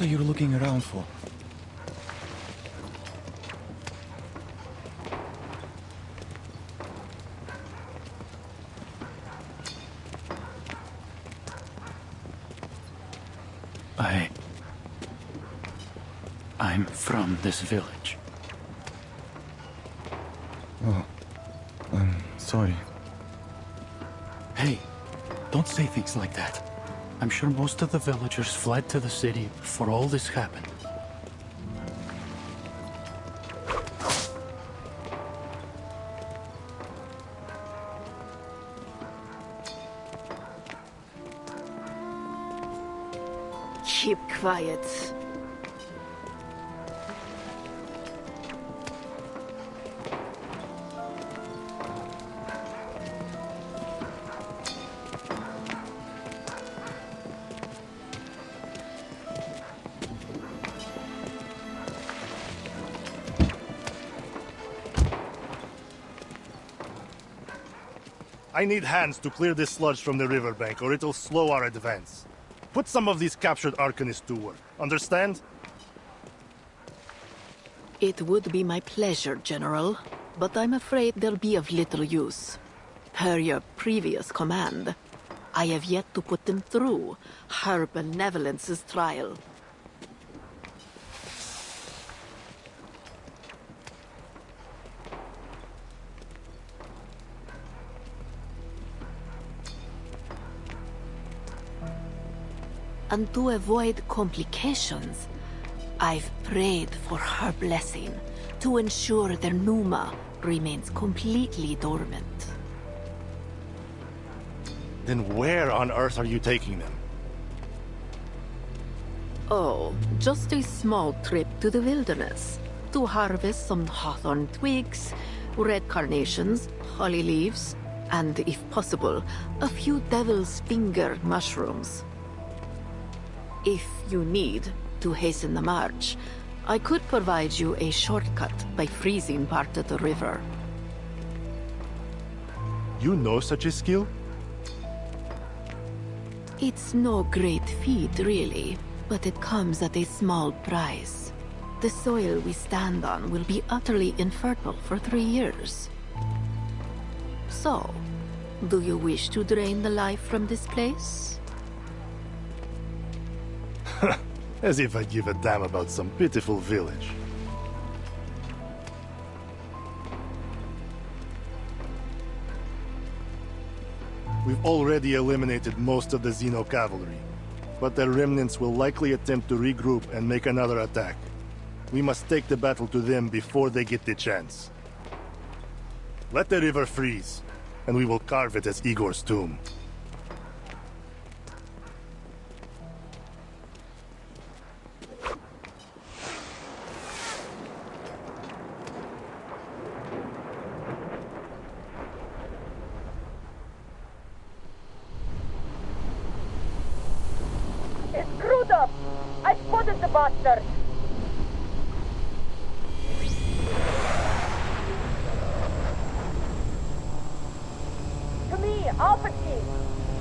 are you looking around for? I'm from this village. Oh, I'm sorry. Hey, don't say things like that. I'm sure most of the villagers fled to the city before all this happened. Keep quiet. I need hands to clear this sludge from the riverbank, or it'll slow our advance. Put some of these captured Arcanists to work. Understand? It would be my pleasure, General, but I'm afraid they'll be of little use. Per your previous command, I have yet to put them through Her Benevolence's trial. And to avoid complications, I've prayed for her blessing to ensure their Numa remains completely dormant. Then where on earth are you taking them? Oh, just a small trip to the wilderness to harvest some hawthorn twigs, red carnations, holly leaves, and, if possible, a few devil's finger mushrooms. If you need to hasten the march, I could provide you a shortcut by freezing part of the river. You know such a skill? It's no great feat, really, but it comes at a small price. The soil we stand on will be utterly infertile for 3 years. So, do you wish to drain the life from this place? As if I give a damn about some pitiful village. We've already eliminated most of the Xeno Cavalry, but their remnants will likely attempt to regroup and make another attack. We must take the battle to them before they get the chance. Let the river freeze, and we will carve it as Igor's tomb. I spotted the bastard! To me, Alpha Team.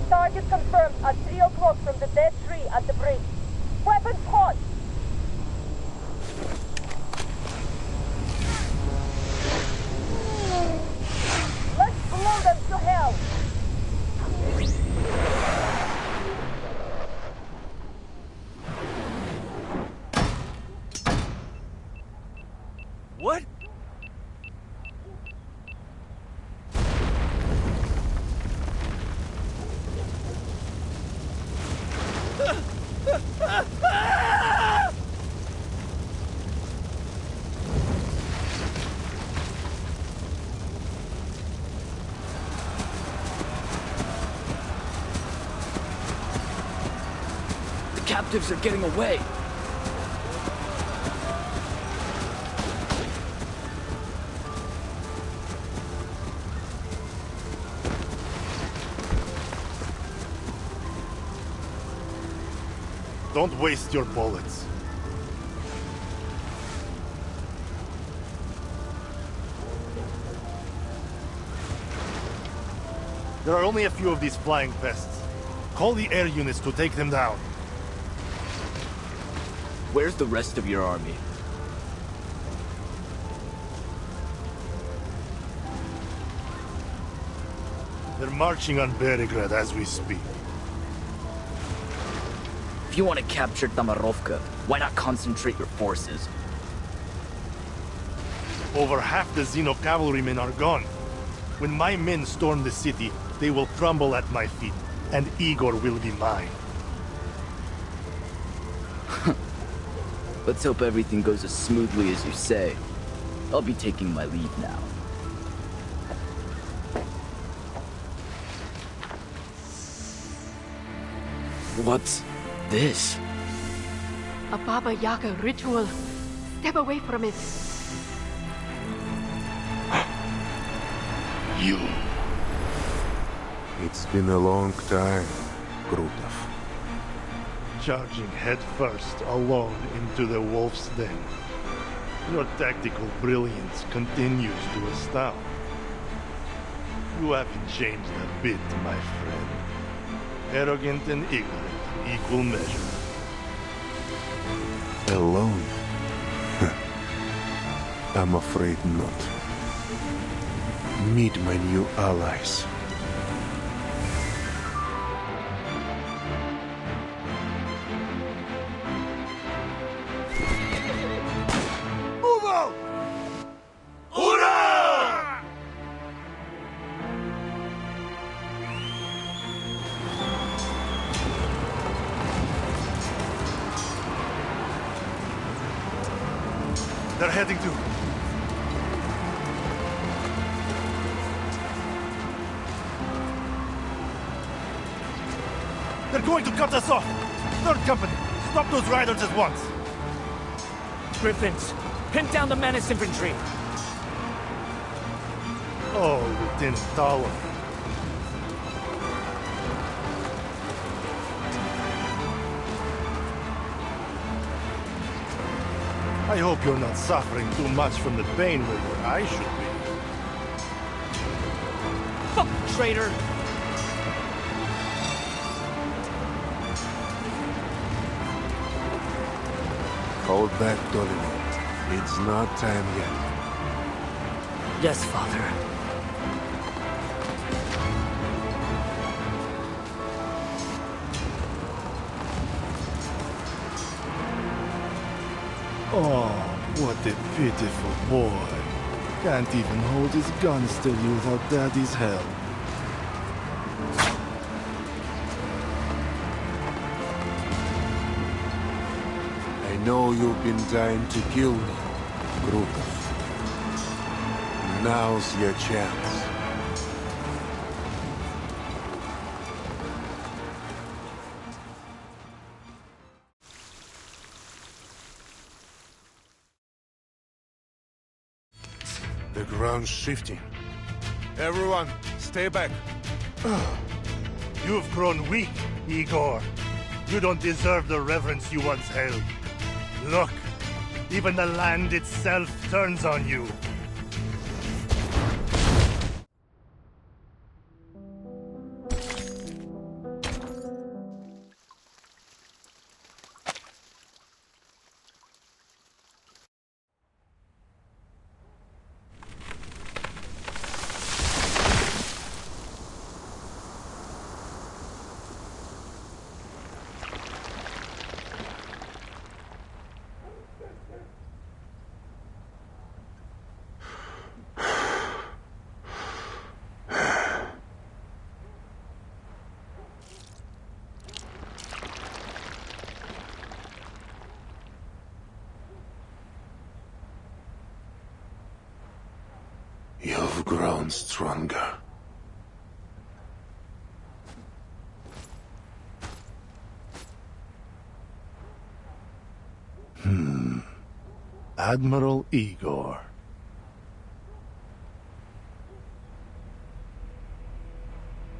Target confirmed at 3 o'clock from the dead tree at the bridge. Weapons hot! Let's blow them to hell! What? The captives are getting away. Don't waste your bullets. There are only a few of these flying pests. Call the air units to take them down. Where's the rest of your army? They're marching on Beregrad as we speak. If you want to capture Tamarovka, why not concentrate your forces? Over half the Xeno cavalrymen are gone. When my men storm the city, they will crumble at my feet, and Igor will be mine. Let's hope everything goes as smoothly as you say. I'll be taking my leave now. What's this? A Baba Yaga ritual. Step away from it. You. It's been a long time, Grutov. Charging headfirst, alone, into the wolf's den. Your tactical brilliance continues to astound. You haven't changed a bit, my friend. Arrogant and ignorant in equal measure. Alone? I'm afraid not. Meet my new allies. Move out! Hurrah! They're heading to... They're going to cut us off! Third Company, stop those riders at once! Griffins, pin down the Menace infantry! Oh, Lieutenant Tower. I hope you're not suffering too much from the pain where your eye should be. Fuck, traitor! Hold back, Ptolemy. It's not time yet. Yes, Father. Oh, what a pitiful boy. Can't even hold his gun steady without Daddy's help. I know you've been trying to kill me, Grutov. Now's your chance. The ground's shifting. Everyone, stay back. You've grown weak, Igor. You don't deserve the reverence you once held. Look, even the land itself turns on you. You've grown stronger. Admiral Igor.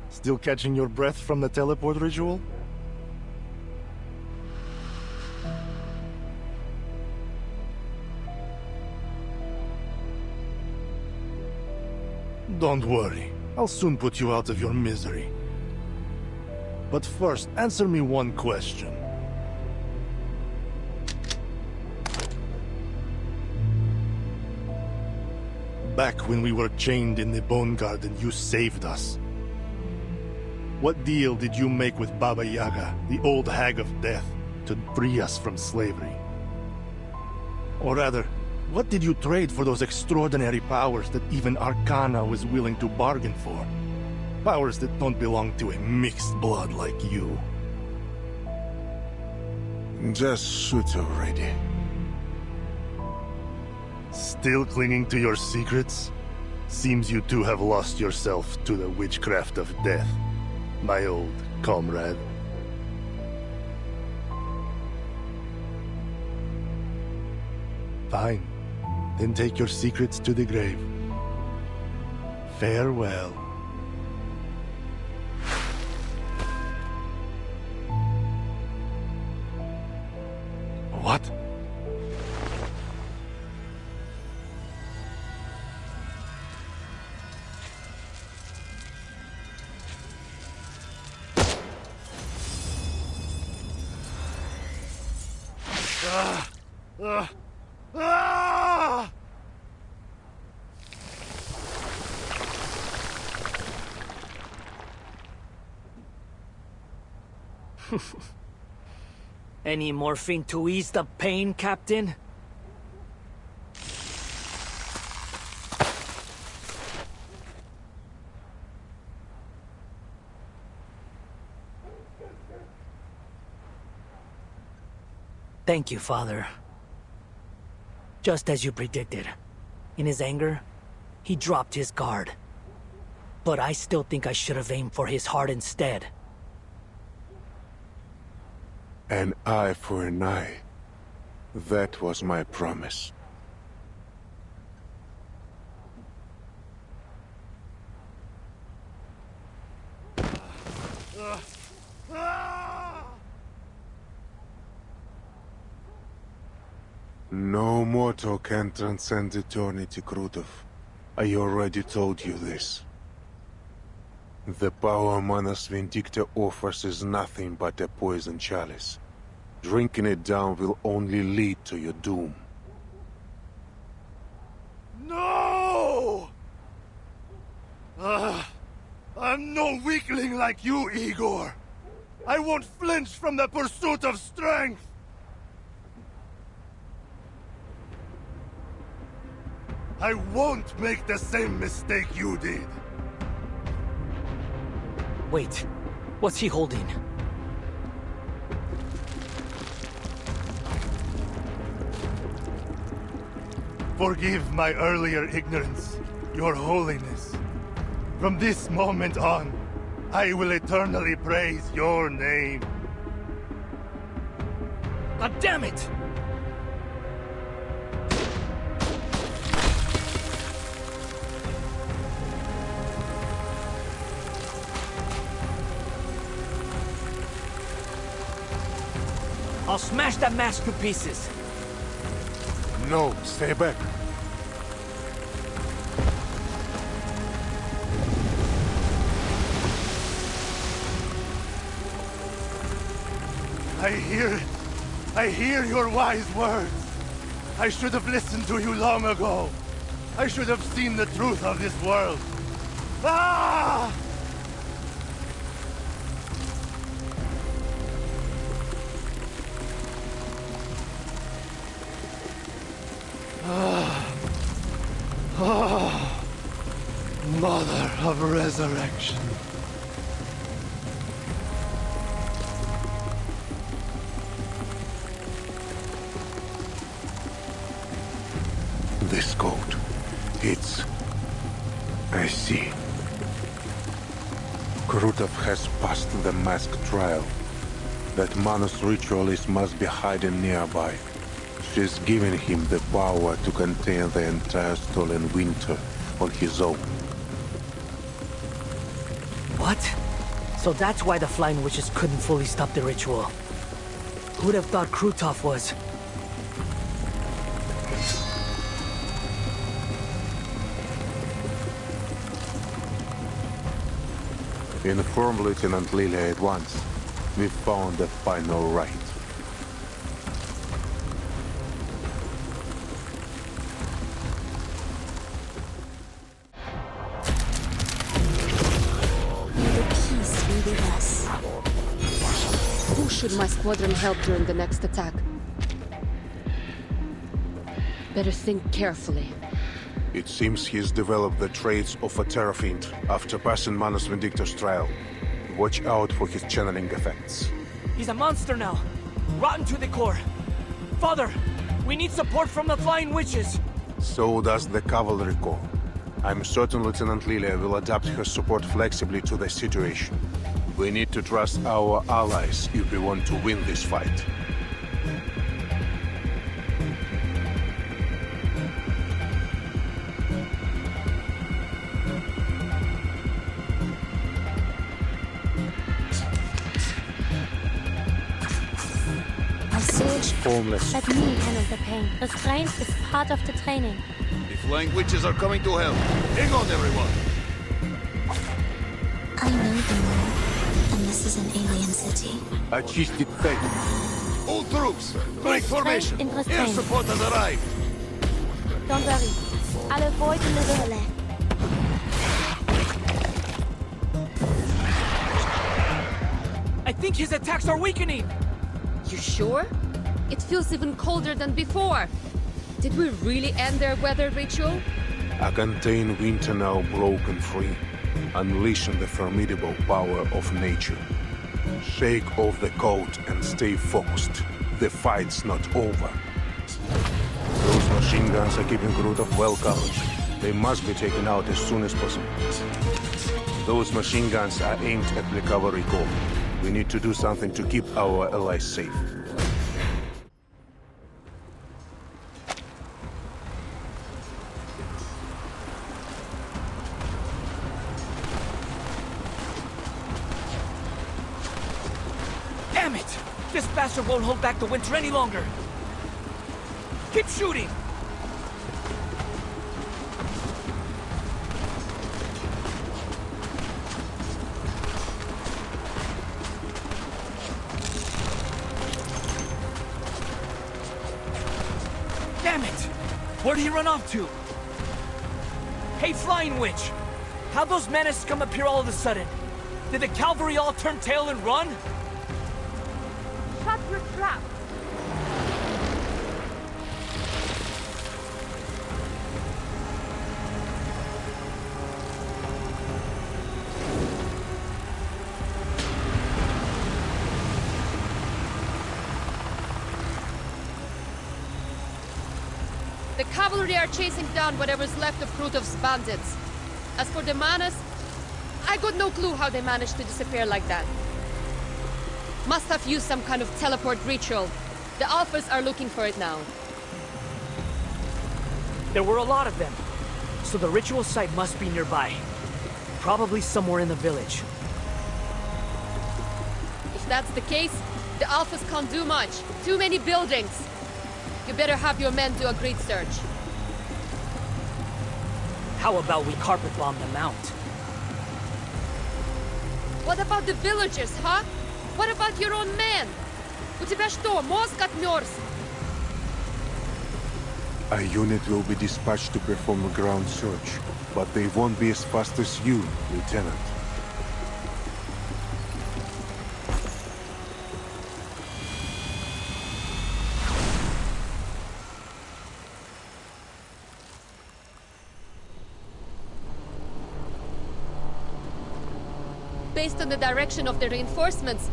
Still catching your breath from the teleport ritual? Don't worry. I'll soon put you out of your misery. But first, answer me one question. Back when we were chained in the Bone Garden, you saved us. What deal did you make with Baba Yaga, the old hag of death, to free us from slavery? Or rather, what did you trade for those extraordinary powers that even Arcana was willing to bargain for? Powers that don't belong to a mixed blood like you. Just shoot already. Still clinging to your secrets? Seems you too have lost yourself to the witchcraft of death, my old comrade. Fine. Then take your secrets to the grave. Farewell. What? Any morphine to ease the pain, Captain? Thank you, Father. Just as you predicted. In his anger, he dropped his guard. But I still think I should have aimed for his heart instead. An eye for an eye. That was my promise. No mortal can transcend eternity, Krutov. I already told you this. The power Manus Vindicta offers is nothing but a poison chalice. Drinking it down will only lead to your doom. No! I'm no weakling like you, Igor. I won't flinch from the pursuit of strength. I won't make the same mistake you did. Wait, what's he holding? Forgive my earlier ignorance, Your Holiness. From this moment on, I will eternally praise your name. God damn it! I'll smash that mask to pieces. No, stay back. I hear it. I hear your wise words. I should have listened to you long ago. I should have seen the truth of this world. Ah! Oh, Mother of Resurrection. This code, it's... I see. Krutov has passed the mask trial. That Manus ritualist must be hiding nearby. She's given him the power to contain the entire stolen winter on his own. What? So that's why the Flying Witches couldn't fully stop the ritual. Who'd have thought Krutov was... Inform Lieutenant Lilia at once. We've found the final right. give my squadron help during the next attack. Better think carefully. It seems he's developed the traits of a terror fiend after passing Manus Vindictus trial. Watch out for his channeling effects. He's a monster now. Rotten to the core. Father, we need support from the Flying Witches. So does the Cavalry Corps. I'm certain Lieutenant Lilia will adapt her support flexibly to the situation. We need to trust our allies if we want to win this fight. Formless. Let me handle the pain. Restraint is part of the training. The Flying Witches are coming to help. Hang on, everyone! I know the moon, and this is an alien city. Очистить fate. All troops, break formation! Air support has arrived! Don't worry. I'll avoid the little. I think his attacks are weakening! You sure? It feels even colder than before. Did we really end their weather ritual? A contained winter now broken free, unleashing the formidable power of nature. Shake off the coat and stay focused. The fight's not over. Those machine guns are keeping Grutov well covered. They must be taken out as soon as possible. Those machine guns are aimed at the Cavalry Corps. We need to do something to keep our allies safe. Damn it! This bastard won't hold back the winter any longer! Keep shooting! Damn it! Where'd he run off to? Hey, Flying Witch! How'd those menaces come up here all of a sudden? Did the cavalry all turn tail and run? Shut your trap! The cavalry are chasing down whatever's left of Krutov's bandits. As for the Manus, I got no clue how they managed to disappear like that. Must have used some kind of teleport ritual. The Alphas are looking for it now. There were a lot of them, so the ritual site must be nearby. Probably somewhere in the village. If that's the case, the Alphas can't do much. Too many buildings. You better have your men do a grid search. How about we carpet bomb the mount? What about the villagers, huh? What about your own men? У тебя что, мозг отмёрз? A unit will be dispatched to perform a ground search, but they won't be as fast as you, Lieutenant. Based on the direction of the reinforcements,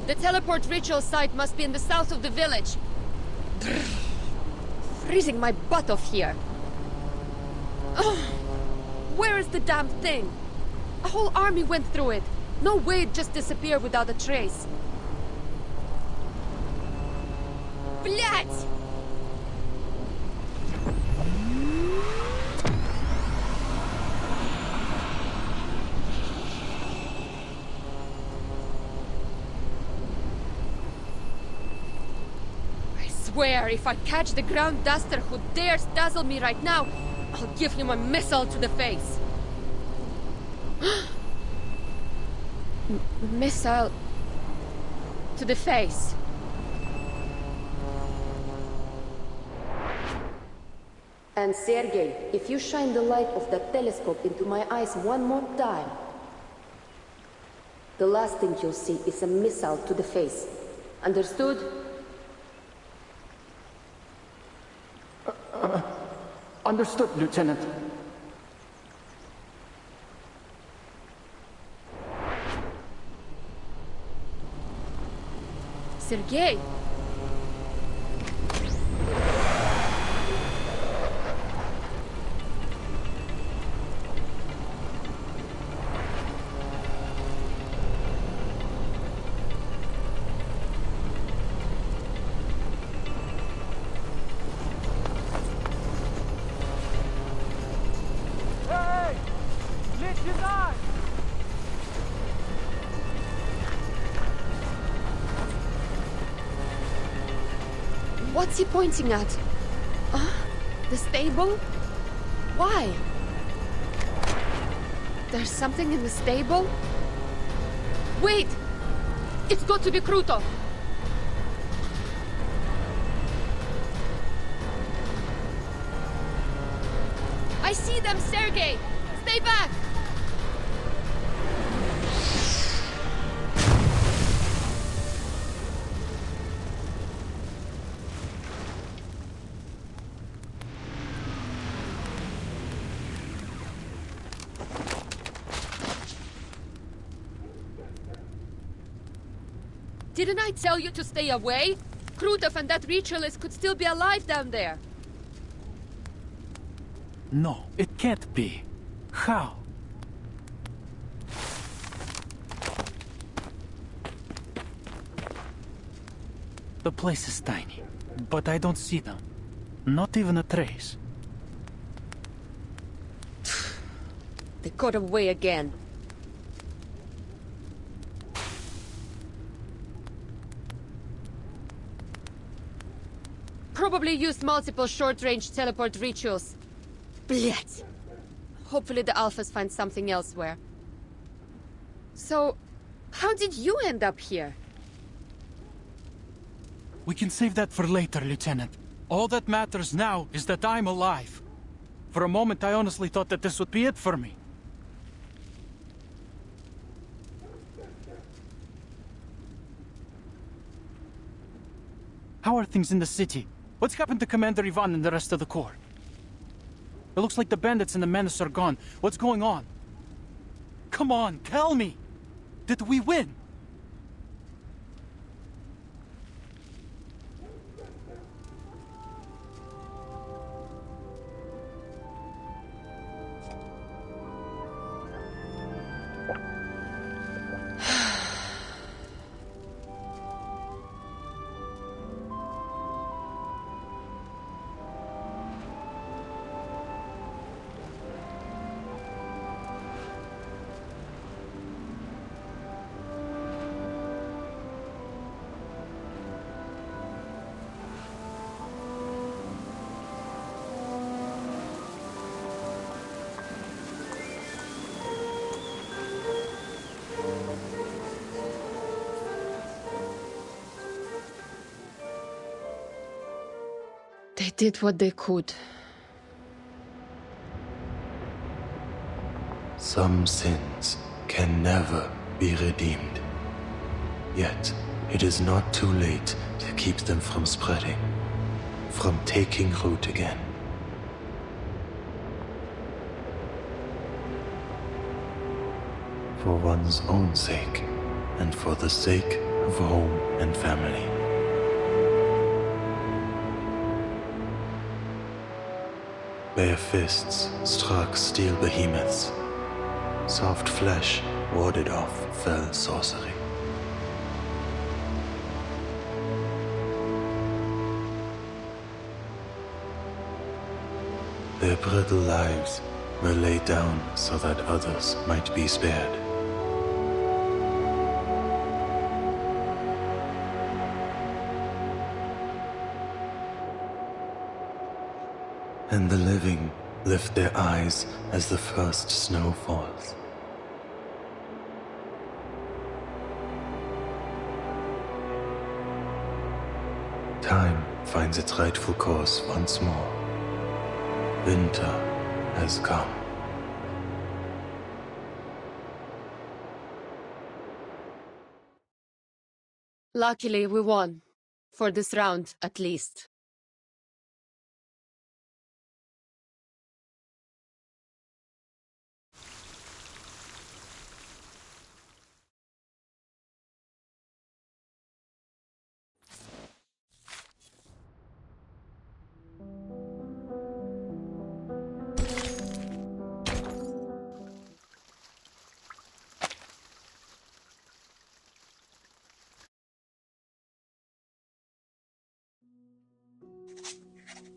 the teleport ritual site must be in the south of the village. Freezing my butt off here. Ugh. Where is the damn thing? A whole army went through it. No way it just disappeared without a trace. Блять! Swear, if I catch the ground duster who dares dazzle me right now, I'll give him a missile to the face. Missile to the face. And Sergei, if you shine the light of that telescope into my eyes one more time, the last thing you'll see is a missile to the face. Understood? Understood, Lieutenant. Sergei! What's he pointing at? The stable? Why? There's something in the stable? Wait! It's got to be Kruto! I see them, Sergei! Stay back! Didn't I tell you to stay away? Krutov and that ritualist could still be alive down there. No, it can't be. How? The place is tiny, but I don't see them. Not even a trace. They got away again. Probably used multiple short-range teleport rituals. Blech! Hopefully the Alphas find something elsewhere. So, how did you end up here? We can save that for later, Lieutenant. All that matters now is that I'm alive. For a moment, I honestly thought that this would be it for me. How are things in the city? What's happened to Commander Ivan and the rest of the Corps? It looks like the bandits and the menace are gone. What's going on? Come on, tell me! Did we win? They did what they could. Some sins can never be redeemed. Yet, it is not too late to keep them from spreading, from taking root again. For one's own sake, and for the sake of home and family. Bare fists struck steel behemoths. Soft flesh warded off fell sorcery. Their brittle lives were laid down so that others might be spared. And the living lift their eyes as the first snow falls. Time finds its rightful course once more. Winter has come. Luckily, we won. For this round, at least.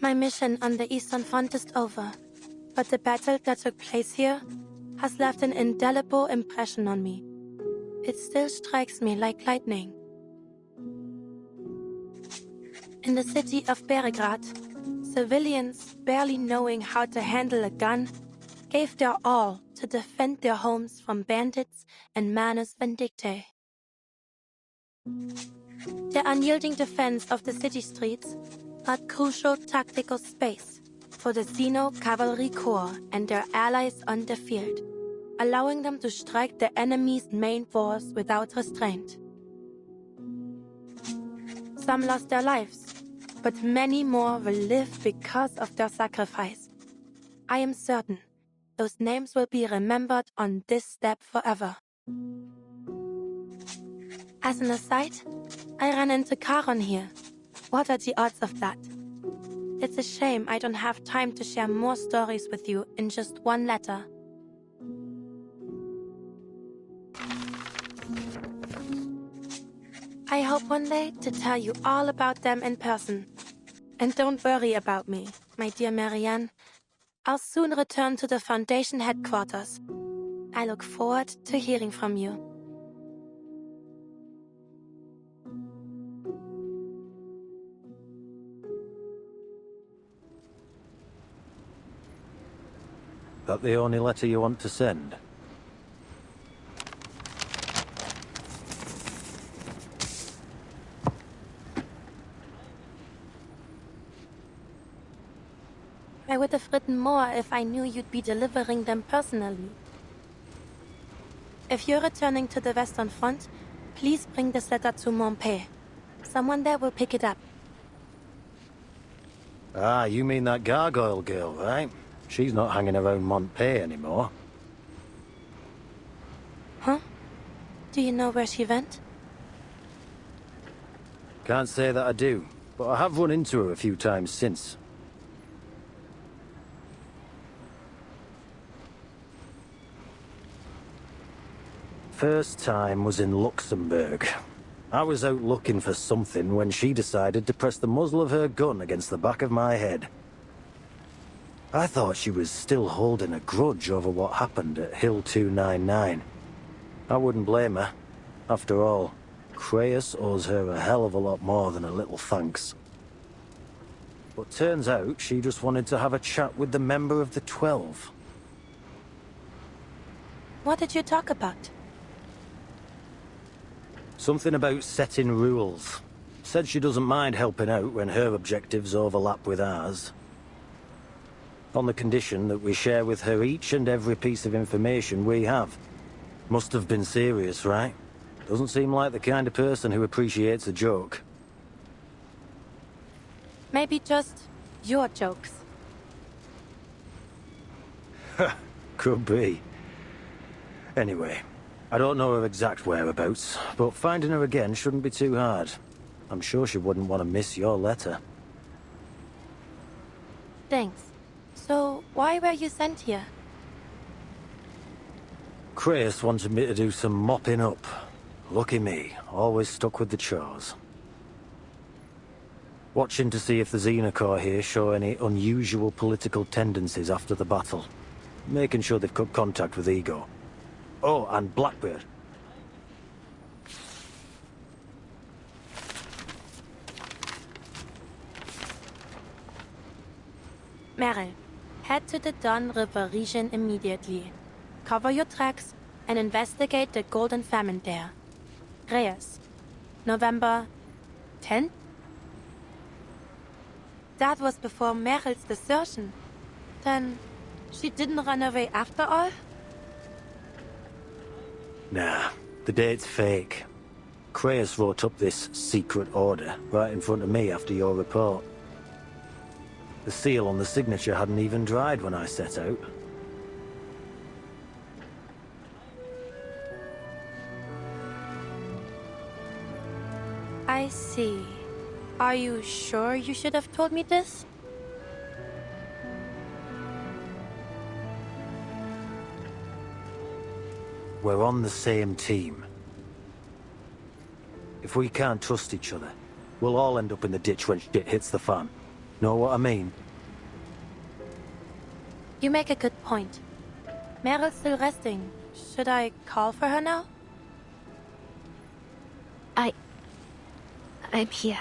My mission on the Eastern Front is over, but the battle that took place here has left an indelible impression on me. It still strikes me like lightning. In the city of Beregrad, civilians, barely knowing how to handle a gun, gave their all to defend their homes from bandits and Manus Vindictae. The unyielding defense of the city streets brought crucial tactical space for the Xeno Cavalry Corps and their allies on the field, allowing them to strike the enemy's main force without restraint. Some lost their lives, but many more will live because of their sacrifice. I am certain those names will be remembered on this step forever. As an aside, I ran into Charon here. What are the odds of that? It's a shame I don't have time to share more stories with you in just one letter. I hope one day to tell you all about them in person. And don't worry about me, my dear Marianne. I'll soon return to the Foundation headquarters. I look forward to hearing from you. That the only letter you want to send? I would have written more if I knew you'd be delivering them personally. If you're returning to the Western Front, please bring this letter to Montpellier. Someone there will pick it up. Ah, you mean that gargoyle girl, right? She's not hanging around Montpellier anymore. Huh? Do you know where she went? Can't say that I do, but I have run into her a few times since. First time was in Luxembourg. I was out looking for something when she decided to press the muzzle of her gun against the back of my head. I thought she was still holding a grudge over what happened at Hill 299. I wouldn't blame her. After all, Creus owes her a hell of a lot more than a little thanks. But turns out she just wanted to have a chat with the member of the 12. What did you talk about? Something about setting rules. Said she doesn't mind helping out when her objectives overlap with ours. On the condition that we share with her each and every piece of information we have. Must have been serious, right? Doesn't seem like the kind of person who appreciates a joke. Maybe just your jokes. Could be. Anyway, I don't know her exact whereabouts, but finding her again shouldn't be too hard. I'm sure she wouldn't want to miss your letter. Thanks. So, why were you sent here? Creus wanted me to do some mopping up. Lucky me, always stuck with the chores. Watching to see if the Xenocorps here show any unusual political tendencies after the battle. Making sure they've cut contact with Ego. Oh, and Blackbird. Meryl, head to the Don River region immediately. Cover your tracks and investigate the Golden Famine there. Reyes, November 10th? That was before Meryl's desertion. Then, she didn't run away after all? Nah, the date's fake. Kreus wrote up this secret order right in front of me after your report. The seal on the signature hadn't even dried when I set out. I see. Are you sure you should have told me this? We're on the same team. If we can't trust each other, we'll all end up in the ditch when shit hits the fan. Know what I mean? You make a good point. Meryl's still resting. Should I call for her now? I'm here.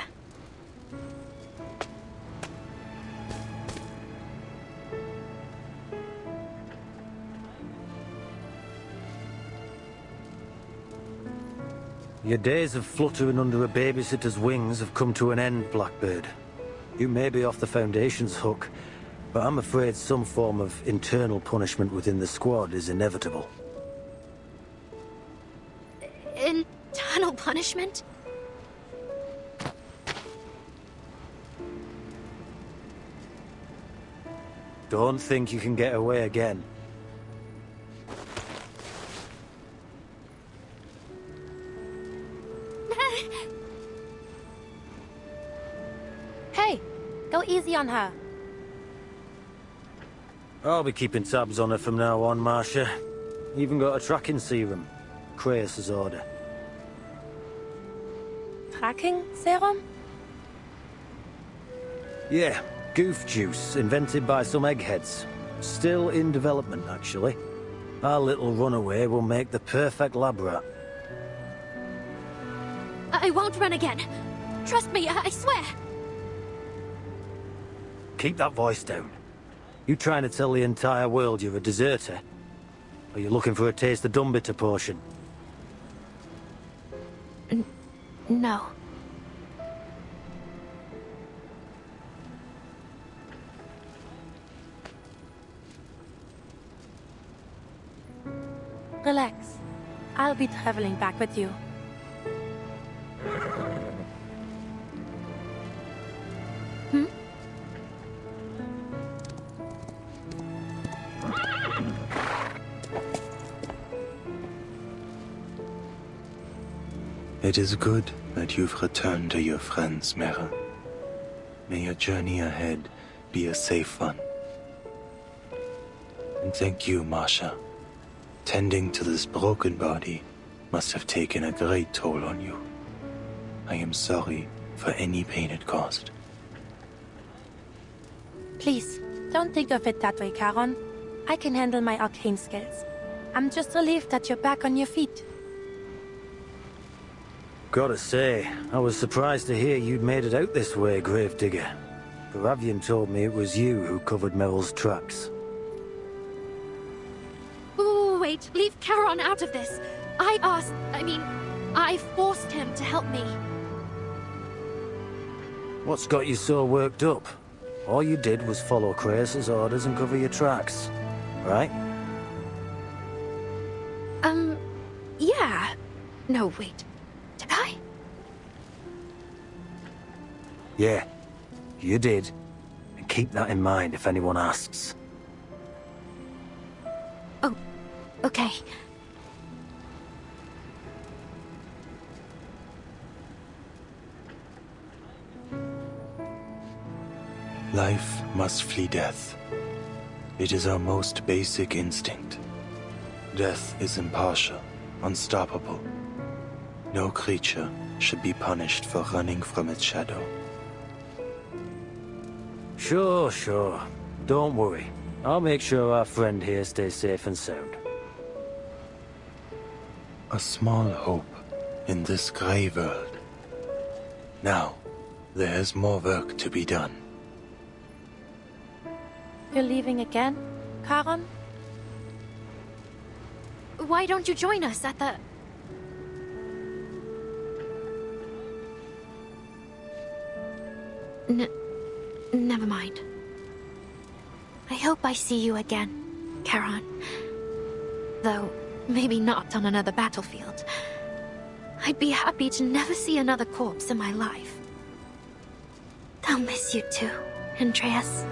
Your days of fluttering under a babysitter's wings have come to an end, Blackbird. You may be off the Foundation's hook, but I'm afraid some form of internal punishment within the squad is inevitable. Internal punishment? Don't think you can get away again. Hey, go easy on her. I'll be keeping tabs on her from now on, Marcia. Even got a tracking serum. Kreus' order. Tracking serum? Yeah, goof juice, invented by some eggheads. Still in development, actually. Our little runaway will make the perfect lab rat. I won't run again. Trust me, I swear. Keep that voice down. You trying to tell the entire world you're a deserter? Or are you looking for a taste of Dumbitter portion? No. Relax. I'll be traveling back with you. It is good that you've returned to your friends, Meryl. May your journey ahead be a safe one. And thank you, Marcia. Tending to this broken body must have taken a great toll on you. I am sorry for any pain it caused. Please, don't think of it that way, Charon. I can handle my arcane skills. I'm just relieved that you're back on your feet. Gotta say, I was surprised to hear you'd made it out this way, Gravedigger. Baravian told me it was you who covered Meryl's tracks. Wait, leave Charon out of this. I forced him to help me. What's got you so worked up? All you did was follow Kreus' orders and cover your tracks, right? Yeah. No, wait. Did I? Yeah, you did. And keep that in mind if anyone asks. Oh, okay. Life must flee death. It is our most basic instinct. Death is impartial, unstoppable. No creature should be punished for running from its shadow. Sure. Don't worry. I'll make sure our friend here stays safe and sound. A small hope in this grey world. Now, there is more work to be done. You're leaving again, Charon? Why don't you join us at the... Never mind. I hope I see you again, Charon. Though, maybe not on another battlefield. I'd be happy to never see another corpse in my life. I'll miss you too, Andreas.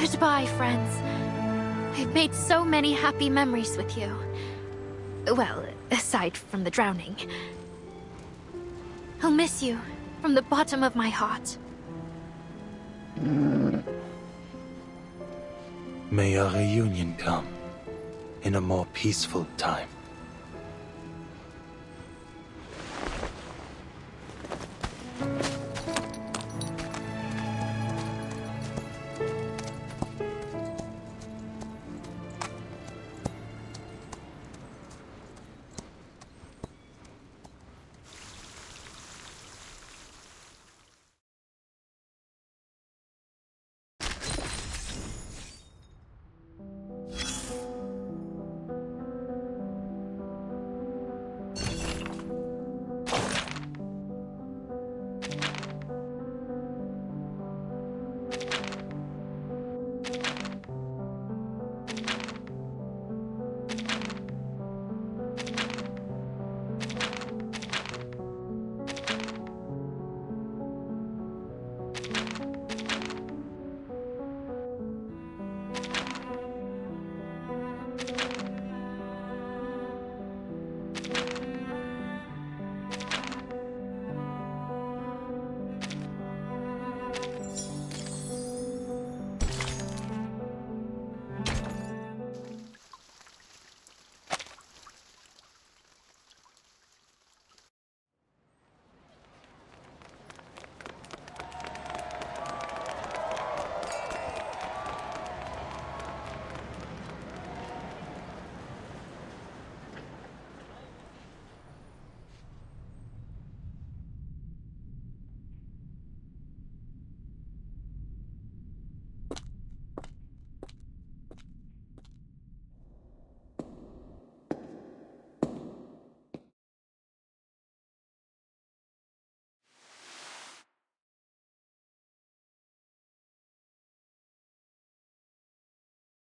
Goodbye, friends. I've made so many happy memories with you. Well, aside from the drowning. I'll miss you from the bottom of my heart. May our reunion come in a more peaceful time.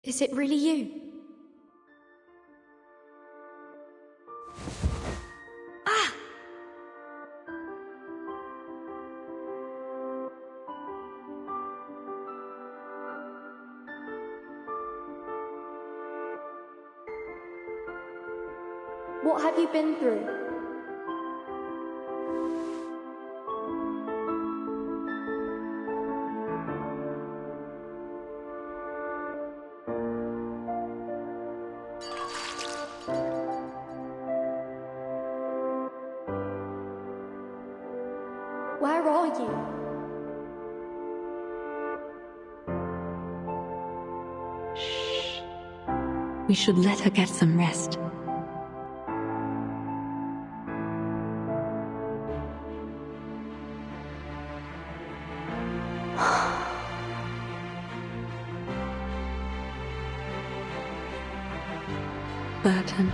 Is it really you? Ah! What have you been through? Where are you? Shh. We should let her get some rest. Burton.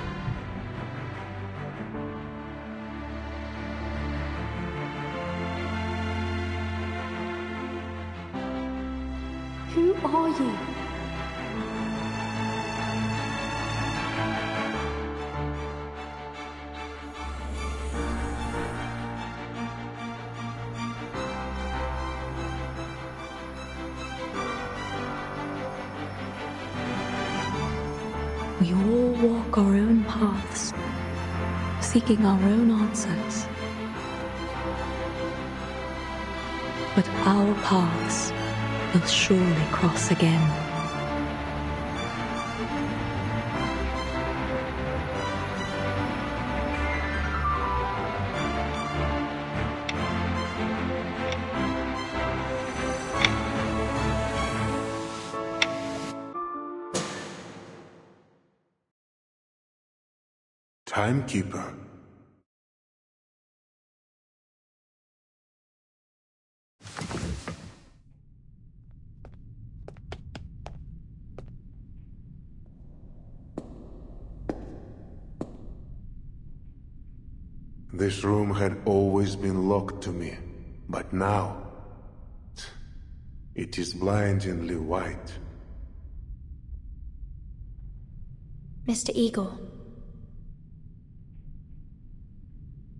Who are you? We all walk our own paths, seeking our own answers. But our paths will surely cross again. Timekeeper. This room had always been locked to me, but now... It is blindingly white. Mr. Igor.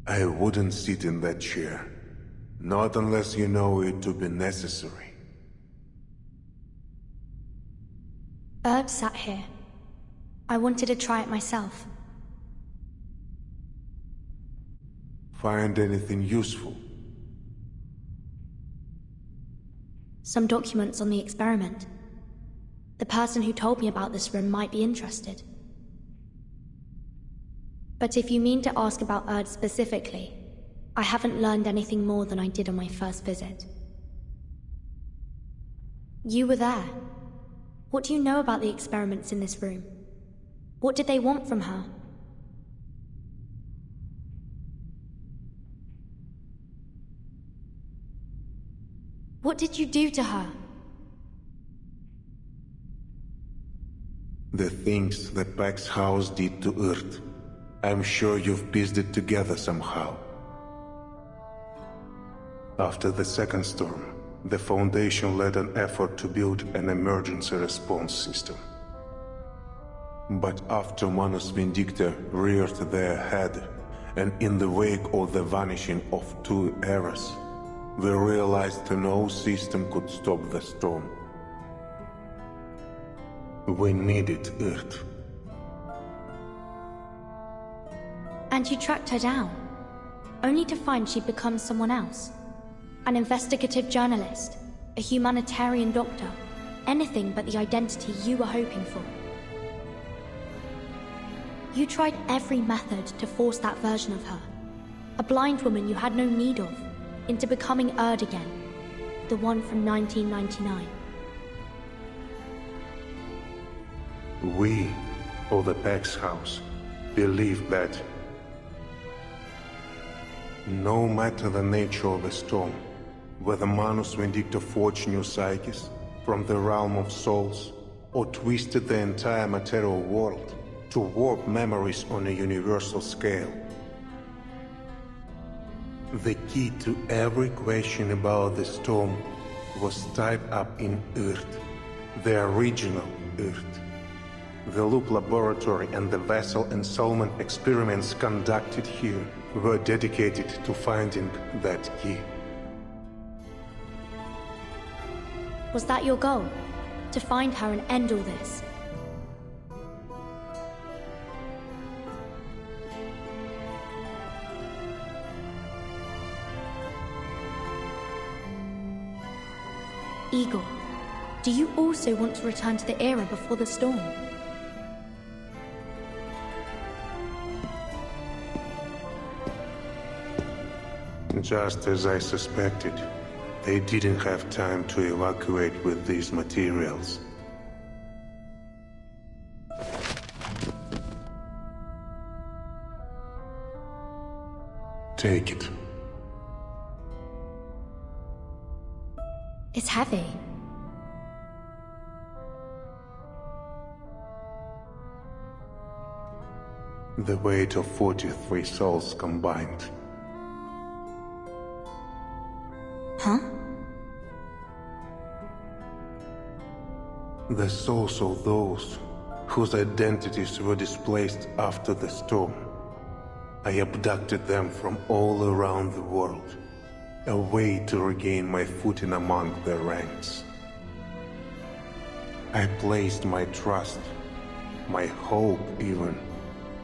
I wouldn't sit in that chair. Not unless you know it to be necessary. Erd sat here. I wanted to try it myself. Find anything useful? Some documents on the experiment. The person who told me about this room might be interested. But if you mean to ask about Erd specifically, I haven't learned anything more than I did on my first visit. You were there. What do you know about the experiments in this room? What did they want from her? What did you do to her? The things that Pax House did to Earth. I'm sure you've pieced it together somehow. After the second storm, the Foundation led an effort to build an emergency response system. But after Manus Vindicta reared their head, and in the wake of the vanishing of 2 eras, we realized no system could stop the storm. We needed Earth. And you tracked her down, only to find she'd become someone else. An investigative journalist, a humanitarian doctor, anything but the identity you were hoping for. You tried every method to force that version of her, a blind woman you had no need of, into becoming Erd again, the one from 1999. We, or the Pax House, believe that no matter the nature of the storm, whether Manus Vindicta forged new psyches from the realm of souls, or twisted the entire material world to warp memories on a universal scale, the key to every question about the storm was tied up in Earth, the original Earth. The Loop Laboratory and the vessel ensoulment experiments conducted here were dedicated to finding that key. Was that your goal? To find her and end all this? Igor, do you also want to return to the era before the storm? Just as I suspected, they didn't have time to evacuate with these materials. Take it. It's heavy. The weight of 43 souls combined. Huh? The souls of those whose identities were displaced after the storm. I abducted them from all around the world, a way to regain my footing among the ranks. I placed my trust, my hope even,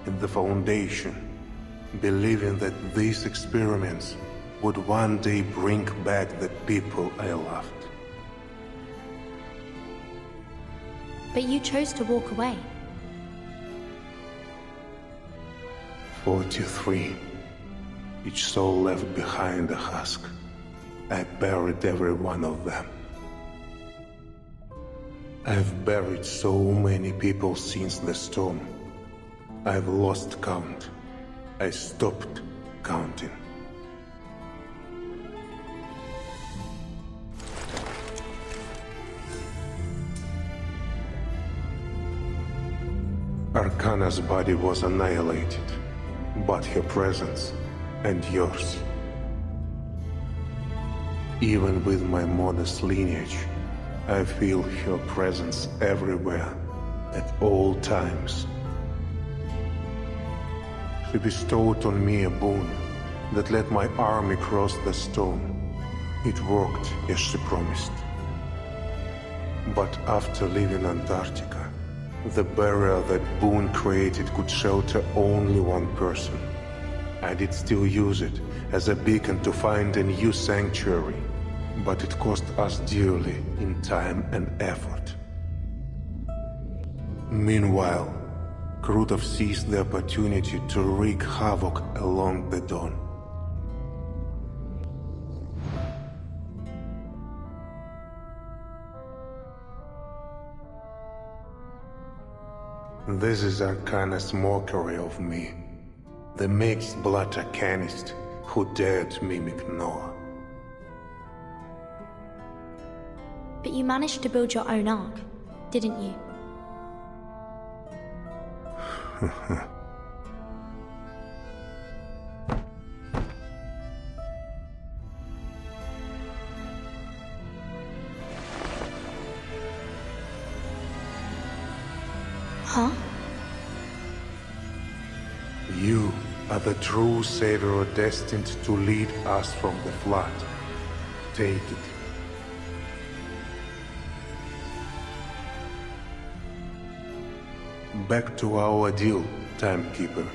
in the Foundation, believing that these experiments would one day bring back the people I loved. But you chose to walk away. 43. Each soul left behind a husk. I buried every one of them. I've buried so many people since the storm. I've lost count. I stopped counting. Arcana's body was annihilated, but her presence and yours. Even with my modest lineage, I feel her presence everywhere, at all times. She bestowed on me a boon that let my army cross the stone. It worked as she promised. But after leaving Antarctica, the barrier that boon created could shelter only one person. I did still use it as a beacon to find a new sanctuary, but it cost us dearly in time and effort. Meanwhile, Krutov seized the opportunity to wreak havoc along the Don. This is Arcana's mockery of me, the mixed-blood Arcanist who dared mimic Noah. But you managed to build your own ark, didn't you? Huh? You are the true savior destined to lead us from the flood. Take it. Back to our deal, Timekeeper.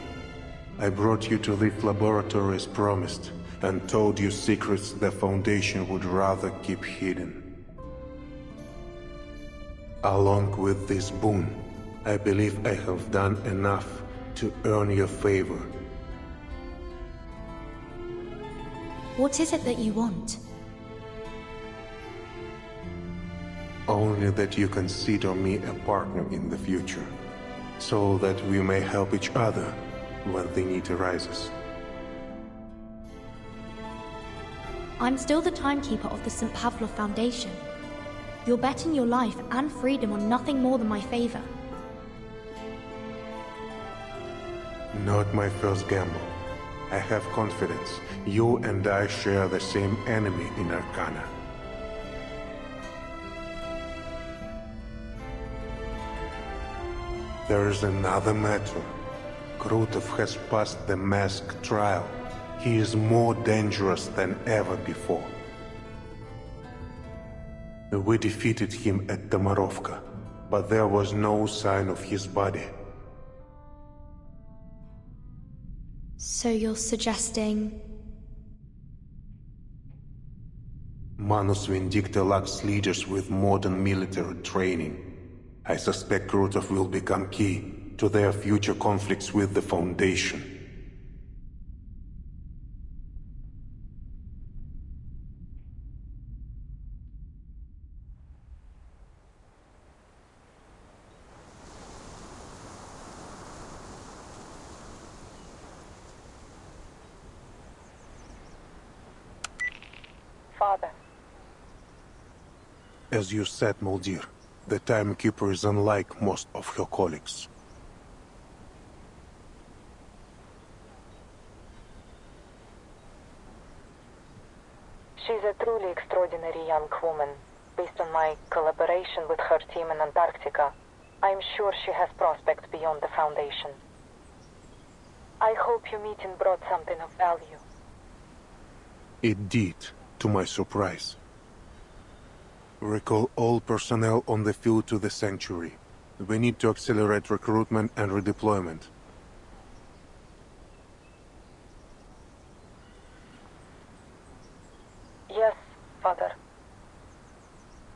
I brought you to this laboratory as promised, and told you secrets the Foundation would rather keep hidden. Along with this boon, I believe I have done enough to earn your favor. What is it that you want? Only that you consider me a partner in the future, so that we may help each other when the need arises. I'm still the timekeeper of the St. Pavlov Foundation. You're betting your life and freedom on nothing more than my favor. Not my first gamble. I have confidence. You and I share the same enemy in Arcana. There is another matter. Krutov has passed the mask trial. He is more dangerous than ever before. We defeated him at Tomarovka, but there was no sign of his body. So you're suggesting... Manus Vindicta lacks leaders with modern military training. I suspect Krutov will become key to their future conflicts with the Foundation. Father. As you said, Muldir, the Timekeeper is unlike most of her colleagues. She's a truly extraordinary young woman. Based on my collaboration with her team in Antarctica, I'm sure she has prospects beyond the Foundation. I hope your meeting brought something of value. It did, to my surprise. Recall all personnel on the field to the Sanctuary. We need to accelerate recruitment and redeployment. Yes, Father.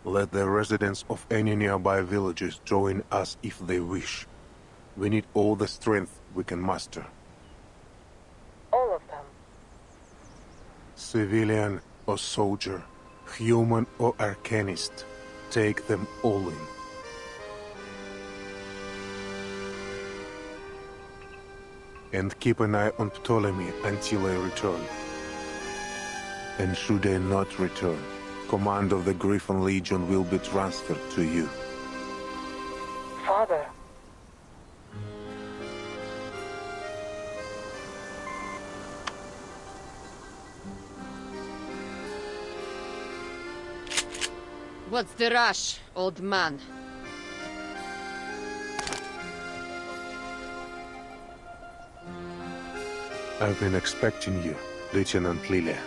Let the residents of any nearby villages join us if they wish. We need all the strength we can muster. All of them? Civilian or soldier, human or arcanist, take them all in. And keep an eye on Ptolemy until I return. And should I not return, command of the Griffin Legion will be transferred to you. Father. What's the rush, old man? I've been expecting you, Lieutenant Lilia.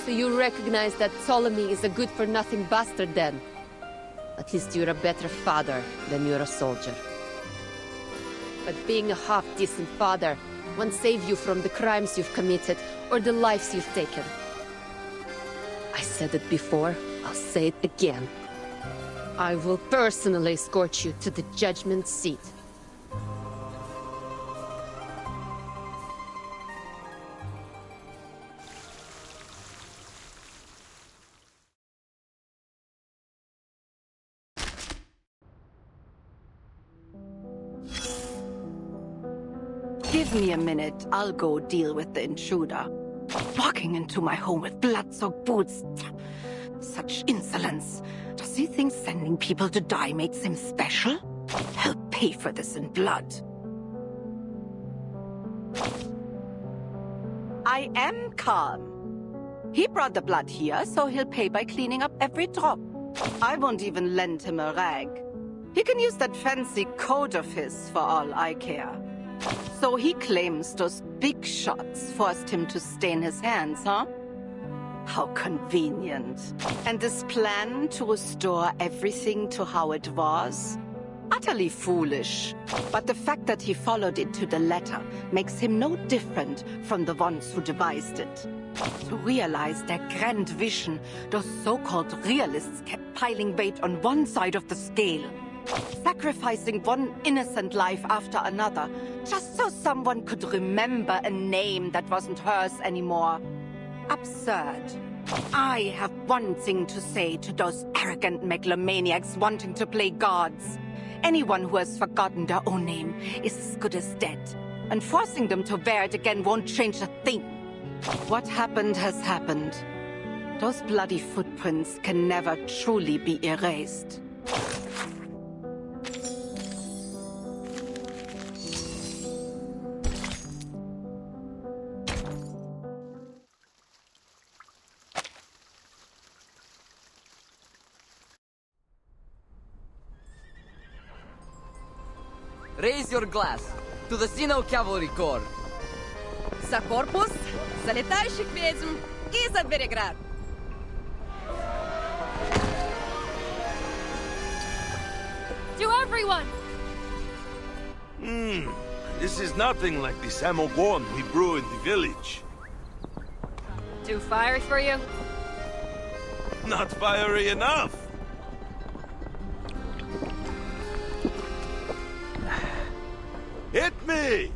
So you recognize that Ptolemy is a good-for-nothing bastard then? At least you're a better father than you're a soldier. But being a half-decent father won't save you from the crimes you've committed or the lives you've taken. I said it before, I'll say it again. I will personally escort you to the judgment seat. Give me a minute, I'll go deal with the intruder. Walking into my home with blood-soaked boots. Such insolence. Does he think sending people to die makes him special? He'll pay for this in blood. I am calm. He brought the blood here, so he'll pay by cleaning up every drop. I won't even lend him a rag. He can use that fancy coat of his for all I care. So he claims those big shots forced him to stain his hands, huh? How convenient. And this plan to restore everything to how it was? Utterly foolish. But the fact that he followed it to the letter makes him no different from the ones who devised it. To realize their grand vision, those so-called realists kept piling weight on one side of the scale. Sacrificing one innocent life after another, just so someone could remember a name that wasn't hers anymore. Absurd. I have one thing to say to those arrogant megalomaniacs wanting to play gods. Anyone who has forgotten their own name is as good as dead, and forcing them to wear it again won't change a thing. What happened has happened. Those bloody footprints can never truly be erased. Raise your glass to the Sino Cavalry Corps. За корпус, за летающих ведьм и за Береград. To everyone! This is nothing like the samogon we brew in the village. Too fiery for you? Not fiery enough. Hit me!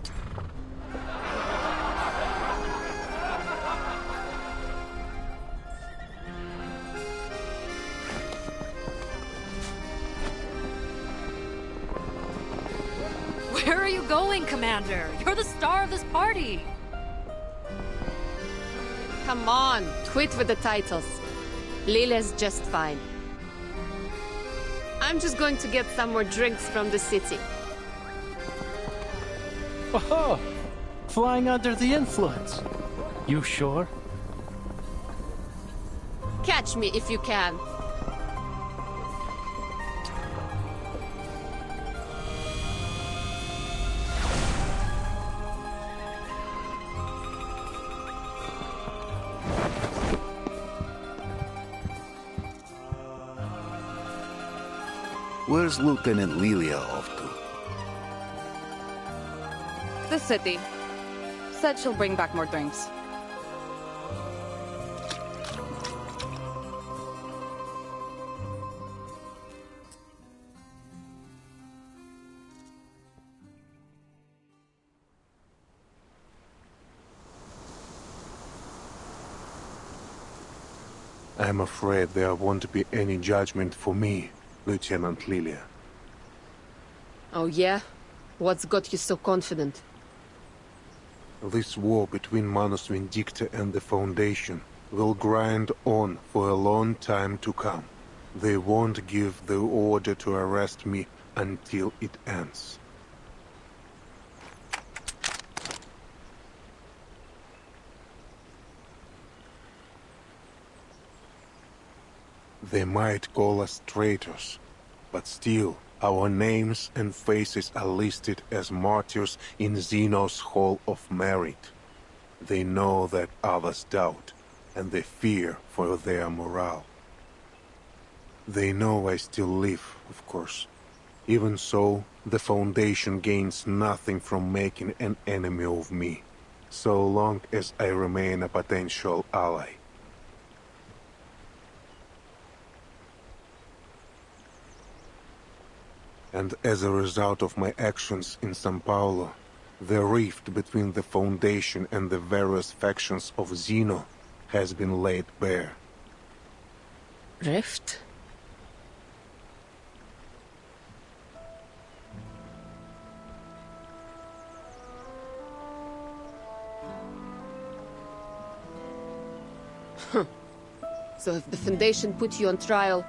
Where are you going, Commander? You're the star of this party. Come on, quit with the titles. Lilia's just fine. I'm just going to get some more drinks from the city. Oh, flying under the influence. You sure? Catch me if you can. Where's Lieutenant Lilia off to? The city. Said she'll bring back more drinks. I'm afraid there won't be any judgment for me, Lieutenant Lilia. Oh yeah? What's got you so confident? This war between Manus Vindicta and the Foundation will grind on for a long time to come. They won't give the order to arrest me until it ends. They might call us traitors, but still, our names and faces are listed as martyrs in Zeno's Hall of Merit. They know that others doubt, and they fear for their morale. They know I still live, of course. Even so, the Foundation gains nothing from making an enemy of me, so long as I remain a potential ally. And as a result of my actions in São Paulo, the rift between the Foundation and the various factions of Zeno has been laid bare. Rift? So if the Foundation put you on trial,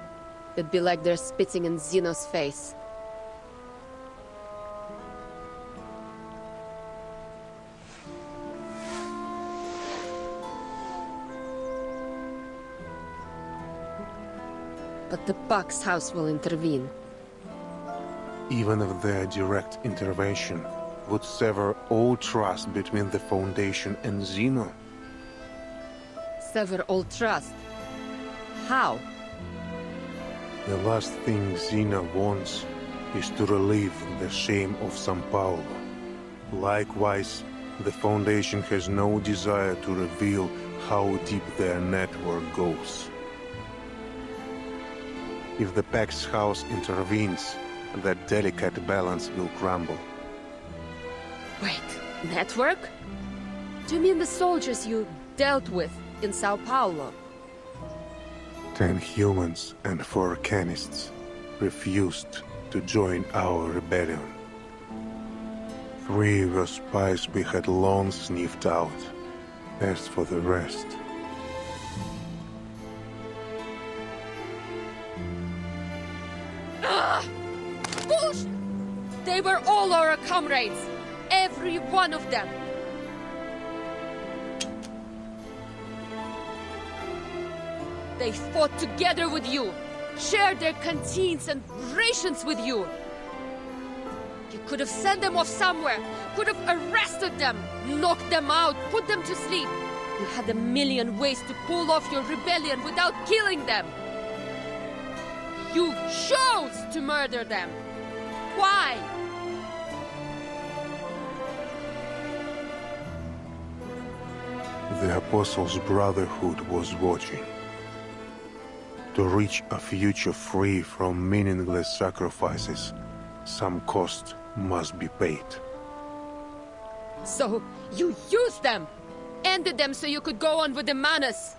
it'd be like they're spitting in Zeno's face. But the Buck's house will intervene. Even if their direct intervention would sever all trust between the Foundation and Zeno. Sever all trust? How? The last thing Zeno wants is to relieve the shame of São Paulo. Likewise, the Foundation has no desire to reveal how deep their network goes. If the Pax House intervenes, that delicate balance will crumble. Wait, network? Do you mean the soldiers you dealt with in Sao Paulo? 10 humans and 4 canists refused to join our rebellion. 3 were spies we had long sniffed out. As for the rest... Bullshit! They were all our comrades! Every one of them! They fought together with you, shared their canteens and rations with you. You could have sent them off somewhere, could have arrested them, knocked them out, put them to sleep. You had a million ways to pull off your rebellion without killing them. You chose to murder them. Why? The Apostles' Brotherhood was watching. To reach a future free from meaningless sacrifices, some cost must be paid. So, you used them! Ended them so you could go on with the Manus!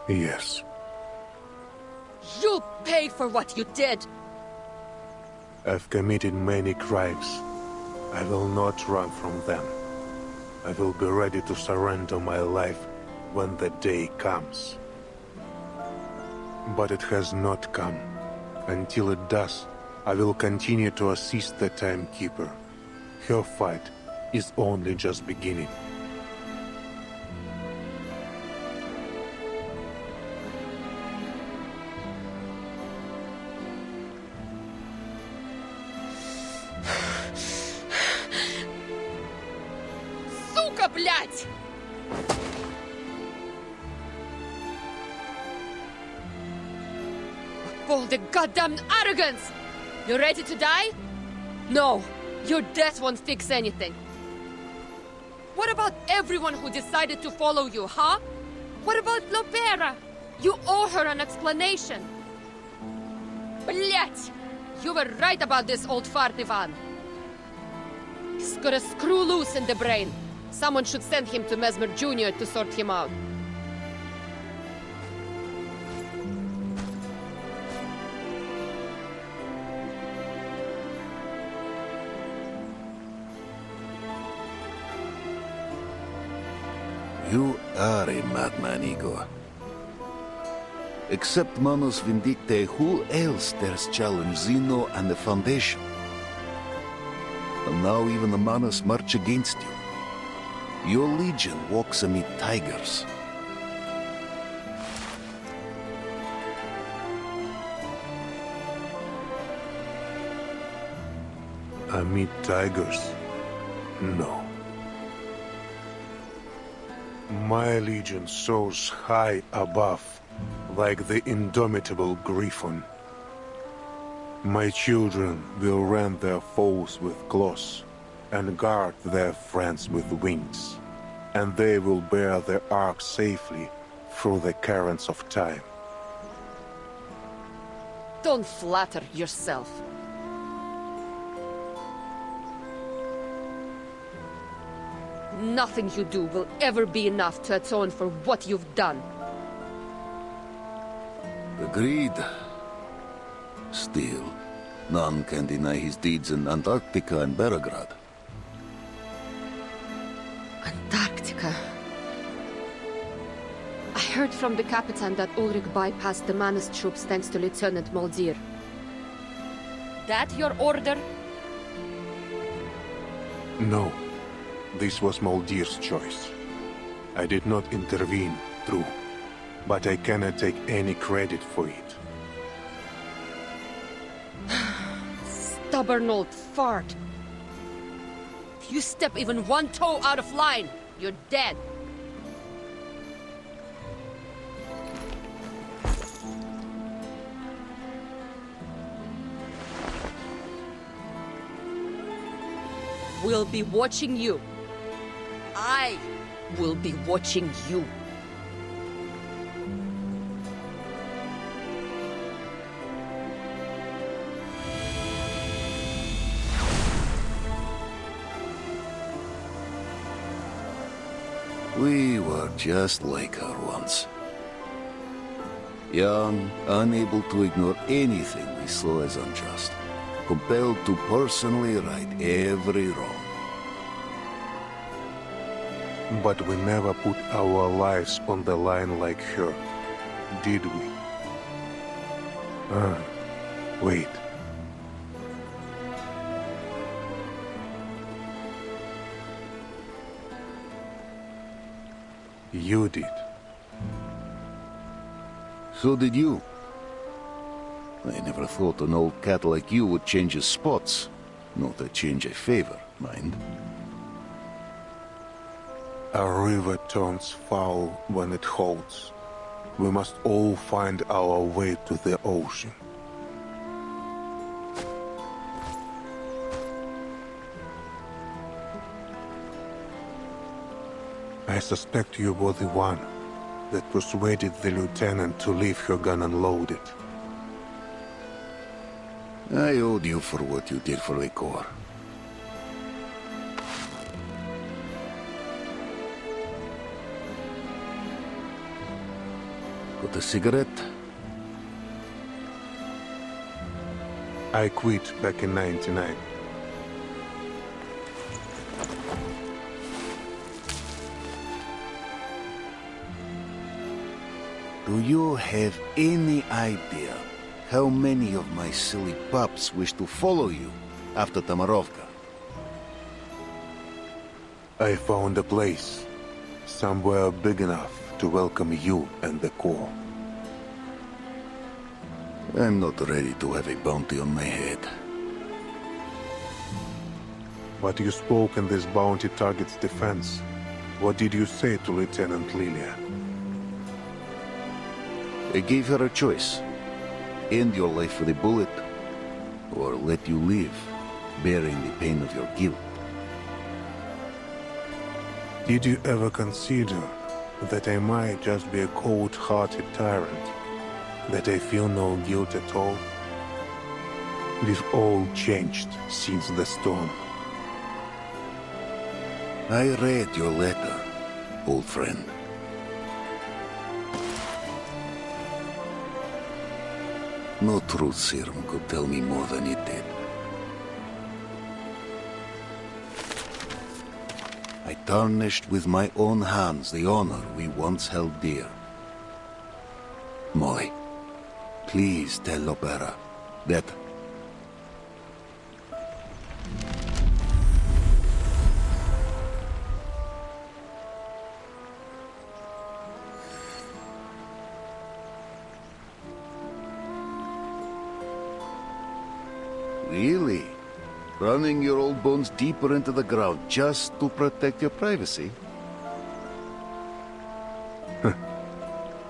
Yes. You'll pay for what you did! I've committed many crimes. I will not run from them. I will be ready to surrender my life when the day comes. But it has not come. Until it does, I will continue to assist the Timekeeper. Her fight is only just beginning. Сука, блядь! All the goddamn arrogance! You ready to die? No, your death won't fix anything. What about everyone who decided to follow you, huh? What about Lopera? You owe her an explanation. Блять! You were right about this old fart Ivan. He's got a screw loose in the brain. Someone should send him to Mesmer Jr. to sort him out. You are a madman, Igor. Except Manus Vindicte, who else dares challenge Zeno and the Foundation? And now even the Manus march against you. Your legion walks amid tigers. amid tigers? No. My legion soars high above, like the indomitable griffin. My children will rend their foes with claws, and guard their friends with wings, and they will bear their ark safely through the currents of time. Don't flatter yourself. Nothing you do will ever be enough to atone for what you've done. Agreed. Still, none can deny his deeds in Antarctica and Belgrade. Antarctica. I heard from the Capitan that Ulrich bypassed the Manus troops thanks to Lieutenant Moldir. That your order? No. This was Moldir's choice. I did not intervene, true, but I cannot take any credit for it. Stubborn old fart. If you step even one toe out of line, you're dead. We'll be watching you. I will be watching you. We were just like her once. Young, unable to ignore anything we saw as unjust. Compelled to personally right every wrong. But we never put our lives on the line like her, did we? Wait. You did. So did you. I never thought an old cat like you would change his spots. Not a change I favor, mind. A river turns foul when it holds. We must all find our way to the ocean. I suspect you were the one that persuaded the lieutenant to leave her gun unloaded. I owed you for what you did for the Corps. Got a cigarette? I quit back in '99. Do you have any idea how many of my silly pups wish to follow you after Tamarovka? I found a place, somewhere big enough to welcome you and the Corps. I'm not ready to have a bounty on my head. But you spoke in this bounty target's defense. What did you say to Lieutenant Lilia? I gave her a choice. End your life with a bullet, or let you live, bearing the pain of your guilt. Did you ever consider that I might just be a cold-hearted tyrant? That I feel no guilt at all? We've all changed since the storm. I read your letter, old friend. No truth serum could tell me more than it did. I tarnished with my own hands the honor we once held dear. Molly, please tell Lopera that... Really? Running your old bones deeper into the ground just to protect your privacy?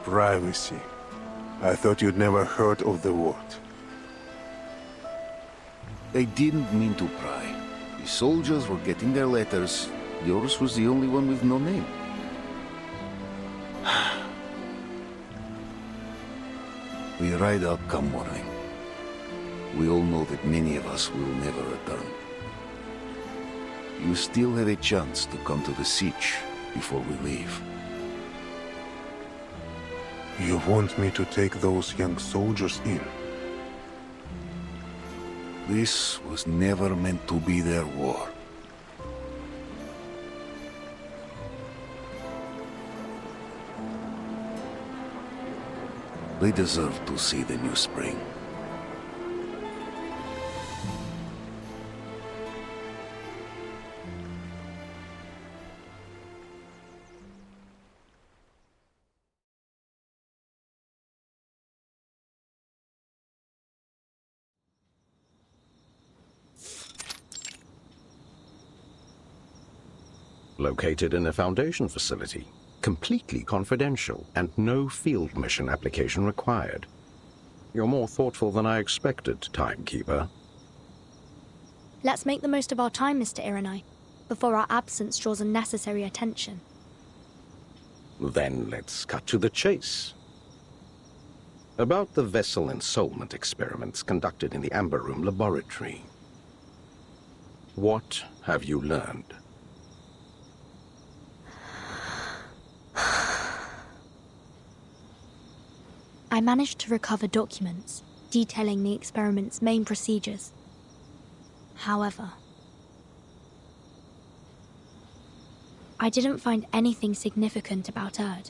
Privacy. I thought you'd never heard of the word. I didn't mean to pry. The soldiers were getting their letters. Yours was the only one with no name. We ride out come morning. We all know that many of us will never return. You still have a chance to come to the siege before we leave. You want me to take those young soldiers in? This was never meant to be their war. They deserve to see the new spring. Located in a Foundation facility, completely confidential, and no field mission application required. You're more thoughtful than I expected, Timekeeper. Let's make the most of our time, Mr. Irenai, before our absence draws unnecessary attention. Then let's cut to the chase. About the vessel ensoulment experiments conducted in the Amber Room laboratory. What have you learned? I managed to recover documents detailing the experiment's main procedures. However, I didn't find anything significant about Erd.